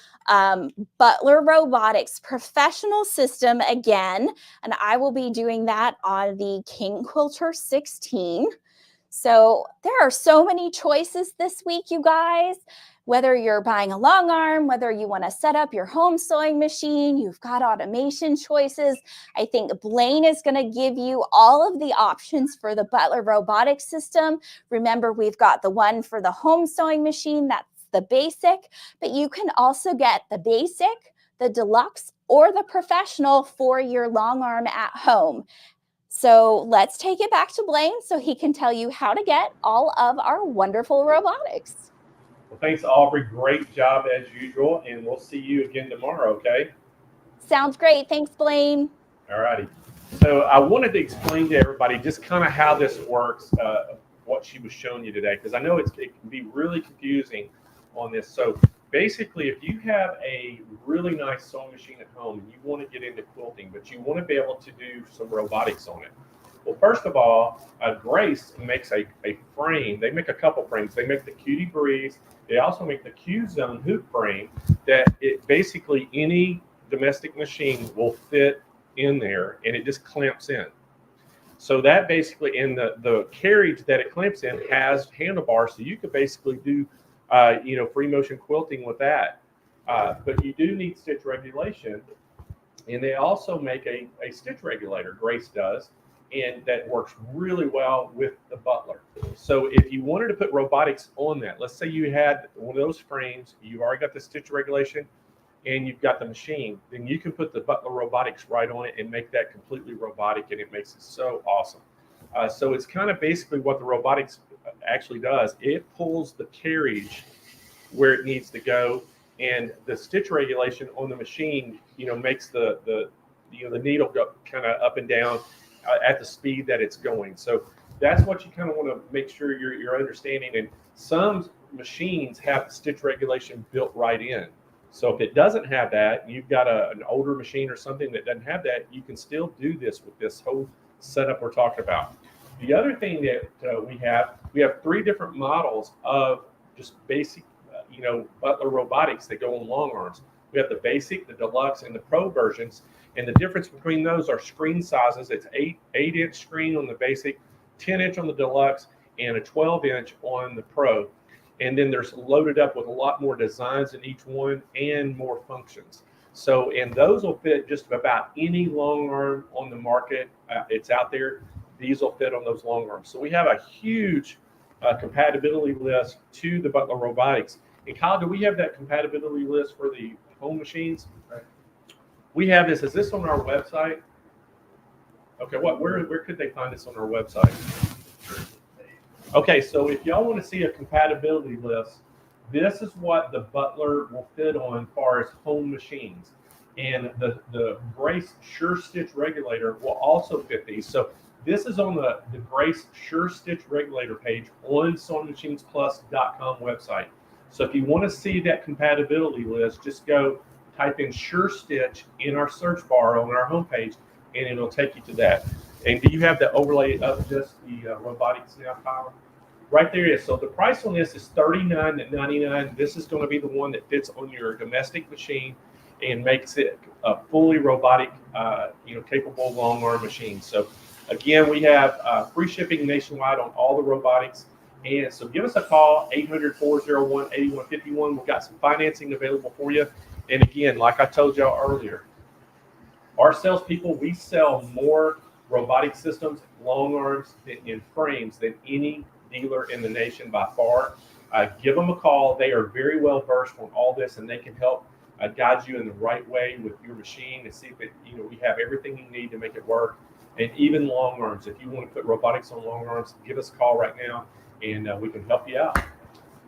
Butler Robotics professional system again, and I will be doing that on the King Quilter 16. So there are so many choices this week, you guys. Whether you're buying a long arm, whether you want to set up your home sewing machine, you've got automation choices. I think Blaine is going to give you all of the options for the Butler Robotics system. Remember, we've got the one for the home sewing machine, that's the basic, but you can also get the basic, the deluxe, or the professional for your long arm at home. So let's take it back to Blaine so he can tell you how to get all of our wonderful robotics. Well, thanks, Aubrey. Great job as usual, and we'll see you again tomorrow, okay? Sounds great. Thanks, Blaine. All righty. So I wanted to explain to everybody just kind of how this works, what she was showing you today, because I know it can be really confusing on this. So basically, if you have a really nice sewing machine at home and you want to get into quilting, but you want to be able to do some robotics on it, well, first of all, Grace makes a frame. They make a couple frames. They make the Cutie Breeze. They also make the Q-Zone hoop frame that it basically any domestic machine will fit in there, and it just clamps in. So that basically, in the carriage that it clamps in has handlebars, so you could basically do free motion quilting with that. But you do need stitch regulation, and they also make a stitch regulator, Grace does, and that works really well with the Butler. So if you wanted to put robotics on that, let's say you had one of those frames, you've already got the stitch regulation, and you've got the machine, then you can put the Butler Robotics right on it and make that completely robotic, and it makes it so awesome. So it's kind of basically what the robotics actually does. It pulls the carriage where it needs to go, and the stitch regulation on the machine, makes the needle go kind of up and down at the speed that it's going. So that's what you kind of want to make sure you're understanding. And some machines have the stitch regulation built right in. So if it doesn't have that, you've got an older machine or something that doesn't have that, you can still do this with this whole setup we're talking about. The other thing that we have 3 different models of just basic, Butler robotics that go on long arms. We have the basic, the deluxe, and the pro versions. And the difference between those are screen sizes. It's 8-inch screen on the basic, 10-inch on the deluxe, and a 12-inch on the pro. And then there's loaded up with a lot more designs in each one and more functions. So, and those will fit just about any long arm on the market. It's out there. These will fit on those long arms. So we have a huge compatibility list to the Butler Robotics. And Kyle, do we have that compatibility list for the home machines? Right. We have this. Is this on our website? Okay, where could they find this on our website? Okay, so if y'all want to see a compatibility list, this is what the Butler will fit on as far as home machines. And the Grace Sure Stitch regulator will also fit these. So this is on the Grace Sure Stitch regulator page on SewingMachinesPlus.com website. So if you want to see that compatibility list, just go type in Sure Stitch in our search bar on our homepage, and it'll take you to that. And do you have the overlay of just the robotics now, Kyle? Right there it is. So the price on this is $39.99. This is going to be the one that fits on your domestic machine and makes it a fully robotic, capable long arm machine. So again, we have free shipping nationwide on all the robotics. And so give us a call, 800-401-8151. We've got some financing available for you. And again, like I told y'all earlier, our salespeople, we sell more robotic systems, long arms, and frames than any dealer in the nation by far. Give them a call. They are very well versed on all this, and they can help guide you in the right way with your machine and see if it, we have everything you need to make it work. And even long arms, if you want to put robotics on long arms, give us a call right now, and we can help you out.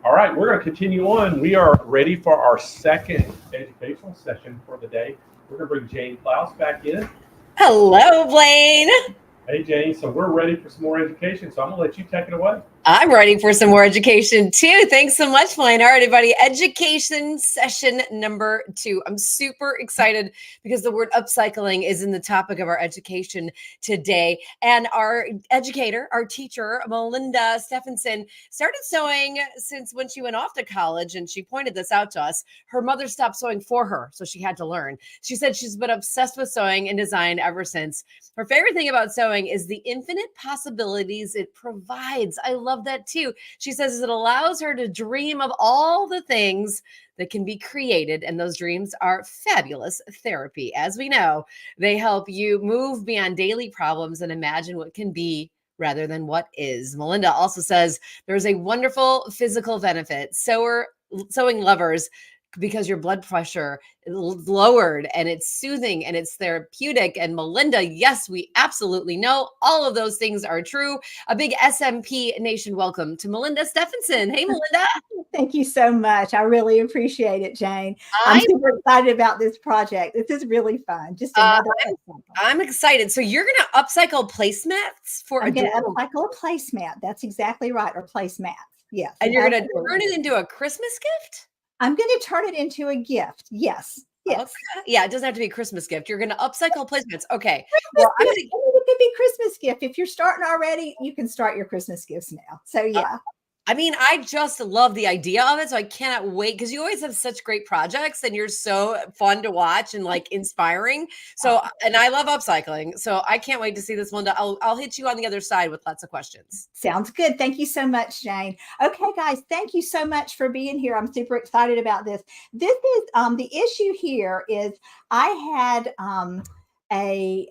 All right, we're going to continue on. We are ready for our second educational session for the day. We're going to bring Jane Klaus back in. Hello, Blaine. Hey, Jane. So we're ready for some more education. So I'm going to let you take it away. I'm ready for some more education too. Thanks so much, Blaine. All right, everybody. Education session number 2. I'm super excited because the word upcycling is in the topic of our education today. And our educator, our teacher, Melinda Stephenson, started sewing since when she went off to college, and she pointed this out to us. Her mother stopped sewing for her, so she had to learn. She said she's been obsessed with sewing and design ever since. Her favorite thing about sewing is the infinite possibilities it provides. I love that too. She says it allows her to dream of all the things that can be created, and those dreams are fabulous therapy. As we know, they help you move beyond daily problems and imagine what can be rather than what is. Melinda also says there's a wonderful physical benefit. Sewing lovers, because your blood pressure is lowered, and it's soothing and it's therapeutic. And Melinda, yes, we absolutely know all of those things are true. A big SMP Nation welcome to Melinda Stephenson. Hey, Melinda. Thank you so much. I really appreciate it, Jane. I'm super excited about this project. This is really fun. Just another I'm excited. So you're going to upcycle placemats for I'm going to upcycle a placemat. That's exactly right. Or placemats. Yes. And you're going to turn it into a Christmas gift? I'm going to turn it into a gift. Yes. Yes. Okay. Yeah, it doesn't have to be a Christmas gift. You're going to upcycle placemats. Okay. Well, it could be Christmas gift. If you're starting already, you can start your Christmas gifts now. So yeah. I mean, I just love the idea of it. So I cannot wait, because you always have such great projects and you're so fun to watch and like inspiring. So, and I love upcycling. So I can't wait to see this one. I'll hit you on the other side with lots of questions. Sounds good. Thank you so much, Jane. Okay, guys, thank you so much for being here. I'm super excited about this. This is the issue here is I had a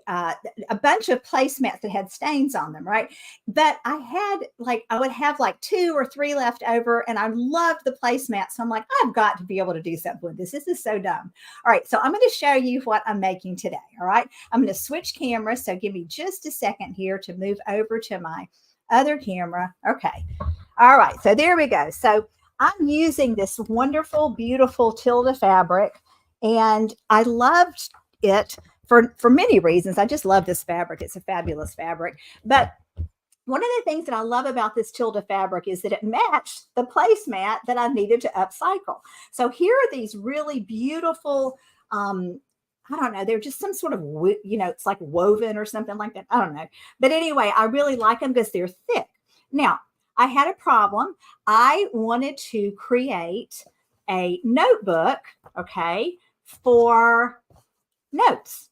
bunch of placemats that had stains on them, right? But I would have like 2 or 3 left over, and I loved the placemat. So I'm like, I've got to be able to do something with this. This is so dumb. All right, so I'm going to show you what I'm making today. All right, I'm going to switch cameras. So give me just a second here to move over to my other camera. Okay. All right, so there we go. So I'm using this wonderful, beautiful Tilda fabric, and I loved it for many reasons. I just love this fabric. It's a fabulous fabric. But One of the things that I love about this Tilda fabric is that it matched the placemat that I needed to upcycle. So here are these really beautiful, I don't know, they're just some sort of, it's like woven or something like that. I don't know. But anyway, I really like them because they're thick. Now, I had a problem. I wanted to create a notebook, okay, for notes.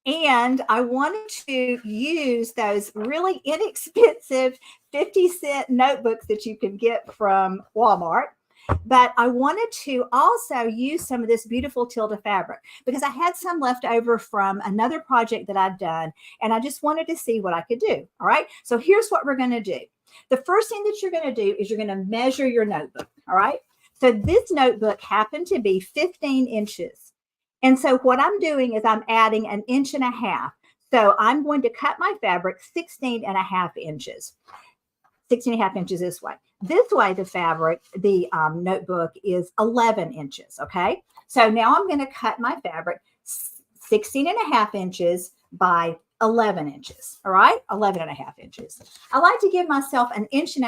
And I wanted to use those really inexpensive 50-cent notebooks that you can get from Walmart. But I wanted to also use some of this beautiful Tilda fabric because I had some left over from another project that I'd done. And I just wanted to see what I could do. All right. So here's what we're going to do. The first thing that you're going to do is you're going to measure your notebook. All right. So this notebook happened to be 15 inches. And so what I'm doing is I'm adding 1.5 inches. So I'm going to cut my fabric 16.5 inches. 16.5 inches this way. This way, the fabric, the notebook is 11 inches. Okay. So now I'm going to cut my fabric 16.5 inches by 11 inches. All right. 11.5 inches. I like to give myself 1.5 inches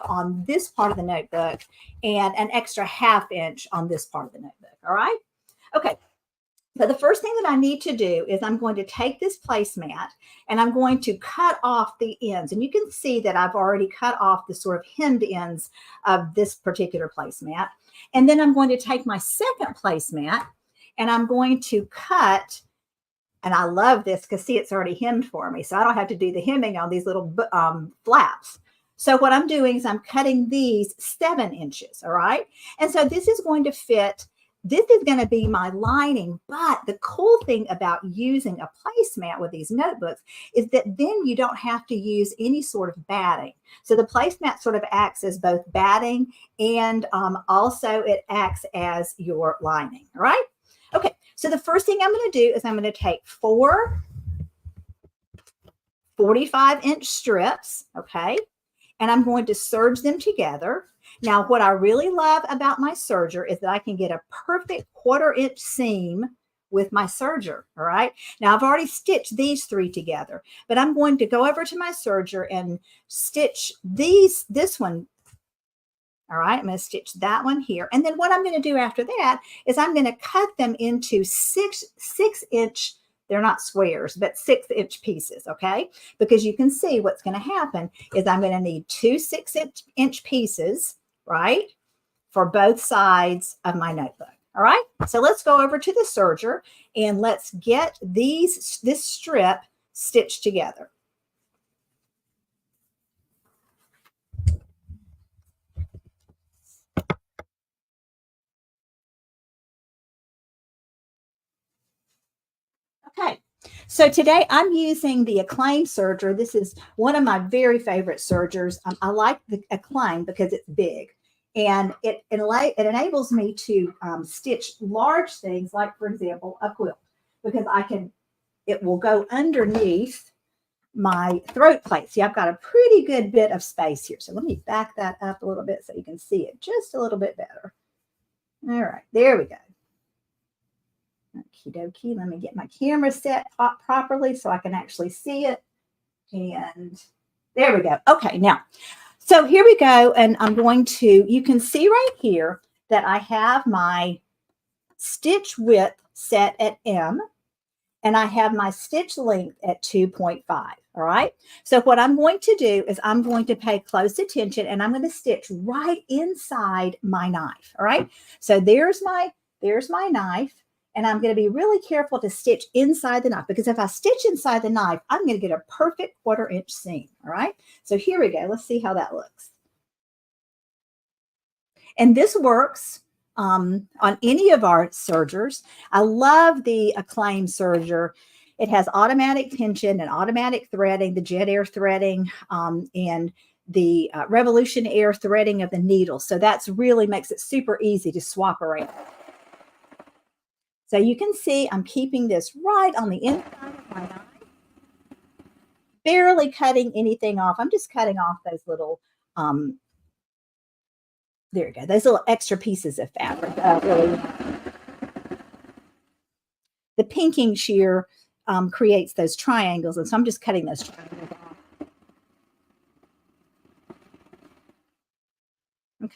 on this part of the notebook and an extra 1/2 inch on this part of the notebook. All right. Okay. So the first thing that I need to do is I'm going to take this placemat and I'm going to cut off the ends. And you can see that I've already cut off the sort of hemmed ends of this particular placemat. And then I'm going to take my second placemat and I'm going to cut, and I love this because see, it's already hemmed for me. So I don't have to do the hemming on these little flaps. So what I'm doing is I'm cutting these 7 inches. All right. And so this is going to fit. This is going to be my lining, but the cool thing about using a placemat with these notebooks is that then you don't have to use any sort of batting. So the placemat sort of acts as both batting and also it acts as your lining. All right. Okay. So the first thing I'm going to do is I'm going to take 4 45-inch strips. Okay. And I'm going to serge them together. Now, what I really love about my serger is that I can get a perfect 1/4 inch seam with my serger. All right. Now, I've already stitched these 3 together, but I'm going to go over to my serger and stitch this one. All right. I'm going to stitch that one here. And then what I'm going to do after that is I'm going to cut them into 6-inch. They're not squares, but 6-inch pieces. Okay. Because you can see what's going to happen is I'm going to need 2 6-inch pieces, right, for both sides of my notebook. All right. So let's go over to the serger and let's get this strip stitched together. Okay. So today I'm using the Acclaim serger. This is one of my very favorite sergers. I like the Acclaim because it's big and it enables me to stitch large things like, for example, a quilt because it will go underneath my throat plate. See, I've got a pretty good bit of space here. So let me back that up a little bit so you can see it just a little bit better. All right, there we go. Okie dokie. Let me get my camera set up properly so I can actually see it. And there we go. Okay, now, so here we go. And I'm going to, you can see right here that I have my stitch width set at M and I have my stitch length at 2.5. All right. So what I'm going to do is I'm going to pay close attention and I'm going to stitch right inside my knife. All right. So there's my knife. And I'm going to be really careful to stitch inside the knife because if I stitch inside the knife, I'm going to get a perfect 1/4 inch seam. All right. So here we go. Let's see how that looks. And this works on any of our sergers. I love the Acclaim serger. It has automatic tension and automatic threading, the jet air threading, and the Revolution Air threading of the needle. So that's really makes it super easy to swap around. So you can see I'm keeping this right on the inside of my knife, barely cutting anything off. I'm just cutting off those little, there we go, those little extra pieces of fabric. Really. The pinking shear creates those triangles, and so I'm just cutting those triangles off.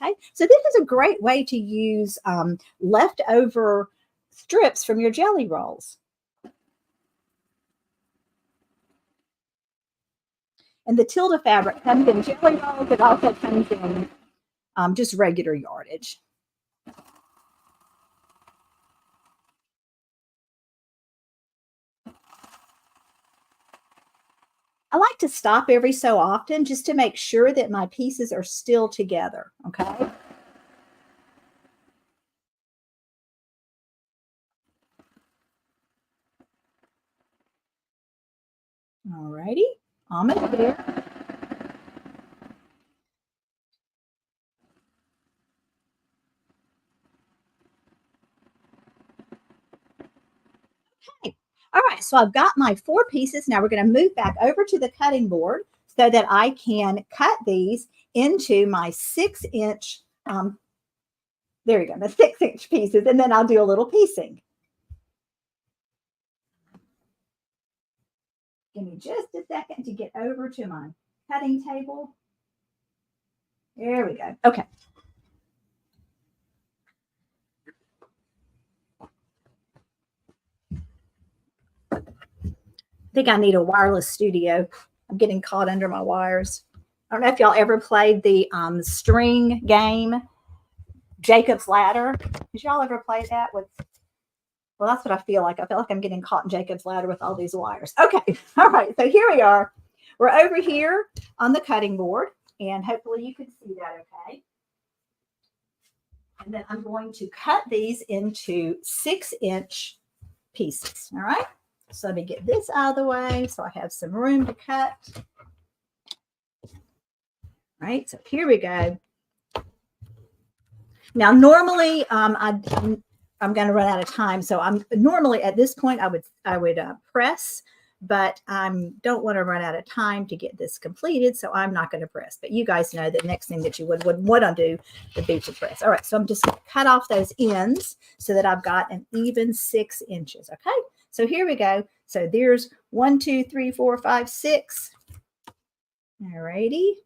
Okay, so this is a great way to use leftover strips from your jelly rolls. And the Tilda fabric comes in jelly rolls. It also comes in just regular yardage. I like to stop every so often just to make sure that my pieces are still together, okay? All righty, almost there. Okay, all right, so I've got my 4 pieces. Now we're going to move back over to the cutting board so that I can cut these into my 6-inch, there you go, the 6-inch pieces, and then I'll do a little piecing. Give me just a second to get over to my cutting table. There we go. Okay. I think I need a wireless studio. I'm getting caught under my wires. I don't know if y'all ever played the string game, Jacob's Ladder. Did y'all ever play that with? Well, that's what I feel like. I feel like I'm getting caught in Jacob's Ladder with all these wires. Okay. All right. So here we are. We're over here on the cutting board, and hopefully you can see that okay. And then I'm going to cut these into 6-inch pieces. All right. So let me get this out of the way so I have some room to cut. All right. So here we go. Now, normally I'm going to run out of time. So I'm normally at this point I would press, but I don't want to run out of time to get this completed. So I'm not going to press, but you guys know the next thing that you would want to do would be to press. All right. So I'm just going to cut off those ends so that I've got an even 6 inches. Okay. So here we go. So there's 1, 2, 3, 4, 5, 6. All righty.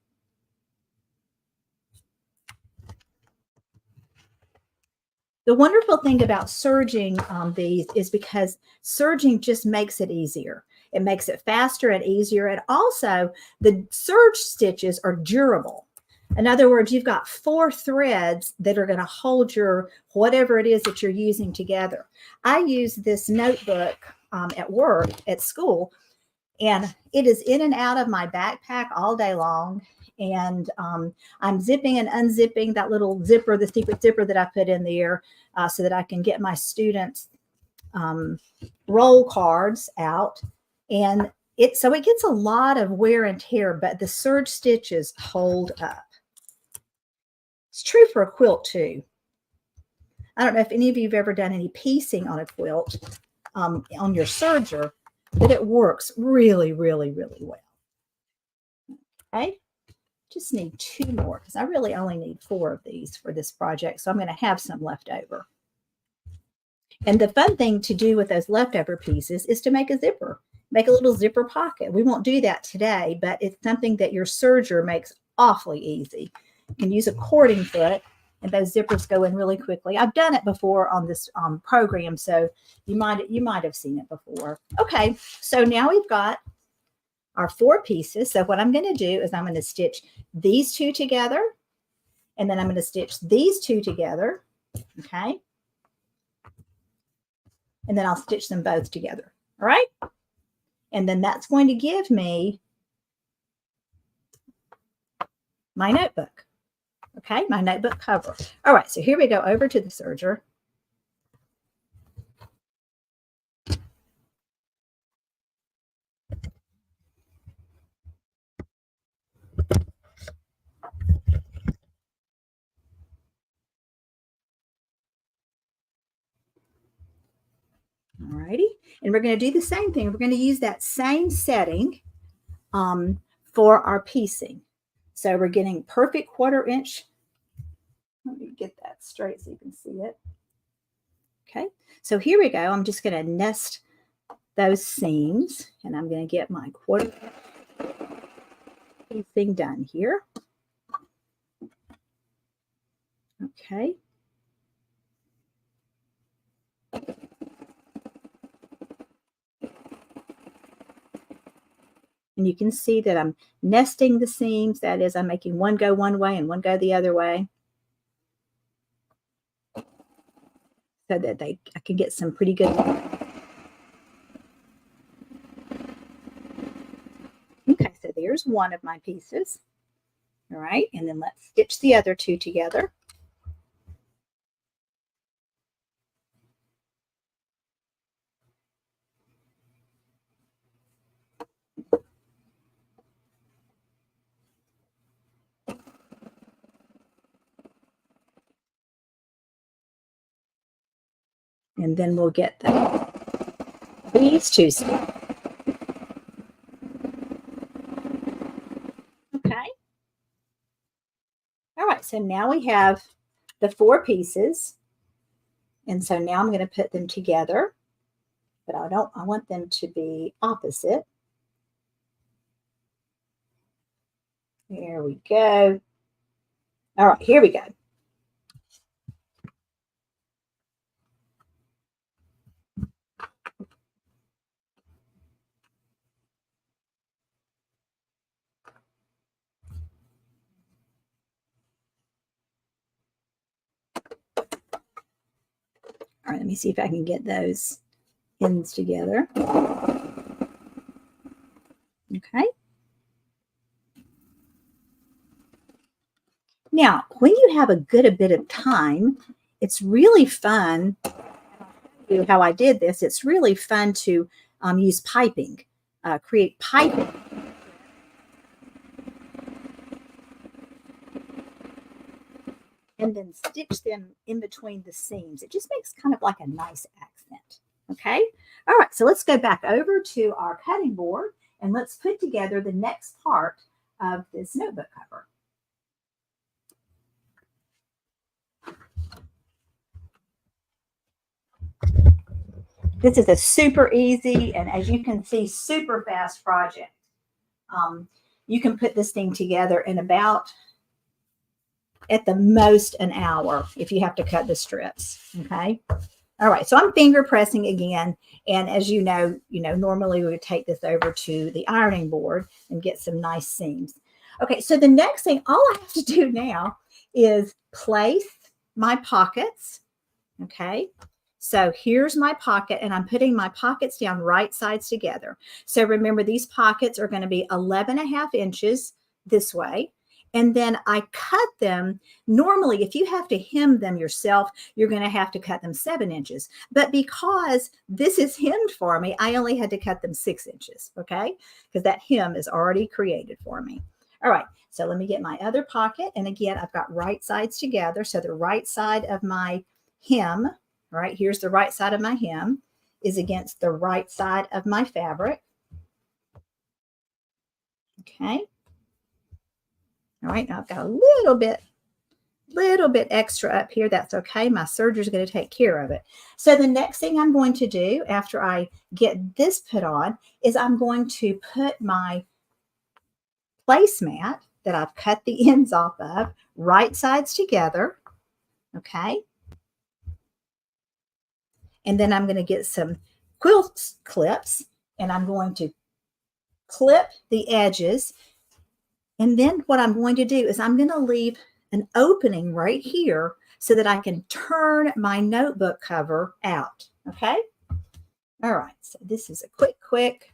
The wonderful thing about serging these is because serging just makes it easier. It makes it faster and easier. And also the serge stitches are durable. In other words, you've got 4 threads that are going to hold your whatever it is that you're using together. I use this notebook at work, at school, and it is in and out of my backpack all day long. And I'm zipping and unzipping that little zipper, the secret zipper that I put in there so that I can get my students' roll cards out. And so it gets a lot of wear and tear, but the serge stitches hold up. It's true for a quilt too. I don't know if any of you have ever done any piecing on a quilt on your serger, but it works really, really, really well. Okay. Just need 2 more because I really only need 4 of these for this project. So I'm going to have some left over. And the fun thing to do with those leftover pieces is to make a zipper, make a little zipper pocket. We won't do that today, but it's something that your serger makes awfully easy. You can use a cording foot and those zippers go in really quickly. I've done it before on this program, so you might have seen it before. Okay, so now we've got our 4 pieces. So what I'm going to do is I'm going to stitch these 2 together, and then I'm going to stitch these 2 together. Okay. And then I'll stitch them both together. All right. And then that's going to give me my notebook. Okay. My notebook cover. All right. So here we go over to the serger. All righty. And we're going to do the same thing. We're going to use that same setting for our piecing. So we're getting perfect 1/4 inch. Let me get that straight so you can see it. Okay. So here we go. I'm just going to nest those seams, and I'm going to get my 1/4 piecing done here. Okay. And you can see that I'm nesting the seams. That is, I'm making one go one way and one go the other way, so that I can get some pretty good. Okay, so there's one of my pieces. All right, and then let's stitch the other two together. And then we'll get these two. Okay. All right, so now we have the 4 pieces. And so now I'm going to put them together, but I want them to be opposite. There we go. All right, here we go. All right, let me see if I can get those ends together. Okay. Now, when you have a good bit of time, it's really fun. How I did this, it's really fun to use piping, create piping. And then stitch them in between the seams. It just makes kind of like a nice accent. Okay. All right. So let's go back over to our cutting board and let's put together the next part of this notebook cover. This is a super easy and, as you can see, super fast project. You can put this thing together in about, at the most, an hour if you have to cut the strips. Okay. All right. So I'm finger pressing again. And as you know, normally we would take this over to the ironing board and get some nice seams. Okay. So the next thing, all I have to do now is place my pockets. Okay. So here's my pocket, and I'm putting my pockets down right sides together. So remember, these pockets are going to be 11.5 inches this way. And then I cut them. Normally, if you have to hem them yourself, you're going to have to cut them 7 inches. But because this is hemmed for me, I only had to cut them 6 inches, okay? Because that hem is already created for me. All right, so let me get my other pocket. And again, I've got right sides together. So the right side of my hem, right, here's the right side of my hem, is against the right side of my fabric. Okay. All right, now I've got a little bit extra up here. That's okay. My serger is going to take care of it. So the next thing I'm going to do after I get this put on is I'm going to put my placemat that I've cut the ends off of right sides together. Okay. And then I'm going to get some quilt clips and I'm going to clip the edges. And then what I'm going to do is I'm going to leave an opening right here so that I can turn my notebook cover out. Okay. All right. So this is a quick.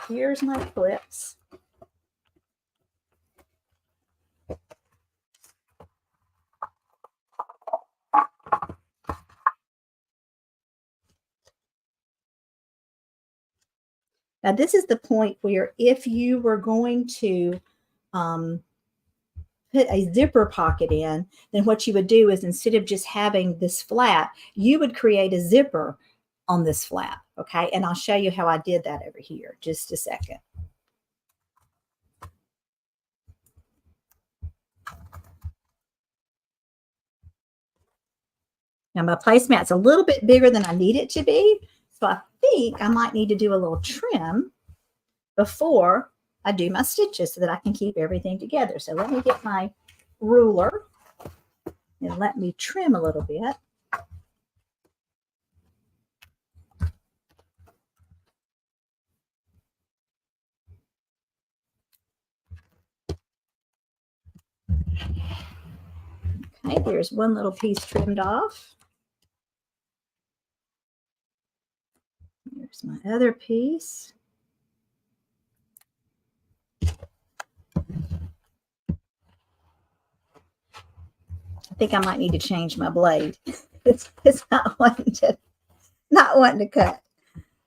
Here's my clips. Now, this is the point where if you were going to put a zipper pocket in, then what you would do is instead of just having this flap, you would create a zipper on this flap. Okay. And I'll show you how I did that over here. Just a second. Now, my placemat's a little bit bigger than I need it to be. So I think I might need to do a little trim before I do my stitches so that I can keep everything together. So let me get my ruler and let me trim a little bit. Okay, there's one little piece trimmed off. Here's my other piece. I think I might need to change my blade. It's not wanting to cut.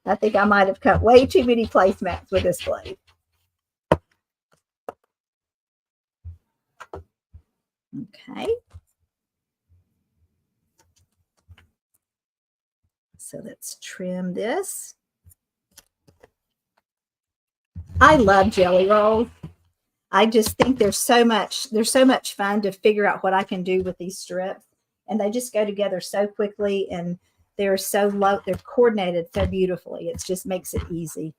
I think I might have cut way too many placemats with this blade. Okay. So let's trim this. I love jelly rolls. I just think there's so much fun to figure out what I can do with these strips. And they just go together so quickly, and they're so low, they're coordinated so beautifully. It just makes it easy.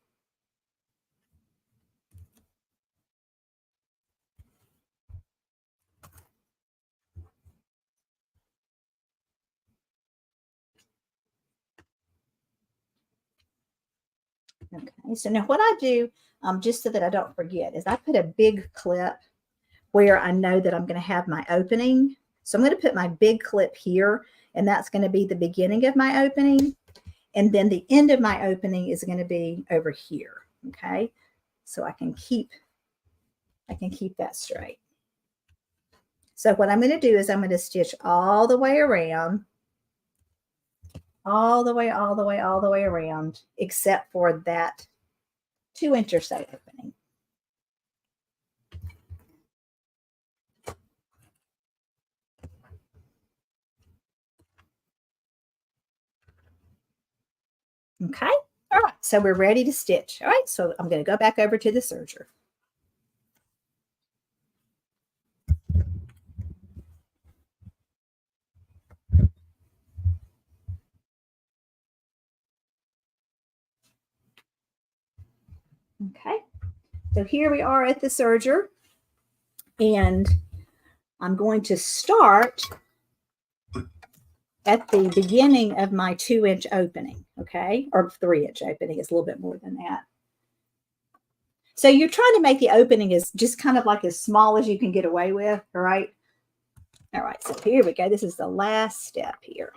Okay, so now what I do, just so that I don't forget, is I put a big clip where I know that I'm going to have my opening. So I'm going to put my big clip here, and that's going to be the beginning of my opening. And then the end of my opening is going to be over here. Okay, so I can keep that straight. So what I'm going to do is I'm going to stitch all the way around, all the way around, except for that 2-inch or so opening. Okay. All right. So we're ready to stitch. All right. So I'm going to go back over to the serger. Okay. So here we are at the serger, and I'm going to start at the beginning of my 2-inch opening, okay, or 3-inch opening. Is a little bit more than that. So you're trying to make the opening as just kind of like as small as you can get away with, all right? All right, so here we go. This is the last step here.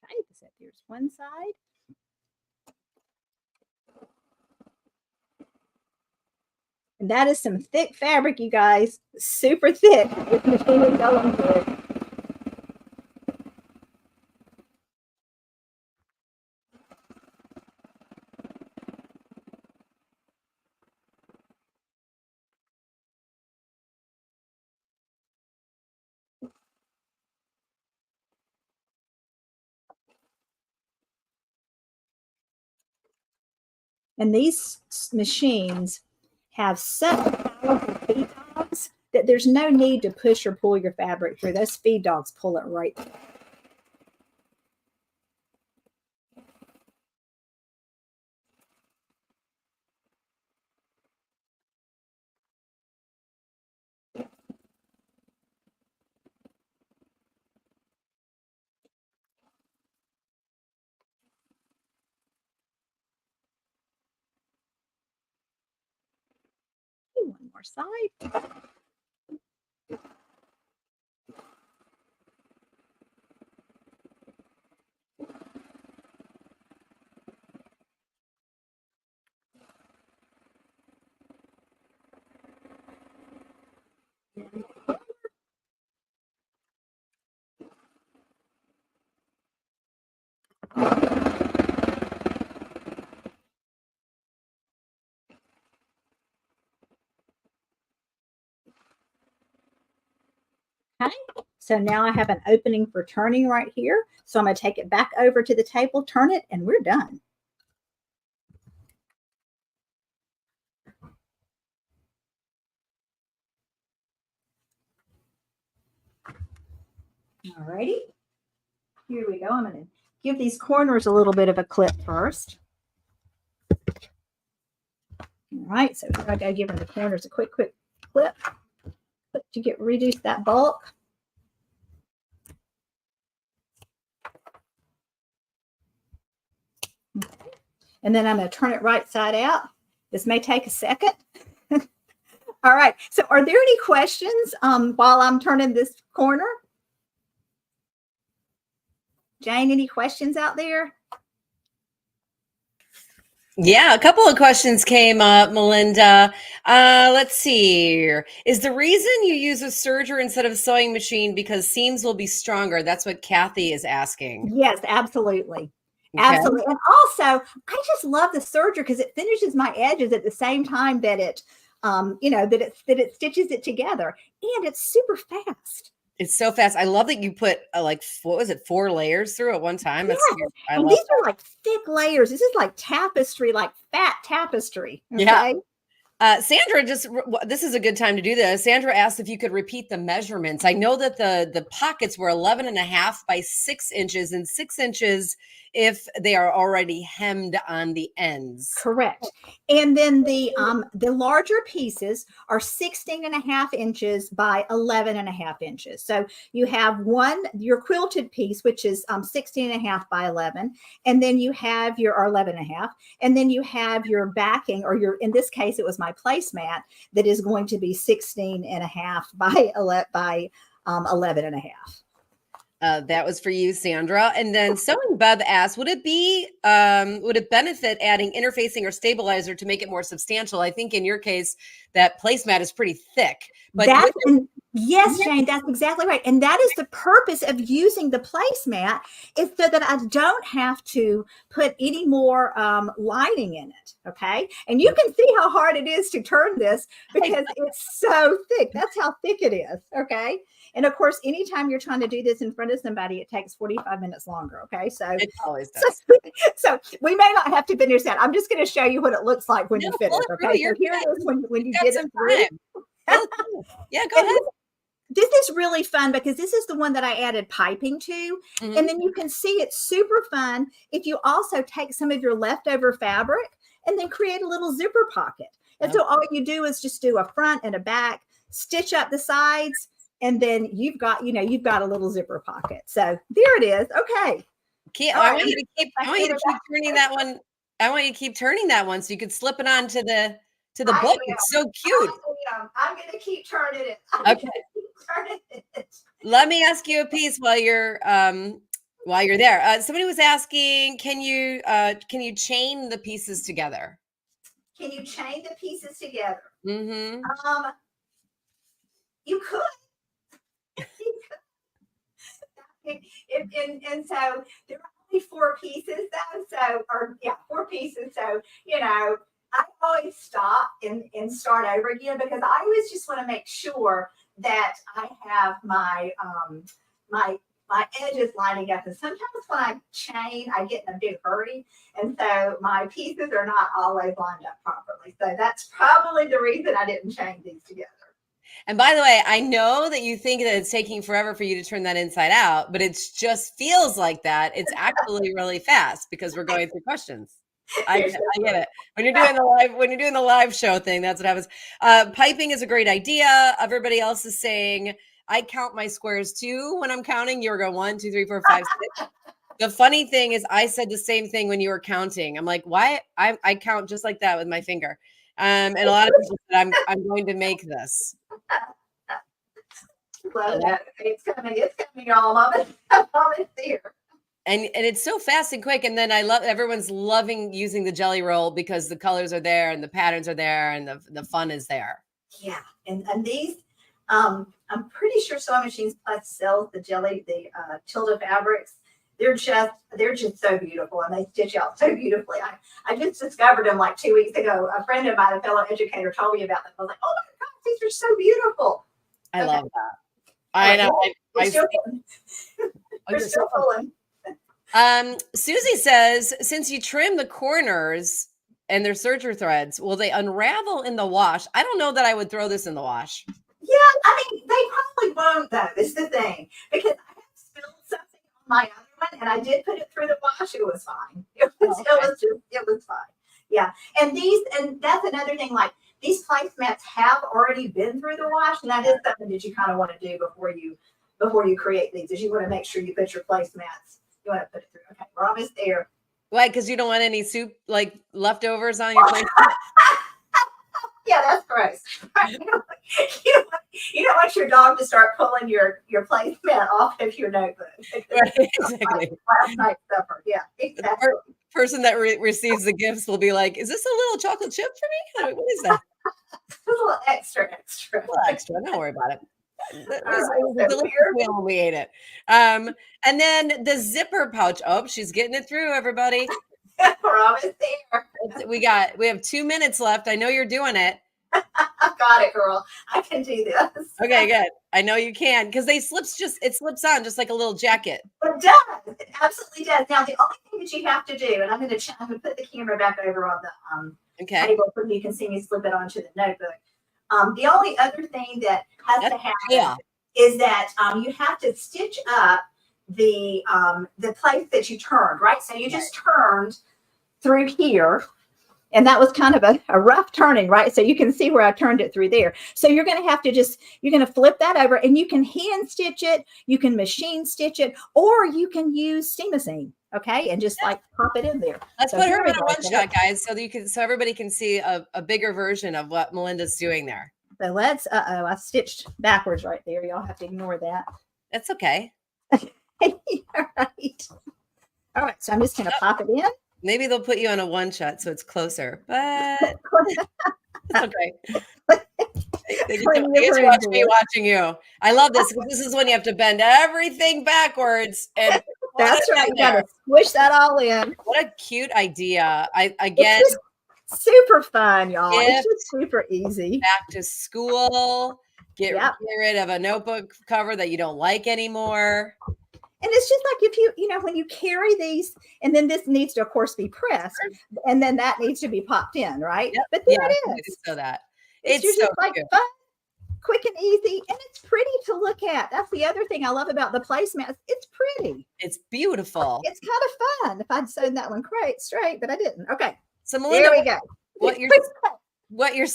Okay, so there's one side. And that is some thick fabric, you guys. Super thick with machining going through it. And these machines have such powerful feed dogs that there's no need to push or pull your fabric through. Those feed dogs pull it right through. One more side. Okay, so now I have an opening for turning right here. So I'm going to take it back over to the table, turn it, and we're done. All righty. Here we go. I'm going to give these corners a little bit of a clip first. All right, so I got to give them the corners a quick clip to reduce that bulk. Okay. And then I'm going to turn it right side out. This may take a second. All right, so are there any questions while I'm turning this corner? Jane, any questions out there? Yeah, a couple of questions came up, Melinda. Let's see here. Is the reason you use a serger instead of a sewing machine because seams will be stronger? That's what Kathy is asking. Yes, absolutely. Okay. Absolutely. And also, I just love the serger because it finishes my edges at the same time that it, that it stitches it together, and it's super fast. It's so fast. I love that you put what was it, 4 layers through at one time? Yes. I And love these that. are like thick layers. This is like tapestry, like fat tapestry. Okay? Yeah. Sandra, this is a good time to do this. Sandra asked if you could repeat the measurements. I know that the pockets were 11.5 by 6 inches and 6 inches if they are already hemmed on the ends. Correct. And then the larger pieces are 16.5 inches by 11.5 inches. So you have your quilted piece, which is 16.5 by 11, and then you have your 11.5, and then you have your backing, or in this case, it was my placemat that is going to be 16.5 by 11.5. That was for you, Sandra. And then Sewing Bub asked, would it benefit adding interfacing or stabilizer to make it more substantial? I think in your case, that placemat is pretty thick. But yes, Jane, that's exactly right. And that is the purpose of using the placemat, is so that I don't have to put any more lining in it. Okay. And you can see how hard it is to turn this because it's so thick. That's how thick it is. Okay. And of course, anytime you're trying to do this in front of somebody, it takes 45 minutes longer. Okay. So it always does. So we may not have to finish that. I'm just going to show you what it looks like when you finish. Okay. So here it is when you get it through. Yeah, go ahead. This is really fun because this is the one that I added piping to. Mm-hmm. And then you can see it's super fun if you also take some of your leftover fabric and then create a little zipper pocket. And so all you do is just do a front and a back, stitch up the sides, and then you've got a little zipper pocket. So there it is. Okay. I want you to keep turning that one. I want you to keep turning that one so you could slip it on to the book. It's so cute. I'm going to keep turning it. Okay. Let me ask you a piece while you're there. Somebody was asking, can you chain the pieces together? Can you chain the pieces together? Mm-hmm. You could. And so there are only 4 pieces though. 4 pieces. So, I always stop and start over again because I always just want to make sure that I have my my edges lining up. And sometimes when I chain, I get in a big hurry. And so my pieces are not always lined up properly. So that's probably the reason I didn't chain these together. And by the way, I know that you think that it's taking forever for you to turn that inside out, but it just feels like that. It's actually really fast because we're going through questions. I get it. When you're doing the live show thing, that's what happens. Piping is a great idea. Everybody else is saying, I count my squares too when I'm counting. You're going 1, 2, 3, 4, 5, 6. The funny thing is I said the same thing when you were counting. I'm like, why? I count just like that with my finger. And a lot of people said, I'm going to make this. Well, it's coming all of it. It's here. And it's so fast and quick. And then everyone's loving using the jelly roll because the colors are there and the patterns are there and the fun is there. Yeah. And these, I'm pretty sure SewingMachinesPlus sells the Tilda fabrics. They're just so beautiful and they stitch out so beautifully. I just discovered them like 2 weeks ago. A friend of mine, a fellow educator, told me about them. I was like, oh my gosh, these are so beautiful. I love that. I know. We're still pulling. Susie says, since you trim the corners and they're serger threads, will they unravel in the wash? I don't know that I would throw this in the wash. Yeah, I mean, they probably won't though. This is the thing. Because I have did put it through the wash. It was fine. It was fine. Yeah. And that's another thing, like these placemats have already been through the wash, and that is something that you kind of want to do before you create these, is you want to make sure you put your placemats, you want to put it through. Okay, we're almost there. Why? Because you don't want any soup, like leftovers on your plate? Yeah, that's gross. You don't want your dog to start pulling your placemat off of your notebook. Right, exactly. Last night's supper. Yeah, exactly. The person that receives the gifts will be like, "Is this a little chocolate chip for me? What is that?" It's a little extra. A little extra. Don't worry about it. It was Right, delicious meal when we ate it. And then the zipper pouch. Oh, she's getting it through, everybody. We're almost there. We have 2 minutes left. I know you're doing it. I got it, girl. I can do this. Okay, good. I know you can, because it slips on just like a little jacket. It does. It absolutely does. Now, the only thing that you have to do, and I'm going to put the camera back over on the table so you can see me slip it onto the notebook. The only other thing that has to happen is that you have to stitch up the place that you turned, right? So you just turned through here, and that was kind of a rough turning, right? So you can see where I turned it through there. So you're going to have to you're going to flip that over, and you can hand stitch it, you can machine stitch it, or you can use steam-a-seam, okay? And just like pop it in there. Let's put her in a one shot, guys, so everybody can see a bigger version of what Melinda's doing there. So let's, I stitched backwards right there. Y'all have to ignore that. That's okay. All right. All right. So I'm just going to pop it in. Maybe they'll put you on a one shot so it's closer, but it's okay. They just watch me watching you. I love this, because this is when you have to bend everything backwards. And that's right. You got to squish that all in. What a cute idea. It's super fun, y'all. It's just super easy. Back to school. Get rid of a notebook cover that you don't like anymore. And it's just like if when you carry these, and then this needs to, of course, be pressed, and then that needs to be popped in, right? Yep. But there it is. So that it's just so like fun, quick and easy, and it's pretty to look at. That's the other thing I love about the placemats. It's pretty. It's beautiful. It's kind of fun. If I'd sewn that one straight, but I didn't. Okay. So Melinda, there we go.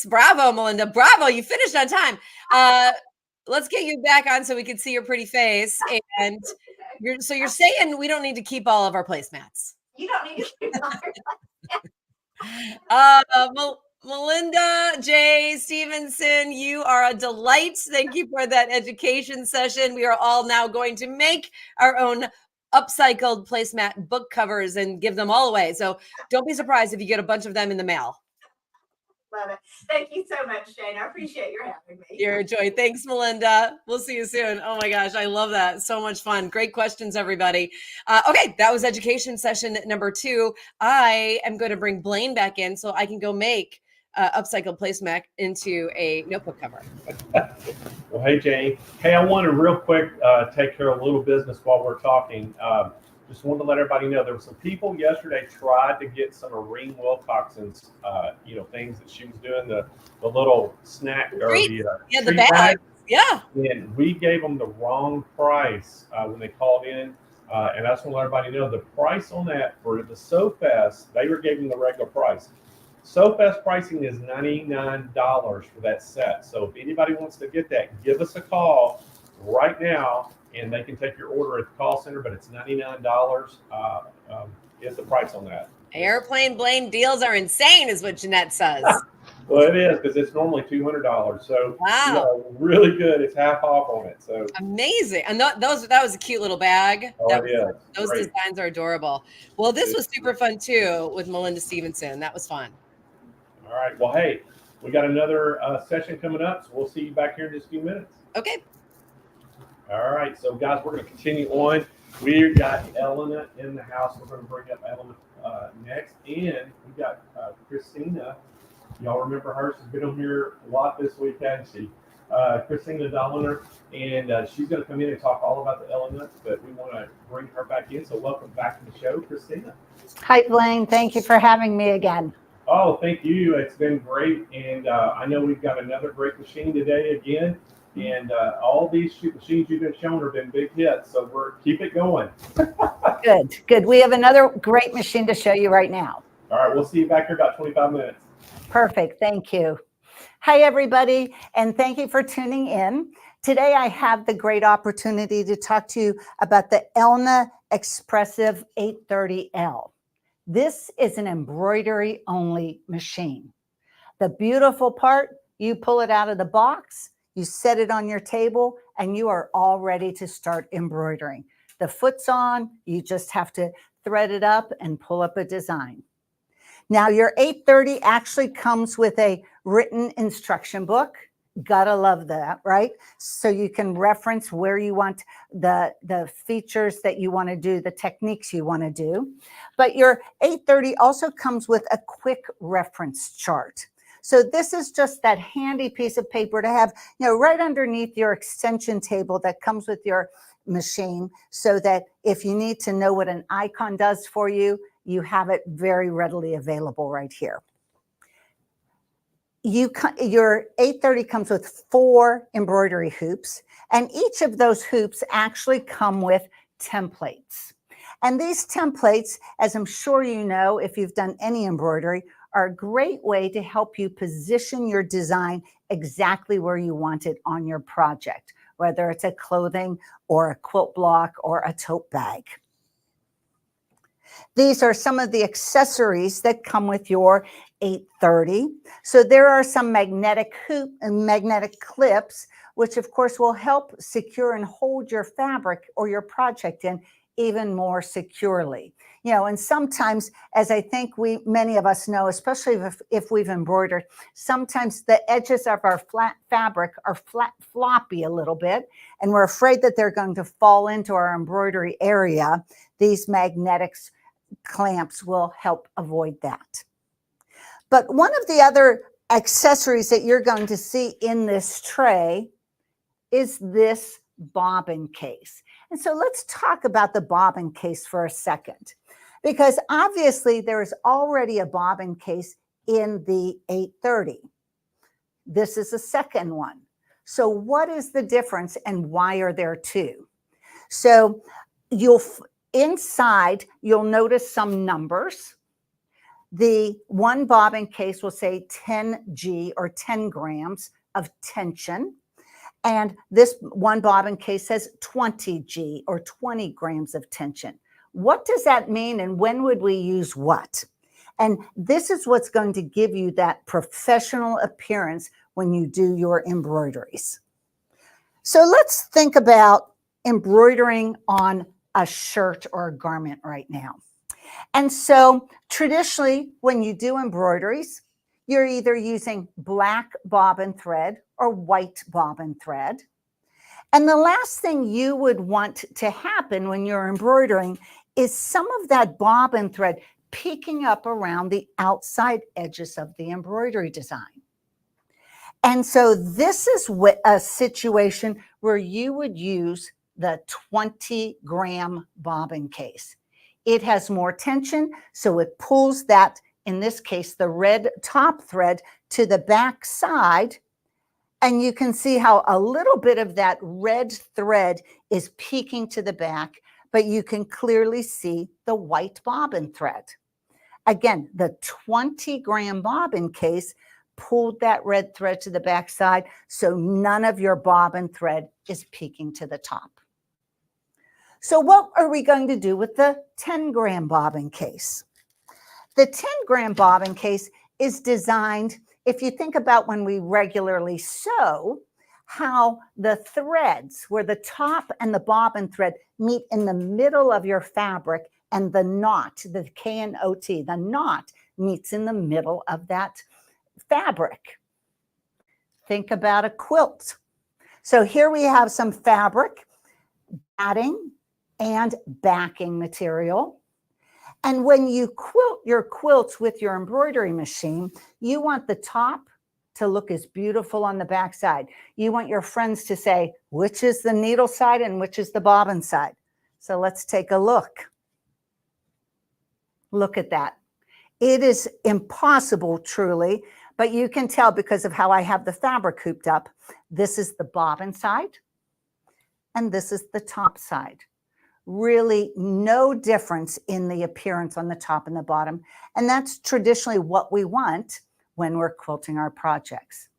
Bravo, Melinda. Bravo. You finished on time. Let's get you back on so we can see your pretty face. And you're saying we don't need to keep all of our placemats. You don't need to keep all our Melinda J. Stevenson, you are a delight. Thank you for that education session. We are all now going to make our own upcycled placemat book covers and give them all away. So don't be surprised if you get a bunch of them in the mail. Love it. Thank you so much, Jane. I appreciate your having me. You're a joy. Thanks, Melinda. We'll see you soon. Oh my gosh, I love that. So much fun. Great questions, everybody. Okay, that was education session number 2. I am going to bring Blaine back in so I can go make upcycled placemat into a notebook cover. Well, hey, Jane. Hey, I want to real quick take care of a little business while we're talking. Just wanted to let everybody know there were some people yesterday tried to get some of Reen Wilcoxon's, things that she was doing, the little snack or the bag. Yeah. And we gave them the wrong price when they called in. And I just want to let everybody know the price on that for the SewFest, they were giving the regular price. SewFest pricing is $99 for that set. So if anybody wants to get that, give us a call right now, and they can take your order at the call center, but it's $99 is the price on that. Airplane Blaine deals are insane, is what Jeanette says. Well, it is, because it's normally $200. So wow, really good. It's half off on it. So amazing. And that was a cute little bag. Those great. Designs are adorable. Well, this was super fun too with Melinda Stevenson. That was fun. All right. Well, hey, we got another session coming up, so we'll see you back here in just a few minutes. Okay. All right, so guys, we're going to continue on. We've got Elna in the house. We're going to bring up Elna next, and we got Christina. Y'all remember her? She's been on here a lot this week, hasn't she? Christina Dolliner, and she's going to come in and talk all about the elements, but we want to bring her back in. So welcome back to the show, Christina. Hi, Blaine. Thank you for having me again. Oh, thank you. It's been great, and I know we've got another great machine today again. And all these machines you've been showing have been big hits, so keep it going. Good, good. We have another great machine to show you right now. All right, we'll see you back here about 25 minutes. Perfect, thank you. Hi, everybody, and thank you for tuning in. Today, I have the great opportunity to talk to you about the Elna Expressive 830L. This is an embroidery-only machine. The beautiful part, you pull it out of the box, you set it on your table, and you are all ready to start embroidering. The foot's on, you just have to thread it up and pull up a design. Now, your 830 actually comes with a written instruction book. Gotta love that, right? So you can reference where you want the features that you want to do, the techniques you want to do. But your 830 also comes with a quick reference chart. So this is just that handy piece of paper to have, right underneath your extension table that comes with your machine, so that if you need to know what an icon does for you, you have it very readily available right here. Your 830 comes with 4 embroidery hoops, and each of those hoops actually come with templates. And these templates, as I'm sure you know if you've done any embroidery, are a great way to help you position your design exactly where you want it on your project, whether it's a clothing or a quilt block or a tote bag. These are some of the accessories that come with your 830. So there are some magnetic hoop and magnetic clips, which of course will help secure and hold your fabric or your project in even more securely. And sometimes, as I think many of us know, especially if we've embroidered, sometimes the edges of our flat fabric are floppy a little bit, and we're afraid that they're going to fall into our embroidery area. These magnetics clamps will help avoid that. But one of the other accessories that you're going to see in this tray is this bobbin case. And so let's talk about the bobbin case for a second, because obviously there is already a bobbin case in the 830. This is the second one. So what is the difference and why are there 2? So inside, you'll notice some numbers. The one bobbin case will say 10G or 10 grams of tension. And this one bobbin case says 20G or 20 grams of tension. What does that mean, and when would we use what? And this is what's going to give you that professional appearance when you do your embroideries. So let's think about embroidering on a shirt or a garment right now. And so traditionally, when you do embroideries, you're either using black bobbin thread or white bobbin thread. And the last thing you would want to happen when you're embroidering is some of that bobbin thread peeking up around the outside edges of the embroidery design. And so this is a situation where you would use the 20-gram bobbin case. It has more tension, so it pulls that, in this case, the red top thread to the back side. And you can see how a little bit of that red thread is peeking to the back, but you can clearly see the white bobbin thread. Again, the 20-gram bobbin case pulled that red thread to the back side, so none of your bobbin thread is peeking to the top. So what are we going to do with the 10-gram bobbin case? The 10-gram bobbin case is designed, if you think about when we regularly sew, how the threads, where the top and the bobbin thread meet in the middle of your fabric, and the knot, the K-N-O-T, the knot meets in the middle of that fabric. Think about a quilt. So here we have some fabric, batting, and backing material. And when you quilt your quilts with your embroidery machine, you want the top to look as beautiful on the back side. You want your friends to say, which is the needle side and which is the bobbin side. So let's take a look. Look at that. It is impossible, truly, but you can tell because of how I have the fabric hooped up, this is the bobbin side and this is the top side. Really no difference in the appearance on the top and the bottom. And that's traditionally what we want when we're quilting our projects.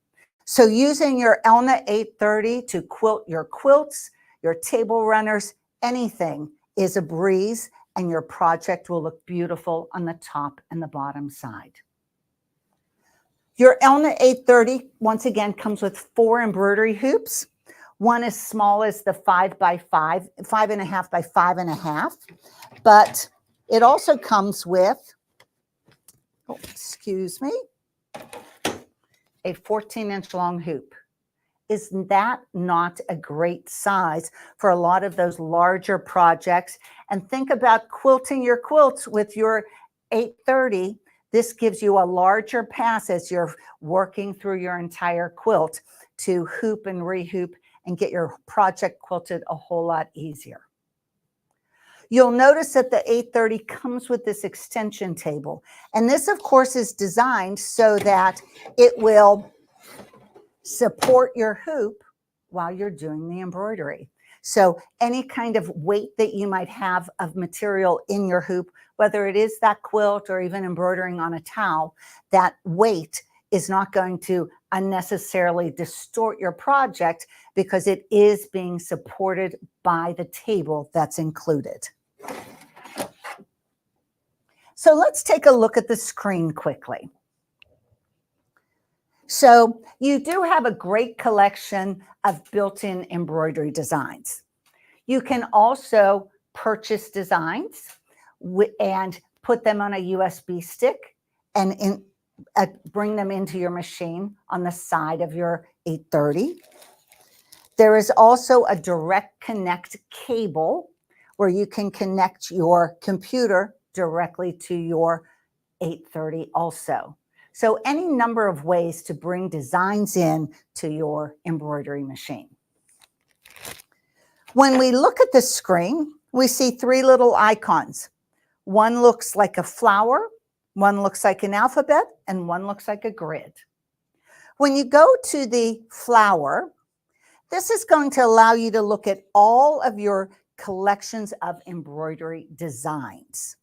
So using your Elna 830 to quilt your quilts, your table runners, anything is a breeze, and your project will look beautiful on the top and the bottom side. Your Elna 830, once again, comes with 4 embroidery hoops. One as small as the 5 by 5, 5.5 by 5.5, but it also comes with, oh, excuse me, a 14-inch long hoop. Isn't that not a great size for a lot of those larger projects? And think about quilting your quilts with your 830. This gives you a larger pass as you're working through your entire quilt to hoop and rehoop and get your project quilted a whole lot easier. You'll notice that the 830 comes with this extension table. And this, of course, is designed so that it will support your hoop while you're doing the embroidery. So any kind of weight that you might have of material in your hoop, whether it is that quilt or even embroidering on a towel, that weight is not going to unnecessarily distort your project because it is being supported by the table that's included. So let's take a look at the screen quickly. So you do have a great collection of built-in embroidery designs. You can also purchase designs and put them on a USB stick and bring them into your machine on the side of your 830. There is also a direct connect cable where you can connect your computer directly to your 830 also. So any number of ways to bring designs in to your embroidery machine. When we look at the screen, we see 3 little icons. One looks like a flower, one looks like an alphabet, and one looks like a grid. When you go to the flower, this is going to allow you to look at all of your collections of embroidery designs.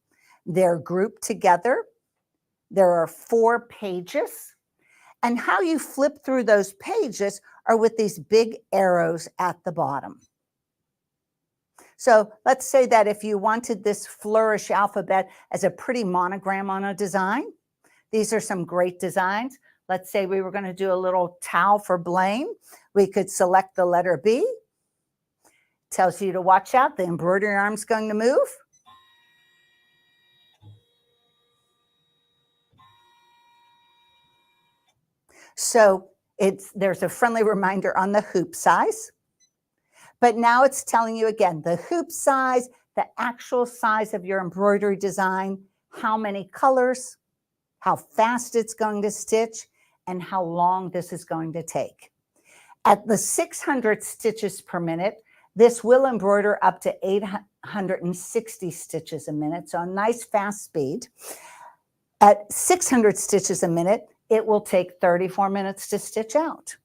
They're grouped together. There are 4 pages, and how you flip through those pages are with these big arrows at the bottom. So let's say that if you wanted this flourish alphabet as a pretty monogram on a design, these are some great designs. Let's say we were going to do a little towel for Blaine. We could select the letter B. Tells you to watch out, the embroidery arm's going to move. So there's a friendly reminder on the hoop size. But now it's telling you again, the hoop size, the actual size of your embroidery design, how many colors, how fast it's going to stitch, and how long this is going to take. At the 600 stitches per minute, this will embroider up to 860 stitches a minute, so a nice fast speed. At 600 stitches a minute, it will take 34 minutes to stitch out.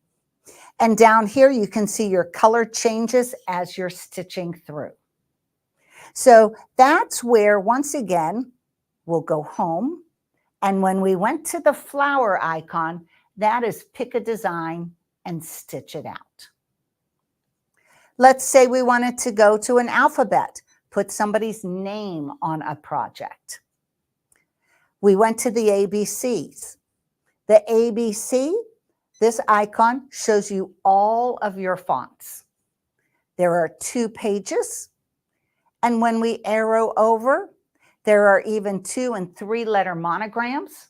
And down here, you can see your color changes as you're stitching through. So that's where, once again, we'll go home. And when we went to the flower icon, that is pick a design and stitch it out. Let's say we wanted to go to an alphabet, put somebody's name on a project. We went to the ABCs. The ABC, this icon shows you all of your fonts. There are 2 pages. And when we arrow over, there are even 2 and 3 letter monograms.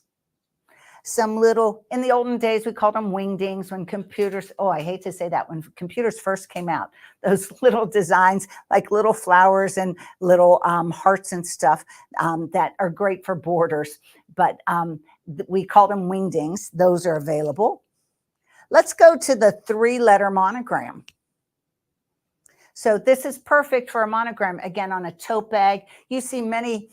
Some little, in the olden days, we called them wingdings when computers, oh, I hate to say that, when computers first came out, those little designs like little flowers and little hearts and stuff that are great for borders. But we call them wingdings. Those are available. Let's go to the 3-letter monogram. So this is perfect for a monogram. Again, on a tote bag, you see many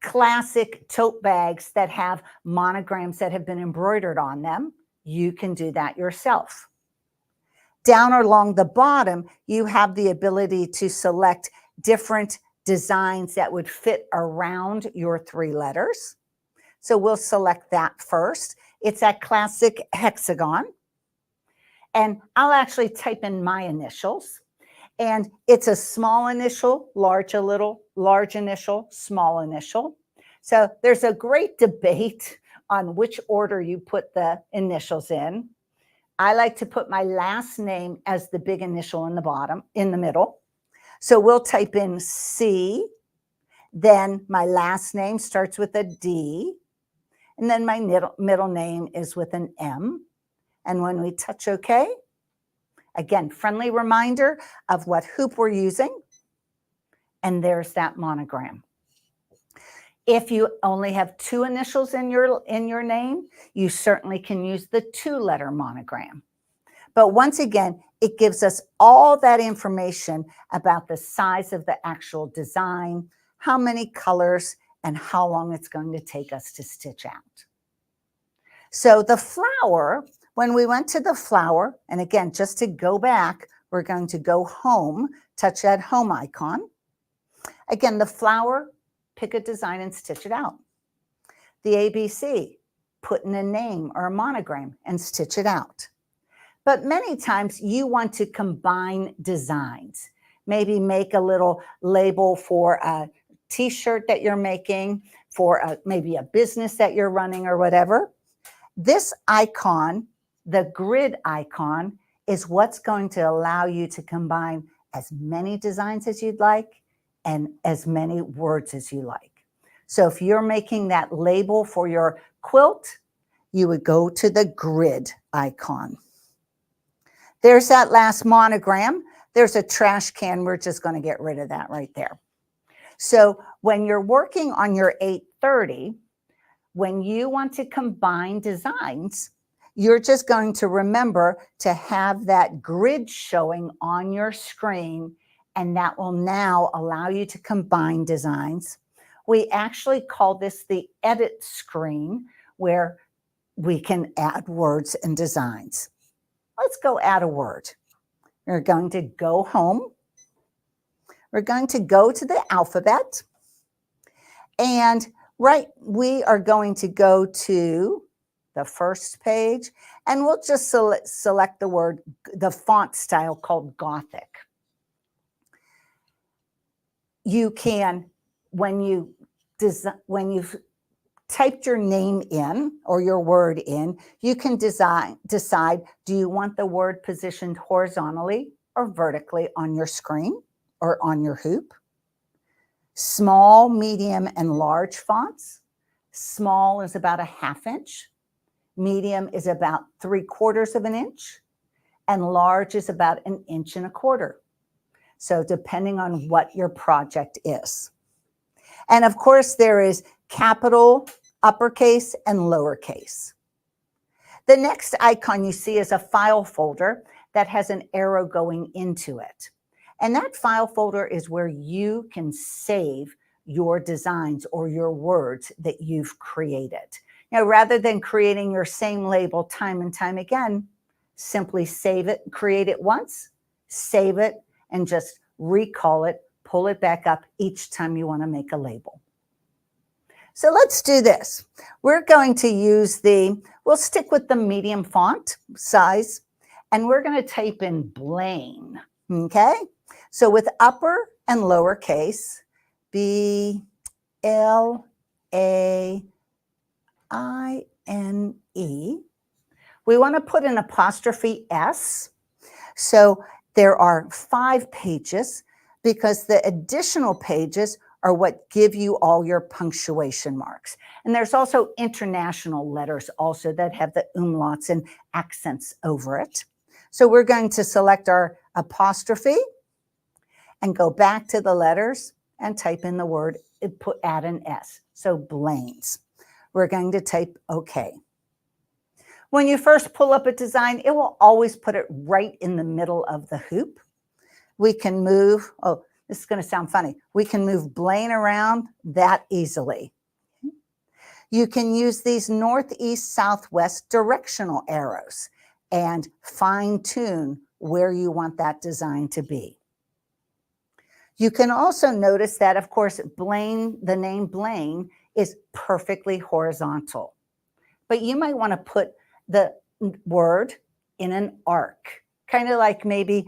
classic tote bags that have monograms that have been embroidered on them, you can do that yourself. Down along the bottom, you have the ability to select different designs that would fit around your 3 letters. So we'll select that first. It's that classic hexagon. And I'll actually type in my initials. And it's a small initial, large a little, large initial, small initial. So there's a great debate on which order you put the initials in. I like to put my last name as the big initial in the bottom, in the middle. So we'll type in C, then my last name starts with a D, and then my middle name is with an M. And when we touch OK, again, friendly reminder of what hoop we're using. And there's that monogram. If you only have 2 initials in your name, you certainly can use the 2-letter monogram. But once again, it gives us all that information about the size of the actual design, how many colors, and how long it's going to take us to stitch out. So the flower, when we went to the flower, and again, just to go back, we're going to go home, touch that home icon. Again, the flower, pick a design and stitch it out. The ABC, put in a name or a monogram and stitch it out. But many times you want to combine designs. Maybe make a little label for a t-shirt that you're making, for maybe a business that you're running or whatever. This icon, the grid icon, is what's going to allow you to combine as many designs as you'd like and as many words as you like. So if you're making that label for your quilt, you would go to the grid icon. There's that last monogram. There's a trash can. We're just going to get rid of that right there. So when you're working on your 830, when you want to combine designs, you're just going to remember to have that grid showing on your screen, and that will now allow you to combine designs. We actually call this the edit screen, where we can add words and designs. Let's go add a word. We're going to go home. We're going to go to the alphabet. And we are going to go to the first page, and we'll just select the word, the font style called Gothic. You can, when you've typed your name in or your word in, you can decide, do you want the word positioned horizontally or vertically on your screen or on your hoop? Small, medium, and large fonts. Small is about a ½ inch. Medium is about 3/4 of an inch. And large is about 1 1/4 inches. So depending on what your project is. And of course, there is capital, uppercase, and lowercase. The next icon you see is a file folder that has an arrow going into it. And that file folder is where you can save your designs or your words that you've created. Now, rather than creating your same label time and time again, simply save it, create it once, save it, and just recall it, pull it back up each time you want to make a label. So let's do this. We're going to use we'll stick with the medium font size, and we're going to type in Blaine, okay? So with upper and lowercase, B-L-A-I-N-E. We want to put an apostrophe S. So there are 5 pages because the additional pages are what give you all your punctuation marks. And there's also international letters also that have the umlauts and accents over it. So we're going to select our apostrophe and go back to the letters and type in the word, add an S. So Blaine's. We're going to type OK. When you first pull up a design, it will always put it right in the middle of the hoop. We can move, This is going to sound funny. We can move Blaine around that easily. You can use these northeast, southwest directional arrows and fine tune where you want that design to be. You can also notice that, of course, Blaine, the name Blaine is perfectly horizontal, but you might want to put the word in an arc, kind of like maybe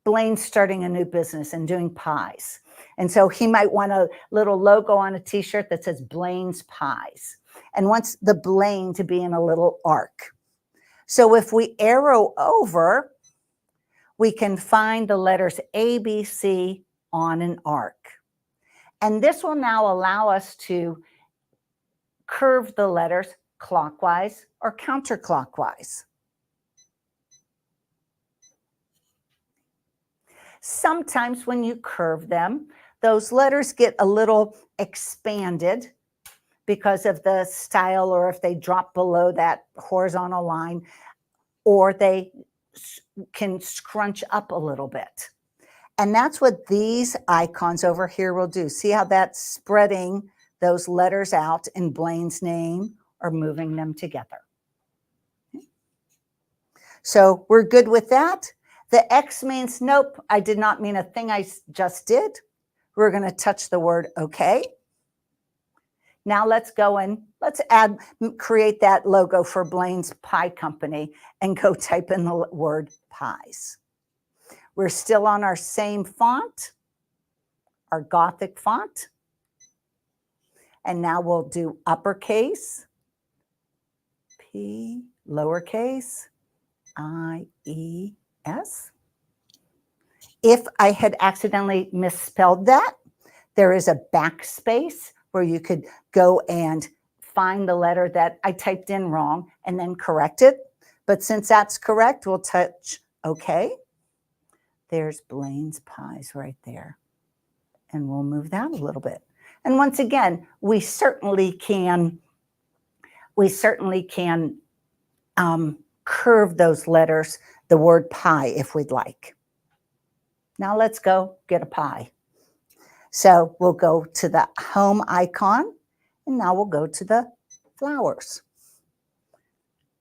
Blaine's starting a new business and doing pies. And so he might want a little logo on a t-shirt that says Blaine's Pies and wants the Blaine to be in a little arc. So if we arrow over, we can find the letters A, B, C on an arc. And this will now allow us to curve the letters clockwise or counterclockwise. Sometimes when you curve them, those letters get a little expanded because of the style, or if they drop below that horizontal line, or they can scrunch up a little bit. And that's what these icons over here will do. See how that's spreading those letters out in Blaine's name or moving them together. So we're good with that. The X means, nope, I did not mean a thing I just did. We're going to touch the word OK. Now let's go and let's create that logo for Blaine's Pie Company and go type in the word pies. We're still on our same font, our Gothic font. And now we'll do uppercase, P, lowercase, I-E-S. If I had accidentally misspelled that, there is a backspace where you could go and find the letter that I typed in wrong and then correct it. But since that's correct, we'll touch OK. There's Blaine's Pies right there. And we'll move that a little bit. And once again, we certainly can curve those letters, the word pie, if we'd like. Now let's go get a pie. So we'll go to the home icon, and now we'll go to the flowers.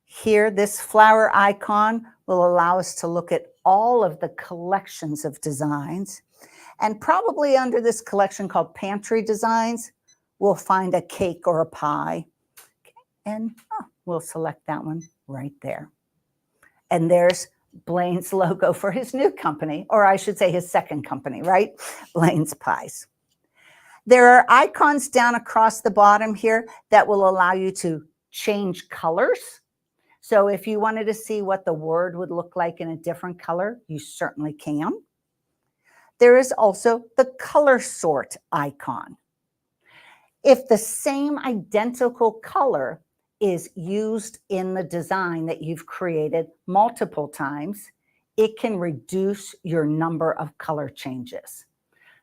Here, this flower icon will allow us to look at all of the collections of designs. And probably under this collection called Pantry Designs, we'll find a cake or a pie. Okay. And we'll select that one right there. And there's Blaine's logo for his new company, or I should say his second company, right? Blaine's Pies. There are icons down across the bottom here that will allow you to change colors. So if you wanted to see what the word would look like in a different color, you certainly can. There is also the color sort icon. If the same identical color is used in the design that you've created multiple times, it can reduce your number of color changes.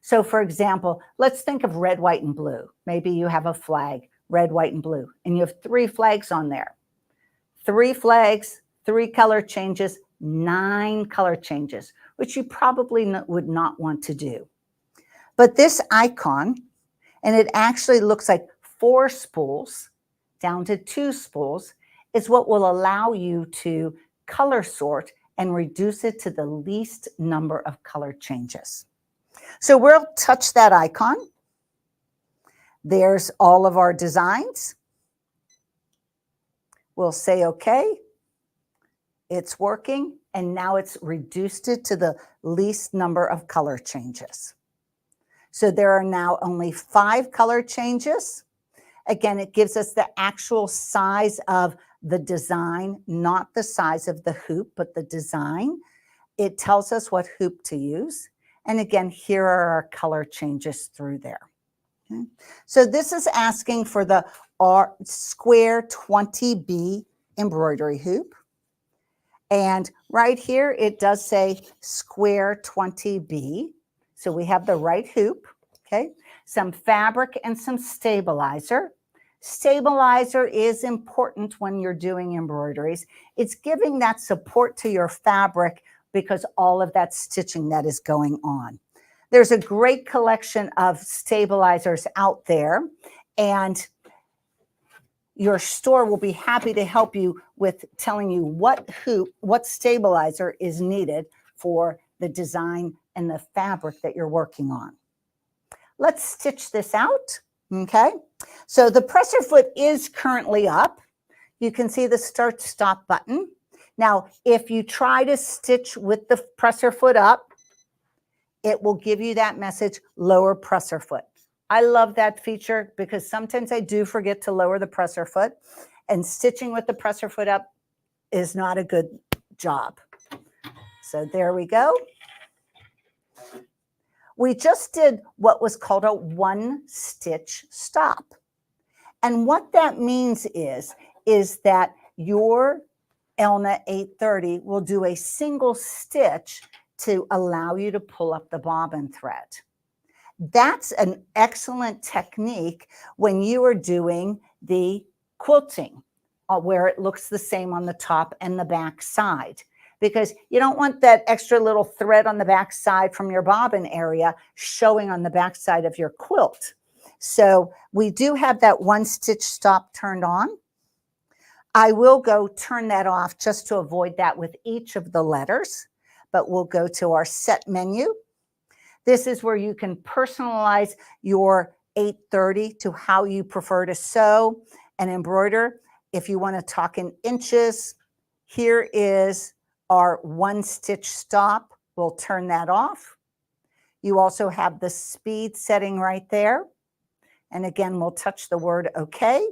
So for example, let's think of red, white, and blue. Maybe you have a flag, red, white, and blue, and you have 3 flags on there. 3 flags, 3 color changes, 9 color changes, which you probably would not want to do. But this icon, and it actually looks like 4 spools down to 2 spools, is what will allow you to color sort and reduce it to the least number of color changes. So we'll touch that icon. There's all of our designs. We'll say OK. It's working, and now it's reduced it to the least number of color changes. So there are now only 5 color changes. Again, it gives us the actual size of the design, not the size of the hoop, but the design. It tells us what hoop to use. And again, here are our color changes through there. Okay. So this is asking for the square 20B embroidery hoop. And right here, it does say square 20B. So we have the right hoop, okay? Some fabric and some stabilizer. Stabilizer is important when you're doing embroideries. It's giving that support to your fabric because all of that stitching that is going on. there's a great collection of stabilizers out there, and your store will be happy to help you with telling you what stabilizer is needed for the design and the fabric that you're working on. Let's stitch this out, okay? So the presser foot is currently up. You can see the start stop button. Now, if you try to stitch with the presser foot up, it will give you that message, lower presser foot. I love that feature because sometimes I do forget to lower the presser foot, and stitching with the presser foot up is not a good job. So there we go. We just did what was called a one stitch stop. And what that means is that your Elna 830 will do a single stitch to allow you to pull up the bobbin thread. That's an excellent technique when you are doing the quilting, where it looks the same on the top and the back side, because you don't want that extra little thread on the back side from your bobbin area showing on the back side of your quilt. So we do have that one stitch stop turned on. I will go turn that off just to avoid that with each of the letters, but we'll go to our set menu. This is where you can personalize your 830 to how you prefer to sew and embroider. If you want to talk in inches, here is our one stitch stop. We'll turn that off. You also have the speed setting right there. And again, we'll touch the word OK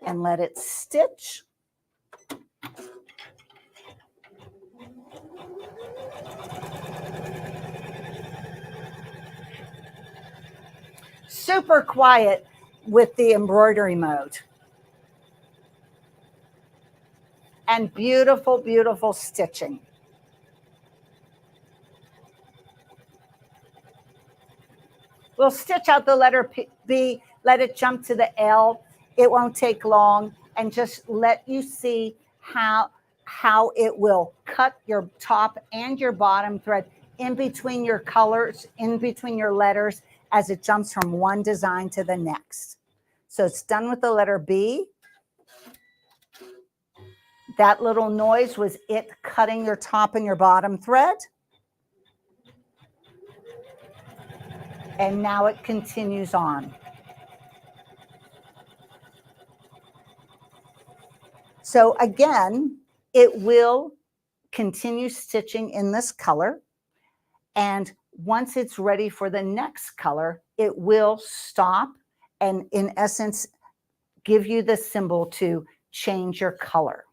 and let it stitch. Super quiet with the embroidery mode. And beautiful, beautiful stitching. We'll stitch out the letter B, let it jump to the L. It won't take long, and just let you see how it will cut your top and your bottom thread in between your colors, in between your letters, as it jumps from one design to the next. So it's done with the letter B. That little noise was it cutting your top and your bottom thread. And now it continues on. So again, it will continue stitching in this color. And once it's ready for the next color, it will stop and in essence, give you the symbol to change your color.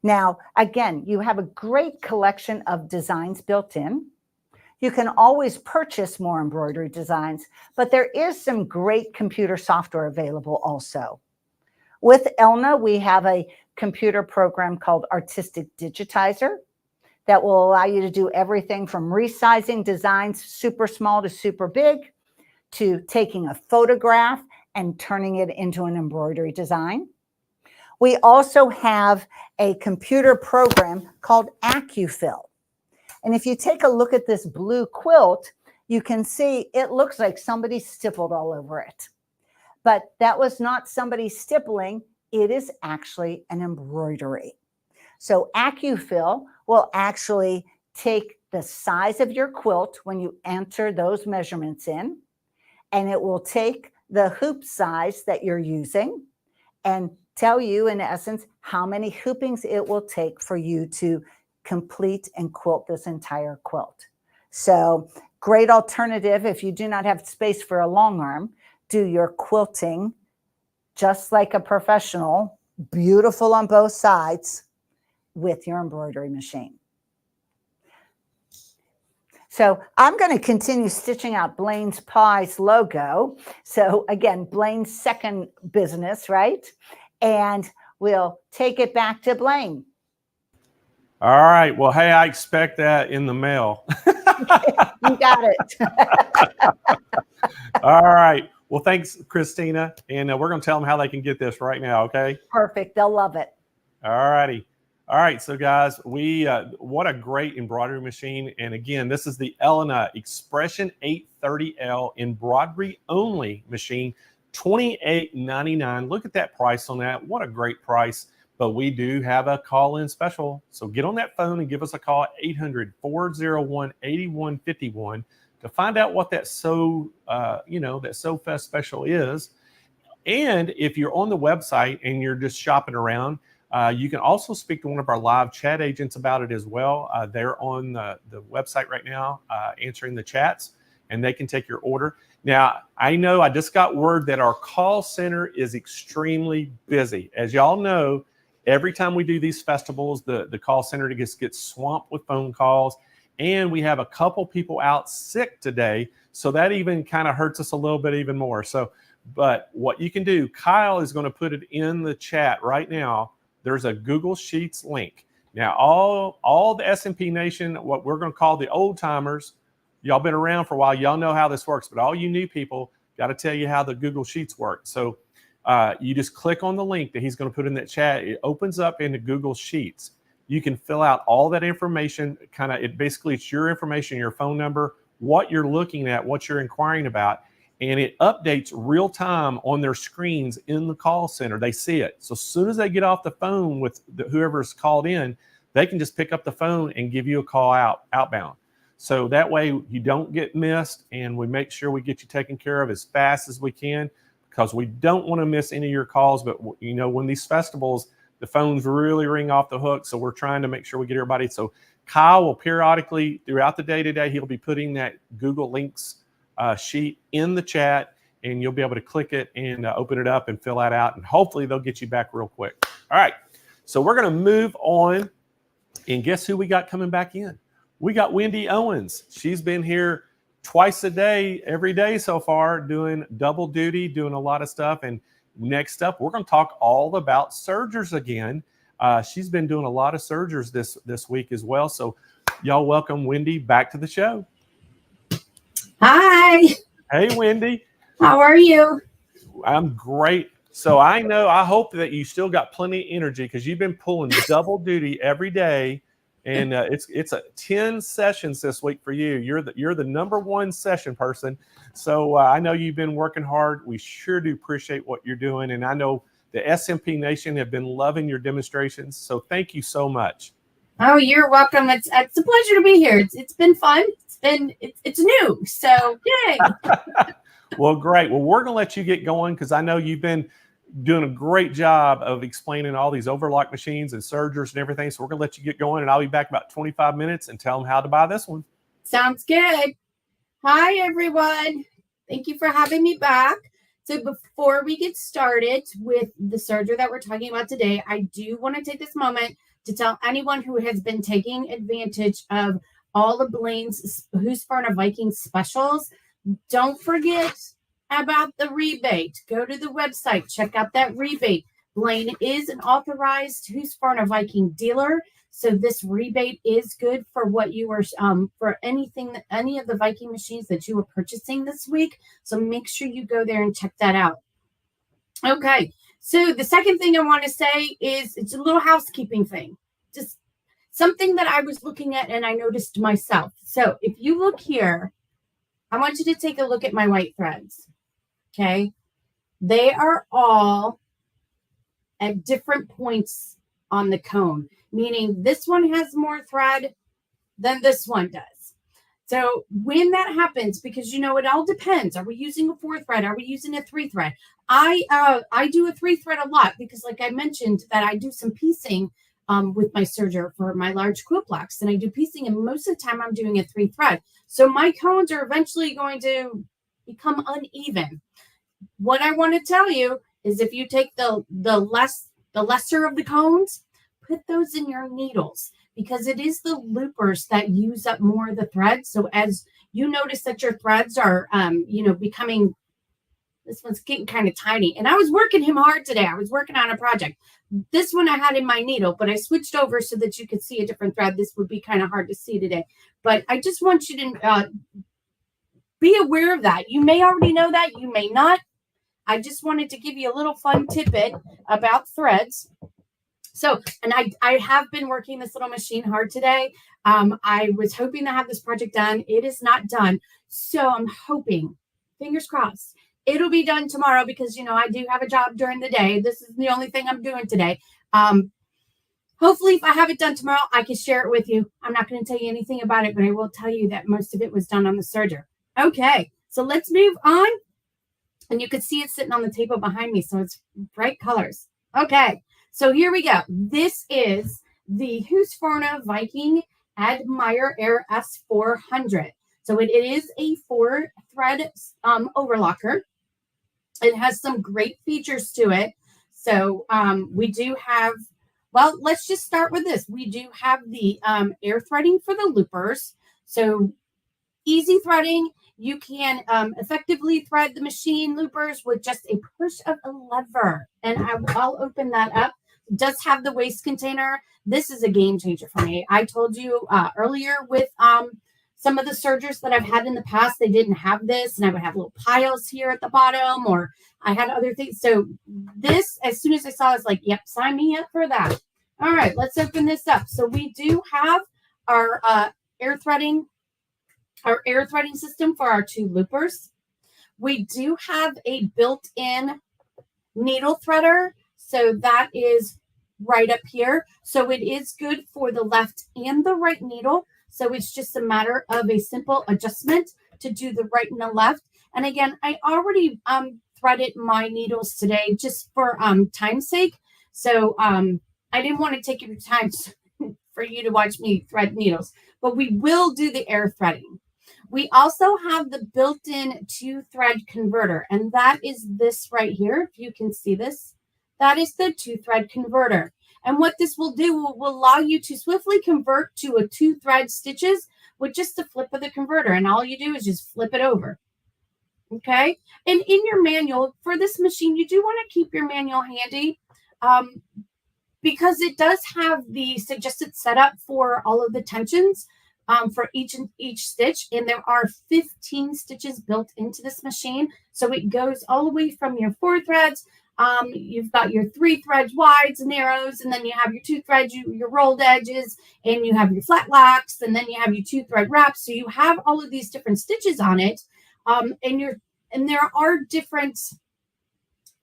Now, again, you have a great collection of designs built in. You can always purchase more embroidery designs, but there is some great computer software available also. With Elna, we have a computer program called Artistic Digitizer that will allow you to do everything from resizing designs super small to super big, to taking a photograph and turning it into an embroidery design. We also have a computer program called AccuFill. And if you take a look at this blue quilt, you can see it looks like somebody stippled all over it. But that was not somebody stippling. It is actually an embroidery. So AccuFill will actually take the size of your quilt when you enter those measurements in, and it will take the hoop size that you're using and tell you, in essence, how many hoopings it will take for you to complete and quilt this entire quilt. So great alternative if you do not have space for a long arm. Do your quilting just like a professional, beautiful on both sides with your embroidery machine. So I'm going to continue stitching out Blaine's Pies logo. So again, Blaine's second business, right? And we'll take it back to Blaine. All right. Well, hey, I expect that in the mail. You got it. All right. Well, thanks, Christina. And we're going to tell them how they can get this right now, okay? Perfect. They'll love it. All righty. All right, so guys, we what a great embroidery machine. And again, this is the Elna Expression 830L embroidery only machine, $28.99. Look at that price on that. What a great price. But we do have a call-in special. So get on that phone and give us a call at 800-401-8151 to find out what that that SewFest special is. And if you're on the website and you're just shopping around, you can also speak to one of our live chat agents about it as well. They're on the website right now answering the chats, and they can take your order. Now, I know I just got word that our call center is extremely busy. As y'all know, every time we do these festivals, the call center just gets swamped with phone calls, and we have a couple people out sick today, so that even kind of hurts us a little bit even more. So, but what you can do, Kyle is going to put it in the chat right now. There's a Google Sheets link. Now, all the SMP Nation, what we're going to call the old timers, y'all been around for a while, y'all know how this works, but all you new people, got to tell you how the Google Sheets work. So you just click on the link that he's going to put in that chat. It opens up into Google Sheets. You can fill out all that information, basically it's your information, your phone number, what you're looking at, what you're inquiring about, and it updates real time on their screens in the call center. They see it. So as soon as they get off the phone with whoever's called in, they can just pick up the phone and give you a call outbound. So that way you don't get missed, and we make sure we get you taken care of as fast as we can, because we don't want to miss any of your calls. But when these festivals, the phones really ring off the hook. So we're trying to make sure we get everybody. So Kyle will periodically throughout the day today, he'll be putting that Google Links sheet in the chat, and you'll be able to click it and open it up and fill that out, and hopefully they'll get you back real quick. All right, so we're going to move on, and guess who we got coming back in? We got Wendy Owens. She's been here twice a day, every day so far, doing double duty, doing a lot of stuff. And next up, we're going to talk all about sergers again. She's been doing a lot of sergers this week as well. So y'all welcome Wendy back to the show. Hi. Hey, Wendy. How are you? I'm great. So I hope that you still got plenty of energy, because you've been pulling double duty every day, and it's 10 sessions this week for you. You're the number one session person. So I know you've been working hard. We sure do appreciate what you're doing, and I know the SMP Nation have been loving your demonstrations. So thank you so much. Oh, you're welcome. It's a pleasure to be here. It's been fun. It's new. So yay. Well, great. Well, we're going to let you get going, because I know you've been doing a great job of explaining all these overlock machines and sergers and everything. So we're going to let you get going, and I'll be back about 25 minutes and tell them how to buy this one. Sounds good. Hi, everyone. Thank you for having me back. So before we get started with the serger that we're talking about today, I do want to take this moment to tell anyone who has been taking advantage of all of Blaine's Husqvarna Viking specials, don't forget about the rebate. Go to the website, check out that rebate. Blaine is an authorized Husqvarna Viking dealer, so this rebate is good for what you are for any of the Viking machines that you were purchasing this week. So make sure you go there and check that out. Okay, so the second thing I want to say is it's a little housekeeping thing, just something that I was looking at and I noticed myself. So if you look here, I want you to take a look at my white threads. Okay, they are all at different points on the cone, meaning this one has more thread than this one does. So when that happens, because it all depends. Are we using a 4 thread? Are we using a 3 thread? I do a 3 thread a lot, because like I mentioned that I do some piecing with my serger for my large quilt blocks, and I do piecing, and most of the time I'm doing a 3 thread. So my cones are eventually going to become uneven. What I want to tell you is if you take the lesser of the cones, put those in your needles, because it is the loopers that use up more of the thread. So as you notice that your threads are, becoming, this one's getting kind of tiny. And I was working him hard today. I was working on a project. This one I had in my needle, but I switched over so that you could see a different thread. This would be kind of hard to see today. But I just want you to be aware of that. You may already know that. You may not. I just wanted to give you a little fun tidbit about threads. So, and I have been working this little machine hard today. I was hoping to have this project done. It is not done. So I'm hoping, fingers crossed, it'll be done tomorrow because, you know, I do have a job during the day. This is the only thing I'm doing today. Hopefully, if I have it done tomorrow, I can share it with you. I'm not going to tell you anything about it, but I will tell you that most of it was done on the Serger. Okay, so let's move on. And you can see it sitting on the table behind me, so it's bright colors. Okay, so here we go. This is the Husqvarna Viking Admire Air S400. So it is a 4-thread overlocker. It has some great features to it. So we do have, well, let's just start with this. We do have the air threading for the loopers. So easy threading. You can effectively thread the machine loopers with just a push of a lever. And I'll open that up. It does have the waste container. This is a game changer for me. I told you earlier with some of the Sergers that I've had in the past, they didn't have this. And I would have little piles here at the bottom, or I had other things. So this, as soon as I saw it, I was like, yep, sign me up for that. All right, let's open this up. So we do have our air threading system for our 2 loopers. We do have a built-in needle threader. So that is right up here. So it is good for the left and the right needle. So it's just a matter of a simple adjustment to do the right and the left. And again, I already threaded my needles today just for time's sake. So I didn't want to take your time for you to watch me thread needles, but we will do the air threading. We also have the built-in 2-thread converter, and that is this right here. If you can see this, that is the 2-thread converter. And what this will do will allow you to swiftly convert to a 2-thread stitches with just a flip of the converter. And all you do is just flip it over. Okay. And in your manual for this machine, you do want to keep your manual handy because it does have the suggested setup for all of the tensions for each stitch. And there are 15 stitches built into this machine. So it goes all the way from your 4 threads. You've got your 3 threads wides and narrows, and then you have your 2 threads, your rolled edges, and you have your flat locks, and then you have your 2-thread wraps. So you have all of these different stitches on it. And there are different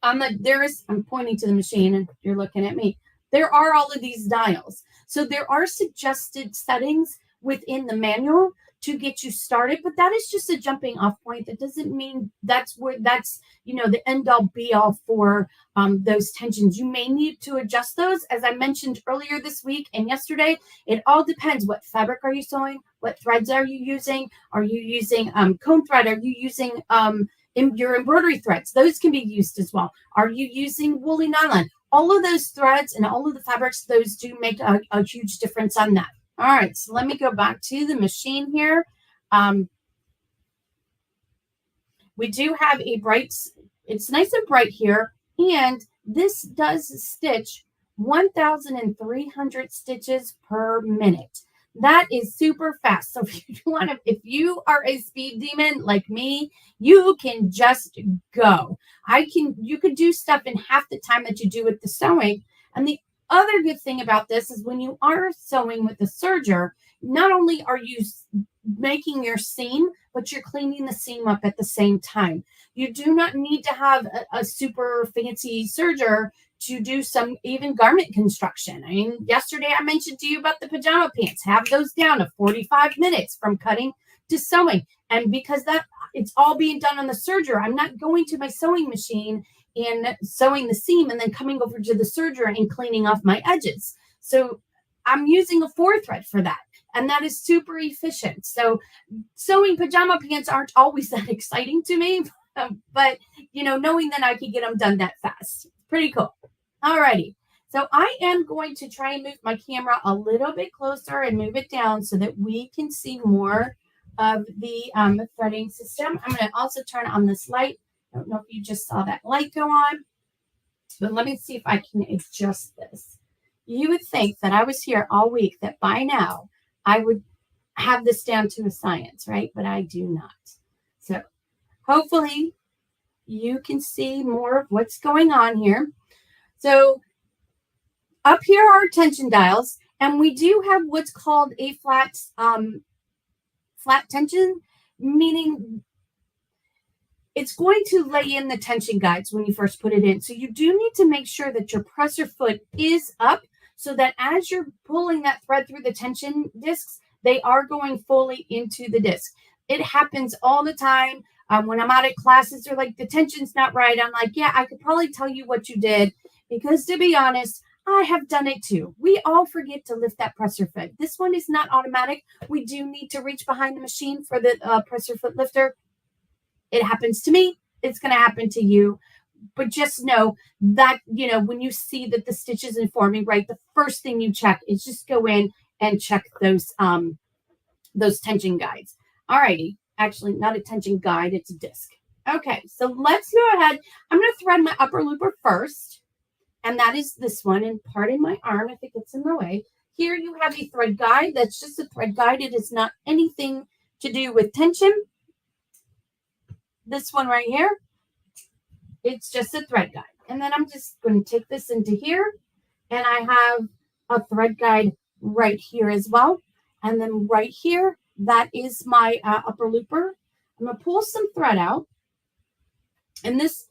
I'm pointing to the machine and you're looking at me. There are all of these dials. So there are suggested settings within the manual to get you started, but that is just a jumping off point. That doesn't mean that's the end all be all for those tensions. You may need to adjust those. As I mentioned earlier this week and yesterday, it all depends. What fabric are you sewing? What threads are you using? Are you using comb thread? Are you using your embroidery threads? Those can be used as well. Are you using woolly nylon? All of those threads and all of the fabrics, those do make a huge difference on that. All right, so let me go back to the machine here. We do have a bright, it's nice and bright here, and this does stitch 1,300 stitches per minute. That is super fast. So if you are a speed demon like me, you can just go. You could do stuff in half the time that you do with the sewing. And the other good thing about this is when you are sewing with the Serger, not only are you making your seam, but you're cleaning the seam up at the same time. You do not need to have a super fancy Serger to do some even garment construction. I mean, yesterday I mentioned to you about the pajama pants. Have those down to 45 minutes from cutting to sewing. And because it's all being done on the Serger, I'm not going to my sewing machine and sewing the seam and then coming over to the Serger and cleaning off my edges. So I'm using a 4-thread for that. And that is super efficient. So sewing pajama pants aren't always that exciting to me, but knowing that I can get them done that fast, pretty cool. All righty. So I am going to try and move my camera a little bit closer and move it down so that we can see more of the threading system. I'm going to also turn on this light. I don't know if you just saw that light go on, but let me see if I can adjust this. You would think that I was here all week, that by now I would have this down to a science, right? But I do not. So hopefully you can see more of what's going on here. So up here are our tension dials, and we do have what's called a flat tension, meaning it's going to lay in the tension guides when you first put it in. So you do need to make sure that your presser foot is up so that as you're pulling that thread through the tension discs, they are going fully into the disc. It happens all the time. When I'm out at classes, they're like, the tension's not right. I'm like, yeah, I could probably tell you what you did, because to be honest, I have done it too. We all forget to lift that presser foot. This one is not automatic. We do need to reach behind the machine for the presser foot lifter. It happens to me. It's going to happen to you. But just know that, you know, when you see that the stitch isn't forming right, the first thing you check is just go in and check those tension guides. All righty. Actually, not a tension guide. It's a disc. Okay, so let's go ahead. I'm going to thread my upper looper first. And that is this one. And pardon my arm if it gets in the way. Here you have a thread guide. That's just a thread guide. It is not anything to do with tension. This one right here, it's just a thread guide. And then I'm just going to take this into here. And I have a thread guide right here as well. And then right here, that is my upper looper. I'm going to pull some thread out. And this,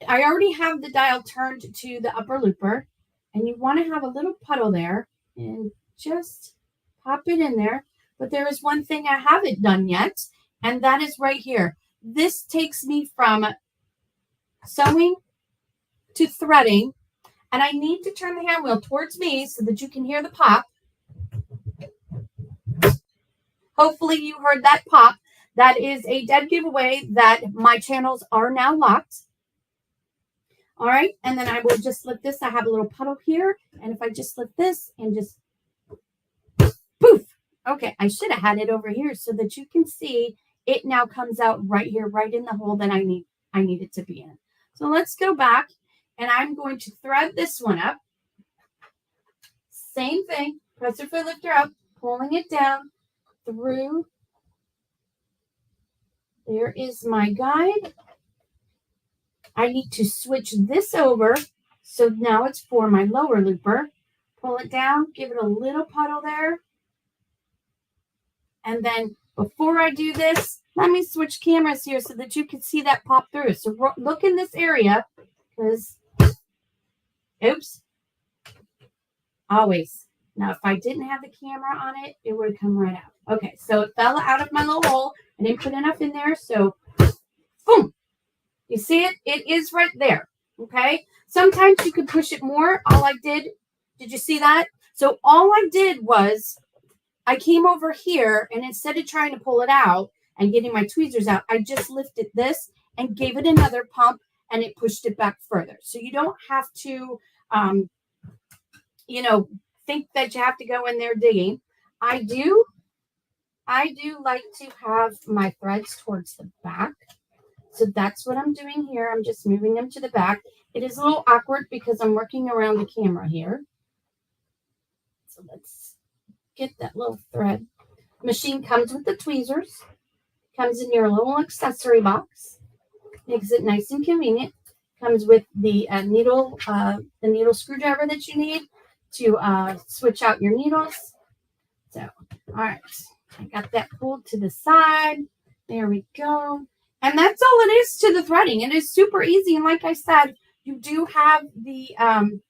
I already have the dial turned to the upper looper. And you want to have a little puddle there. And just pop it in there. But there is one thing I haven't done yet. And that is right here. This takes me from sewing to threading, and I need to turn the hand wheel towards me so that you can hear the pop. Hopefully you heard that pop. That is a dead giveaway that my channels are now locked. All right, and then I will just lift this. I have a little puddle here, and if I just lift this and just poof. Okay, I should have had it over here so that you can see it now comes out right here, right in the hole that I need it to be in. So let's go back, and I'm going to thread this one up. Same thing, presser foot lifter up, pulling it down through. There is my guide. I need to switch this over, so now it's for my lower looper. Pull it down, give it a little puddle there. And then before I do this, let me switch cameras here so that you can see that pop through. So look in this area, because, oops, always. Now, if I didn't have the camera on it, it would have come right out. Okay, so it fell out of my little hole. I didn't put enough in there, so boom. You see it? It is right there, okay? Sometimes you could push it more. All I did you see that? So all I did was I came over here, and instead of trying to pull it out and getting my tweezers out, I just lifted this and gave it another pump, and it pushed it back further. So you don't have to, you know, think that you have to go in there digging. I do like to have my threads towards the back. So that's what I'm doing here. I'm just moving them to the back. It is a little awkward because I'm working around the camera here. So let's get that little thread. Machine comes with the tweezers. Comes in your little accessory box. Makes it nice and convenient. Comes with the needle screwdriver that you need to switch out your needles. So, all right. I got that pulled to the side. There we go. And that's all it is to the threading. It is super easy. And like I said, you do have the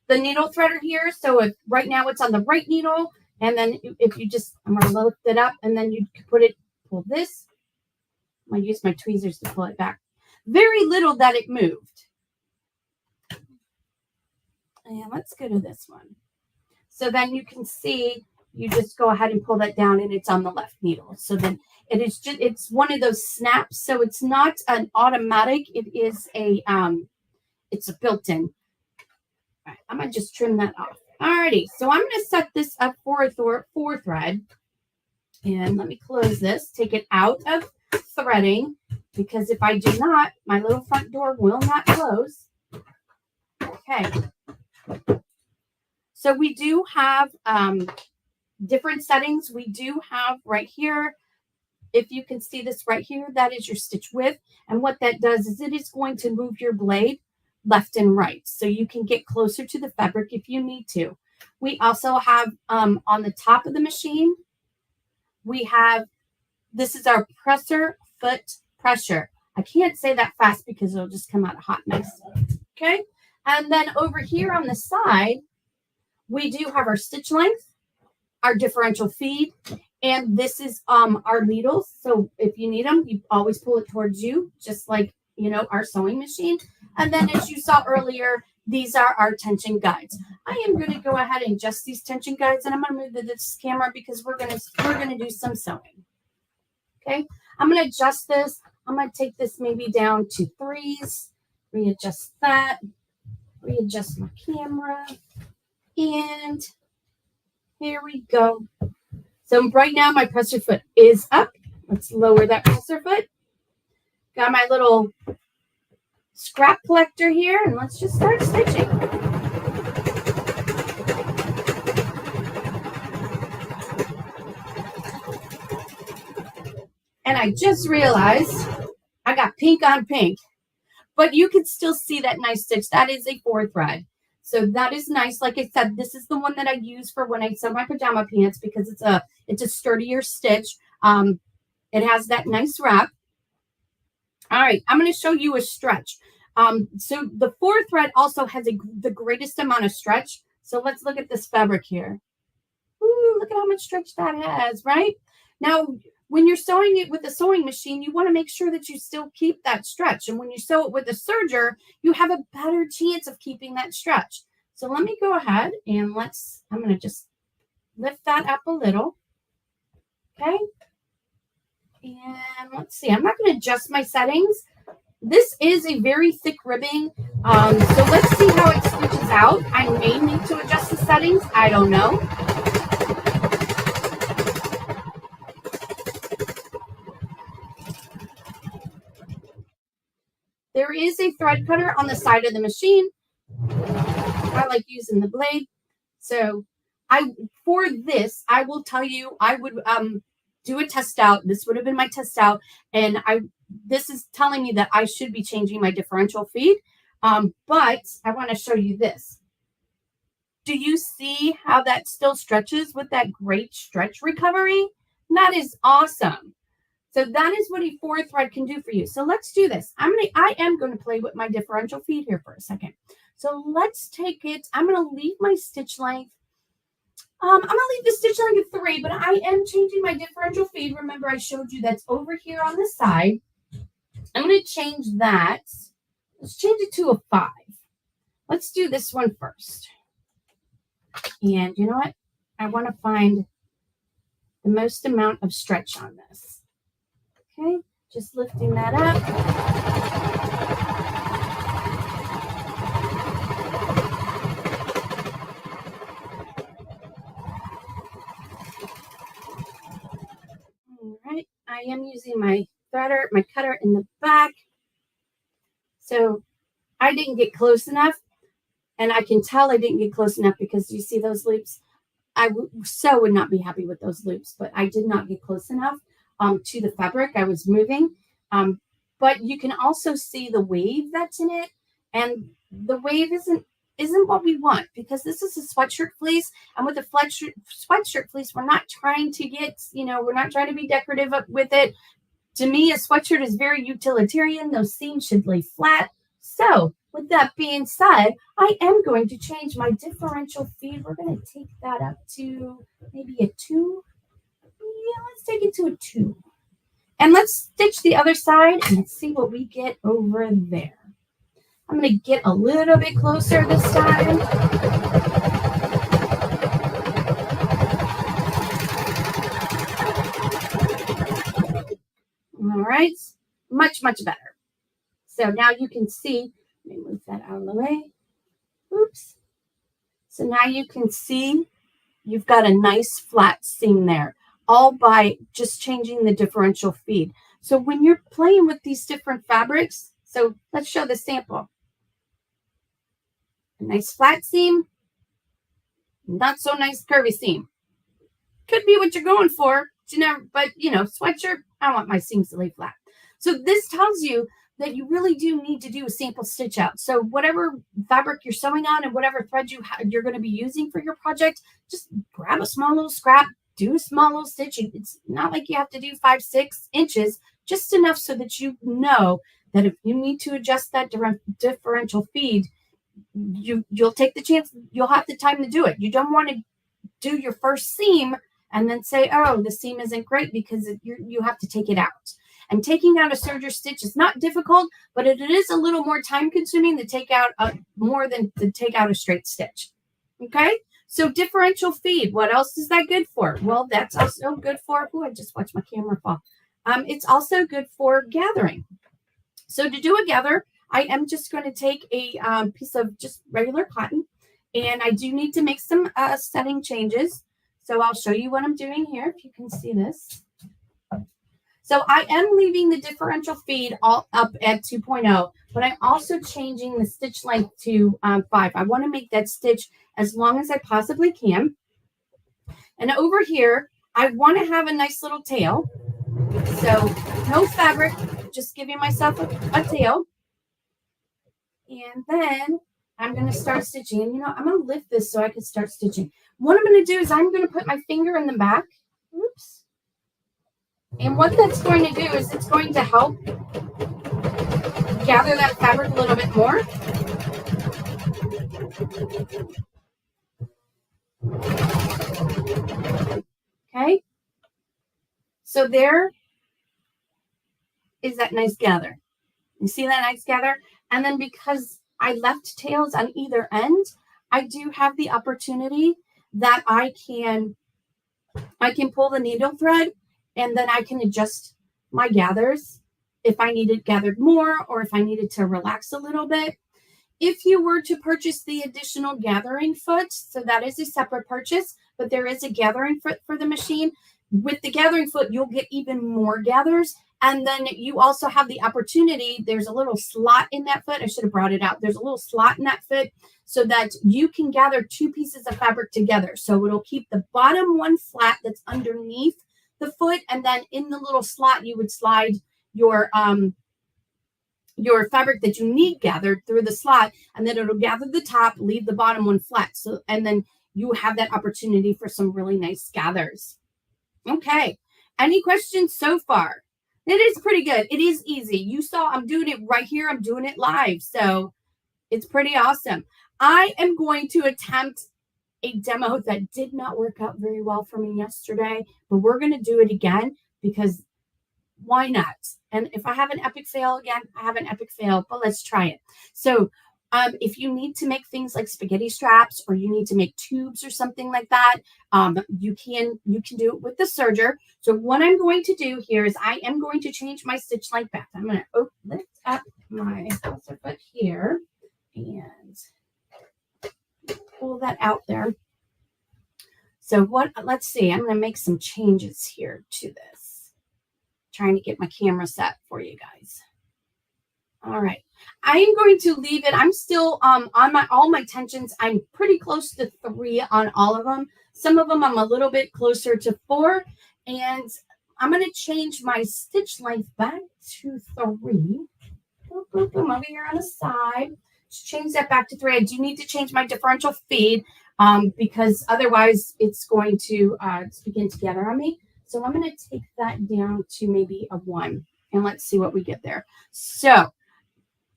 needle threader here. So if right now it's on the right needle, and then if you just, I'm going to lift it up, and then you pull this. I'm going to use my tweezers to pull it back. Very little that it moved. And let's go to this one. So then you can see, you just go ahead and pull that down, and it's on the left needle. So then it is just, it's one of those snaps. So it's not an automatic. It is it's a built-in. All right, I'm going to just trim that off. Alrighty, so I'm going to set this up for a four thread. And let me close this, take it out of threading, because if I do not, my little front door will not close. Okay. So we do have different settings. We do have right here, if you can see this right here, that is your stitch width. And what that does is it is going to move your blade left and right, so you can get closer to the fabric if you need to. We also have on the top of the machine, we have, this is our presser foot pressure. I can't say that fast because it'll just come out a hot mess. Okay. And then over here on the side, we do have our stitch length, our differential feed, and this is our needles. So if you need them, you always pull it towards you, just like, you know, our sewing machine. And then as you saw earlier, these are our tension guides. I am going to go ahead and adjust these tension guides, and I'm going to move this camera because we're going to do some sewing. Okay, I'm going to adjust this. I'm going to take this maybe down to 3s, readjust that, readjust my camera, and here we go. So right now my presser foot is up. Let's lower that presser foot. Got my little scrap collector here, and let's just start stitching. And I just realized I got pink on pink, but you can still see that nice stitch. That is a 4 thread. So that is nice. Like I said, this is the one that I use for when I sew my pajama pants because it's a sturdier stitch. It has that nice wrap. All right, I'm going to show you a stretch. So the 4 thread also has the greatest amount of stretch. So let's look at this fabric here. Ooh, look at how much stretch that has, right? Now, when you're sewing it with a sewing machine, you want to make sure that you still keep that stretch. And when you sew it with a serger, you have a better chance of keeping that stretch. So let me go ahead and I'm going to just lift that up a little. Okay. And let's see, I'm not going to adjust my settings. This is a very thick ribbing. So let's see how it stitches out. I may need to adjust the settings. I don't know. There is a thread cutter on the side of the machine. I like using the blade. So for this, I will tell you, I would do a test out. This would have been my test out. And this is telling me that I should be changing my differential feed. But I want to show you this. Do you see how that still stretches with that great stretch recovery? That is awesome. So that is what a 4 thread can do for you. So let's do this. I am going to play with my differential feed here for a second. So let's take it. I'm going to leave my stitch length. I'm going to leave the stitch length at 3, but I am changing my differential feed. Remember, I showed you that's over here on the side. I'm going to change that. Let's change it to a 5. Let's do this one first. And you know what? I want to find the most amount of stretch on this. Okay, just lifting that up. All right, I am using my threader, my cutter in the back. So I didn't get close enough, and I can tell I didn't get close enough because you see those loops. I would not be happy with those loops, but I did not get close enough to the fabric I was moving. But you can also see the wave that's in it, and the wave isn't what we want because this is a sweatshirt fleece, and with a sweatshirt fleece, we're not trying to get, we're not trying to be decorative with it. To me, a sweatshirt is very utilitarian. Those seams should lay flat. So with that being said, I am going to change my differential feed. We're going to take that up to maybe a 2. Yeah, let's take it to a 2. And let's stitch the other side and let's see what we get over there. I'm going to get a little bit closer this time. All right, much, much better. So now you can see, let me move that out of the way. Oops. So now you can see you've got a nice flat seam there, all by just changing the differential feed. So when you're playing with these different fabrics, so let's show the sample. A nice flat seam, not so nice curvy seam. Could be what you're going for, but sweatshirt, I want my seams to lay flat. So this tells you that you really do need to do a sample stitch out. So whatever fabric you're sewing on and whatever thread you're going to be using for your project, just grab a small little scrap, do a small little stitch. It's not like you have to do 5-6 inches, just enough so that you know that if you need to adjust that differential feed, you'll take the chance, you'll have the time to do it. You don't want to do your first seam and then say, oh, the seam isn't great, because you have to take it out. And taking out a serger stitch is not difficult, but it is a little more time consuming to take out more than to take out a straight stitch. Okay, so differential feed, what else is that good for? Well, that's also good for, oh, I just watched my camera fall. It's also good for gathering. So to do a gather, I am just going to take a piece of just regular cotton, and I do need to make some setting changes. So I'll show you what I'm doing here, if you can see this. So I am leaving the differential feed all up at 2.0, but I'm also changing the stitch length to 5. I want to make that stitch as long as I possibly can. And over here, I want to have a nice little tail. So no fabric, just giving myself a tail. And then I'm going to start stitching. And, you know, I'm going to lift this so I can start stitching. What I'm going to do is I'm going to put my finger in the back. Oops. And what that's going to do is it's going to help gather that fabric a little bit more. Okay. So there is that nice gather. You see that nice gather? And then because I left tails on either end, I do have the opportunity that I can pull the needle thread, and then I can adjust my gathers if I need it gathered more or if I needed to relax a little bit. If you were to purchase the additional gathering foot, so that is a separate purchase, but there is a gathering foot for the machine. With the gathering foot, you'll get even more gathers. And then you also have the opportunity, there's a little slot in that foot. I should have brought it out. There's a little slot in that foot so that you can gather 2 pieces of fabric together. So it'll keep the bottom one flat that's underneath the foot. And then in the little slot, you would slide your fabric that you need gathered through the slot, and then it'll gather the top, leave the bottom one flat. So, and then you have that opportunity for some really nice gathers. Okay. Any questions so far? It is pretty good. It is easy. You saw I'm doing it right here. I'm doing it live. So it's pretty awesome. I am going to attempt a demo that did not work out very well for me yesterday, but we're going to do it again because why not? And if I have an epic fail again, I have an epic fail, but let's try it. So if you need to make things like spaghetti straps, or you need to make tubes or something like that, you can do it with the serger. So what I'm going to do here is I am going to change my stitch length back. I'm going to lift up my foot here and pull that out there. So let's see, I'm going to make some changes here to this. Trying to get my camera set for you guys. All right. I am going to leave it. I'm still on all my tensions. I'm pretty close to 3 on all of them. Some of them I'm a little bit closer to 4. And I'm going to change my stitch length back to 3. Boom, boom, boom, over here on the side. Just change that back to 3. I do need to change my differential feed because otherwise it's going to begin to gather on me. So I'm going to take that down to maybe a 1. And let's see what we get there. So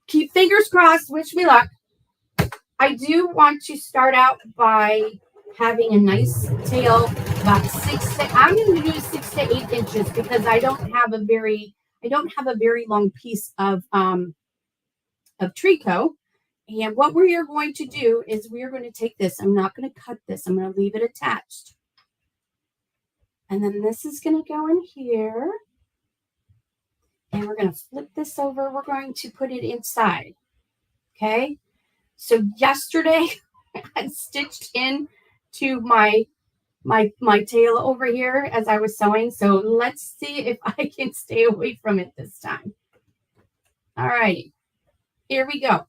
keep fingers crossed, wish me luck. I do want to start out by having a nice tail, about 6 to, I'm going to do 6 to 8 inches because I don't have a very long piece of tricot. And what we are going to do is we are going to take this. I'm not going to cut this. I'm going to leave it attached. And then this is going to go in here. And we're going to flip this over. We're going to put it inside. Okay. So yesterday I stitched in to my tail over here as I was sewing. So let's see if I can stay away from it this time. All righty. Here we go.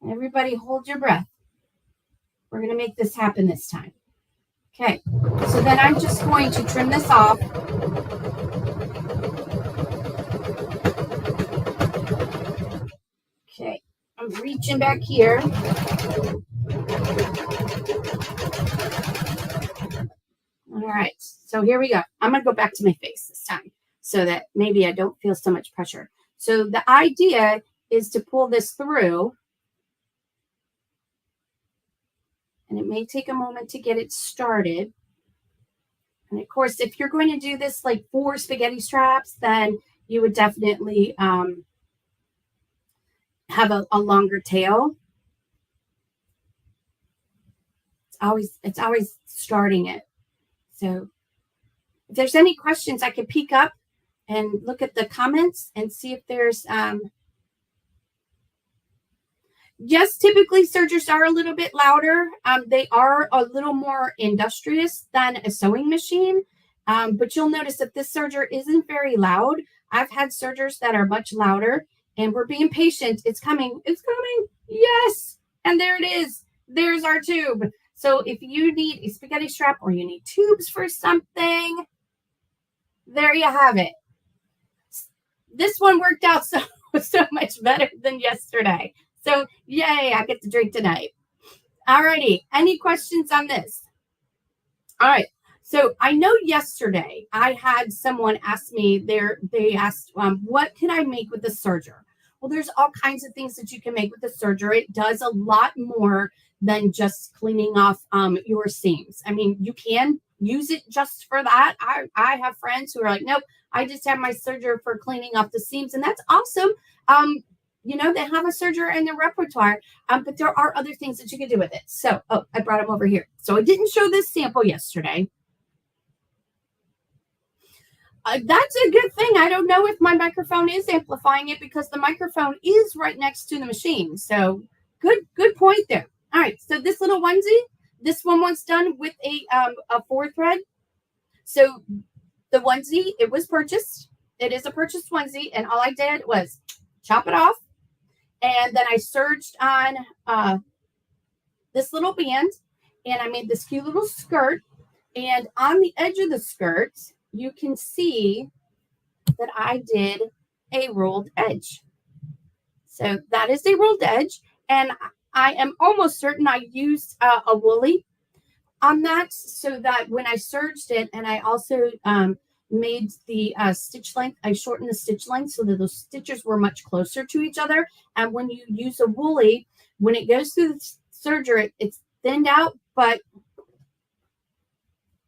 Everybody hold your breath. We're going to make this happen this time. Okay. So then I'm just going to trim this off. reaching back here. All right, so here we go. I'm gonna go back to my face this time so that maybe I don't feel so much pressure. So the idea is to pull this through, and it may take a moment to get it started. And of course, if you're going to do this like 4 spaghetti straps, then you would definitely have a longer tail. It's always starting it. So if there's any questions, I can peek up and look at the comments and see if there's yes, typically sergers are a little bit louder. They are a little more industrious than a sewing machine. But you'll notice that this serger isn't very loud. I've had sergers that are much louder, and we're being patient. It's coming. It's coming. Yes. And there it is. There's our tube. So if you need a spaghetti strap or you need tubes for something, there you have it. This one worked out so much better than yesterday. So yay, I get to drink tonight. Alrighty, any questions on this? All right, so I know yesterday I had someone ask me, they asked, what can I make with the serger? Well, there's all kinds of things that you can make with the serger. It does a lot more than just cleaning off your seams. I mean, you can use it just for that. I have friends who are like, nope, I just have my serger for cleaning off the seams, and that's awesome. You know, they have a serger in their repertoire, but there are other things that you can do with it. So, oh, I brought them over here. So I didn't show this sample yesterday. That's a good thing. I don't know if my microphone is amplifying it because the microphone is right next to the machine. So good point there. All right, so this little onesie, this one was done with a 4-thread. So the onesie, it was purchased. It is a purchased onesie, and all I did was chop it off, and then I serged on this little band, and I made this cute little skirt. And on the edge of the skirt, you can see that I did a rolled edge. So that is a rolled edge, and I am almost certain I used a woolly on that so that when I serged it, and I also made the stitch length, I shortened the stitch length so that those stitches were much closer to each other. And when you use a woolly, when it goes through the serger, it's thinned out, but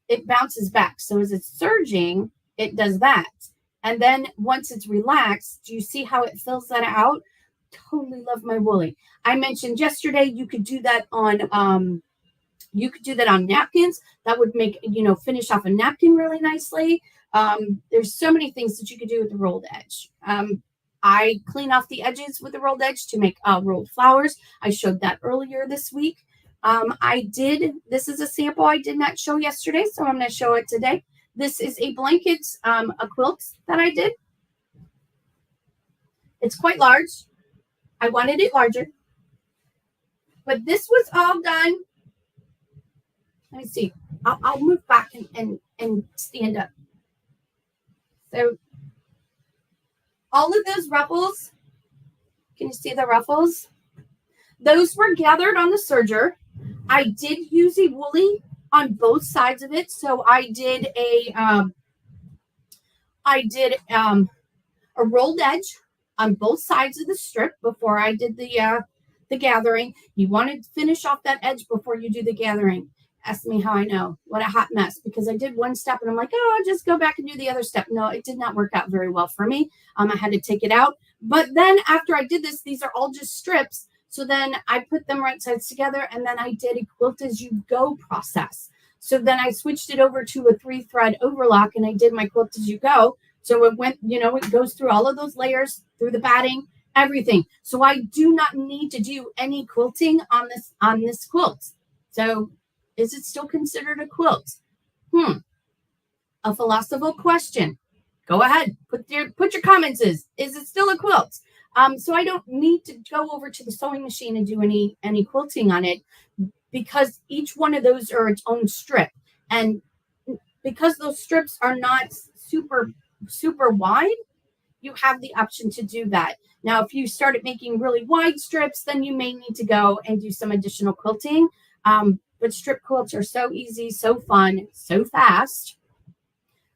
it bounces back. So as it's surging, it does that. And then once it's relaxed, do you see how it fills that out? Totally love my woolly. I mentioned yesterday you could do that on napkins. That would make, you know, finish off a napkin really nicely. There's so many things that you could do with the rolled edge. I clean off the edges with the rolled edge to make rolled flowers. I showed that earlier this week. This is a sample I did not show yesterday, so I'm going to show it today. This is a blanket, a quilt that I did. It's quite large. I wanted it larger. But this was all done. Let me see. I'll move back and stand up. So all of those ruffles, can you see the ruffles? Those were gathered on the serger. I did use a woolly on both sides of it. So I did a rolled edge on both sides of the strip before I did the gathering. You want to finish off that edge before you do the gathering. Ask me how I know. What a hot mess, because I did one step and I'm like, oh, I'll just go back and do the other step. No, it did not work out very well for me. I had to take it out. But then after I did this, these are all just strips. So then I put them right sides together, and then I did a quilt as you go process. So then I switched it over to a 3-thread overlock, and I did my quilt as you go. So it went, you know, it goes through all of those layers, through the batting, everything. So I do not need to do any quilting on this quilt. So is it still considered a quilt? A philosophical question. Go ahead, put your comments. Is it still a quilt? So I don't need to go over to the sewing machine and do any quilting on it, because each one of those are its own strip. And because those strips are not super wide, you have the option to do that. Now, if you started making really wide strips, then you may need to go and do some additional quilting. But strip quilts are so easy, so fun, so fast.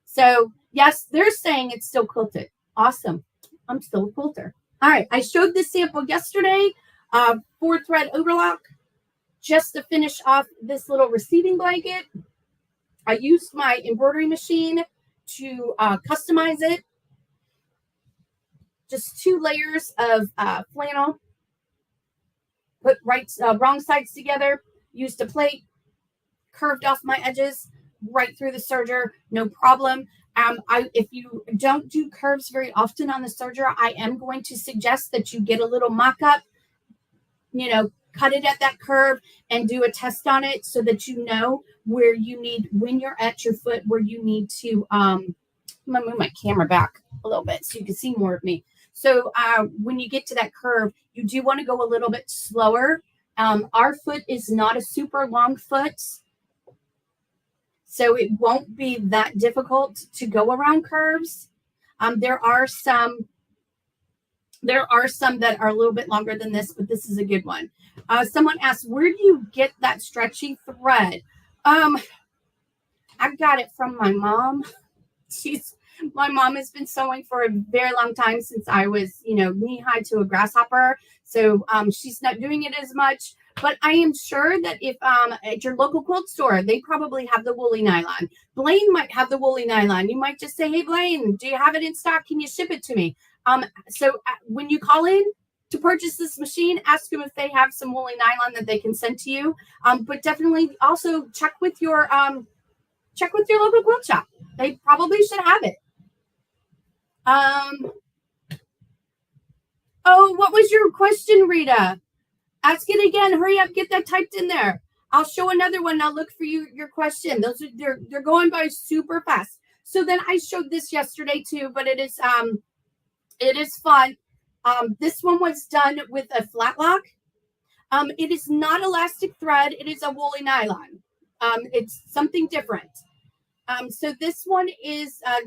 So yes, they're saying it's still quilted. Awesome. I'm still a quilter. All right, I showed this sample yesterday, 4-thread overlock, just to finish off this little receiving blanket. I used my embroidery machine to customize it. Just 2 layers of flannel, put wrong sides together, used a plate, curved off my edges right through the serger, no problem. If you don't do curves very often on the serger, I am going to suggest that you get a little mock-up, cut it at that curve and do a test on it so that you know where you need, when you're at your foot, where you need to, I'm gonna move my camera back a little bit so you can see more of me. So when you get to that curve, you do want to go a little bit slower. Our foot is not a super long foot, so it won't be that difficult to go around curves. There are some that are a little bit longer than this, but this is a good one. Someone asked, where do you get that stretchy thread? I got it from my mom. My mom has been sewing for a very long time, since I was, knee-high to a grasshopper. So she's not doing it as much. But I am sure that if at your local quilt store, they probably have the woolly nylon. Blaine might have the woolly nylon. You might just say, hey, Blaine, do you have it in stock? Can you ship it to me? So when you call in to purchase this machine, ask them if they have some woolly nylon that they can send to you. But definitely also check with your local quilt shop. They probably should have it. Oh, what was your question, Rita? Ask it again. Hurry up, get that typed in there. I'll show another one. I'll look for your question. They're going by super fast. So then I showed this yesterday too, but it is fun. This one was done with a flat lock. It is not elastic thread. It is a woolly nylon. It's something different. So this one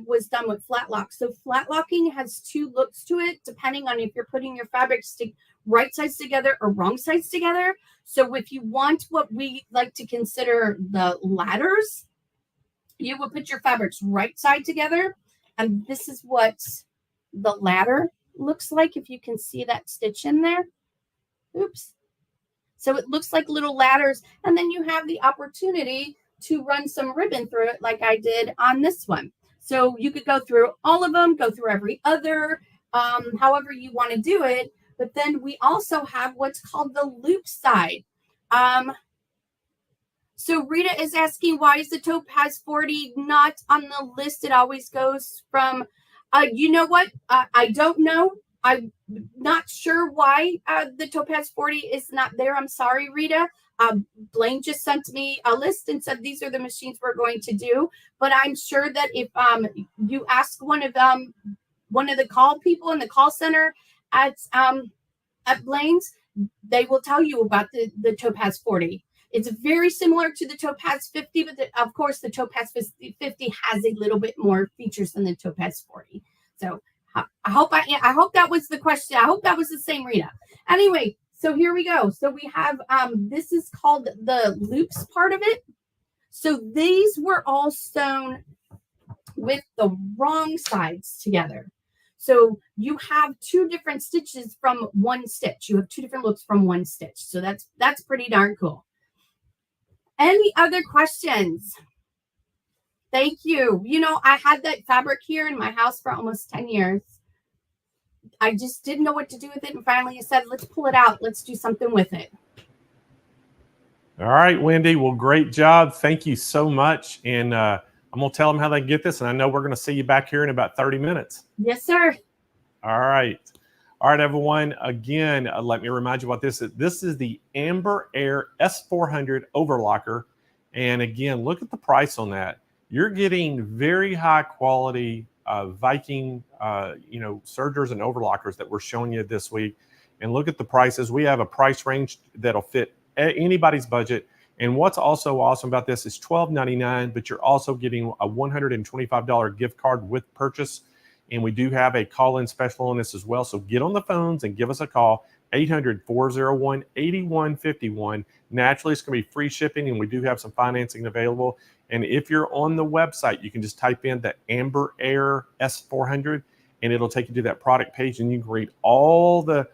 was done with flat lock. So flat locking has 2 looks to it, depending on if you're putting your fabrics right sides together or wrong sides together. So if you want what we like to consider the ladders, you will put your fabrics right side together. And this is what the ladder looks like, if you can see that stitch in there. Oops. So it looks like little ladders. And then you have the opportunity to run some ribbon through it like I did on this one. So you could go through all of them, go through every other, however you want to do it. But then we also have what's called the loop side. So Rita is asking, why is the Topaz 40 not on the list? It always goes from, you know what? I don't know. I'm not sure why the Topaz 40 is not there. I'm sorry, Rita. Blaine just sent me a list and said these are the machines we're going to do. But I'm sure that if you ask one of the call people in the call center at Blaine's, they will tell you about the Topaz 40. It's very similar to the Topaz 50, but of course the Topaz 50 has a little bit more features than the Topaz 40. So I hope that was the question. I hope that was the same, Rita. Anyway, so here we go. So we have this is called the loops part of it. So these were all sewn with the wrong sides together. So you have 2 different stitches from one stitch. You have 2 different loops from one stitch. So that's pretty darn cool. Any other questions? Thank you. I had that fabric here in my house for almost 10 years. I just didn't know what to do with it. And finally I said, let's pull it out. Let's do something with it. All right, Wendy. Well, great job. Thank you so much. And I'm going to tell them how they get this. And I know we're going to see you back here in about 30 minutes. Yes, sir. All right. All right, everyone. Again, let me remind you what this is. This is the Amber Air S400 overlocker. And again, look at the price on that. You're getting very high quality Viking, sergers and overlockers that we're showing you this week. And look at the prices. We have a price range that'll fit anybody's budget. And what's also awesome about this is $12.99, but you're also getting a $125 gift card with purchase. And we do have a call-in special on this as well. So get on the phones and give us a call, 800-401-8151. Naturally, it's going to be free shipping, and we do have some financing available. And if you're on the website, you can just type in the Amber Air S400, and it'll take you to that product page, and you can read all the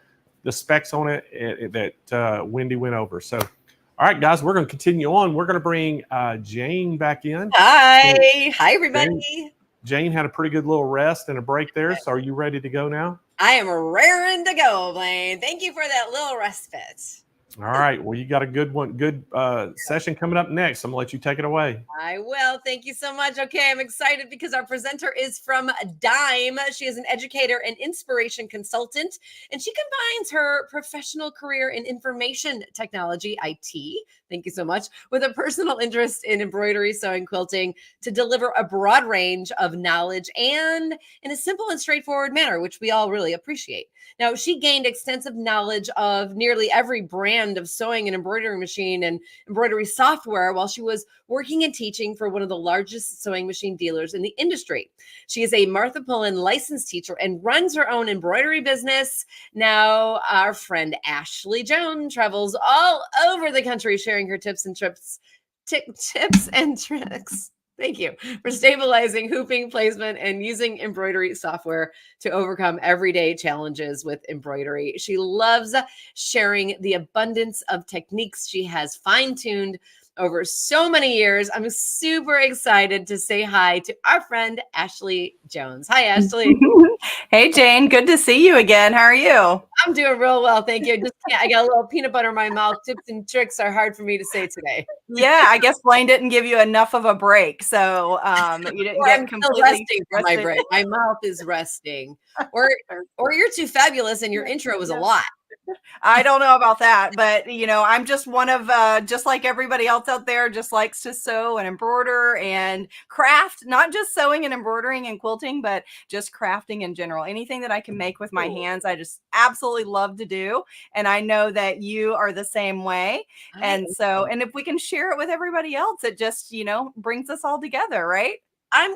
specs on it that Wendy went over. So, all right, guys, we're going to continue on. We're going to bring Jane back in. Hi. Hi, everybody. Jane had a pretty good little rest and a break there. So are you ready to go now? I am raring to go, Blaine. Thank you for that little respite. All right. Well, you got a good session coming up next. I'm going to let you take it away. I will. Thank you so much. Okay, I'm excited because our presenter is from Dime. She is an educator and inspiration consultant, and she combines her professional career in information technology, IT, thank you so much, with a personal interest in embroidery, sewing, quilting to deliver a broad range of knowledge and in a simple and straightforward manner, which we all really appreciate. Now, she gained extensive knowledge of nearly every brand of sewing and embroidery machine and embroidery software while she was working and teaching for one of the largest sewing machine dealers in the industry. She is a Martha Pullen licensed teacher and runs her own embroidery business. Now, our friend Ashley Jones travels all over the country sharing her tips and tricks. Thank you for stabilizing, hooping, placement, and using embroidery software to overcome everyday challenges with embroidery. She loves sharing the abundance of techniques she has fine-tuned over so many years. I'm super excited to say hi to our friend, Ashley Jones. Hi, Ashley. Hey, Jane. Good to see you again. How are you? I'm doing real well. Thank you. I got a little peanut butter in my mouth. Tips and tricks are hard for me to say today. Yeah, I guess Blaine didn't give you enough of a break. So you didn't get completely resting from my break. My mouth is resting. Or you're too fabulous and your intro was a lot. I don't know about that, but I'm just one of just like everybody else out there, just likes to sew and embroider and craft, not just sewing and embroidering and quilting, but just crafting in general. Anything that I can make with my hands, I just absolutely love to do. And I know that you are the same way. And so, and if we can share it with everybody else, it just, brings us all together, right?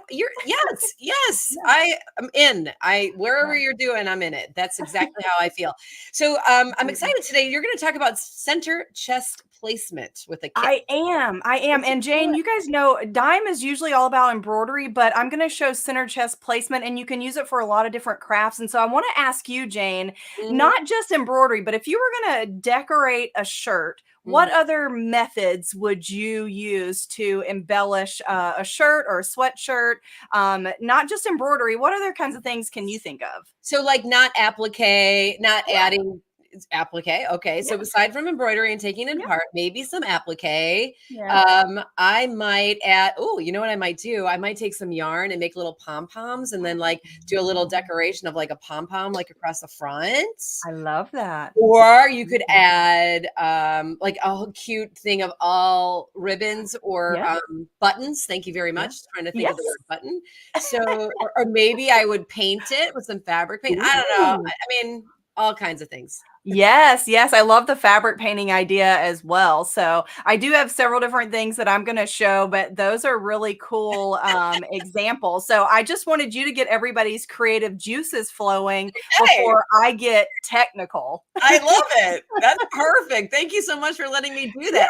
Yes. I am in. Wherever you're doing, I'm in it. That's exactly how I feel. So I'm excited today. You're going to talk about center chest placement with a kit. I am. And Jane, you guys know Dime is usually all about embroidery, but I'm going to show center chest placement, and you can use it for a lot of different crafts. And so I want to ask you, Jane, not just embroidery, but if you were going to decorate a shirt, what other methods would you use to embellish a shirt or a sweatshirt? Not just embroidery. What other kinds of things can you think of? So like not applique, not adding applique. Okay. So aside from embroidery and taking it apart, maybe some applique. I might add, you know what I might do? I might take some yarn and make little pom-poms and then like do a little decoration of like a pom-pom like across the front. I love that. Or you could add like a cute thing of all ribbons or buttons. Thank you very much. Trying to think of the word button. So, or maybe I would paint it with some fabric paint. I don't know. I mean, all kinds of things. Yes. I love the fabric painting idea as well. So I do have several different things that I'm going to show, but those are really cool examples. So I just wanted you to get everybody's creative juices flowing before I get technical. I love it. That's perfect. Thank you so much for letting me do that.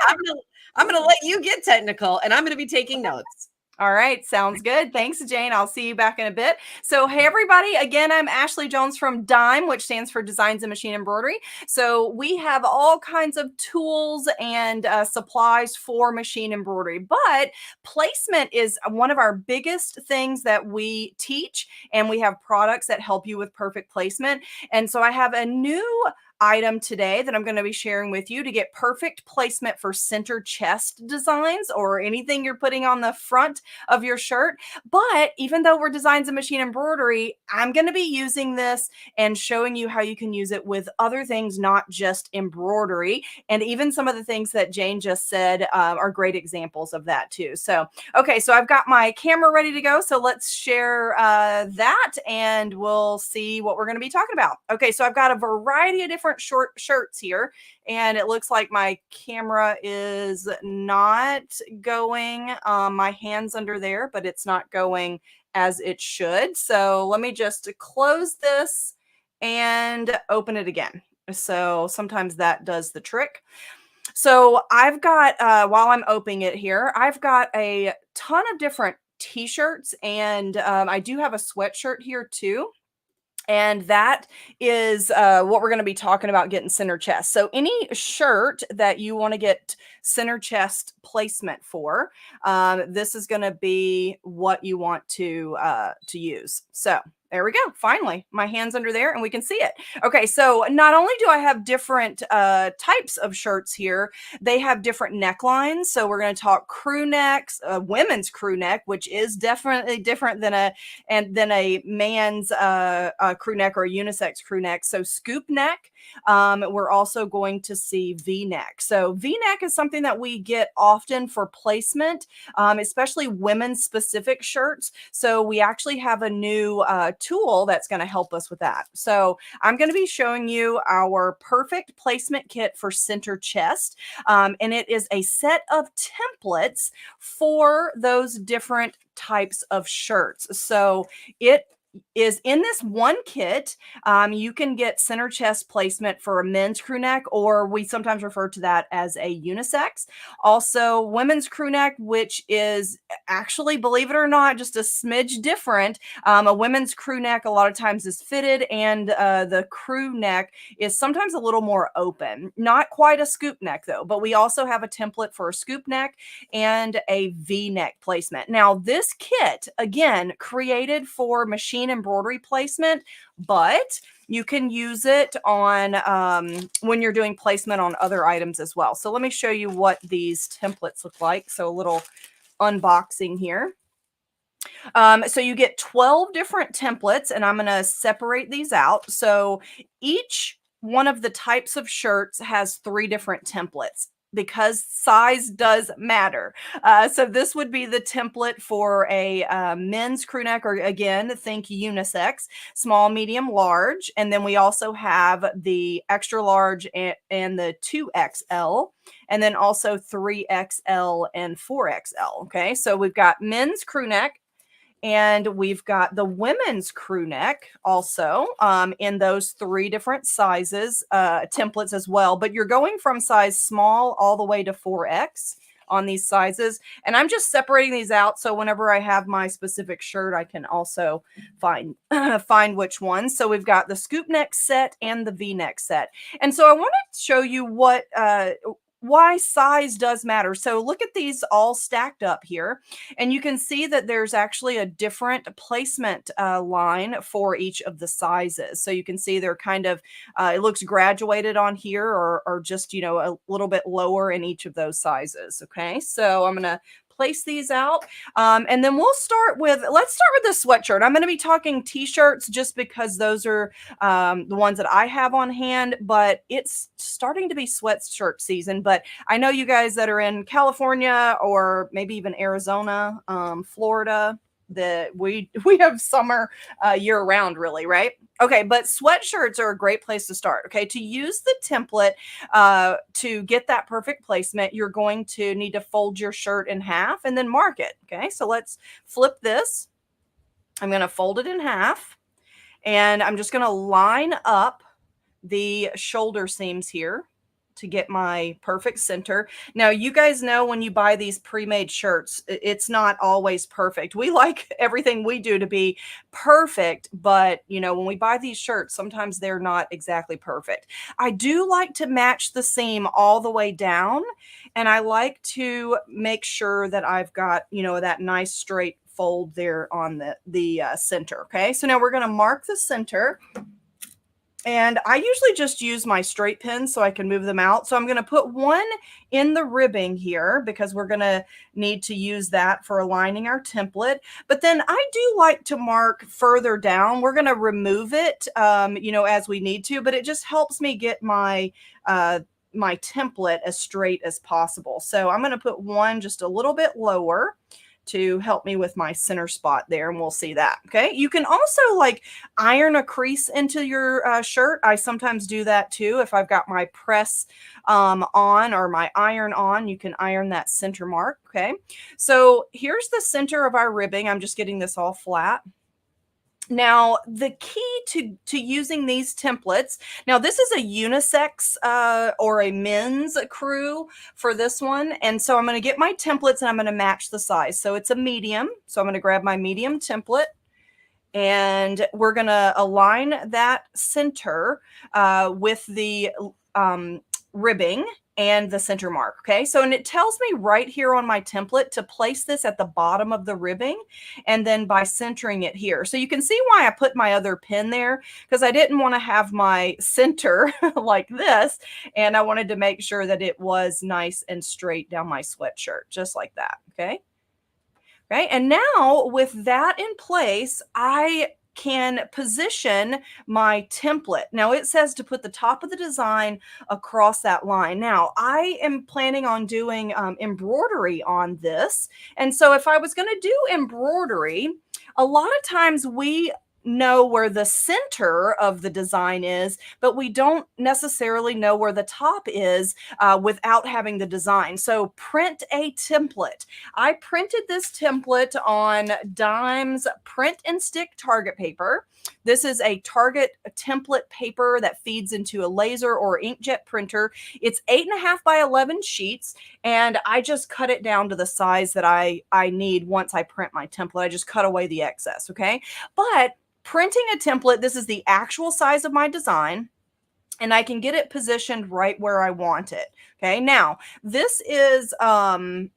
I'm going to let you get technical, and I'm going to be taking notes. All right. Sounds good. Thanks, Jane. I'll see you back in a bit. So, hey, everybody. Again, I'm Ashley Jones from Dime, which stands for Designs and Machine Embroidery. So we have all kinds of tools and supplies for machine embroidery, but placement is one of our biggest things that we teach, and we have products that help you with perfect placement. And so I have a new item today that I'm going to be sharing with you to get perfect placement for center chest designs or anything you're putting on the front of your shirt. But even though we're Designs and Machine Embroidery, I'm going to be using this and showing you how you can use it with other things, not just embroidery. And even some of the things that Jane just said are great examples of that too. So, okay, so I've got my camera ready to go. So let's share that and we'll see what we're going to be talking about. Okay, so I've got a variety of different short shirts here, and it looks like my camera is not going my hands under there, but it's not going as it should. So let me just close this and open it again. So sometimes that does the trick. So I've got, while I'm opening it here, I've got a ton of different t-shirts, and I do have a sweatshirt here too. And that is what we're going to be talking about, getting center chest. So any shirt that you want to get center chest placement for, this is going to be what you want to use. So there we go. Finally, my hand's under there and we can see it. Okay, so not only do I have different types of shirts here, they have different necklines. So we're going to talk crew necks, women's crew neck, which is definitely different than a man's crew neck or a unisex crew neck. So scoop neck. We're also going to see V-neck. So V-neck is something that we get often for placement, especially women's specific shirts. So we actually have a new tool that's going to help us with that. So I'm going to be showing you our perfect placement kit for center chest. And it is a set of templates for those different types of shirts. So it is in this one kit. You can get center chest placement for a men's crew neck, or we sometimes refer to that as a unisex. Also women's crew neck, which is actually, believe it or not, just a smidge different. A women's crew neck a lot of times is fitted, and the crew neck is sometimes a little more open. Not quite a scoop neck though, but we also have a template for a scoop neck and a V-neck placement. Now this kit, again, created for machine embroidery placement, but you can use it on when you're doing placement on other items as well. So let me show you what these templates look like. So a little unboxing here. So you get 12 different templates, and I'm going to separate these out. So each one of the types of shirts has 3 different templates, because size does matter. So this would be the template for a men's crew neck, or again, think unisex, small, medium, large. And then we also have the extra large and the 2XL, and then also 3XL and 4XL. Okay, so we've got men's crew neck, and we've got the women's crew neck also in those 3 different sizes, templates as well. But you're going from size small all the way to 4X on these sizes. And I'm just separating these out, so whenever I have my specific shirt, I can also find which one. So we've got the scoop neck set and the V-neck set. And so I want to show you why size does matter. So look at these all stacked up here, and you can see that there's actually a different placement line for each of the sizes. So you can see they're kind of, it looks graduated on here, or just, you know, a little bit lower in each of those sizes. Okay, so I'm going to place these out. And then let's start with the sweatshirt. I'm going to be talking t-shirts just because those are the ones that I have on hand, but it's starting to be sweatshirt season. But I know you guys that are in California, or maybe even Arizona, Florida, that we have summer year round, really, right? Okay, but sweatshirts are a great place to start. Okay, to use the template to get that perfect placement, you're going to need to fold your shirt in half and then mark it. Okay, so let's flip this. I'm going to fold it in half, and I'm just going to line up the shoulder seams here to get my perfect center. Now, you guys know when you buy these pre-made shirts, it's not always perfect. We like everything we do to be perfect, but you know, when we buy these shirts, sometimes they're not exactly perfect. I do like to match the seam all the way down, and I like to make sure that I've got, you know, that nice straight fold there on the center. Okay, so now we're going to mark the center. And I usually just use my straight pins so I can move them out. So I'm going to put one in the ribbing here, because we're going to need to use that for aligning our template. But then I do like to mark further down. We're going to remove it, you know, as we need to, but it just helps me get my my template as straight as possible. So I'm going to put one just a little bit lower to help me with my center spot there, and we'll see that. Okay, you can also like iron a crease into your shirt. I sometimes do that too. If I've got my press on or my iron on, you can iron that center mark. Okay, so here's the center of our ribbing. I'm just getting this all flat. Now, the key to using these templates, now this is a unisex or a men's crew for this one. And so I'm going to get my templates and I'm going to match the size. So it's a medium. So I'm going to grab my medium template and we're going to align that center with the ribbing and the center mark. Okay, so and it tells me right here on my template to place this at the bottom of the ribbing and then by centering it here. So you can see why I put my other pin there, because I didn't want to have my center like this, and I wanted to make sure that it was nice and straight down my sweatshirt, just like that. Okay. Okay, and now with that in place, I can position my template. Now it says to put the top of the design across that line. Now I am planning on doing embroidery on this. And so if I was going to do embroidery, a lot of times we know where the center of the design is, but we don't necessarily know where the top is without having the design. So print a template. I printed this template on Dime's print and stick target paper. This is a Target template paper that feeds into a laser or inkjet printer. It's 8.5 by 11 sheets, and I just cut it down to the size that I need once I print my template. I just cut away the excess, okay? But printing a template, this is the actual size of my design, and I can get it positioned right where I want it. Okay, now this is I'm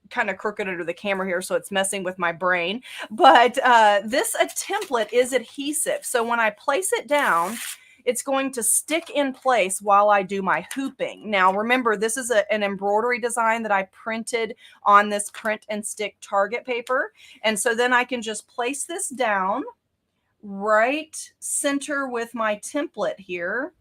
kind of crooked under the camera here, so it's messing with my brain, but this template is adhesive. So when I place it down, it's going to stick in place while I do my hooping. Now, remember, this is an embroidery design that I printed on this print and stick target paper. And so then I can just place this down right center with my template here,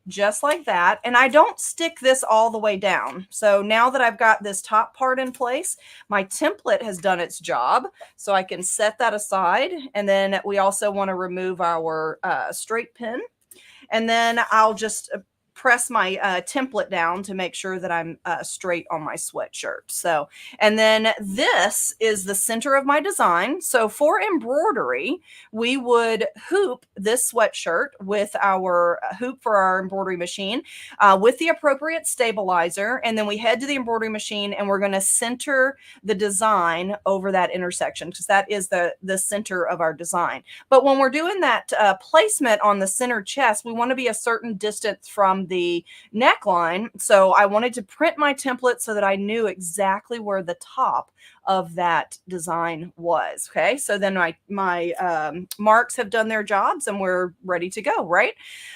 just like that. And I don't stick this all the way down. So now that I've got this top part in place, my template has done its job. So I can set that aside. And then we also want to remove our straight pin. And then I'll just press my template down to make sure that I'm straight on my sweatshirt. So, and then this is the center of my design. So for embroidery, we would hoop this sweatshirt with our hoop for our embroidery machine with the appropriate stabilizer. And then we head to the embroidery machine and we're going to center the design over that intersection, because that is the center of our design. But when we're doing that placement on the center chest, we want to be a certain distance from the neckline. So I wanted to print my template so that I knew exactly where the top of that design was. Okay, so then my marks have done their jobs and we're ready to go, right?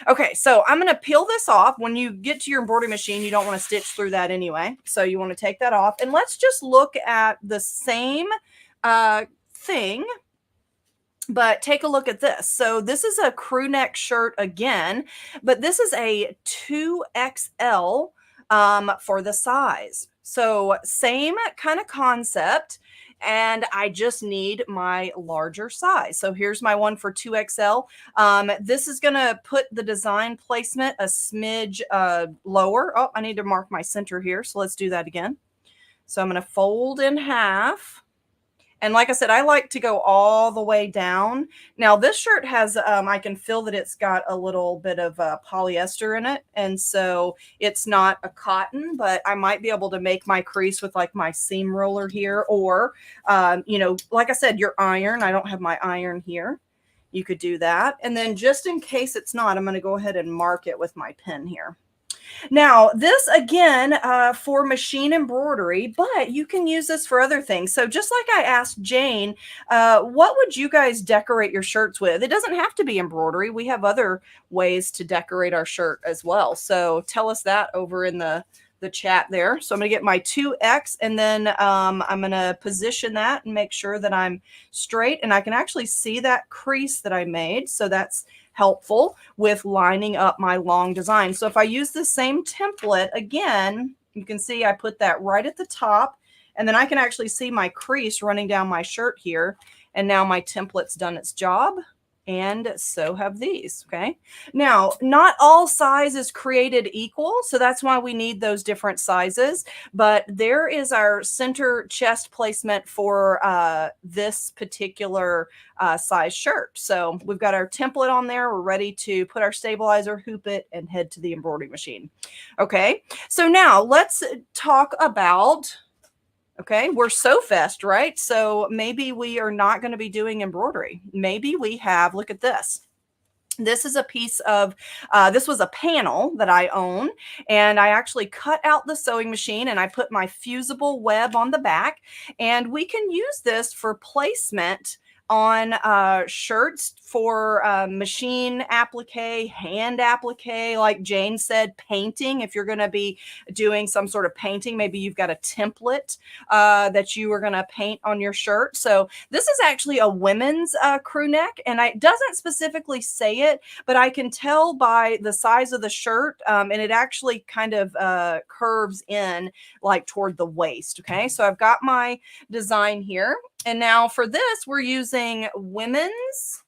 Okay, so I'm going to peel this off. When you get to your embroidery machine, you don't want to stitch through that anyway. So you want to take that off, and let's just look at the same thing. But take a look at this. So this is a crew neck shirt again, but this is a 2XL for the size. So same kind of concept, and I just need my larger size. So here's my one for 2XL. This is going to put the design placement a smidge lower. Oh, I need to mark my center here. So let's do that again. So I'm going to fold in half. And like I said, I like to go all the way down. Now this shirt has, I can feel that it's got a little bit of polyester in it. And so it's not a cotton, but I might be able to make my crease with like my seam roller here. Or, you know, like I said, your iron. I don't have my iron here. You could do that. And then just in case it's not, I'm going to go ahead and mark it with my pen here. Now, this again for machine embroidery, but you can use this for other things. So just like I asked Jane, what would you guys decorate your shirts with? It doesn't have to be embroidery. We have other ways to decorate our shirt as well. So tell us that over in the chat there. So I'm going to get my 2X, and then I'm going to position that and make sure that I'm straight. And I can actually see that crease that I made. So that's helpful with lining up my long design. So if I use the same template again, you can see I put that right at the top, And then I can actually see my crease running down my shirt here. And now my template's done its job. And so have these, okay? Now, not all size is created equal, so that's why we need those different sizes. But there is our center chest placement for this particular size shirt. So we've got our template on there. We're ready to put our stabilizer, hoop it, and head to the embroidery machine. Okay, so now let's talk about... Okay, we're SewFest, right? So maybe we are not going to be doing embroidery. Maybe we have, look at this. This is a piece of, this was a panel that I own, and I actually cut out the sewing machine and I put my fusible web on the back, and we can use this for placement on shirts for machine applique, hand applique, like Jane said, painting. If you're going to be doing some sort of painting, maybe you've got a template that you are going to paint on your shirt. So this is actually a women's crew neck, and it doesn't specifically say it, but I can tell by the size of the shirt, and it actually kind of curves in like toward the waist. Okay, so I've got my design here. And now for this, we're using women's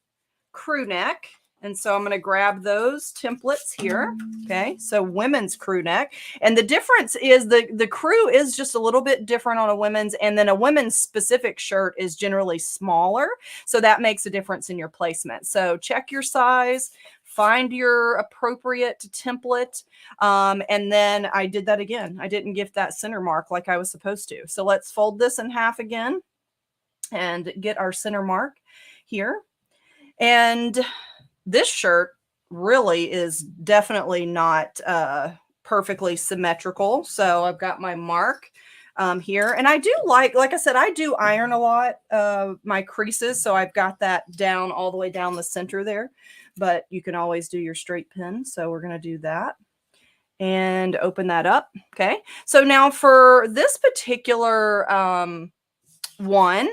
crew neck. And so I'm going to grab those templates here. Okay, so women's crew neck. And the difference is the crew is just a little bit different on a women's, and then a women's specific shirt is generally smaller. So that makes a difference in your placement. So check your size, find your appropriate template. And then I did that again. I didn't give that center mark like I was supposed to. So let's fold this in half again and get our center mark here. And this shirt really is definitely not perfectly symmetrical. So I've got my mark here. And I do like I said, I do iron a lot my creases. So I've got that down all the way down the center there. But you can always do your straight pin. So we're going to do that and open that up. Okay. So now for this particular one,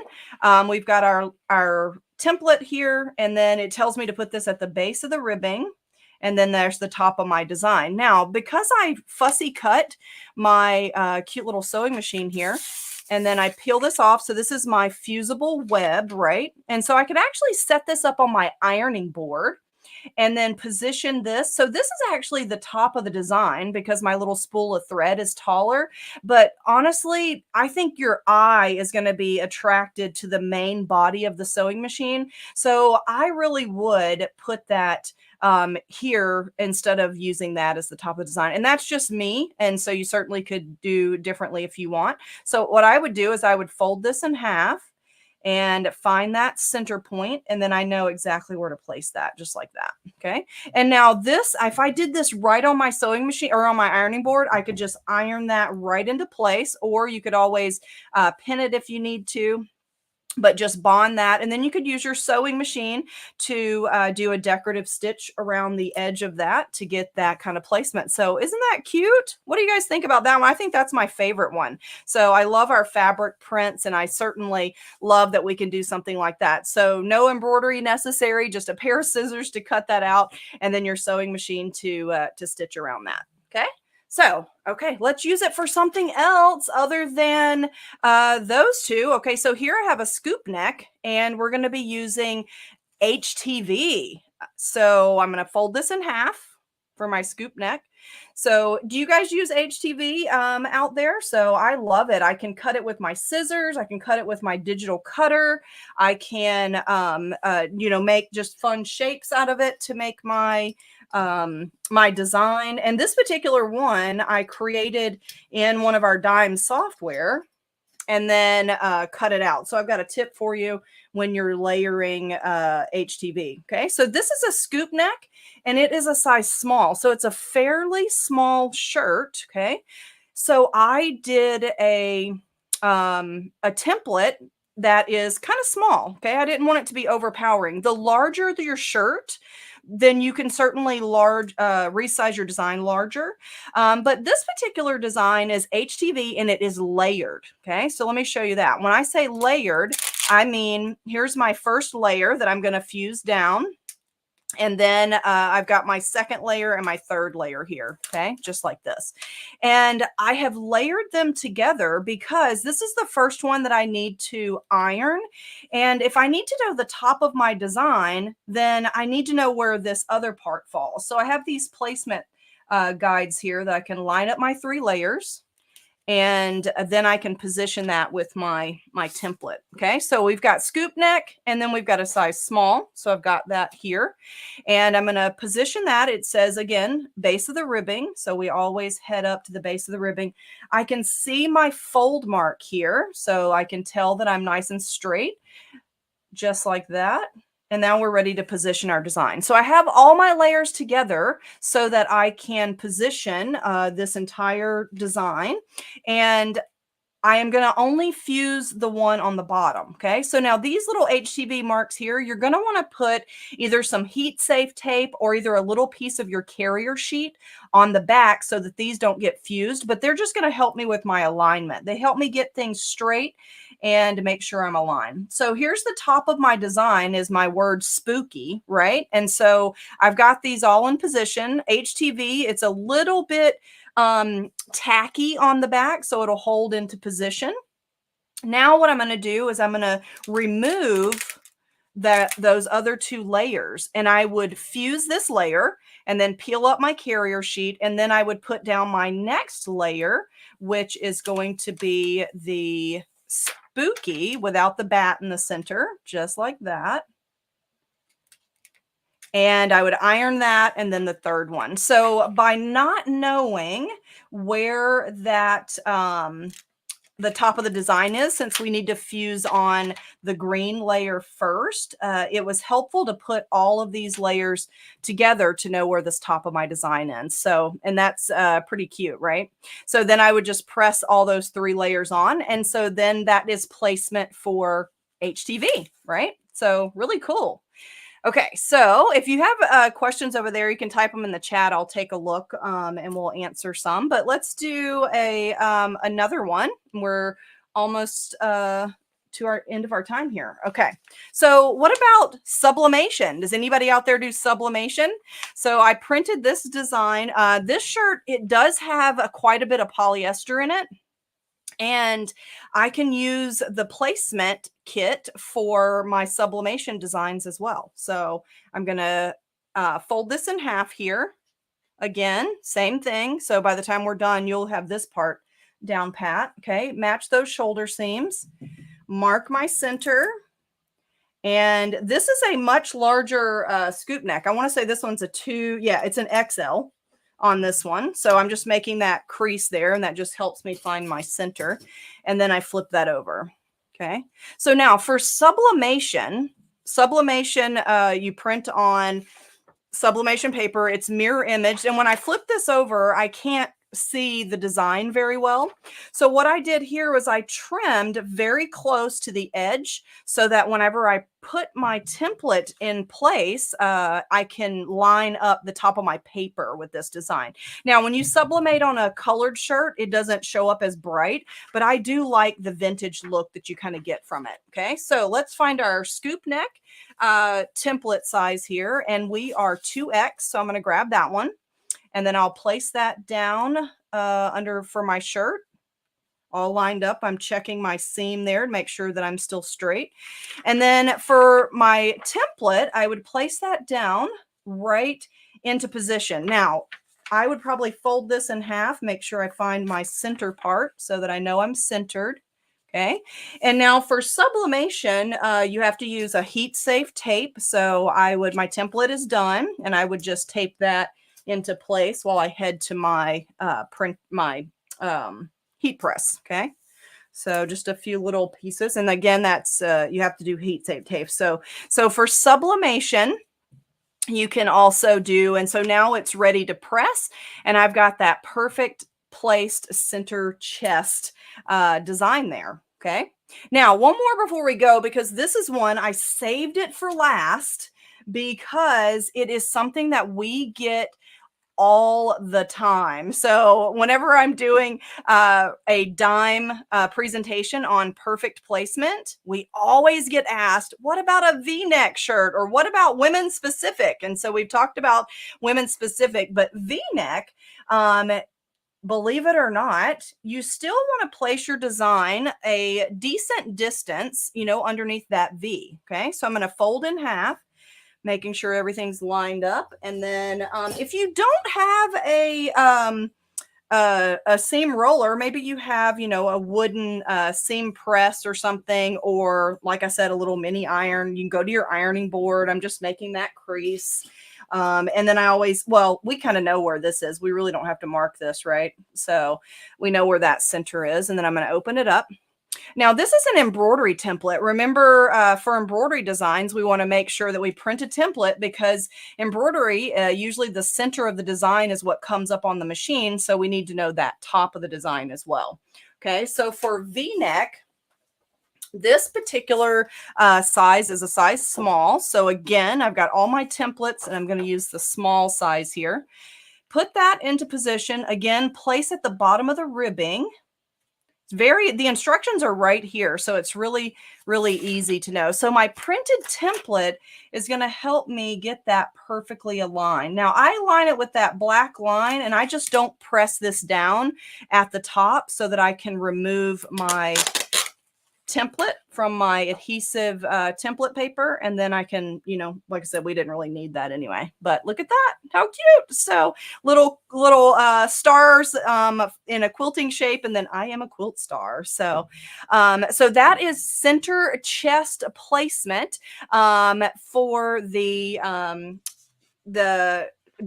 we've got our template here, and then it tells me to put this at the base of the ribbing, and then there's the top of my design. Now, because I fussy cut my cute little sewing machine here, and then I peel this off, so this is my fusible web, right? And so I could actually set this up on my ironing board and then position this. So this is actually the top of the design because my little spool of thread is taller. But honestly, I think your eye is going to be attracted to the main body of the sewing machine. So I really would put that here instead of using that as the top of the design. And that's just me. And so you certainly could do differently if you want. So what I would do is I would fold this in half and find that center point, and then I know exactly where to place that, just like that, okay? And now this, if I did this right on my sewing machine or on my ironing board, I could just iron that right into place, or you could always pin it if you need to, but just bond that. And then you could use your sewing machine to do a decorative stitch around the edge of that to get that kind of placement. So isn't that cute? What do you guys think about that one? I think that's my favorite one. So I love our fabric prints, and I certainly love that we can do something like that. So no embroidery necessary, just a pair of scissors to cut that out, and then your sewing machine to stitch around that, okay? So, okay, let's use it for something else other than those two. Okay, so here I have a scoop neck, and we're going to be using HTV. So I'm going to fold this in half for my scoop neck. So do you guys use HTV out there? So I love it. I can cut it with my scissors. I can cut it with my digital cutter. I can, make just fun shapes out of it to make my my design. And this particular one I created in one of our Dime software and then cut it out. So I've got a tip for you when you're layering HTV. Okay, so this is a scoop neck, and it is a size small. So it's a fairly small shirt. Okay, so I did a template that is kind of small. Okay, I didn't want it to be overpowering. The larger your shirt, then you can certainly resize your design larger. But this particular design is HTV, and it is layered. Okay, so let me show you that. When I say layered, I mean, here's my first layer that I'm going to fuse down. And then I've got my second layer and my third layer here, okay, just like this. And I have layered them together because this is the first one that I need to iron. And if I need to know the top of my design, then I need to know where this other part falls. So I have these placement guides here that I can line up my 3 layers. And then I can position that with my template. Okay, so we've got scoop neck, and then we've got a size small. So I've got that here, and I'm going to position that. It says again, base of the ribbing. So we always head up to the base of the ribbing. I can see my fold mark here, so I can tell that I'm nice and straight, just like that. And now we're ready to position our design. So I have all my layers together so that I can position this entire design. And I am going to only fuse the one on the bottom. Okay. So now these little HTV marks here, you're going to want to put either some heat safe tape or either a little piece of your carrier sheet on the back so that these don't get fused, but they're just going to help me with my alignment. They help me get things straight and make sure I'm aligned. So here's the top of my design is my word spooky, right? And so I've got these all in position. HTV, it's a little bit tacky on the back, so it'll hold into position. Now what I'm going to do is I'm going to remove those other 2 layers, and I would fuse this layer and then peel up my carrier sheet, and then I would put down my next layer, which is going to be the spooky without the bat in the center, just like that. And I would iron that, and then the third one. So by not knowing where that the top of the design is, since we need to fuse on the green layer first, it was helpful to put all of these layers together to know where this top of my design ends. So, and that's pretty cute, right? So then I would just press all those 3 layers on. And so then that is placement for HTV, right? So really cool. Okay, so if you have questions over there, you can type them in the chat. I'll take a look and we'll answer some. But let's do another one. We're almost to our end of our time here. Okay, so what about sublimation? Does anybody out there do sublimation? So I printed this design. This shirt, it does have quite a bit of polyester in it. And I can use the placement kit for my sublimation designs as well. So I'm going to fold this in half here. Again, same thing. So by the time we're done, you'll have this part down pat. Okay, match those shoulder seams. Mark my center. And this is a much larger scoop neck. I want to say this one's a 2. Yeah, it's an XL. On this one. So I'm just making that crease there, and that just helps me find my center. And then I flip that over. Okay. So now for sublimation, you print on sublimation paper. It's mirror imaged. And when I flip this over, I can't see the design very well. So what I did here was I trimmed very close to the edge so that whenever I put my template in place, I can line up the top of my paper with this design. Now, when you sublimate on a colored shirt, it doesn't show up as bright, but I do like the vintage look that you kind of get from it. Okay, so let's find our scoop neck template size here, and we are 2X. So I'm going to grab that one. And then I'll place that down under for my shirt, all lined up. I'm checking my seam there to make sure that I'm still straight. And then for my template, I would place that down right into position. Now, I would probably fold this in half, make sure I find my center part so that I know I'm centered. Okay. And now for sublimation, you have to use a heat safe tape. So my template is done, and I would just tape that into place while I head to my heat press. Okay, so just a few little pieces, and again, that's you have to do heat safe tape. So for sublimation, you can also do, and so now it's ready to press, and I've got that perfect placed center chest design there. Okay, now one more before we go, because this is one I saved it for last because it is something that we get all the time. So whenever I'm doing a dime presentation on perfect placement, we always get asked, what about a V-neck shirt, or what about women specific? And so we've talked about women specific, but V-neck, believe it or not, you still want to place your design a decent distance, you know, underneath that V. Okay, so I'm going to fold in half, making sure everything's lined up. And then if you don't have a seam roller, maybe you have, you know, a wooden seam press or something, or like I said, a little mini iron. You can go to your ironing board. I'm just making that crease. And then I always, well, we kind of know where this is. We really don't have to mark this, right? So we know where that center is. And then I'm going to open it up. Now, this is an embroidery template. Remember, for embroidery designs, we want to make sure that we print a template, because embroidery, usually the center of the design is what comes up on the machine. So we need to know that top of the design as well. Okay, so for V-neck, this particular size is a size small. So again, I've got all my templates and I'm going to use the small size here. Put that into position. Again, place at the bottom of the ribbing. The instructions are right here, so it's really, really easy to know. So my printed template is going to help me get that perfectly aligned. Now I line it with that black line, and I just don't press this down at the top so that I can remove my template from my adhesive template paper, and then I can, you know, like I said, we didn't really need that anyway, but look at that, how cute. So little stars in a quilting shape, and then I am a quilt star. So so that is center chest placement for the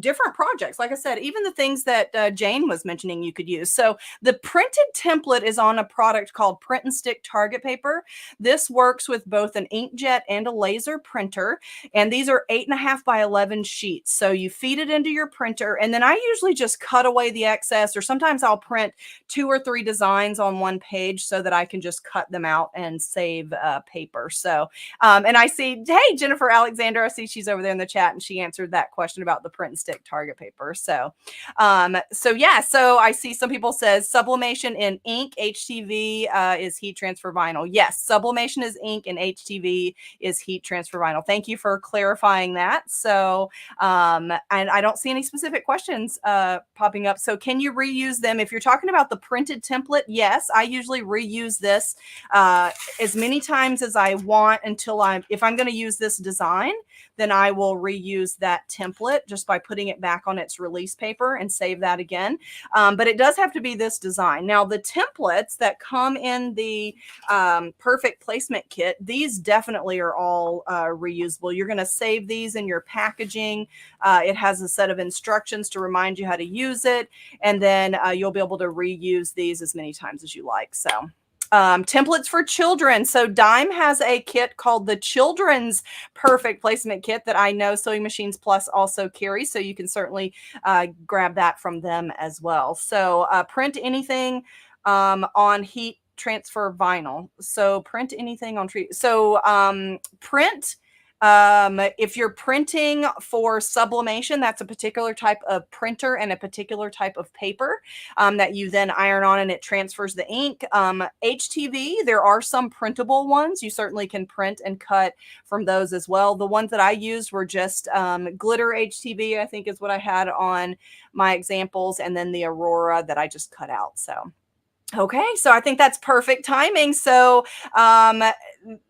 different projects. Like I said, even the things that Jane was mentioning you could use. So the printed template is on a product called Print and Stick Target Paper. This works with both an inkjet and a laser printer. And these are 8.5 by 11 sheets. So you feed it into your printer, and then I usually just cut away the excess, or sometimes I'll print 2 or 3 designs on one page so that I can just cut them out and save paper. So, and I see, hey, Jennifer Alexander, I see she's over there in the chat, and she answered that question about the print and stick target paper. So yeah, so I see some people says sublimation in ink, HTV is heat transfer vinyl. Yes, sublimation is ink and HTV is heat transfer vinyl. Thank you for clarifying that. So and I don't see any specific questions popping up. So can you reuse them? If you're talking about the printed template, yes, I usually reuse this as many times as I want until if I'm going to use this design, then I will reuse that template just by putting it back on its release paper and save that again. But it does have to be this design. Now, the templates that come in the Perfect Placement Kit, these definitely are all reusable. You're going to save these in your packaging. It has a set of instructions to remind you how to use it. And then you'll be able to reuse these as many times as you like. So templates for children. So Dime has a kit called the Children's Perfect Placement Kit that I know Sewing Machines Plus also carries. So you can certainly grab that from them as well. So print anything on heat transfer vinyl. So print anything on print. If you're printing for sublimation, that's a particular type of printer and a particular type of paper that you then iron on and it transfers the ink. HTV, there are some printable ones. You certainly can print and cut from those as well. The ones that I used were just glitter HTV, I think is what I had on my examples, and then the Aurora that I just cut out. So okay, so I think that's perfect timing. So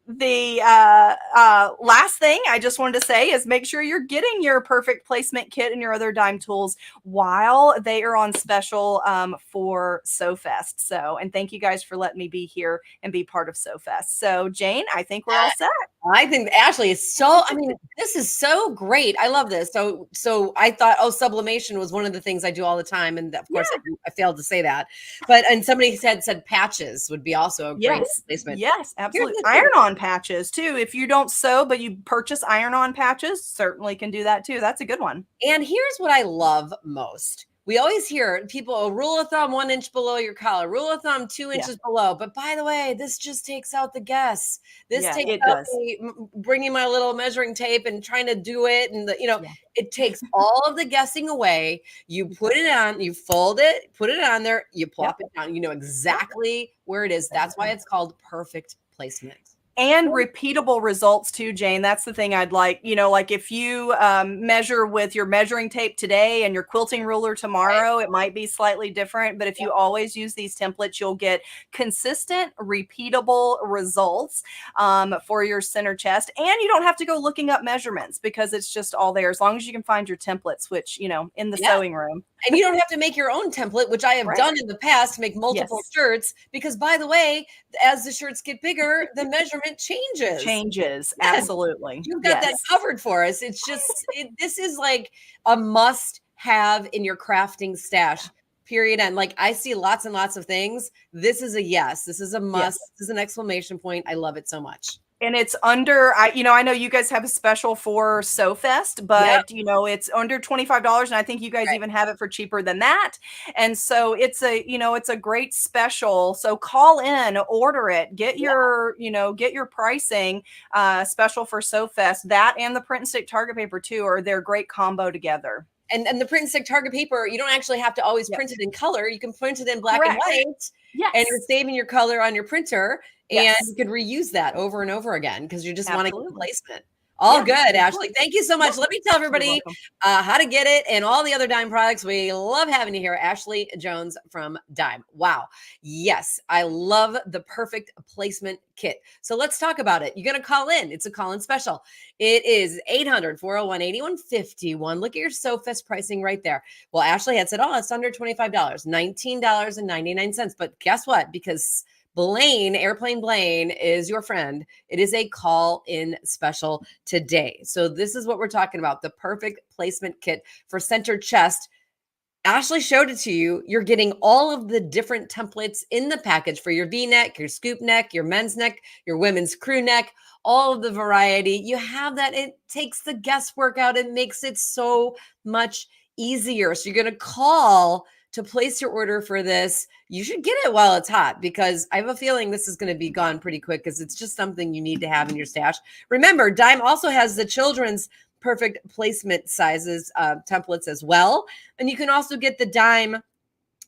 the last thing I just wanted to say is make sure you're getting your Perfect Placement Kit and your other Dime tools while they are on special for SewFest. So, and thank you guys for letting me be here and be part of SewFest. So Jane, I think we're all set. I think Ashley is so, I mean, this is so great. I love this. So I thought, oh, sublimation was one of the things I do all the time. And of course I failed to say that, and somebody said patches would be also a great placement. Yes, absolutely. Iron-on patches too. If you don't sew, but you purchase iron-on patches, certainly can do that too. That's a good one. And here's what I love most. we always hear people, a rule of thumb, 1 inch below your collar, rule of thumb, 2 inches below. But by the way, this just takes out the guess. This takes out the bringing my little measuring tape and trying to do it. And, it takes all of the guessing away. You put it on, you fold it, put it on there, you plop it down. You know exactly where it is. That's why it's called perfect placement. And repeatable results too, Jane. That's the thing I'd like, like if you measure with your measuring tape today and your quilting ruler tomorrow, it might be slightly different. But if you always use these templates, you'll get consistent, repeatable results for your center chest. And you don't have to go looking up measurements because it's just all there. As long as you can find your templates, which, in the sewing room. And you don't have to make your own template, which I have done in the past to make multiple shirts. Because by the way, as the shirts get bigger, the measurement changes. Absolutely. You've got that covered for us. It's just, this is like a must have in your crafting stash, period. And like, I see lots and lots of things. This is a yes. This is a must. This is an exclamation point. I love it so much. And it's under, I know you guys have a special for SewFest, but it's under $25. And I think you guys even have it for cheaper than that. And so it's a great special. So call in, order it, get your pricing special for SewFest. That and the print and stick target paper too, are their great combo together. And the print and stick target paper, you don't actually have to always print it in color. You can print it in black and white. And you're saving your color on your printer. And you could reuse that over and over again because you just want to get the placement. All good, Ashley. Thank you so much. Let me tell everybody how to get it and all the other Dime products. We love having you here, Ashley Jones from Dime. Wow. Yes, I love the perfect placement kit. So let's talk about it. You're going to call in. It's a call-in special. It is 800-401-8151. Look at your SewFest pricing right there. Well, Ashley had said, it's under $25, $19.99. But guess what? Because Blaine, Airplane Blaine, is your friend. It is a call-in special today. So this is what we're talking about, the perfect placement kit for center chest. Ashley showed it to you. You're getting all of the different templates in the package for your V-neck, your scoop neck, your men's neck, your women's crew neck, all of the variety. You have that. It takes the guesswork out. It makes it so much easier. So you're going to call to place your order for this. You should get it while it's hot because I have a feeling this is going to be gone pretty quick because it's just something you need to have in your stash. Remember, Dime also has the children's perfect placement sizes templates as well. And you can also get the Dime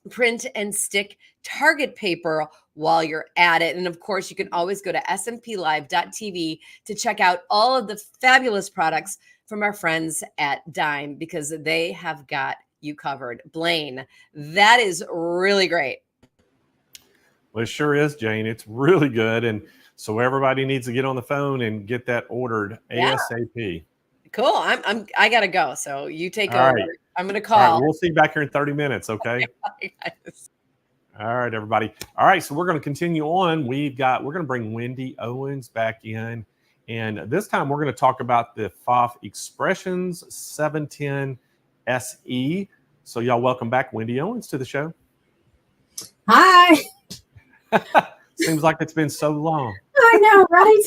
print and stick target paper while you're at it. And of course, you can always go to smplive.tv to check out all of the fabulous products from our friends at Dime because they have got you covered. Blaine, that is really great. Well, it sure is, Jane. It's really good. And so everybody needs to get on the phone and get that ordered ASAP. Cool. I got to go. So you take All over. right. I'm going to call. All right, we'll see you back here in 30 minutes. Okay. All right, everybody. All right. So we're going to continue on. We're going to bring Wendy Owens back in. And this time we're going to talk about the Pfaff Expressions 710 SE. So y'all welcome back Wendy Owens to the show. Hi. Seems like it's been so long. I know, right?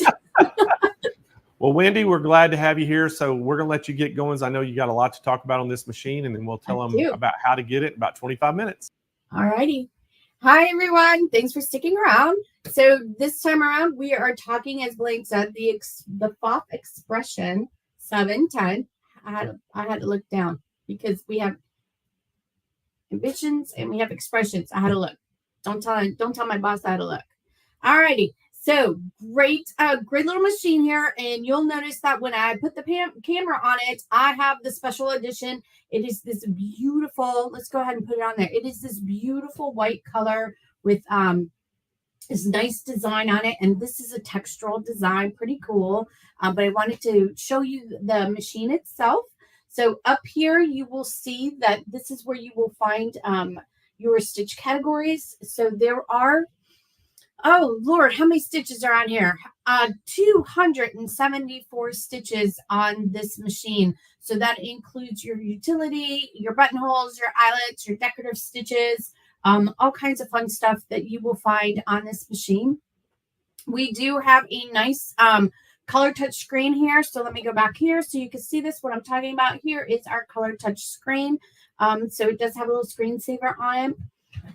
Well, Wendy, we're glad to have you here. So we're going to let you get going. I know you got a lot to talk about on this machine, and then we'll tell them about how to get it in about 25 minutes. All righty. Hi, everyone. Thanks for sticking around. So this time around, we are talking, as Blaine said, the Pfaff Expression 710. I had to look down because we have ambitions and we have expressions. I had to look. Don't tell my boss I had to look. All righty. So great little machine here. And you'll notice that when I put the camera on it, I have the special edition. It is this beautiful, let's go ahead and put it on there. It is this beautiful white color with this nice design on it. And this is a textural design, pretty cool. But I wanted to show you the machine itself. So up here, you will see that this is where you will find your stitch categories. So there are, oh Lord, how many stitches are on here? 274 stitches on this machine. So that includes your utility, your buttonholes, your eyelets, your decorative stitches, all kinds of fun stuff that you will find on this machine. We do have a nice color touch screen here. So let me go back here so you can see this. What I'm talking about here is our color touch screen. So it does have a little screensaver on it.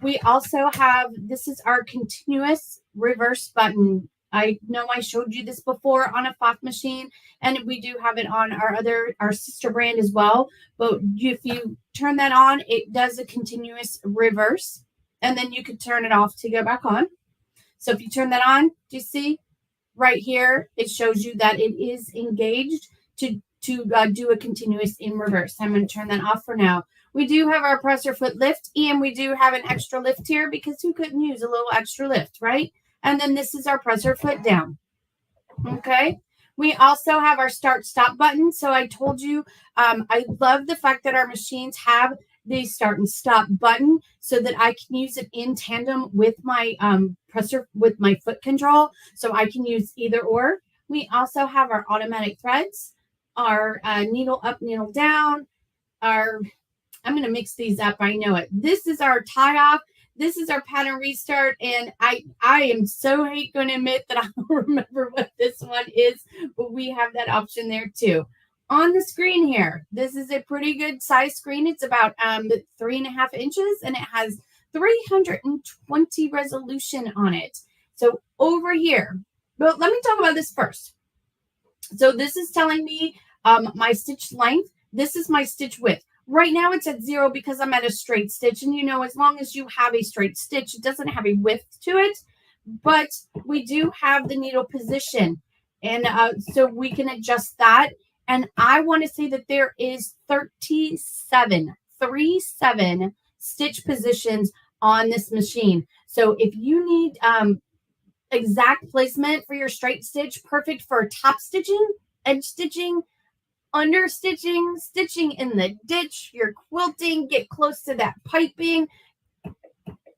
We also have, this is our continuous reverse button. I know I showed you this before on a Pfaff machine, and we do have it on our sister brand as well. But if you turn that on, it does a continuous reverse, and then you could turn it off to go back on. So if you turn that on, do you see right here, it shows you that it is engaged to do a continuous in reverse. I'm going to turn that off for now. We do have our presser foot lift, and we do have an extra lift here because who couldn't use a little extra lift, right? And then this is our presser foot down. Okay. We also have our start stop button. So I told you, I love the fact that our machines have the start and stop button so that I can use it in tandem with my presser, with my foot control. So I can use either or. We also have our automatic threads, our needle up, needle down, our, I'm going to mix these up. I know it. This is our tie off. This is our pattern restart. And I am so going to admit that I don't remember what this one is, but we have that option there too. On the screen here, this is a pretty good size screen. It's about 3.5 inches, and it has 320 resolution on it. So over here, but let me talk about this first. So this is telling me my stitch length. This is my stitch width. Right now it's at 0 because I'm at a straight stitch. And you know, as long as you have a straight stitch, it doesn't have a width to it. But we do have the needle position. And so we can adjust that. And I want to say that there is 37 stitch positions on this machine. So if you need exact placement for your straight stitch, perfect for top stitching, edge stitching, under stitching, stitching in the ditch, your quilting, get close to that piping,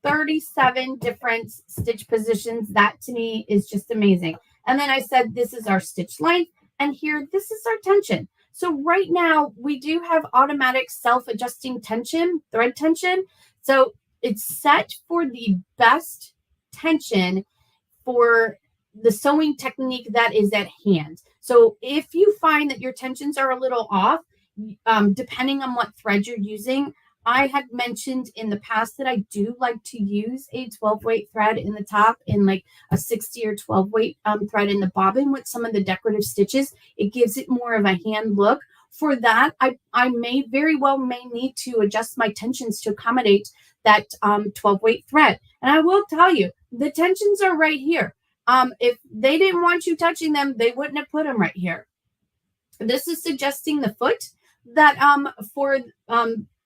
37 different stitch positions. That to me is just amazing. And then I said, this is our stitch length, and here, this is our tension. So right now we do have automatic self-adjusting tension, thread tension. So it's set for the best tension for the sewing technique that is at hand. So if you find that your tensions are a little off, depending on what thread you're using, I had mentioned in the past that I do like to use a 12 weight thread in the top and like a 60 or 12 weight thread in the bobbin with some of the decorative stitches. It gives it more of a hand look. For that, I may very well need to adjust my tensions to accommodate that 12 weight thread. And I will tell you, the tensions are right here. If they didn't want you touching them, they wouldn't have put them right here. This is suggesting the foot that for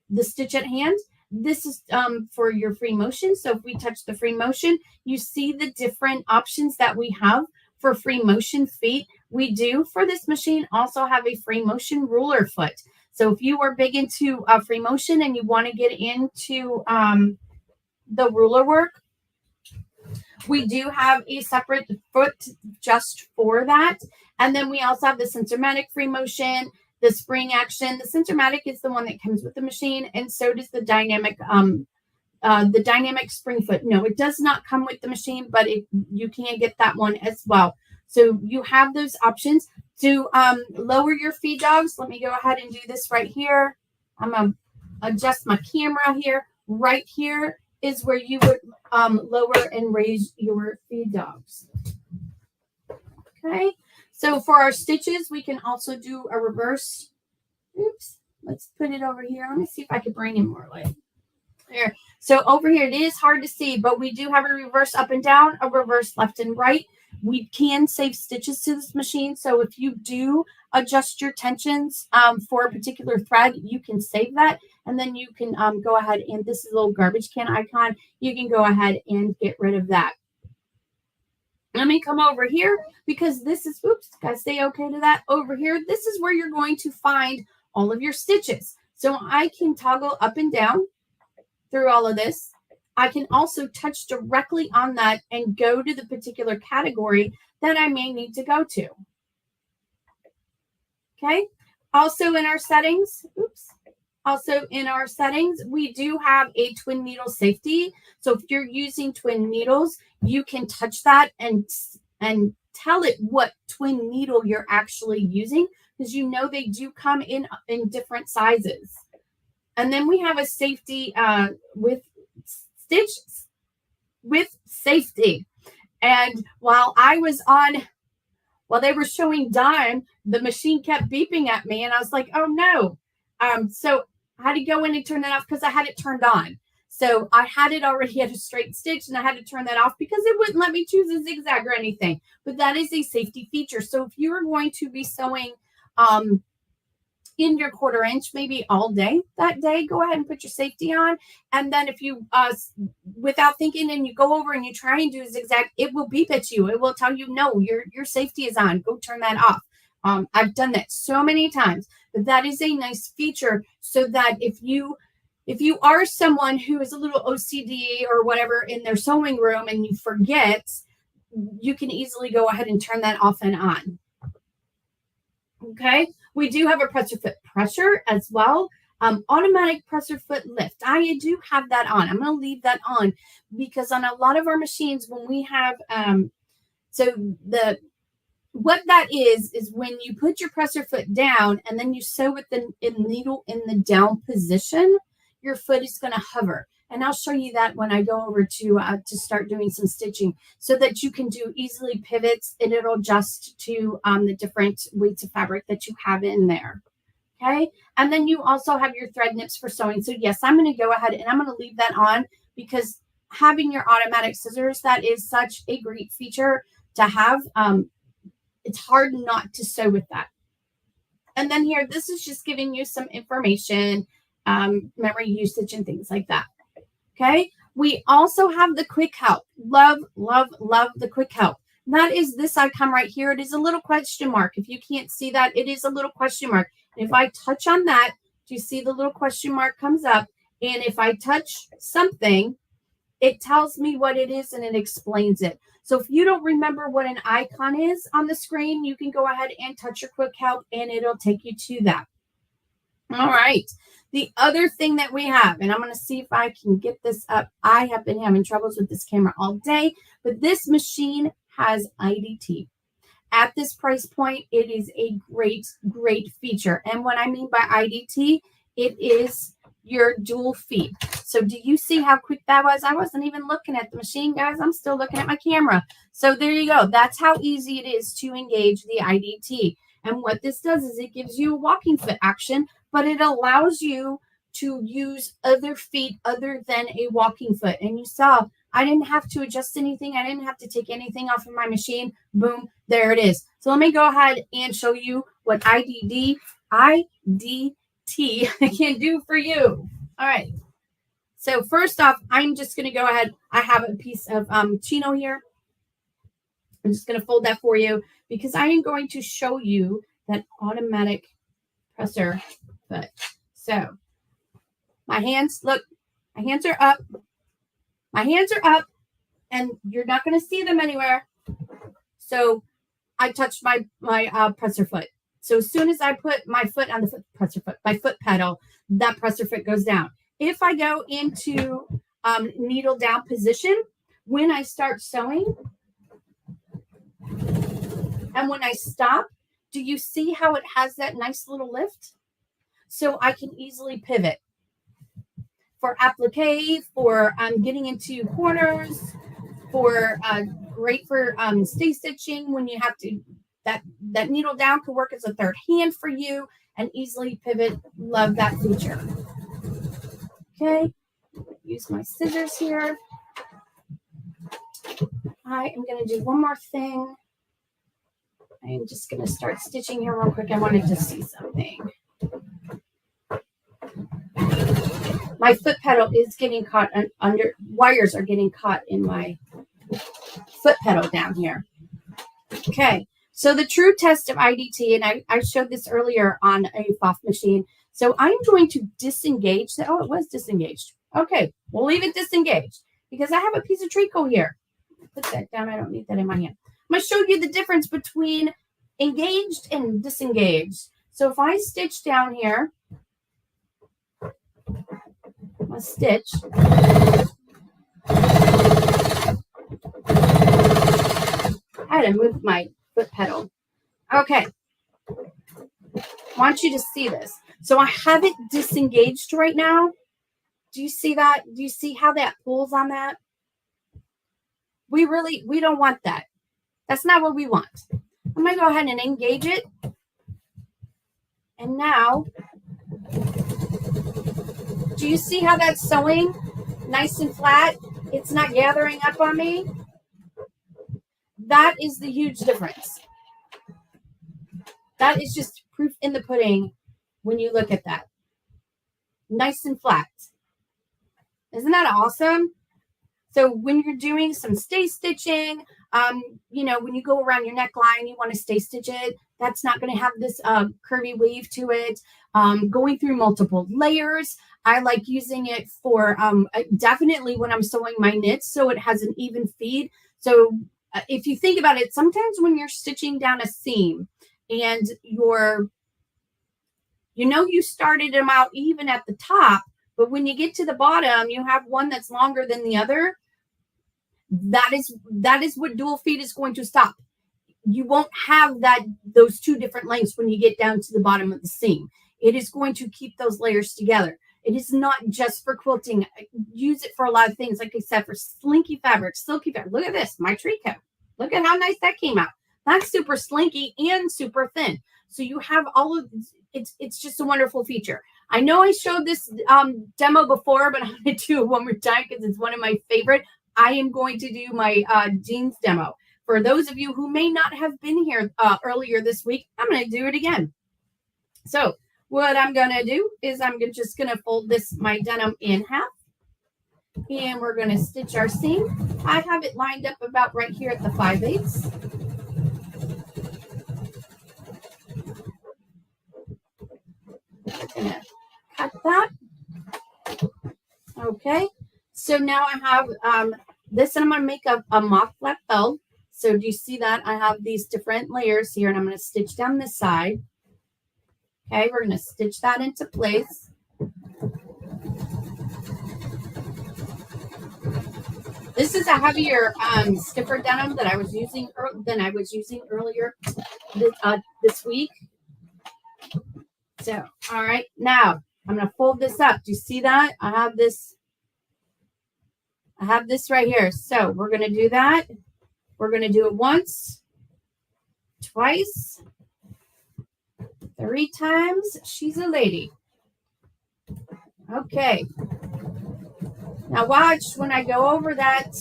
the stitch at hand. This is for your free motion. So if we touch the free motion, you see the different options that we have for free motion feet. We do for this machine also have a free motion ruler foot. So if you are big into free motion and you want to get into the ruler work, we do have a separate foot just for that. And then we also have the Sensormatic free motion, the spring action. The Sensormatic is the one that comes with the machine, and so does the dynamic spring foot. No, it does not come with the machine, but you can get that one as well. So you have those options to lower your feed dogs. Let me go ahead and do this right here. I'm going to adjust my camera here. Right here is where you would lower and raise your feed dogs. Okay, so for our stitches, we can also do a reverse. Oops, let's put it over here. Let me see if I can bring in more light. There. So over here, it is hard to see, but we do have a reverse up and down, a reverse left and right. We can save stitches to this machine. So if you do adjust your tensions for a particular thread, you can save that. And then you can go ahead and this is a little garbage can icon. You can go ahead and get rid of that. Let me come over here because this is, oops, gotta stay okay to that. Over here, this is where you're going to find all of your stitches. So I can toggle up and down through all of this. I can also touch directly on that and go to the particular category that I may need to go to. Okay. Also in our settings, we do have a twin needle safety. So if you're using twin needles, you can touch that and tell it what twin needle you're actually using, because you know they do come in different sizes. And then we have a safety with stitch with safety. And while they were showing dime, the machine kept beeping at me, and I was like, oh no. So I had to go in and turn that off because I had it turned on. So I had it already at a straight stitch, and I had to turn that off because it wouldn't let me choose a zigzag or anything. But that is a safety feature. So if you are going to be sewing in your 1/4 inch, maybe all day that day, go ahead and put your safety on. And then if you, without thinking, and you go over and you try and do a zigzag, it will beep at you. It will tell you, no, your safety is on. Go turn that off. I've done that so many times, but that is a nice feature so that if you are someone who is a little OCD or whatever in their sewing room and you forget, you can easily go ahead and turn that off and on. Okay, we do have a presser foot pressure as well. Automatic presser foot lift. I do have that on. I'm going to leave that on because on a lot of our machines, when we have, what that is when you put your presser foot down and then you sew with the needle in the down position, your foot is going to hover. And I'll show you that when I go over to start doing some stitching so that you can do easily pivots and it'll adjust to the different weights of fabric that you have in there. Okay. And then you also have your thread nips for sewing. So yes, I'm going to go ahead and I'm going to leave that on because having your automatic scissors, that is such a great feature to have. It's hard not to sew with that. And then here, this is just giving you some information, memory usage and things like that. Okay. We also have the quick help. Love, love, love the quick help. That is this icon right here. It is a little question mark. If you can't see that, it is a little question mark. And if I touch on that, do you see the little question mark comes up? And if I touch something, it tells me what it is and it explains it. So if you don't remember what an icon is on the screen, you can go ahead and touch your quick help and it'll take you to that. All right. The other thing that we have, and I'm going to see if I can get this up. I have been having troubles with this camera all day, but this machine has IDT. At this price point, it is a great, great feature. And what I mean by IDT, it is your dual feed. So do you see how quick that was? I wasn't even looking at the machine, guys. I'm still looking at my camera. So there you go. That's how easy it is to engage the IDT. And what this does is it gives you a walking foot action, but it allows you to use other feet other than a walking foot. And you saw, I didn't have to adjust anything. I didn't have to take anything off of my machine. Boom, there it is. So let me go ahead and show you what IDT can do for you. All right. So first off, I'm just going to go ahead. I have a piece of chino here. I'm just going to fold that for you because I am going to show you that automatic presser foot. So my hands, look, my hands are up. My hands are up and you're not going to see them anywhere. So I touched my presser foot. So as soon as I put my foot on the my foot pedal, that presser foot goes down. If I go into needle down position, when I start sewing and when I stop, do you see how it has that nice little lift? So I can easily pivot for applique, for getting into corners, for great for stay stitching when you have to, that needle down can work as a third hand for you and easily pivot. Love that feature. Okay, use my scissors here. I am going to do one more thing. I'm just going to start stitching here real quick. I wanted to see something. My foot pedal is getting caught under, wires are getting caught in my foot pedal down here. Okay, so the true test of IDT, and I showed this earlier on a Pfaff machine. So I'm going to disengage that. Oh, it was disengaged. Okay, we'll leave it disengaged because I have a piece of treacle here. Put that down. I don't need that in my hand. I'm going to show you the difference between engaged and disengaged. So if I stitch down here, a stitch. I had to move my foot pedal. Okay. I want you to see this. So I have it disengaged right now. Do you see that? Do you see how that pulls on that? We don't want that. That's not what we want. I'm going to go ahead and engage it. And now, do you see how that's sewing nice and flat? It's not gathering up on me. That is the huge difference. That is just proof in the pudding when you look at that. Nice and flat. Isn't that awesome? So when you're doing some stay stitching, when you go around your neckline, you want to stay stitch it. That's not going to have this curvy wave to it. Going through multiple layers. I like using it for definitely when I'm sewing my knits so it has an even feed. So if you think about it, sometimes when you're stitching down a seam and you started them out even at the top, but when you get to the bottom, you have one that's longer than the other. That is what dual feed is going to stop. You won't have those two different lengths when you get down to the bottom of the seam. It is going to keep those layers together. It is not just for quilting. Use it for a lot of things. Like I said, for slinky fabric, silky fabric. Look at this, my tricot. Look at how nice that came out. That's super slinky and super thin. So you have all of this. It's just a wonderful feature. I know I showed this demo before, but I'm going to do it one more time because it's one of my favorite. I am going to do my jeans demo. For those of you who may not have been here earlier this week, I'm going to do it again. So what I'm going to do is I'm just going to fold my denim in half. And we're going to stitch our seam. I have it lined up about right here at the 5/8. I'm going to cut that. Okay. So now I have this, and I'm going to make a mock flat felt. So do you see that? I have these different layers here, and I'm going to stitch down this side. Okay, we're going to stitch that into place. This is a heavier, stiffer denim that I was using earlier this week. So, all right, now I'm going to fold this up. Do you see that? I have this right here. So we're going to do that. We're going to do it once, twice, 3 times. She's a lady. Okay. Now watch when I go over that.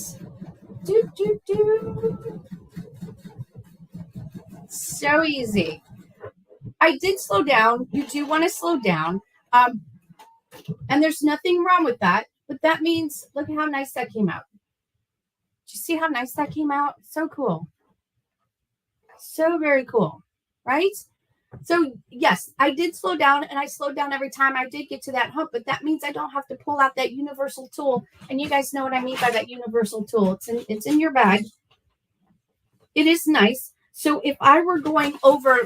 So easy. I did slow down. You do want to slow down. And there's nothing wrong with that. But that means, look at how nice that came out. Do you see how nice that came out? So cool. So very cool. Right? So yes, I did slow down, and I slowed down every time I did get to that hump, but that means I don't have to pull out that universal tool. And you guys know what I mean by that universal tool. It's in your bag. It is nice. So if I were going over,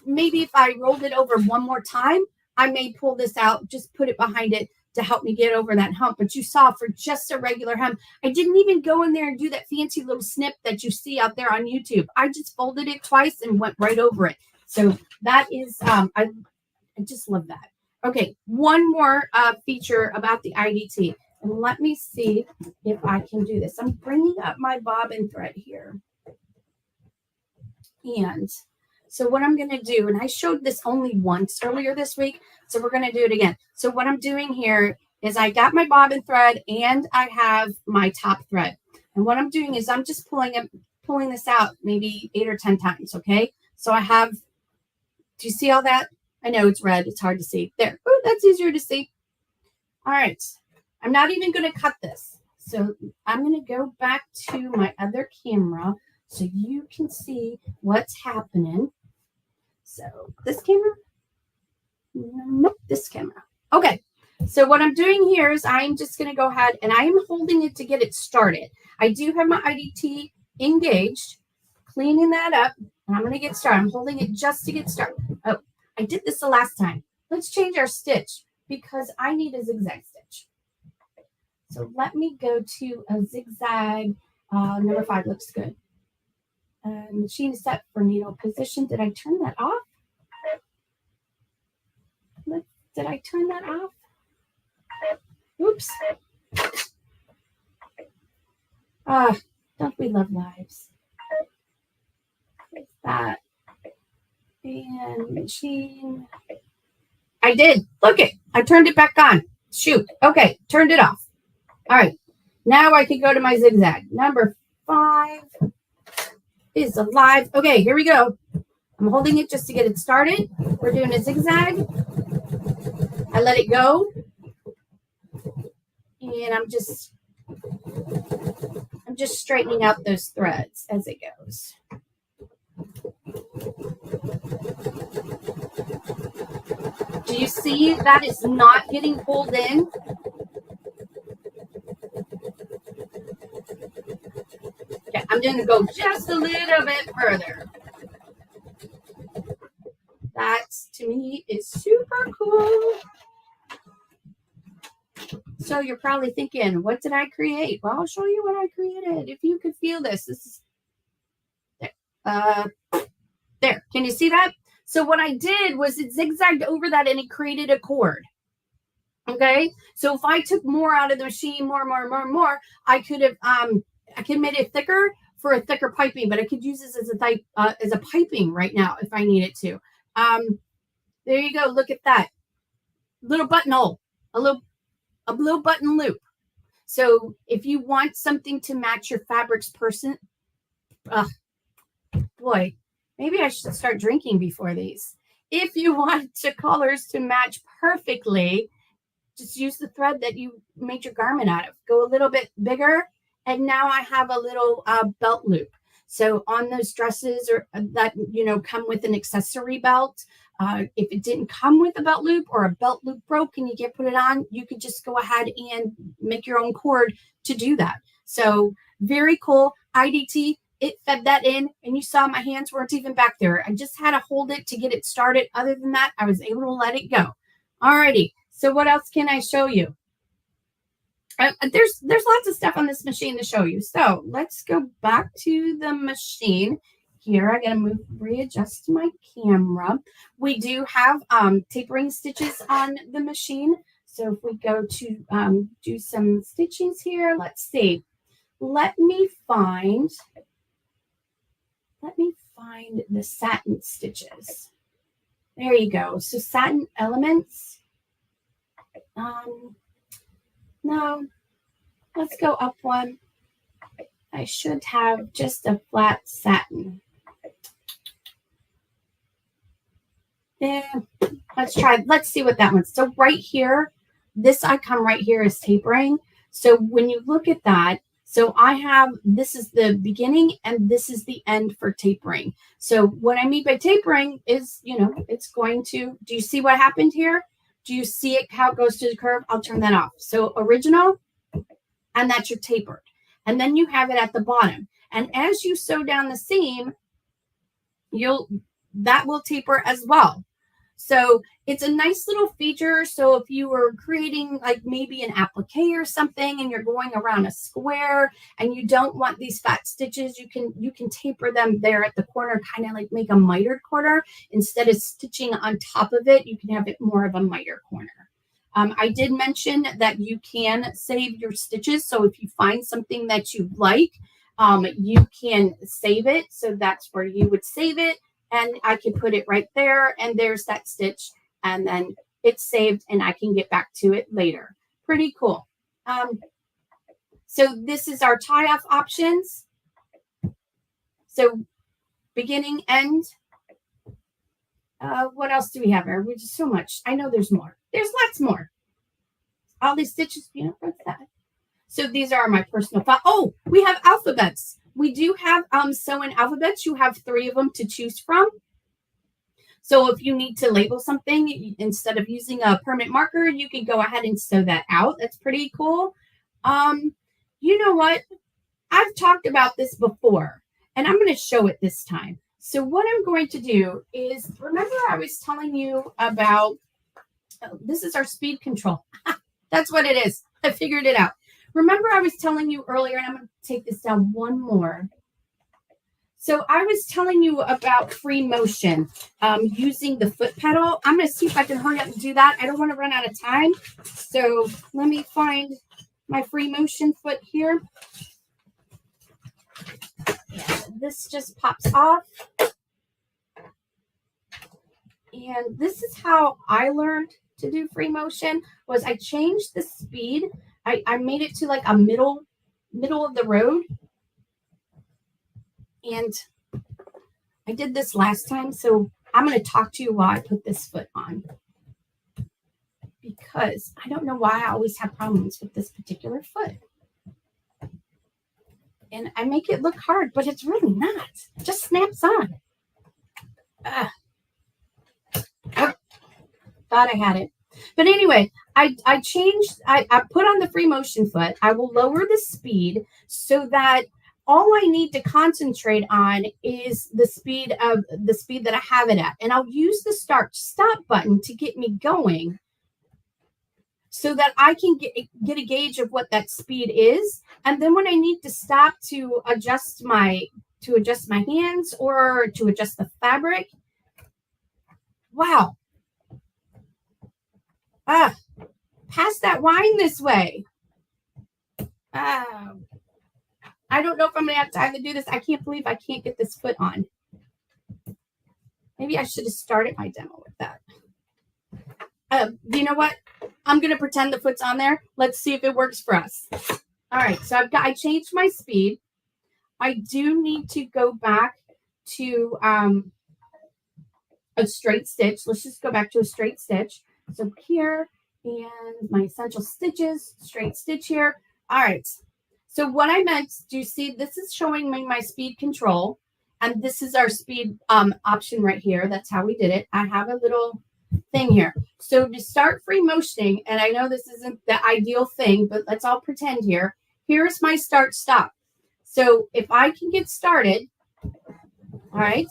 maybe if I rolled it over one more time, I may pull this out, just put it behind it to help me get over that hump. But you saw for just a regular hem, I didn't even go in there and do that fancy little snip that you see out there on YouTube. I just folded it twice and went right over it. So that is, I just love that. Okay, one more feature about the IDT. And let me see if I can do this. I'm bringing up my bobbin thread here. And so what I'm going to do, and I showed this only once earlier this week, so we're going to do it again. So what I'm doing here is I got my bobbin thread and I have my top thread. And what I'm doing is I'm just pulling this out maybe 8 or 10 times, okay? So I have, do you see all that? I know it's red. It's hard to see. There. Oh, that's easier to see. All right. I'm not even going to cut this. So I'm going to go back to my other camera so you can see what's happening. So this camera? Nope, this camera. Okay. So what I'm doing here is I'm just going to go ahead and I am holding it to get it started. I do have my IDT engaged, cleaning that up, and I'm going to get started. I'm holding it just to get started. Oh, I did this the last time. Let's change our stitch because I need a zigzag stitch. So let me go to a zigzag. Number 5 looks good. Machine is set for needle position. Did I turn that off? Did I turn that off? Oops. Don't we love lives? What's that? And machine. I did. Look it. I turned it back on. Shoot. Okay. Turned it off. All right. Now I can go to my zigzag. Number 5 is alive. Okay. Here we go. I'm holding it just to get it started. We're doing a zigzag. I let it go. And I'm just straightening out those threads as it goes. Do you see that it's not getting pulled in? Okay, I'm going to go just a little bit further. That, to me, is super cool. So you're probably thinking, what did I create? Well, I'll show you what I created. If you could feel this, this is there. Can you see that? So what I did was it zigzagged over that and it created a cord. Okay. So if I took more out of the machine, more, I could have, I could made it thicker for a thicker piping, but I could use this as a piping right now if I needed to. There you go. Look at that little buttonhole, a little button loop. So if you want something to match your fabrics boy, maybe I should start drinking before these. If you want the colors to match perfectly, just use the thread that you made your garment out of. Go a little bit bigger. And now I have a little belt loop. So on those dresses or that, come with an accessory belt, if it didn't come with a belt loop or a belt loop broke and you can't put it on, you could just go ahead and make your own cord to do that. So very cool. IDT, it fed that in, and you saw my hands weren't even back there. I just had to hold it to get it started. Other than that, I was able to let it go. Alrighty. So what else can I show you? There's lots of stuff on this machine to show you. So let's go back to the machine. Here, I gotta readjust my camera. We do have tapering stitches on the machine. So if we go to do some stitchings here, let's see. Let me find the satin stitches. There you go. So satin elements. No, let's go up one. I should have just a flat satin. Yeah, let's see what that one's. So right here, this icon right here is tapering. So when you look at that, so I have, this is the beginning and this is the end for tapering. So what I mean by tapering is, it's going to, do you see what happened here? Do you see it, how it goes to the curve? I'll turn that off. So original, and that's your tapered. And then you have it at the bottom. And as you sew down the seam, that will taper as well. So it's a nice little feature. So if you were creating like maybe an applique or something and you're going around a square and you don't want these fat stitches, you can taper them there at the corner, kind of like make a mitered corner. Instead of stitching on top of it, you can have it more of a miter corner. I did mention that you can save your stitches. So if you find something that you like, you can save it. So that's where you would save it. And I can put it right there, and there's that stitch, and then it's saved, and I can get back to it later. Pretty cool. So this is our tie-off options. So beginning, end. What else do we have here? We're just so much. I know there's more. There's lots more. All these stitches, what's that? So these are my personal thoughts. Oh, we have alphabets. We do have sew-in alphabets. You have 3 of them to choose from. So if you need to label something, instead of using a permanent marker, you can go ahead and sew that out. That's pretty cool. You know what? I've talked about this before, and I'm going to show it this time. So what I'm going to do is, remember I was telling you about, this is our speed control. That's what it is. I figured it out. Remember I was telling you earlier, and I'm going to take this down one more. So I was telling you about free motion using the foot pedal. I'm going to see if I can hurry up and do that. I don't want to run out of time. So let me find my free motion foot here. This just pops off. And this is how I learned to do free motion, was I changed the speed. I made it to like a middle of the road. And I did this last time, so I'm going to talk to you while I put this foot on. Because I don't know why I always have problems with this particular foot. And I make it look hard, but it's really not. It just snaps on. Oh, thought I had it. But anyway, I put on the free motion foot. I will lower the speed so that all I need to concentrate on is the speed that I have it at. And I'll use the start stop button to get me going so that I can get a gauge of what that speed is. And then when I need to stop to adjust my hands or to adjust the fabric, wow. Pass that wine this way. I don't know if I'm going to have time to do this. I can't believe I can't get this foot on. Maybe I should have started my demo with that. You know what? I'm going to pretend the foot's on there. Let's see if it works for us. All right. So I changed my speed. I do need to go back to a straight stitch. Let's just go back to a straight stitch. So here, and my essential stitches, straight stitch here. All right. So what I meant, do you see, this is showing me my speed control, and this is our speed option right here. That's how we did it. I have a little thing here. So to start free motioning, and I know this isn't the ideal thing, but let's all pretend here. Here's my start stop. So if I can get started, all right.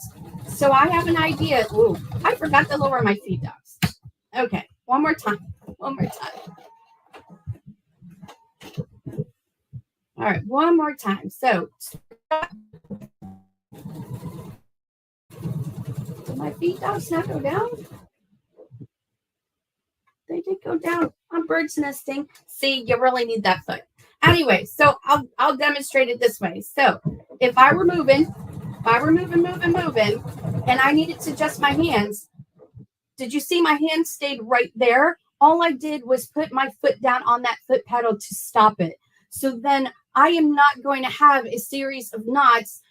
So I have an idea. Ooh, I forgot to lower my feet dogs. Okay, one more time. One more time. All right, one more time. So, did my feet dogs not go down? They did go down. I'm bird's nesting. See, you really need that foot. Anyway, so I'll demonstrate it this way. So, if I were moving, moving, and I needed to adjust my hands, did you see my hand stayed right there? All I did was put my foot down on that foot pedal to stop it. So then I am not going to have a series of knots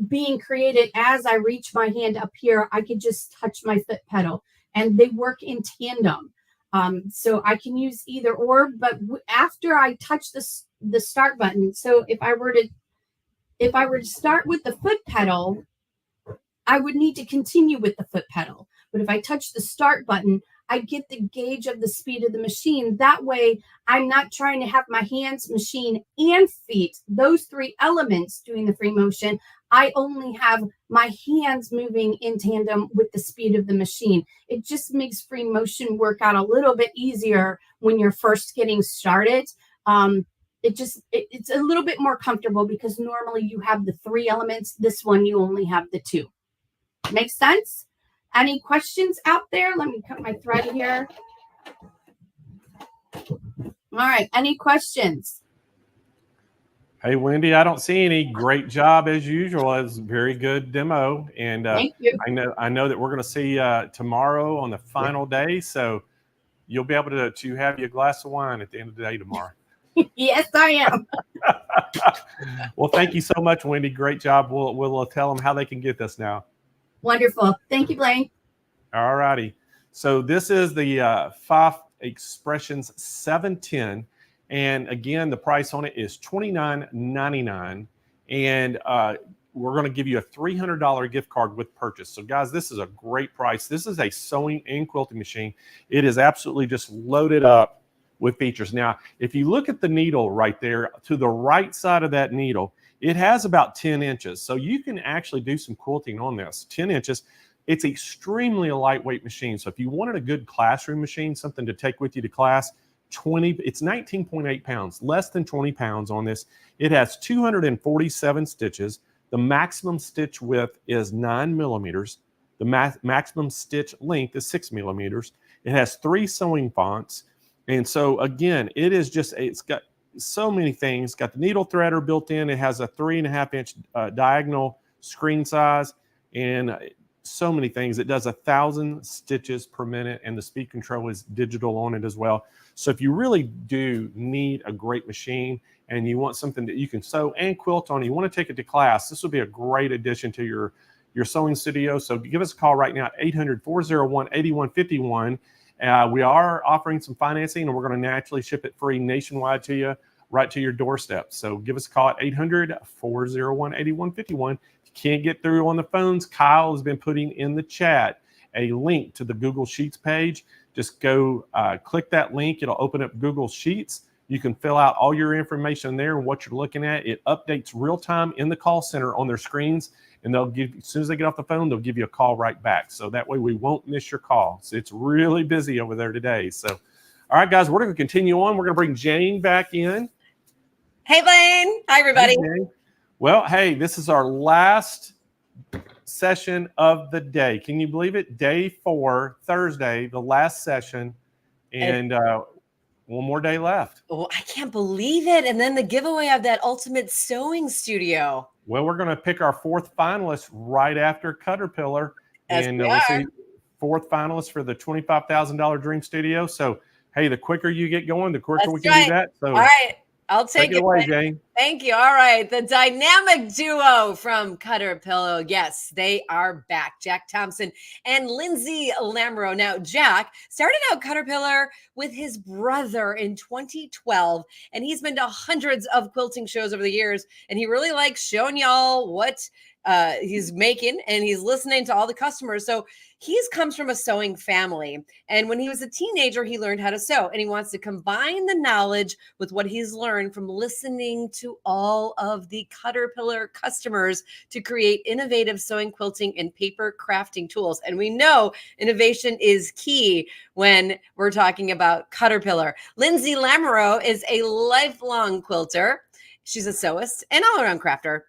being created as I reach my hand up here. I could just touch my foot pedal, and they work in tandem. So I can use either or, but after I touch the start button, so if I were to start with the foot pedal, I would need to continue with the foot pedal. But if I touch the start button, I get the gauge of the speed of the machine. That way, I'm not trying to have my hands, machine, and feet, those three elements doing the free motion. I only have my hands moving in tandem with the speed of the machine. It just makes free motion work out a little bit easier when you're first getting started. It's a little bit more comfortable because normally you have the three elements. This one, you only have the two. Makes sense? Any questions out there? Let me cut my thread here. All right. Any questions? Hey, Wendy, I don't see any. Great job as usual. It was a very good demo. And thank you. I know that we're going to see tomorrow on the final day. So you'll be able to have your glass of wine at the end of the day tomorrow. Yes, I am. Well, thank you so much, Wendy. Great job. We'll tell them how they can get this now. Wonderful. Thank you, Blaine. All righty. So this is the Pfaff Expressions 710. And again, the price on it is $29.99. And we're going to give you a $300 gift card with purchase. So guys, this is a great price. This is a sewing and quilting machine. It is absolutely just loaded up with features. Now, if you look at the needle right there, to the right side of that needle, it has about 10 inches. So you can actually do some quilting on this. 10 inches. It's extremely a lightweight machine. So if you wanted a good classroom machine, something to take with you to class, it's 19.8 pounds, less than 20 pounds on this. It has 247 stitches. The maximum stitch width is 9 millimeters. The maximum stitch length is 6 millimeters. It has 3 sewing fonts. And so again, it's got so many things. It's got the needle threader built in. It has a 3.5-inch diagonal screen size and so many things. It does 1,000 stitches per minute, and the speed control is digital on it as well. So if you really do need a great machine and you want something that you can sew and quilt on, you want to take it to class, this would be a great addition to your sewing studio. So give us a call right now at 800-401-8151. We are offering some financing, and we're going to naturally ship it free nationwide to you, right to your doorstep. So give us a call at 800-401-8151. If you can't get through on the phones, Kyle has been putting in the chat a link to the Google Sheets page. Just go click that link. It'll open up Google Sheets. You can fill out all your information there and what you're looking at. It updates real time in the call center on their screens, and they'll give, as soon as they get off the phone, they'll give you a call right back. So that way we won't miss your call. So it's really busy over there today. So, all right, guys, we're going to continue on. We're going to bring Jane back in. Hey, Blaine. Hi, everybody. Hey, well, hey, this is our last session of the day. Can you believe it? Day 4, Thursday, the last session, and one more day left. Oh, I can't believe it. And then the giveaway of that ultimate sewing studio. Well, we're going to pick our 4th finalist right after Cutterpillar. Yes, and we we'll are. see 4th finalist for the $25,000 Dream Studio. So, hey, the quicker you get going, the quicker we can do that. So, all right. I'll take it away, Blaine. Jane. Thank you. All right. The dynamic duo from Cutterpillar. Yes, they are back. Jack Thompson and Lindsay Lamoureux. Now, Jack started out Cutterpillar with his brother in 2012, and he's been to hundreds of quilting shows over the years, and he really likes showing y'all what he's making, and he's listening to all the customers. So he's comes from a sewing family. And when he was a teenager, he learned how to sew, and he wants to combine the knowledge with what he's learned from listening to all of the Cutterpillar customers to create innovative sewing, quilting, and paper crafting tools. And we know innovation is key when we're talking about Cutterpillar. Lindsay Lamoureux is a lifelong quilter. She's a sewist and all-around crafter.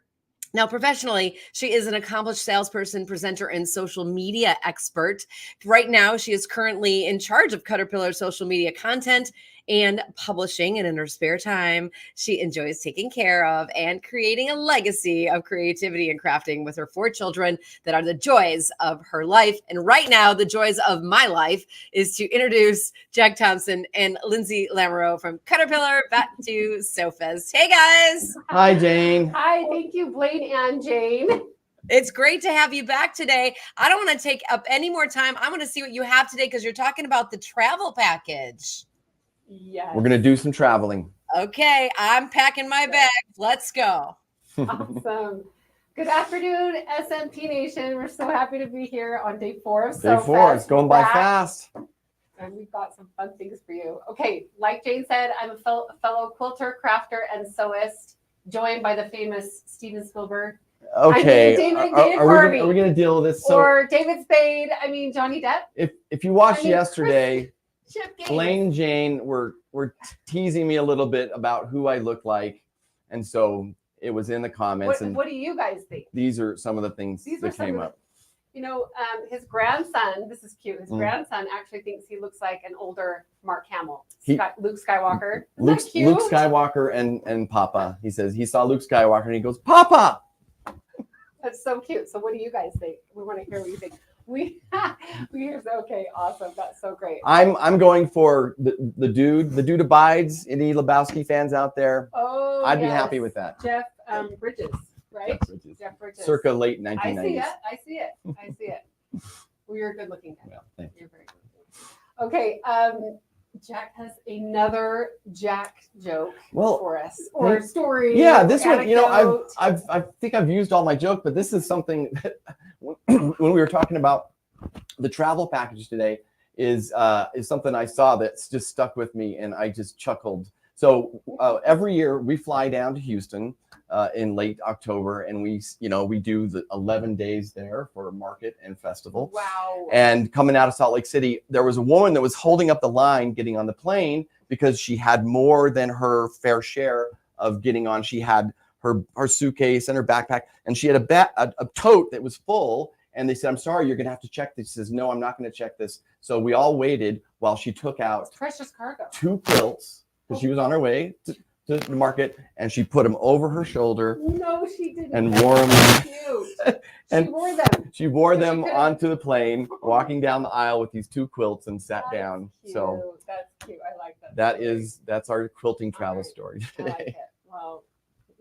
Now, professionally, she is an accomplished salesperson, presenter, and social media expert. Right now, she is currently in charge of Cutterpillar social media content and publishing. And in her spare time, she enjoys taking care of and creating a legacy of creativity and crafting with her 4 children that are the joys of her life. And right now, the joys of my life is to introduce Jack Thompson and Lindsay Lamoureux from Cutterpillar back to SewFest. Hey, guys. Hi, Jane. Hi, thank you, Blaine and Jane. It's great to have you back today. I don't want to take up any more time. I want to see what you have today because you're talking about the travel package. Yes. We're going to do some traveling. Okay, I'm packing my bag. Let's go. Awesome. Good afternoon, SMP Nation. We're so happy to be here on day 4 of Day 4. It's going by fast. And we've got some fun things for you. Okay, like Jane said, I'm a fellow quilter, crafter, and sewist, joined by the famous Steven Spielberg. Okay. David Are we going to deal with this? So or David Spade. I mean, Johnny Depp. if you watched yesterday, Chip Gaines. Blaine and Jane were teasing me a little bit about who I look like. And so it was in the comments. What do you guys think? These are some of the things that came up. You know, his grandson, this is cute. His grandson actually thinks he looks like an older Mark Hamill, Luke Skywalker. Luke Skywalker and Papa. He says he saw Luke Skywalker and he goes, Papa. That's so cute. So what do you guys think? We want to hear what you think. We hear, okay, awesome. That's so great. I'm going for the dude abides. Any Lebowski fans out there? Oh, I'd be happy with that. Jeff Bridges, right? Jeff Bridges. Circa late 1990s. I see it. Well, you're a good looking guy. Yeah, thanks. You're very good. Okay. Jack has another Jack joke for us, or story. Yeah, this one, anecdote. I think I've used all my joke, but this is something that when we were talking about the travel package today is something I saw that's just stuck with me, and I just chuckled. So every year we fly down to Houston in late October, and we do the 11 days there for a market and festival. Wow. And coming out of Salt Lake City, there was a woman that was holding up the line getting on the plane because she had more than her fair share of getting on. She had her suitcase and her backpack, and she had a tote that was full. And they said, "I'm sorry, you're going to have to check this." She says, "No, I'm not going to check this." So we all waited while she took out precious cargo. 2 quilts because she was on her way to the market, and she put them over her shoulder. No, she didn't. And wore them. Cute. And she wore them. She wore them onto the plane, walking down the aisle with these 2 quilts, and sat down. Cute. So That's cute. I like that. that's our quilting travel story today. I like it. Well,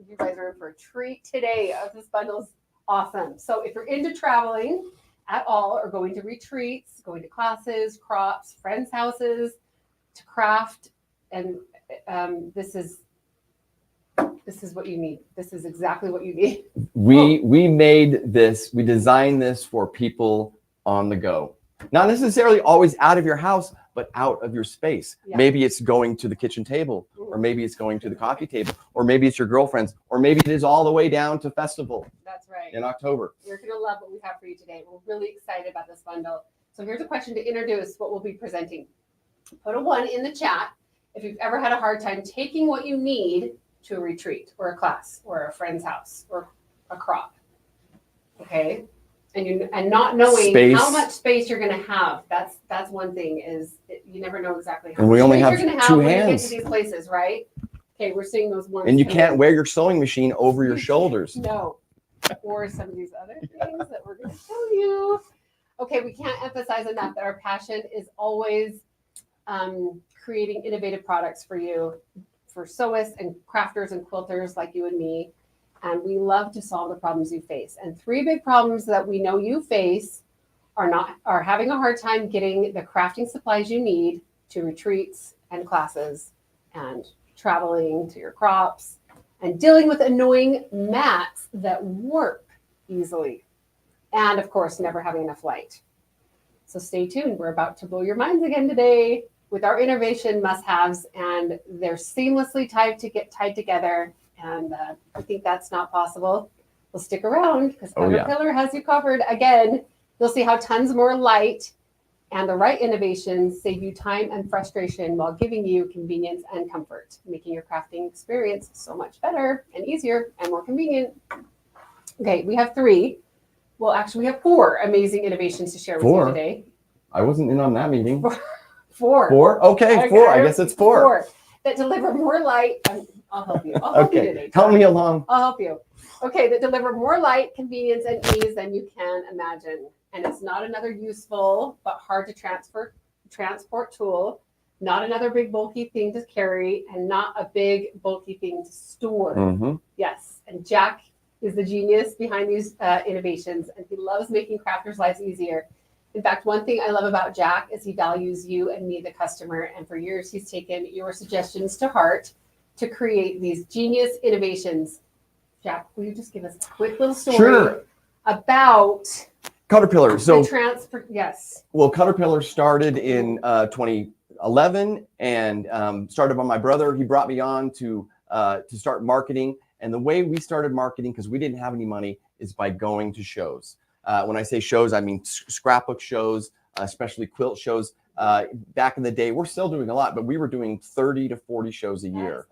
you guys are in for a treat today. This bundle's awesome. So if you're into traveling at all, or going to retreats, going to classes, crops, friends' houses, to craft, and this is what you need. This is exactly what you need. We made this, we designed this for people on the go. Not necessarily always out of your house, but out of your space. Yeah. Maybe it's going to the kitchen table, or maybe it's going to the coffee table, or maybe it's your girlfriend's, or maybe it is all the way down to festival. That's right. In October. You're going to love what we have for you today. We're really excited about this bundle. So here's a question to introduce what we'll be presenting. Put a 1 in the chat if you've ever had a hard time taking what you need to a retreat or a class or a friend's house or a crop. Okay? And not knowing how much space you're going to have. That's one thing, is you never know exactly how And we much only space have you're going to 2 have when you get hands. to these places, right? Okay, we're seeing those ones. And you come can't in. wear your sewing machine over your shoulders. No. Or some of these other things that we're going to show you. Okay, we can't emphasize enough that our passion is always creating innovative products for you, for sewists and crafters and quilters like you and me. And we love to solve the problems you face. And 3 big problems that we know you face are having a hard time getting the crafting supplies you need to retreats and classes, and traveling to your crops, and dealing with annoying mats that warp easily. And of course, never having enough light. So stay tuned. We're about to blow your minds again today with our innovation must-haves, and they're seamlessly tied together. And I think that's not possible. Well, stick around, because Cutterpillar has you covered. Again, you'll see how tons more light and the right innovations save you time and frustration while giving you convenience and comfort, making your crafting experience so much better and easier and more convenient. Okay, we have 3. Well, actually, we have 4 amazing innovations to share with you today. I wasn't in on that meeting. 4. 4? Okay, 4. I guess it's 4. 4 that deliver more light. I'll help you. I'll help you today. Help me along. I'll help you. Okay, that deliver more light, convenience, and ease than you can imagine. And it's not another useful but hard to transport tool, not another big bulky thing to carry, and not a big bulky thing to store. Mm-hmm. Yes, and Jack is the genius behind these innovations, and he loves making crafters' lives easier. In fact, one thing I love about Jack is he values you and me, the customer, and for years he's taken your suggestions to heart to create these genius innovations. Jack, will you just give us a quick little story about Cutterpillar. So yes. Well, Cutterpillar started in 2011, and started by my brother. He brought me on to start marketing. And the way we started marketing, because we didn't have any money, is by going to shows. When I say shows, I mean scrapbook shows, especially quilt shows. Back in the day, we're still doing a lot, but we were doing 30 to 40 shows a year.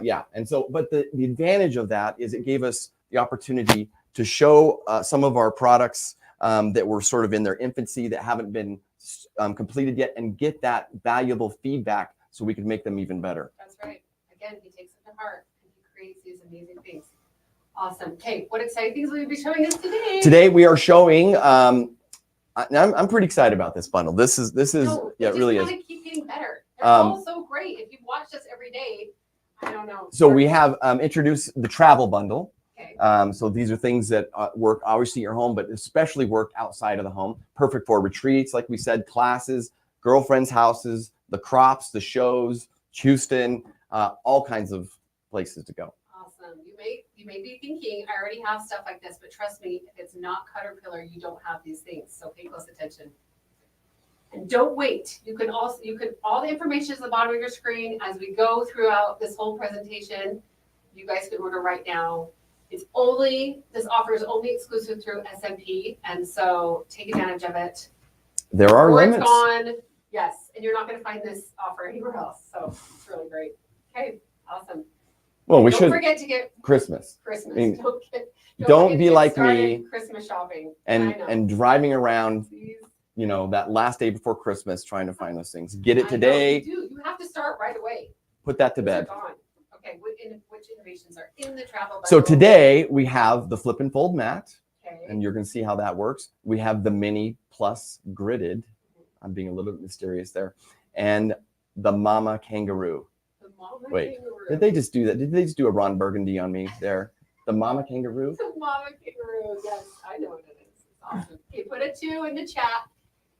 Yeah. And so, but the advantage of that is it gave us the opportunity to show some of our products that were sort of in their infancy, that haven't been completed yet, and get that valuable feedback so we can make them even better. That's right. Again, he takes it to heart and he creates these amazing things. Awesome. Okay, what exciting things will you be showing us today? Today we are showing. I'm pretty excited about this bundle. This is yeah, it really is. Keep getting better. They're all so great. If you've watched us every day, I don't know. So we have introduced the travel bundle. Okay. So these are things that work obviously at your home, but especially work outside of the home. Perfect for retreats, like we said, classes, girlfriends' houses, the crops, the shows, Houston, all kinds of places to go. Awesome. You may be thinking, I already have stuff like this, but trust me, if it's not Cutterpillar, you don't have these things. So pay close attention. And don't wait. You can all the information is at the bottom of your screen as we go throughout this whole presentation. You guys can order right now. This offer is only exclusive through SMP, and so take advantage of it. There are limits. It's gone. Yes, and you're not going to find this offer anywhere else. So it's really great. Okay, awesome. Well, we Don't should forget to get Christmas. Christmas. I mean, Don't don't be get like started me Christmas shopping. and driving around, you know, that last day before Christmas trying to find those things. Get it today. You have to start right away. Put that to Those are bed. gone. Okay, which innovations are in the travel bundle? So today we have the flip and fold mat, Okay. and you're going to see how that works. We have the mini plus gridded. I'm being a little bit mysterious there. And the mama kangaroo. The mama Wait, kangaroo. did they just do that? Did they just do a Ron Burgundy on me there? The mama kangaroo? The mama kangaroo. Yes, I know what it is. It's awesome. Okay, put a 2 in the chat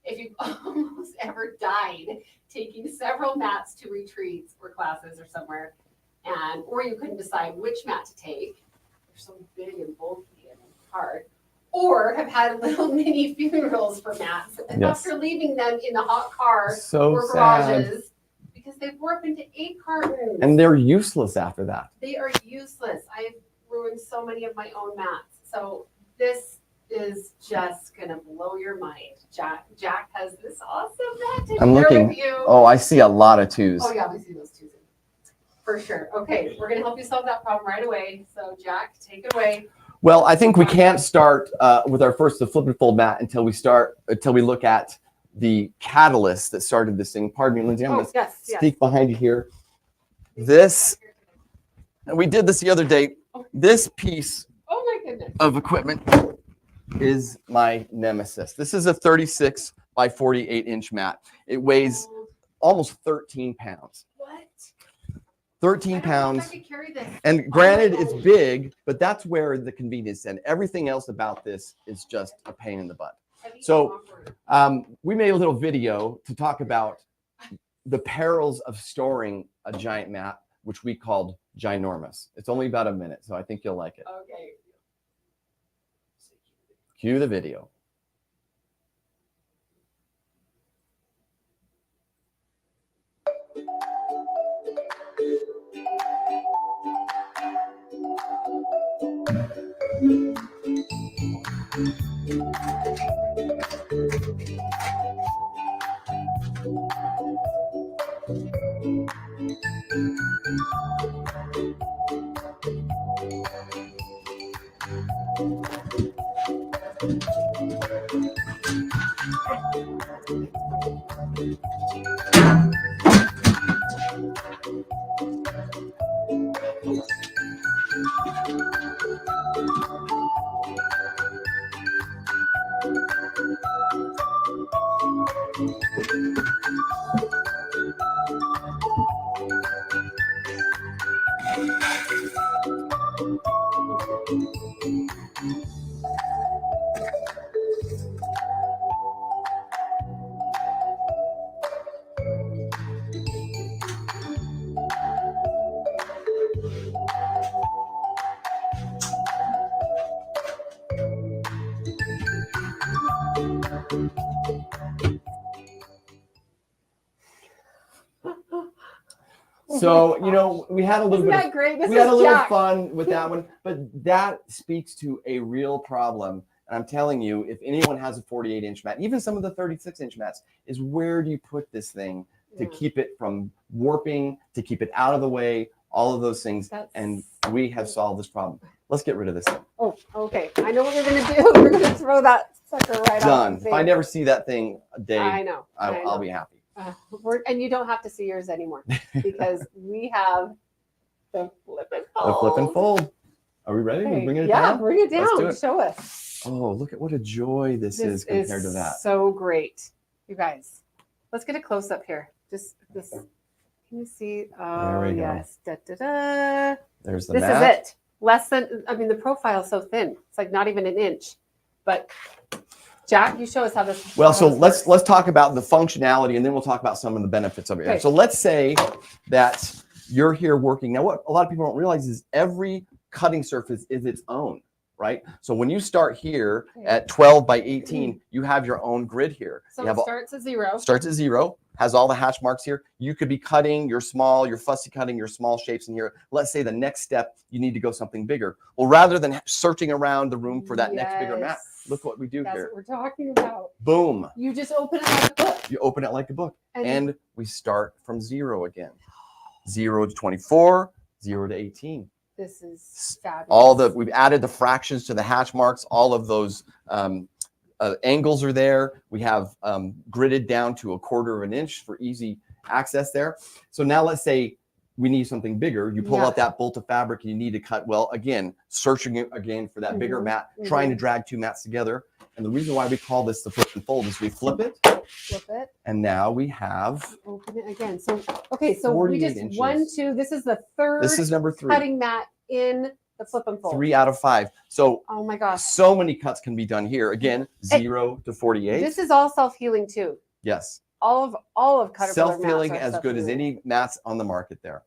if you've almost ever died taking several mats to retreats or classes or somewhere, or you couldn't decide which mat to take. They're so big and bulky and hard. Or have had little mini funerals for mats, and Yes. after leaving them in the hot car So or sad. garages because they've warped into egg cartons. And they're useless after that. They are useless. I've ruined so many of my own mats. So this is just gonna blow your mind. Jack has this awesome mat to I'm share looking. with you. Oh, I see a lot of 2s. Oh yeah, we see those 2s. For sure. Okay, we're gonna help you solve that problem right away. So Jack, take it away. Well, I think we can't start with our first the flip and fold mat until we look at the catalyst that started this thing. Pardon me, Lindsay. I'm going to speak behind you here. This, and we did this the other day. This piece of equipment is my nemesis. This is a 36 by 48 inch mat. It weighs almost 13 pounds. 13 pounds. And granted, it's big, but that's where the convenience and everything else about this is just a pain in the butt. So we made a little video to talk about the perils of storing a giant mat, which we called ginormous. It's only about a minute, so I think you'll like it. Okay. Cue the video. So, you know, we had a little Isn't bit that great? This we had is a little Jack. fun with that one, but that speaks to a real problem. And I'm telling you, if anyone has a 48 inch mat, even some of the 36 inch mats, is where do you put this thing to keep it from warping, to keep it out of the way, all of those things. And we have solved this problem. Let's get rid of this thing. Oh, okay. I know what we're gonna do. We're gonna throw that sucker right Done. off. If I never see that thing a day, I know. I'll be happy. And you don't have to see yours anymore because we have the flip and fold. The flip and fold. Are we ready? Okay. We're bringing it Yeah, down? bring it Let's do down. it. Show us. Oh, look at what a joy this is compared to that. So great, you guys. Let's get a close up here. Just this. Can you see? Oh, There we go. yes. Da, da, da. There's the This mat. is it. Less than. I mean, the profile is so thin. It's like not even an inch. But Jack, you show us how this. Well, how so this let's talk about the functionality, and then we'll talk about some of the benefits of it. Okay. So let's say that you're here working. Now, what a lot of people don't realize is every cutting surface is its own, right? So when you start here at 12 by 18, you have your own grid here. So you have it starts at 0. starts at 0, has all the hatch marks here. You could be cutting your small, your fussy cutting, your small shapes in here. Let's say the next step, you need to go something bigger. Well, rather than searching around the room for that next bigger mat, look what we do That's here. what we're talking about. Boom. You just open it like a book. You open it like a book. And- And we start from 0 again. 0 to 24, 0 to 18. This is fabulous. We've added the fractions to the hatch marks. All of those angles are there. We have gridded down to 1/4 of an inch for easy access there. So now let's say we need something bigger. You pull out that bolt of fabric and you need to cut. Well, again, searching again for that bigger mat, trying to drag 2 mats together. And the reason why we call this the flip and fold is we flip it. And now we have. Open it again. So, okay, so we just inches. 1, 2, this is the third. This is number 3. Cutting mat in the flip and fold. 3 out of 5. So, oh my gosh, so many cuts can be done here. Again, 0 to 48. This is all self-healing too. Yes. All of Cutterpillar Self-healing mats are as good as self-healing. any mats on the market there.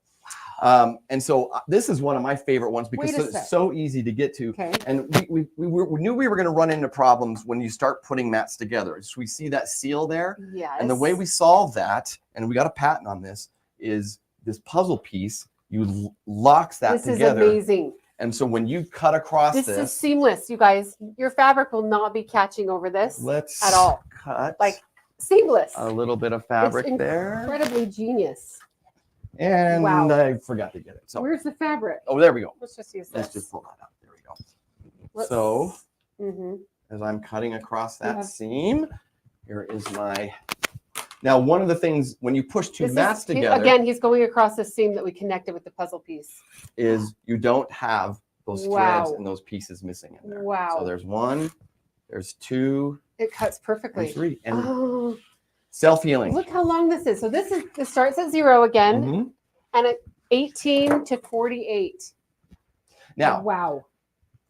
And so this is one of my favorite ones because it's so easy to get to. Okay. And we knew we were going to run into problems when you start putting mats together. So we see that seal there. Yes. And the way we solve that, and we got a patent on this, is this puzzle piece. You locks that together. This is amazing. And so when you cut across This is seamless, you guys. Your fabric will not be catching over this at all. Cut like seamless. a little bit of fabric it's there. Incredibly genius. And wow. I forgot to get it. So where's the fabric? Oh, there we go. Let's just use this. Let's just pull that out. There we go. So as I'm cutting across that seam, here is my. Now, one of the things when you push 2 mats together, again, he's going across the seam that we connected with the puzzle piece. Is you don't have those threads and those pieces missing in there. Wow. So there's 1, there's 2. It cuts perfectly. And 3. And self-healing. Look how long this is. So this starts at 0 again, and at 18 to 48. Now, wow.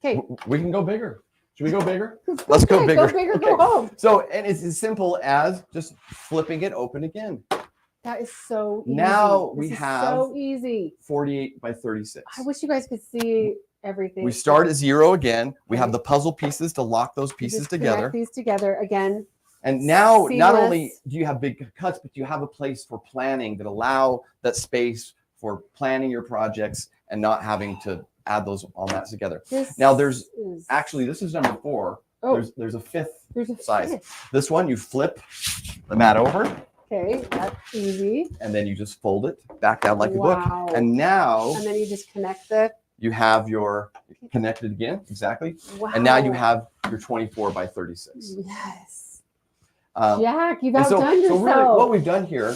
Okay, we can go bigger. Should we go bigger? Let's go bigger. Go bigger, go home. So, and it's as simple as just flipping it open again. That is so easy. Now This we is have so easy. 48 by 36. I wish you guys could see everything. We start at 0 again. We have the puzzle pieces to lock those pieces Just together. connect these together again. And now, not Seamless. only do you have big cuts, but you have a place for planning that allow that space for planning your projects and not having to add those all mats together. Now there's actually, this is number 4. Oh. There's a 5th There's a size. 5th. This one, you flip the mat over Okay, that's easy. and then you just fold it back down like a Wow. book. And now And then you just connect the. you have your connected again, exactly. And now you Wow. have your 24 by 36. Yes. Um, Jack, you've and outdone yourself. So really what we've done here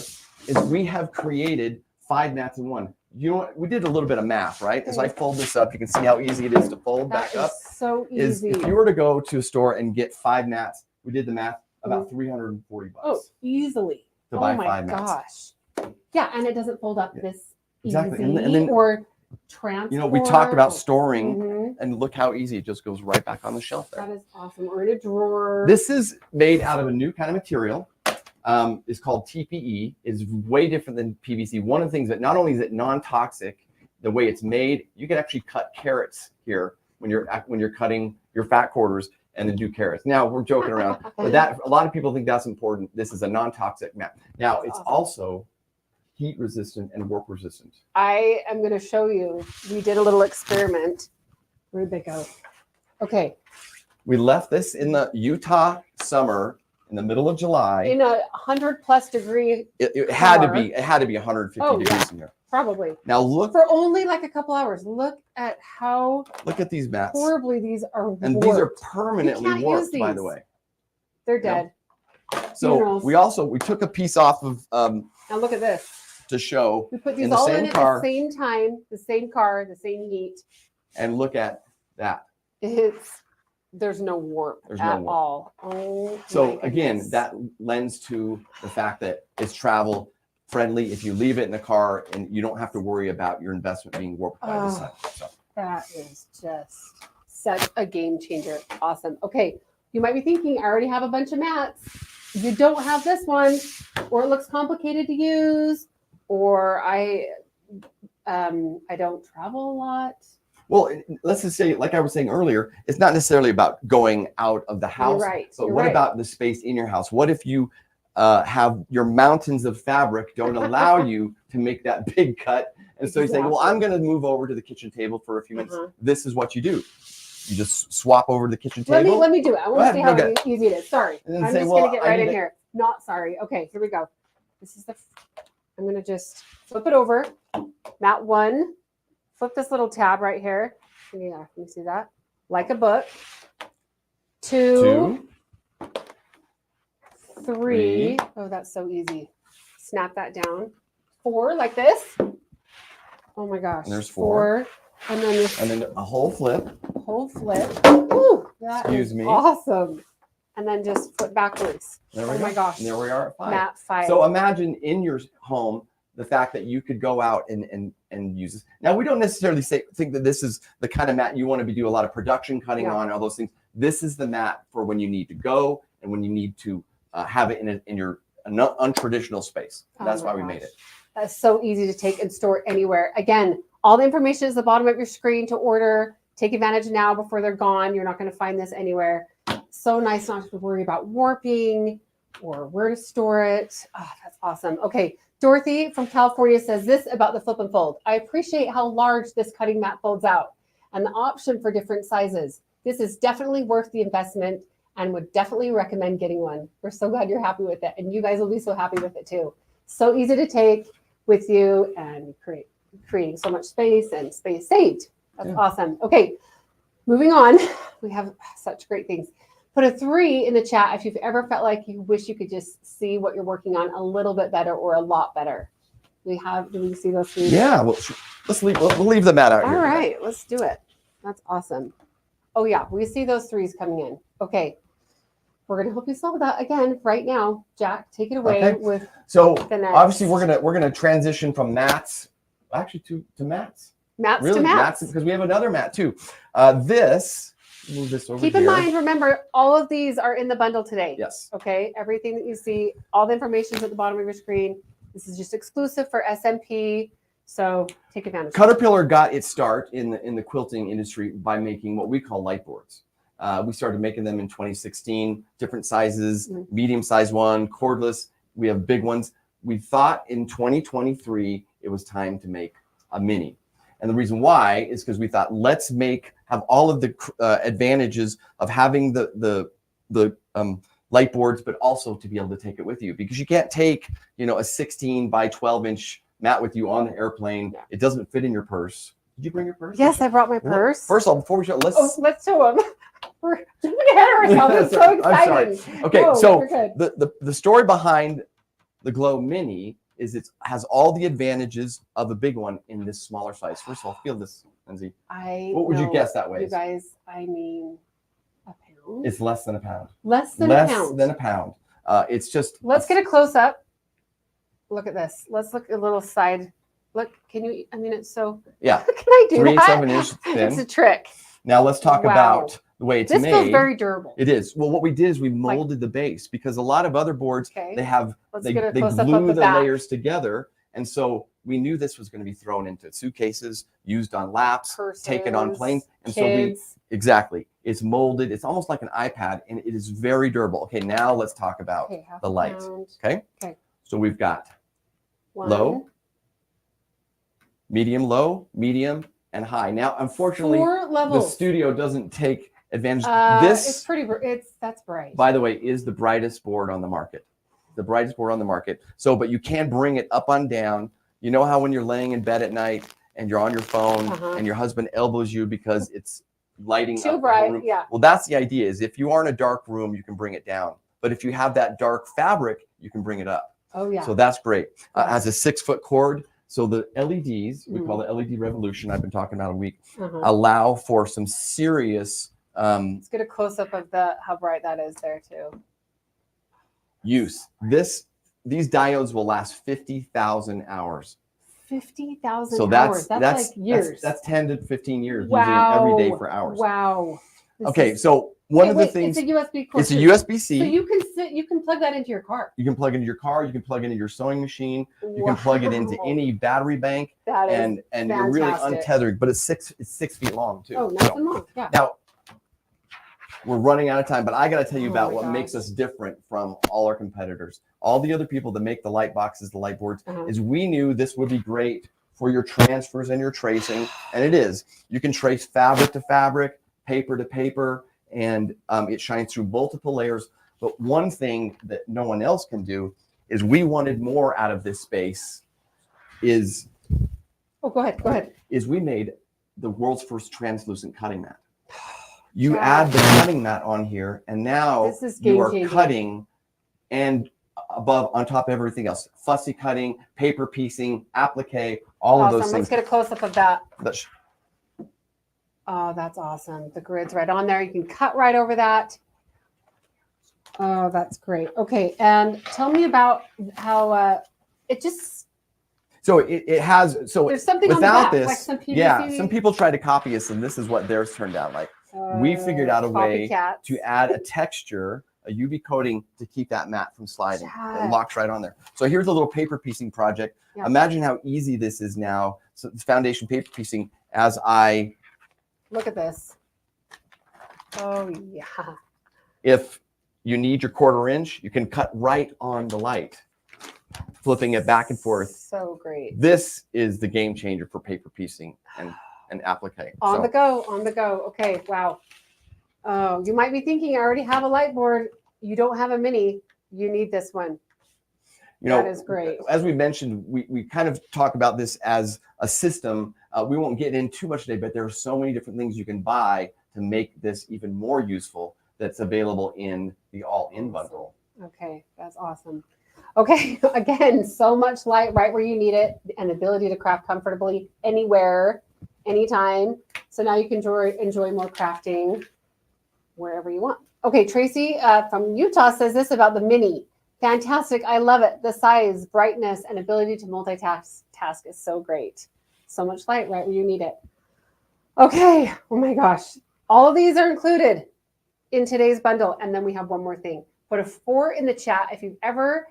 is we have created 5 mats in one. You know what? We did a little bit of math, right? As I fold this up, you can see how easy it is to fold That back up. is so Is easy. if you were to go to a store and get 5 mats, we did the math, about $340 Oh, easily. to buy oh my 5 mats. gosh. Yeah, and it doesn't fold up this Exactly. easy And then or transport. You know, we talked about storing, Mhm. and look how easy it just goes right back on the shelf there. That is awesome. Or in a drawer. This is made out of a new kind of material. It's called TPE. It's way different than PVC. One of the things that not only is it non-toxic, the way it's made, you can actually cut carrots here when you're cutting your fat quarters and then do carrots. Now we're joking around, but that a lot of people think that's important. This is a non-toxic mat. Now it's also heat resistant and warp resistant. I am going to show you. We did a little experiment. Where'd they go? Okay. We left this in the Utah summer in the middle of July. In a 100+ degree. It had to car. be. It had to be 150 Oh, degrees yeah. in here. Probably. Now look. For only like a couple hours. Look at how Look at these mats. horribly these are warped. And these are You permanently can't use warped, by the these. way. They're dead. So Funerals. we took a piece off of Now look at this. to show We put in these the all same in at car, the same time, the same car, the same heat. and look at that. There's no warp There's at no warp. all. Oh, So my again, goodness. that lends to the fact that it's travel friendly. If you leave it in the car, and you don't have to worry about your investment being warped by the Oh. sun. So. That is just such a game changer. Awesome. Okay. You might be thinking, I already have a bunch of mats. You don't have this one, or it looks complicated to use, or I don't travel a lot. Well, let's just say, like I was saying earlier, it's not necessarily about going out of the house. right. But You're what right. about the space in your house? What if you have your mountains of fabric don't allow you to make that big cut? And so you say, well, I'm going to move over to the kitchen table for a few minutes. This is what you do. You just swap over to the kitchen table. Let me do it. I Go want to see how ahead. Okay. easy it is. Sorry. And then I'm say, just well, going to get I right need in to- here. Not sorry. Okay, here we go. This is I'm going to just flip it over. Mat 1. flip this little tab right here. Yeah, can you see that? Like a book. 2, 3. Oh, that's so easy. Snap that down. 4, like this. Oh my gosh. And there's 4. And then this. And then a whole flip. Whole flip. Ooh, that Excuse is me. awesome. And then just flip backwards. There we Oh go. my gosh. And there we are at 5. Mat 5. So imagine in your home the fact that you could go out and use this. Now, we don't necessarily think that this is the kind of mat you want to do a lot of production cutting on and all those things. This is the mat for when you need to go and when you need to have it in your untraditional space. That's why we made it. That's so easy to take and store anywhere. Again, all the information is at the bottom of your screen to order. Take advantage now before they're gone. You're not going to find this anywhere. So nice not to worry about warping or where to store it. Oh, that's awesome. Okay, Dorothy from California says this about the flip and fold. I appreciate how large this cutting mat folds out and the option for different sizes. This is definitely worth the investment and would definitely recommend getting one. We're so glad you're happy with it, and you guys will be so happy with it too. So easy to take with you and creating so much space and space saved. That's awesome. Okay, moving on. We have such great things. Put a 3 in the chat if you've ever felt like you wish you could just see what you're working on a little bit better or a lot better. Do we see those 3? Yeah, well, we'll leave the mat out here. All right, let's do it. That's awesome. Oh yeah, we see those 3s coming in. Okay, we're gonna help you solve that again right now. Jack, take it away with the next. Obviously we're gonna transition from mats, actually to mats. Mats to mats. Because we have another mat too. Move this over Keep in mind, remember, all of these are in the bundle today. Yes. Okay, everything that you see, all the information is at the bottom of your screen. This is just exclusive for SMP. So take advantage. Cutterpillar got its start in the quilting industry by making what we call light boards. We started making them in 2016, different sizes, medium-sized one, cordless. We have big ones. We thought in 2023 it was time to make a mini. And the reason why is because we thought, let's have all of the advantages of having the light boards, but also to be able to take it with you, because you can't take, a 16 by 12 inch mat with you on the airplane. It doesn't fit in your purse. Did you bring your purse? Yes, I brought my purse. First of all, before we show, let's show them. We're jumping ahead of ourselves. It's so exciting. I'm sorry. Okay, Whoa, so the story behind the Glow Mini is it has all the advantages of a big one in this smaller size. First of all, feel this, Lindsay. What would you guess that weighs? You guys, I mean, a pound. It's less than a pound. Less than a pound. Less than a pound. It's just. Let's get a close up. Look at this. Let's look at a little side. Look, can you? I mean, it's so. Yeah. Can I do 3 that? 7 inches thin. It's a trick. Now let's talk about the way it's made. This feels very durable. It is. Well, what we did is we molded the base, because a lot of other boards they have they glue the layers together, and so we knew this was going to be thrown into suitcases, used on laps, taken on planes, and kids. Exactly. It's molded. It's almost like an iPad, and it is very durable. Okay, now let's talk about the Lite. Okay. So we've got low, medium, and high. Now, unfortunately, 4 the levels. studio doesn't take advantage. It's pretty. That's bright. By the way, is the brightest board on the market. The brightest board on the market. So, but you can bring it up on down. You know how when you're laying in bed at night and you're on your phone and your husband elbows you because it's lighting up Too the bright. whole room. Yeah. Well, that's the idea. Is if you are in a dark room, you can bring it down. But if you have that dark fabric, you can bring it up. Oh yeah. So that's great. Has a 6-foot cord. So the LEDs, we call it LED revolution, I've been talking about a week, allow for some serious let's get a close up of how bright that is there too. Use. These diodes will last 50,000 hours. 50,000 so hours. That's like years. That's 10 to 15 years using Wow. it every day for hours. Wow. Okay, so one of the things it's a USB cord. It's a USB-C. So you can plug that into your car. You can plug it into your car. You can plug it into your sewing machine. You can plug it into any battery bank. That is and you're really fantastic. untethered. But it's 6 feet long too. Oh, nice and long. Yeah. Now we're running out of time, but I got to tell you about what makes us different from all our competitors. All the other people that make the light boxes, the light boards, is we knew this would be great for your transfers and your tracing, and it is. You can trace fabric to fabric, paper to paper, and it shines through multiple layers. But one thing that no one else can do is we wanted more out of this space is Oh, go ahead. Go ahead. Is we made the world's first translucent cutting mat. You add the cutting mat on here, and now This is you are game-changing. cutting and above, on top of everything else. Fussy cutting, paper piecing, applique, all of those Awesome. things. Let's get a close-up of that. That's- Oh, that's awesome. The grid's right on there. You can cut right over that. Oh, that's great. Okay, and tell me about how it just. So it has, so There's something on the without back, this, like some yeah, PVC. some people try to copy us, and this is what theirs turned out like. We figured out a way copycats. to add a texture, a UV coating to keep that mat from sliding. Yeah. It locks right on there. So here's a little paper piecing project. Yeah. Imagine how easy this is now. So it's foundation paper piecing as I, Look at this. Oh, yeah. if you need your 1/4 inch, you can cut right on the light, flipping it back and forth. So great. This is the game changer for paper piecing and applique. On So- the go, on the go. Okay, wow. Oh, you might be thinking, I already have a light board. You don't have a mini. You need this one. You know, that is great. As we mentioned, we kind of talk about this as a system. We won't get in too much today, but there are so many different things you can buy to make this even more useful that's available in the all-in bundle. Okay, that's awesome. Okay, again, so much light right where you need it, and ability to craft comfortably anywhere, anytime. So now you can enjoy more crafting wherever you want. Okay, Tracy from Utah says this about the mini. Fantastic, I love it. The size, brightness, and ability to multitask is so great. So much light right where you need it. Okay, oh my gosh. All of these are included in today's bundle. And then we have one more thing. Put a 4 in the chat if you've ever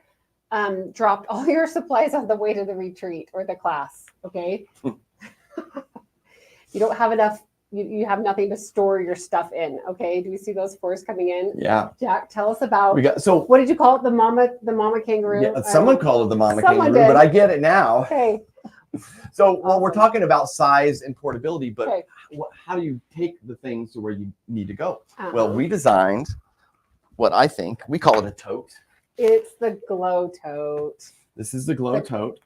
dropped all your supplies on the way to the retreat or the class, okay? You don't have enough, you have nothing to store your stuff in, okay? Do you see those 4s coming in? Yeah. Jack, tell us about, So what did you call it? The mama kangaroo? yeah, someone called it the mama someone kangaroo, did. but I get it now. Okay. So well, we're talking about size and portability, but Okay. how do you take the things to where you need to go? Uh-huh. Well, we designed what I think, we call it a tote. It's the glow tote. This is the glow tote.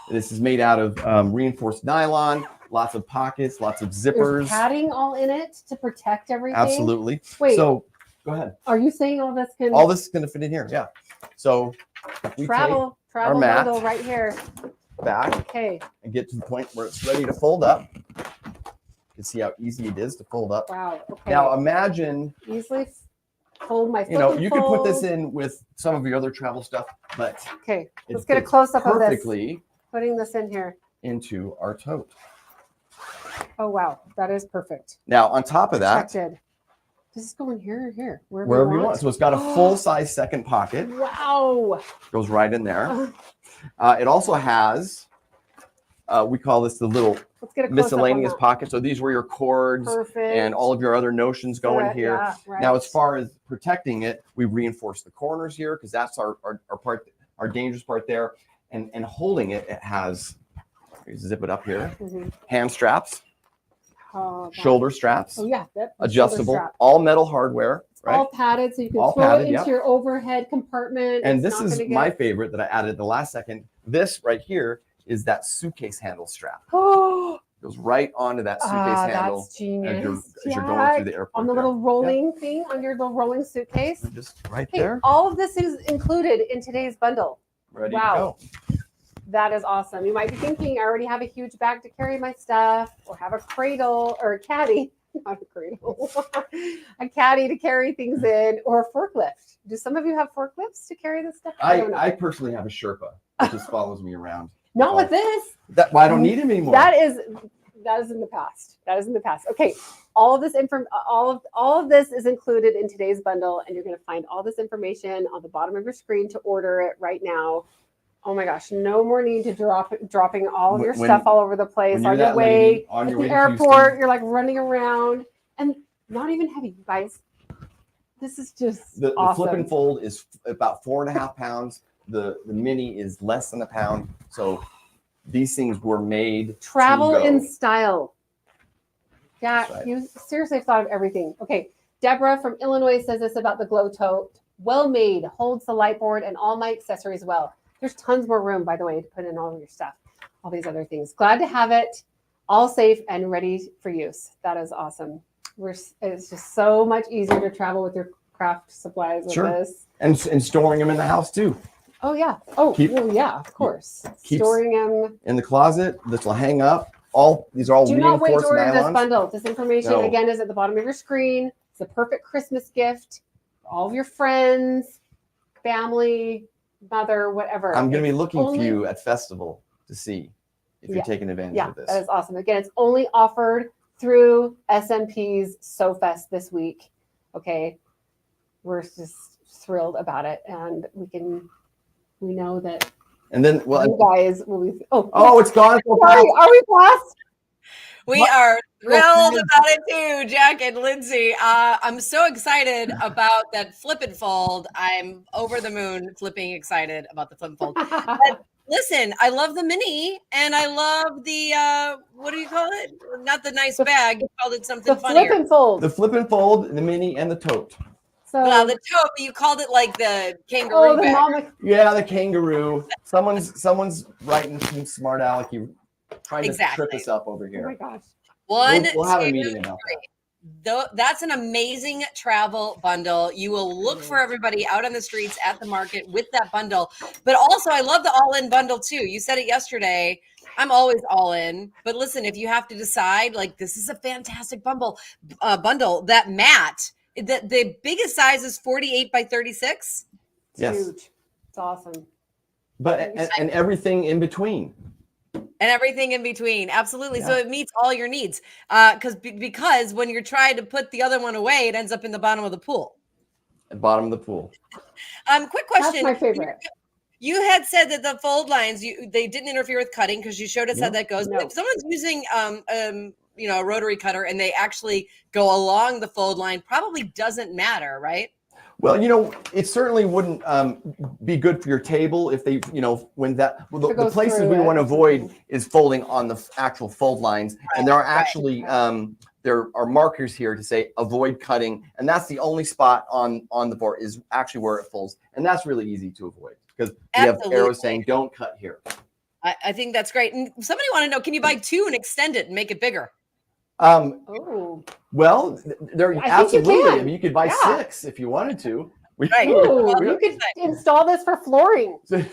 This is made out of reinforced nylon, lots of pockets, lots of There's zippers. padding all in it to protect everything. Absolutely. Wait. So go ahead. Are you saying all this can All this is going to fit in here. Yeah. So we travel our mat bundle right here? back Okay. and get to the point where it's ready to fold up. You can see how easy it is to fold up. Wow. Okay. Now imagine, Easily fold my. you know, flip and you can put this fold. in with some of your other travel stuff, but Okay. it Let's get a fits close up of this. perfectly Putting this in here. into our tote. Oh wow, that is perfect. Now on top of that, Protected. Does this go in here or here? wherever you want. So it's got a full size second pocket. Wow. Goes right in there. It also has, we call this the little Let's get a close-up on miscellaneous that. pocket. So these were your cords Perfect. and all of your other notions go in Good, here. yeah, right. Now, as far as protecting it, we reinforce the corners here because that's our part, our dangerous part there. And holding it, it has, you zip it up here, Mhm. hand straps, Oh, that- shoulder straps, Oh yeah, that the shoulder adjustable, strap. all metal hardware, right? All padded, so you can All throw padded, it into yep. your overhead compartment. And It's this not is gonna my get- favorite that I added at the last second. This right here is that suitcase handle strap. Oh, Goes right onto that suitcase handle that's genius. as you're going through the airport. On the there. little rolling thing, on your little rolling suitcase. Just right Hey, there, all of this is included in today's bundle. ready wow. to go. That is awesome. You might be thinking, I already have a huge bag to carry my stuff, or have a cradle or a caddy, not a cradle, a caddy to carry things in, or a forklift. Do some of you have forklifts to carry this stuff? don't know. I personally have a Sherpa that just follows me around. Not with this. That why I don't need him anymore. That is in the past. That is in the past. Okay, all of this all of this is included in today's bundle, and you're going to find all this information on the bottom of your screen to order it right now. Oh my gosh, no more need to dropping all of your stuff all over the place on your way on at your the way to airport. Houston. You're like running around and not even heavy, you guys. This is just The awesome. flip and fold is about 4.5 pounds. The mini is less than a pound. So these things were made Travel to go. in style. Yeah, That's right. you seriously have thought of everything. Okay, Deborah from Illinois says this about the glow tote. Well made, holds the light board and all my accessories well. There's tons more room, by the way, to put in all of your stuff. all these other things. Glad to have it all safe and ready for use. That is awesome. It's just so much easier to travel with your craft supplies with this. And storing them in the house too. Oh yeah. Oh, well, yeah, of course. Storing them in the closet. This will hang up. These are all Do not wait to reinforced order nylons. this bundle. This information again is at the bottom of your screen. It's a perfect Christmas gift for all of your friends, family, mother, whatever. I'm going to be looking for you at festival to see if you're taking advantage of this. That is awesome. Again, it's only offered through SMP's SewFest this week. Okay. We're just thrilled about it. And we know that and then, you guys will be, it's gone. Sorry, are we lost? We are thrilled about it too, Jack and Lindsay. I'm so excited about that flip and fold. I'm over the moon, flipping excited about the flip and fold. But listen, I love the mini, and I love the what do you call it? Not the nice bag. You called it something funnier. Flip and fold. The flip and fold, the mini, and the tote. So well, the tote, you called it like the kangaroo bag. Yeah, the kangaroo. Someone's writing some smart alecky, trying to trip us up over here. Oh my gosh. We'll have a meeting about that. That's an amazing travel bundle. You will look for everybody out on the streets at the market with that bundle. But also, I love the all-in bundle too. You said it yesterday. I'm always all in. But listen, if you have to decide, like, this is a fantastic bundle. That mat, the biggest size is 48 by 36. It's huge. It's awesome. But and everything in between. And everything in between. Absolutely. Yeah. So it meets all your needs. Because when you're trying to put the other one away, it ends up in the bottom of the pool. At bottom of the pool. Quick question. That's my favorite. You had said that the fold lines, they didn't interfere with cutting because you showed us how that goes. But if someone's using a rotary cutter and they actually go along the fold line, probably doesn't matter, right? Well, it certainly wouldn't be good for your table if they, when that, the places we want to avoid is folding on the actual fold lines. And there are actually, there are markers here to say avoid cutting. And that's the only spot on the board is actually where it folds. And that's really easy to avoid because we have arrows saying don't cut here. I think that's great. And somebody want to know, can you buy two and extend it and make it bigger? Well, there absolutely. I mean, you could buy 6 if you wanted to. You could install this for flooring. You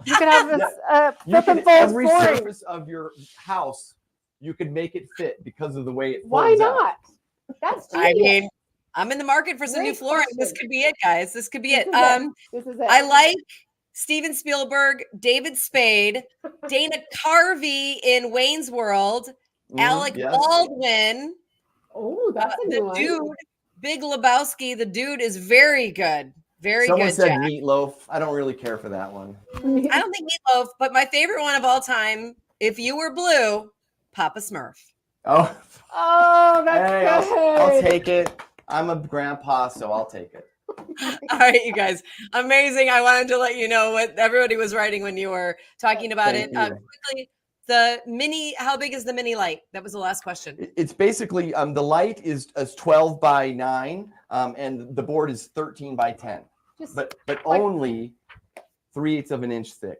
could have this flip and fold every flooring. surface of your house, you could make it fit because of the way it folds. Why not? That's I genius. mean, I'm in the market for some new flooring. This could be it, guys. This could be it. This is it. I like Steven Spielberg, David Spade, Dana Carvey in Wayne's World, Alec Baldwin. Oh, that's a new one. Dude, Big Lebowski. The dude is very good. Someone good. said Jack. Meatloaf. I don't really care for that one. I don't think Meatloaf, but my favorite one of all time, if you were blue, Papa Smurf. Oh, that's hey, good. I'll take it. I'm a grandpa, so I'll take it. All right, you guys. Amazing. I wanted to let you know what everybody was writing when you were talking about Thank it. you. Quickly, the mini, how big is the mini Lite? That was the last question. It's basically the Lite is 12 by 9, and the board is 13 by 10, but only 3/8 of an inch thick.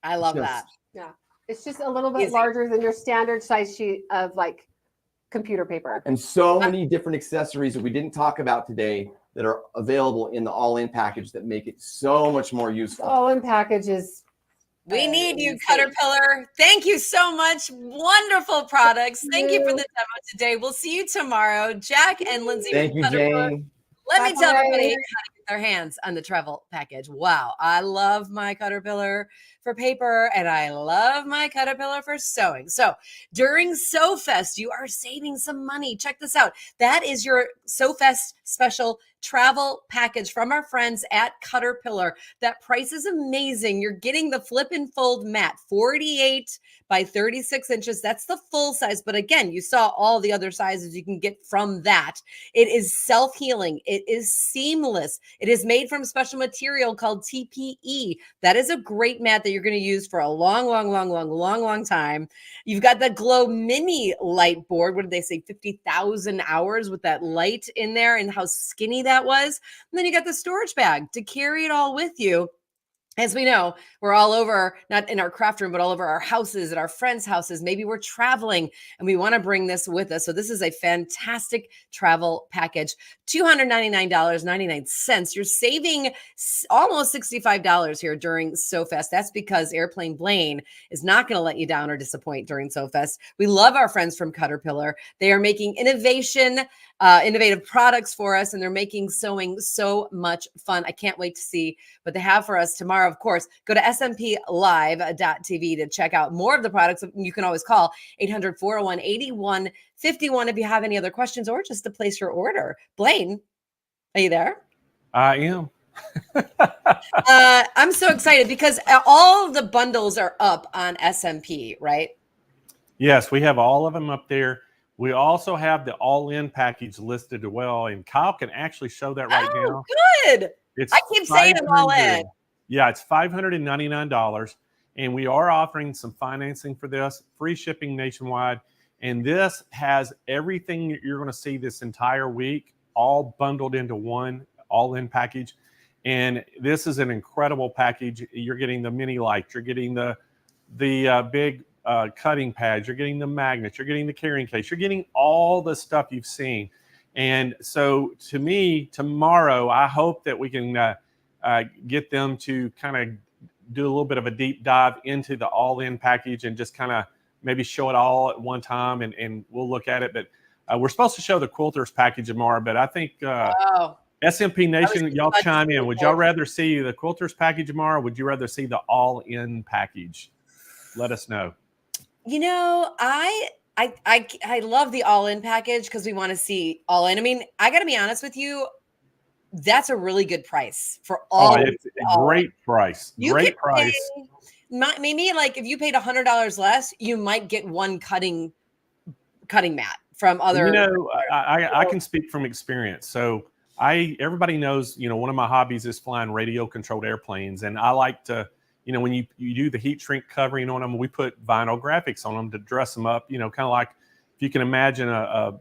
I love that. Yeah, it's just a little bit larger than your standard size sheet of like computer paper. And so many different accessories that we didn't talk about today that are available in the all-in package that make it so much more useful. All-in package is. We need you, Cutterpillar. Thank you so much. Wonderful products. Thank you for the demo today. We'll see you tomorrow. Jack and Lindsay. Thank you, Cutterpillar. Jane. Let me tell everybody how to get their hands on the travel package. Wow. I love my Cutterpillar for paper and I love my Cutterpillar for sewing. So during SewFest, you are saving some money. Check this out. That is your SewFest special travel package from our friends at Cutterpillar. That price is amazing. You're getting the flip and fold mat, 48 by 36 inches. That's the full size. But again, you saw all the other sizes you can get from that. It is self-healing. It is seamless. It is made from special material called TPE. That is a great mat that you're going to use for a long time. You've got the Glow Mini Light board. What did they say? 50,000 hours with that light in there and how skinny that was. And then you got the storage bag to carry it all with you. as we know, we're all over, not in our craft room, but all over our houses, at our friends' houses. Maybe we're traveling and we want to bring this with us. So this is a fantastic travel package, $299.99. You're saving almost $65 here during SoFest. That's because Airplane Blaine is not going to let you down or disappoint during SoFest. We love our friends from Cutterpillar. They are making innovative products for us, and they're making sewing so much fun. I can't wait to see what they have for us tomorrow. Of course, go to smplive.tv to check out more of the products. You can always call 800-401-8151 if you have any other questions or just to place your order. Blaine, are you there? I am. I'm so excited because all of the bundles are up on SMP, right? Yes, we have all of them up there. We also have the all-in package listed as well, and Kyle can actually show that right now. Good. It's I keep saying them all in. Yeah, it's $599, and we are offering some financing for this, free shipping nationwide, and this has everything you're going to see this entire week all bundled into one all-in package. And this is an incredible package. You're getting the mini Lite, you're getting the big cutting pads, you're getting the magnets, you're getting the carrying case, you're getting all the stuff you've seen. And so to me, tomorrow, I hope that we can get them to kind of do a little bit of a deep dive into the all-in package and just kind of maybe show it all at one time, and we'll look at it. But we're supposed to show the quilters package tomorrow, but I think SMP Nation, y'all chime in. Would y'all rather see the quilters package tomorrow, or would you rather see the all-in package? Let us know. You know, I love the all-in package because we want to see all in. I mean, I got to be honest with you, that's a really good price for all. Oh, it's a great price. Great price. Maybe like if you paid $100 less, you might get one cutting mat from other. You know, I can speak from experience. So everybody knows, you know, one of my hobbies is flying radio controlled airplanes, and I like to, you know, when you do the heat shrink covering on them, we put vinyl graphics on them to dress them up, you know, kind of like if you can imagine a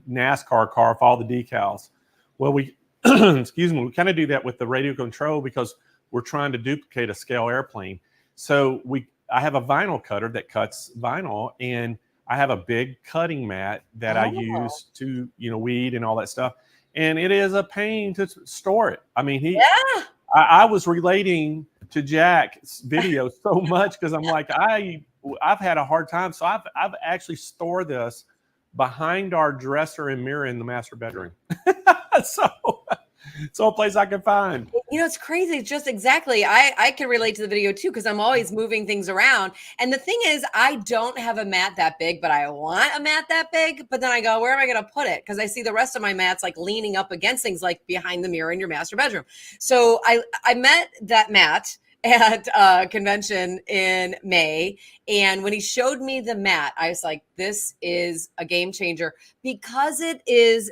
NASCAR car with all the decals. Well, we, excuse me, we kind of do that with the radio control because we're trying to duplicate a scale airplane. So I have a vinyl cutter that cuts vinyl, and I have a big cutting mat that I use to, you know, weed and all that stuff. And it is a pain to store it. I mean, I was relating to Jack's video so much because I'm like, I've had a hard time. So I've actually stored this behind our dresser and mirror in the master bedroom. So a place I can find. You know, it's crazy. It's just exactly. I can relate to the video too because I'm always moving things around. And the thing is, I don't have a mat that big, but I want a mat that big. But then I go, where am I going to put it? Because I see the rest of my mats like leaning up against things like behind the mirror in your master bedroom. So I met that mat at a convention in May. And when he showed me the mat, I was like, this is a game changer because it is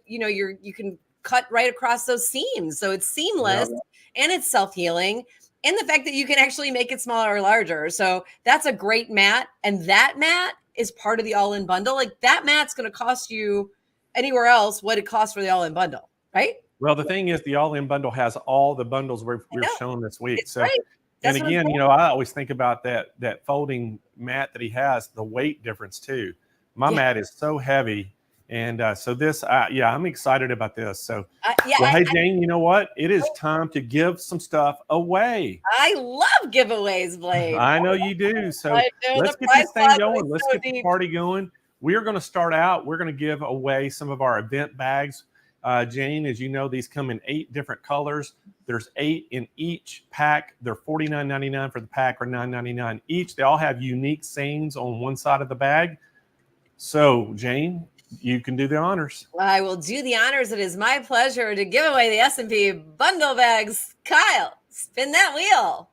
you can cut right across those seams. So it's seamless and it's self-healing. And the fact that you can actually make it smaller or larger. So that's a great mat. And that mat is part of the all-in bundle. Like that mat's going to cost you anywhere else what it costs for the all-in bundle, right? Well, the thing is, the all-in bundle has all the bundles we're showing this week. It's great. And again, you know, I always think about that folding mat that he has, the weight difference too. My mat is so heavy. And so this, I'm excited about this. So, hey, Jane, you know what? It is time to give some stuff away. I love giveaways, Blaine. I know you do. So let's get this thing going. Let's get the party going. We are going to start out. We're going to give away some of our event bags. Jane, as you know, these come in 8 different colors. There's 8 in each pack. They're $49.99 for the pack or $9.99 each. They all have unique sayings on one side of the bag. So, Jane, you can do the honors. I will do the honors. It is my pleasure to give away the S&P bundle bags. Kyle, spin that wheel.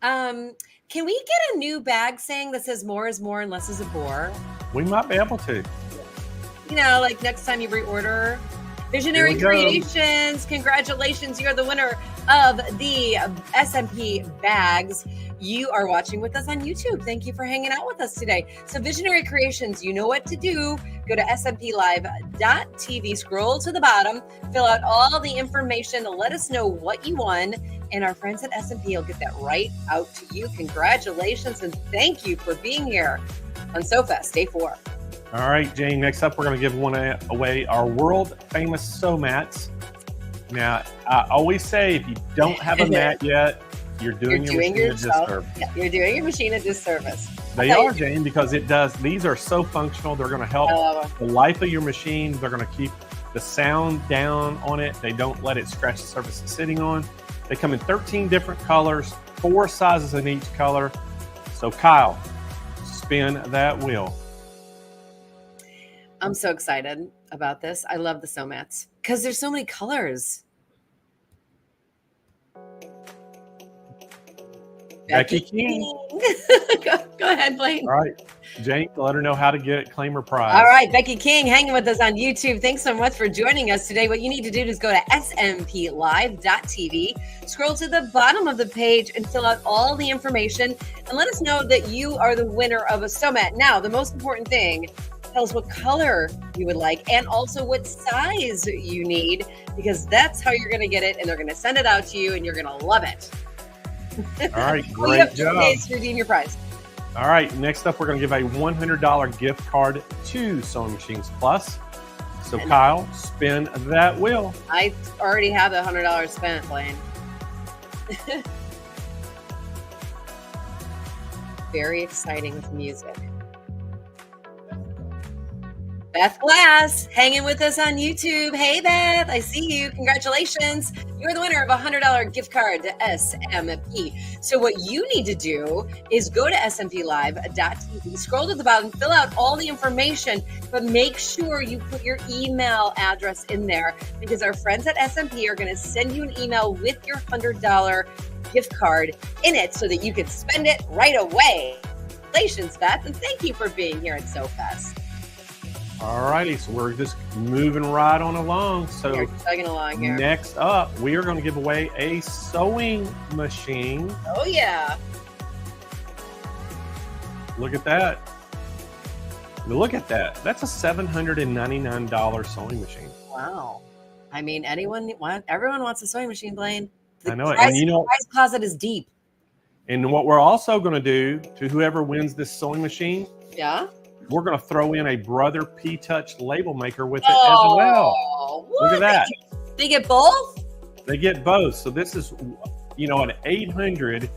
Can we get a new bag saying that says more is more and less is a bore? We might be able to. You know, like next time you reorder. Visionary Creations, congratulations. You're the winner of the SMP bags. You are watching with us on YouTube. Thank you for hanging out with us today. So Visionary Creations, you know what to do. Go to smplive.tv, scroll to the bottom, fill out all the information, let us know what you won. and our friends at S&P will get that right out to you. Congratulations, and thank you for being here on SewFest Day 4. All right, Jane, next up, we're going to give away our world famous sew mats. Now, I always say if you don't have a mat yet, you're doing your machine a disservice. Yeah, you're doing your machine a disservice. They are, Jane, because these are so functional. They're going to help the life of your machine. They're going to keep the sound down on it. They don't let it scratch the surface it's sitting on. They come in 13 different colors, 4 sizes in each color. So Kyle, spin that wheel. I'm so excited about this. I love the sew mats because there's so many colors. Becky King. Go ahead, Blaine. All right, Jane, let her know how to get it, claim her prize. All right, Becky King hanging with us on YouTube. Thanks so much for joining us today. What you need to do is go to smplive.tv, scroll to the bottom of the page and fill out all the information and let us know that you are the winner of a sew mat. Now, the most important thing, tell us what color you would like and also what size you need, because that's how you're going to get it, and they're going to send it out to you and you're going to love it. All right, Well, you have great 2 job. days to redeem your prize. All right, next up, we're going to give a $100 gift card to Sewing Machines Plus. So Kyle, spin that wheel. I already have the $100 spent, Blaine. Very exciting with music. Beth Glass hanging with us on YouTube. Hey, Beth, I see you. Congratulations. You're the winner of a $100 gift card to SMP. So what you need to do is go to smplive.tv, scroll to the bottom, fill out all the information, but make sure you put your email address in there, because our friends at SMP are going to send you an email with your $100 gift card in it so that you can spend it right away. Congratulations, Beth, and thank you for being here at SewFest. All righty, so we're just moving right on along. So We're chugging along here. next up, we are going to give away a sewing machine. Oh, yeah. Look at that. Look at that. That's a $799 sewing machine. Wow. I mean, everyone wants a sewing machine, Blaine. I know it. And you know, price closet is deep. and what we're also going to do to whoever wins this sewing machine, Yeah. we're going to throw in a Brother P-Touch label maker with it as well. Look at that. They get both? They get both. So this is, an 800,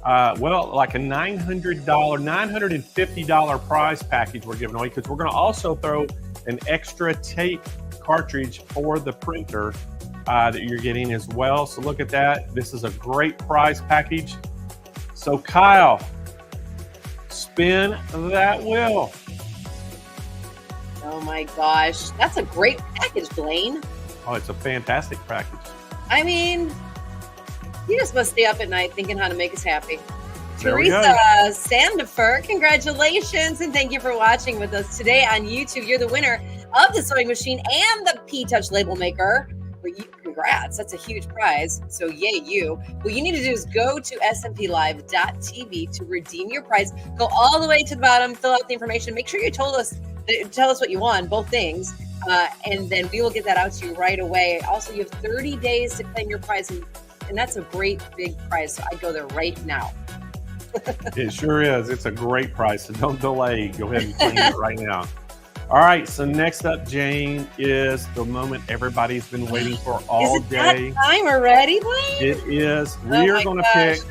like a $900, $950 prize package we're giving away, because we're going to also throw an extra tape cartridge for the printer that you're getting as well. So look at that. This is a great prize package. So Kyle, spin that wheel. Oh my gosh. That's a great package, Blaine. Oh, it's a fantastic package. I mean, you just must stay up at night thinking how to make us happy. There we go. Teresa Sandifer, congratulations, and thank you for watching with us today on YouTube. You're the winner of the sewing machine and the P-Touch label maker. Well, congrats, that's a huge prize. So yay, you. What you need to do is go to smplive.tv to redeem your prize. Go all the way to the bottom, fill out the information. Make sure you tell us what you won, both things. And then we will get that out to you right away. Also, you have 30 days to claim your prize, and that's a great big prize. So I'd go there right now. It sure is. It's a great price, so don't delay. Go ahead and claim it right now. All right, so next up, Jane, is the moment everybody's been waiting for all Is it day. that time already, Blaine? It is. Oh We are my going to gosh. pick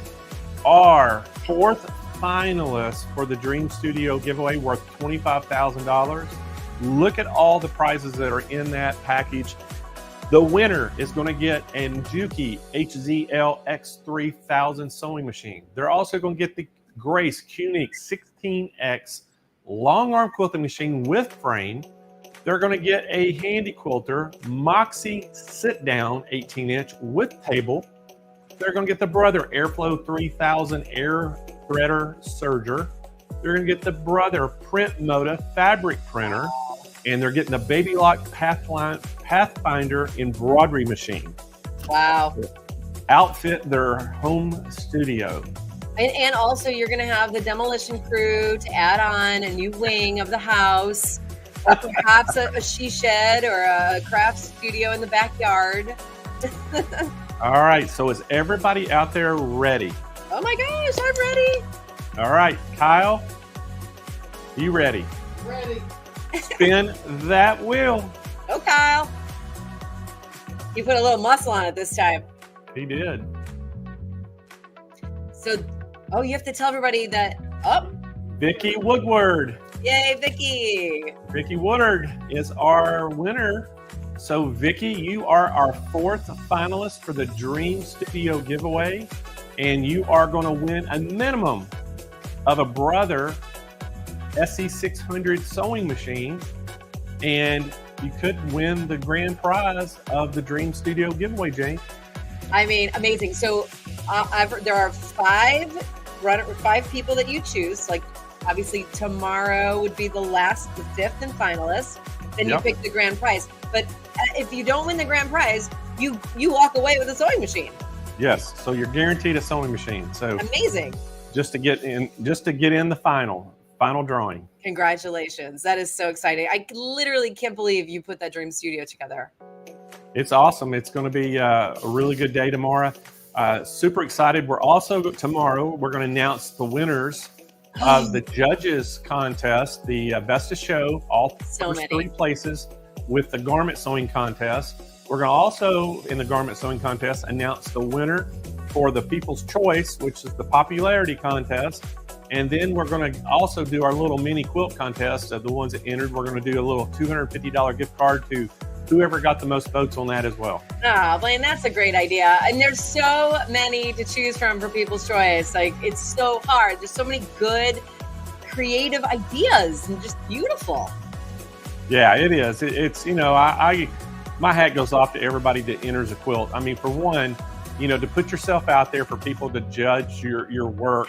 our 4th finalist for the Dream Studio giveaway worth $25,000. Look at all the prizes that are in that package. The winner is going to get a Juki HZL X3000 sewing machine. They're also going to get the Grace Unique 16X long arm quilting machine with frame. They're going to get a Handi Quilter Moxie sit down 18-inch with table. They're going to get the Brother Airflow 3000 air threader serger. They're going to get the Brother Print Moda fabric printer, and they're getting the Baby Lock Pathfinder embroidery machine. Wow. Outfit their home studio. And also, you're going to have the demolition crew to add on a new wing of the house, or perhaps a she shed or a craft studio in the backyard. All right, so is everybody out there ready? Oh my gosh, I'm ready. All right, Kyle, you ready? Ready. Spin that wheel. Go, Kyle. You put a little muscle on it this time. He did. So, oh, you have to tell everybody that, oh, Vicky Woodward. yay, Vicky. Vicky Woodward is our winner. So, Vicky, you are our 4th finalist for the Dream Studio giveaway, and you are going to win a minimum of a Brother SE600 sewing machine, and you could win the grand prize of the Dream Studio giveaway, Jane. I mean, amazing. So, there are 5 people that you choose. Like, obviously, tomorrow would be the 5th and finalist. Then you pick the grand prize. But if you don't win the grand prize, you walk away with a sewing machine. Yes, so you're guaranteed a sewing machine. So amazing. Just to get in the final drawing. Congratulations. That is so exciting. I literally can't believe you put that Dream Studio together. It's awesome. It's going to be a really good day tomorrow. Super excited. We're also tomorrow, we're going to announce the winners of the judges contest, the Best of Show, all first 3 places with the garment sewing contest. We're going to also, in the garment sewing contest, announce the winner for the People's Choice, which is the popularity contest. And then we're going to also do our little mini quilt contest of the ones that entered. We're going to do a little $250 gift card to whoever got the most votes on that as well. Ah, Blaine, that's a great idea. And there's so many to choose from for People's Choice. Like, it's so hard. There's so many good, creative ideas and just beautiful. Yeah, it is. It's, you know, my hat goes off to everybody that enters a quilt. I mean, for one, you know, to put yourself out there for people to judge your work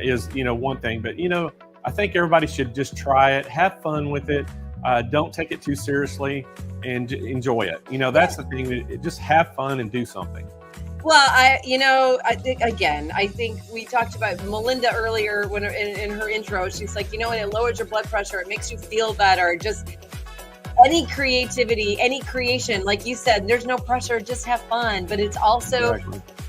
is, you know, one thing. But, you know, I think everybody should just try it, have fun with it. Don't take it too seriously and enjoy it. You know, that's the thing. Just have fun and do something. Well, I think we talked about Melinda earlier when in her intro. She's like, you know, it lowers your blood pressure. It makes you feel better. Just any creativity, any creation, like you said, there's no pressure. Just have fun. But it's also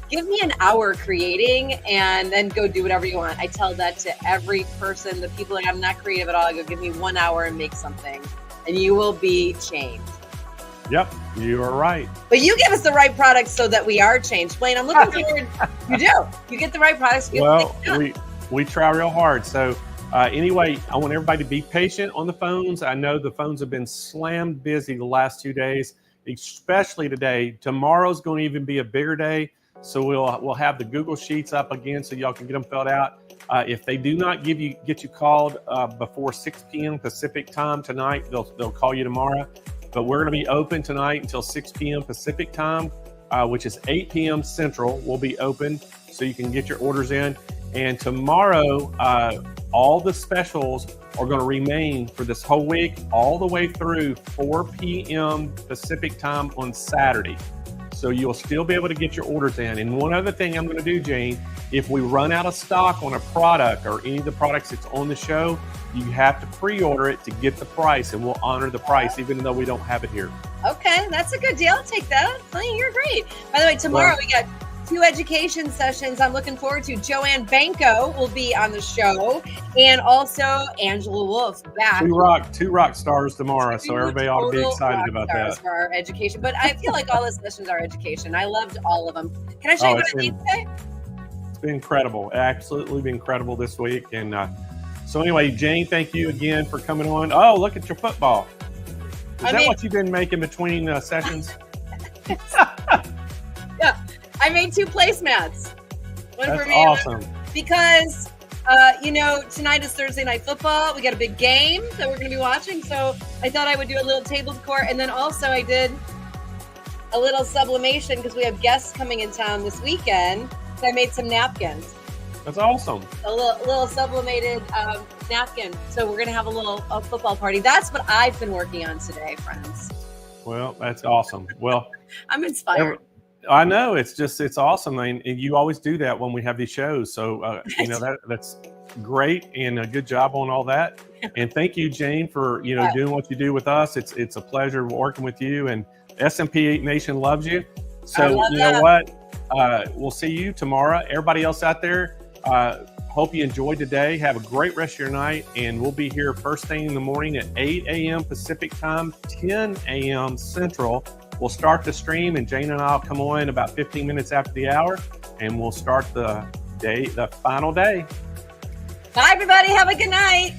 give me an hour creating and then go do whatever you want. I tell that to every person. The people that I'm not creative at all, I go, give me 1 hour and make something, and you will be changed. Yep, you are right. But you give us the right products so that we are changed. Blaine, I'm looking forward. You do. You get the right products. Well, we try real hard. So anyway, I want everybody to be patient on the phones. I know the phones have been slammed busy the last 2 days, especially today. Tomorrow's going to even be a bigger day. So we'll have the Google Sheets up again so y'all can get them filled out. If they do not get you called before 6 p.m. Pacific time tonight, they'll call you tomorrow. But we're going to be open tonight until 6 p.m. Pacific time, which is 8 p.m. Central. We'll be open so you can get your orders in. And tomorrow, all the specials are going to remain for this whole week, all the way through 4 p.m. Pacific time on Saturday. So you'll still be able to get your orders in. And one other thing I'm going to do, Jane, if we run out of stock on a product or any of the products that's on the show, you have to pre-order it to get the price, and we'll honor the price even though we don't have it here. Okay, that's a good deal. I'll take that. Blaine, you're great. By the way, tomorrow we got 2 education sessions I'm looking forward to. Joanne Banco will be on the show, and also Angela Wolf back. Two rock stars tomorrow, so everybody ought to be excited about that. For our education, but I feel like all the sessions are education. I loved all of them. Can I show you what I need today? It's been incredible. Absolutely been incredible this week. And so anyway, Jane, thank you again for coming on. Oh, look at your football. Is that what you've been making between sessions? Yeah, I made 2 placemats. One That's for me, awesome. Because you know, tonight is Thursday Night Football. We got a big game that we're going to be watching, so I thought I would do a little table decor, and then also I did a little sublimation because we have guests coming in town this weekend. So I made some napkins. That's awesome. A little sublimated napkin. So we're going to have a football party. That's what I've been working on today, friends. Well, that's awesome. Well, I'm inspired. I know it's awesome. I mean, you always do that when we have these shows. So, you know, that's great, and a good job on all that. And thank you, Jane, for, you know, doing what you do with us. It's a pleasure working with you, and SMP Nation loves you. So you know what? We'll see you tomorrow. Everybody else out there, hope you enjoyed today. Have a great rest of your night, and we'll be here first thing in the morning at 8 a.m. Pacific time, 10 a.m. Central. We'll start the stream, and Jane and I'll come on about 15 minutes after the hour, and we'll start the final day. Bye, everybody. Have a good night.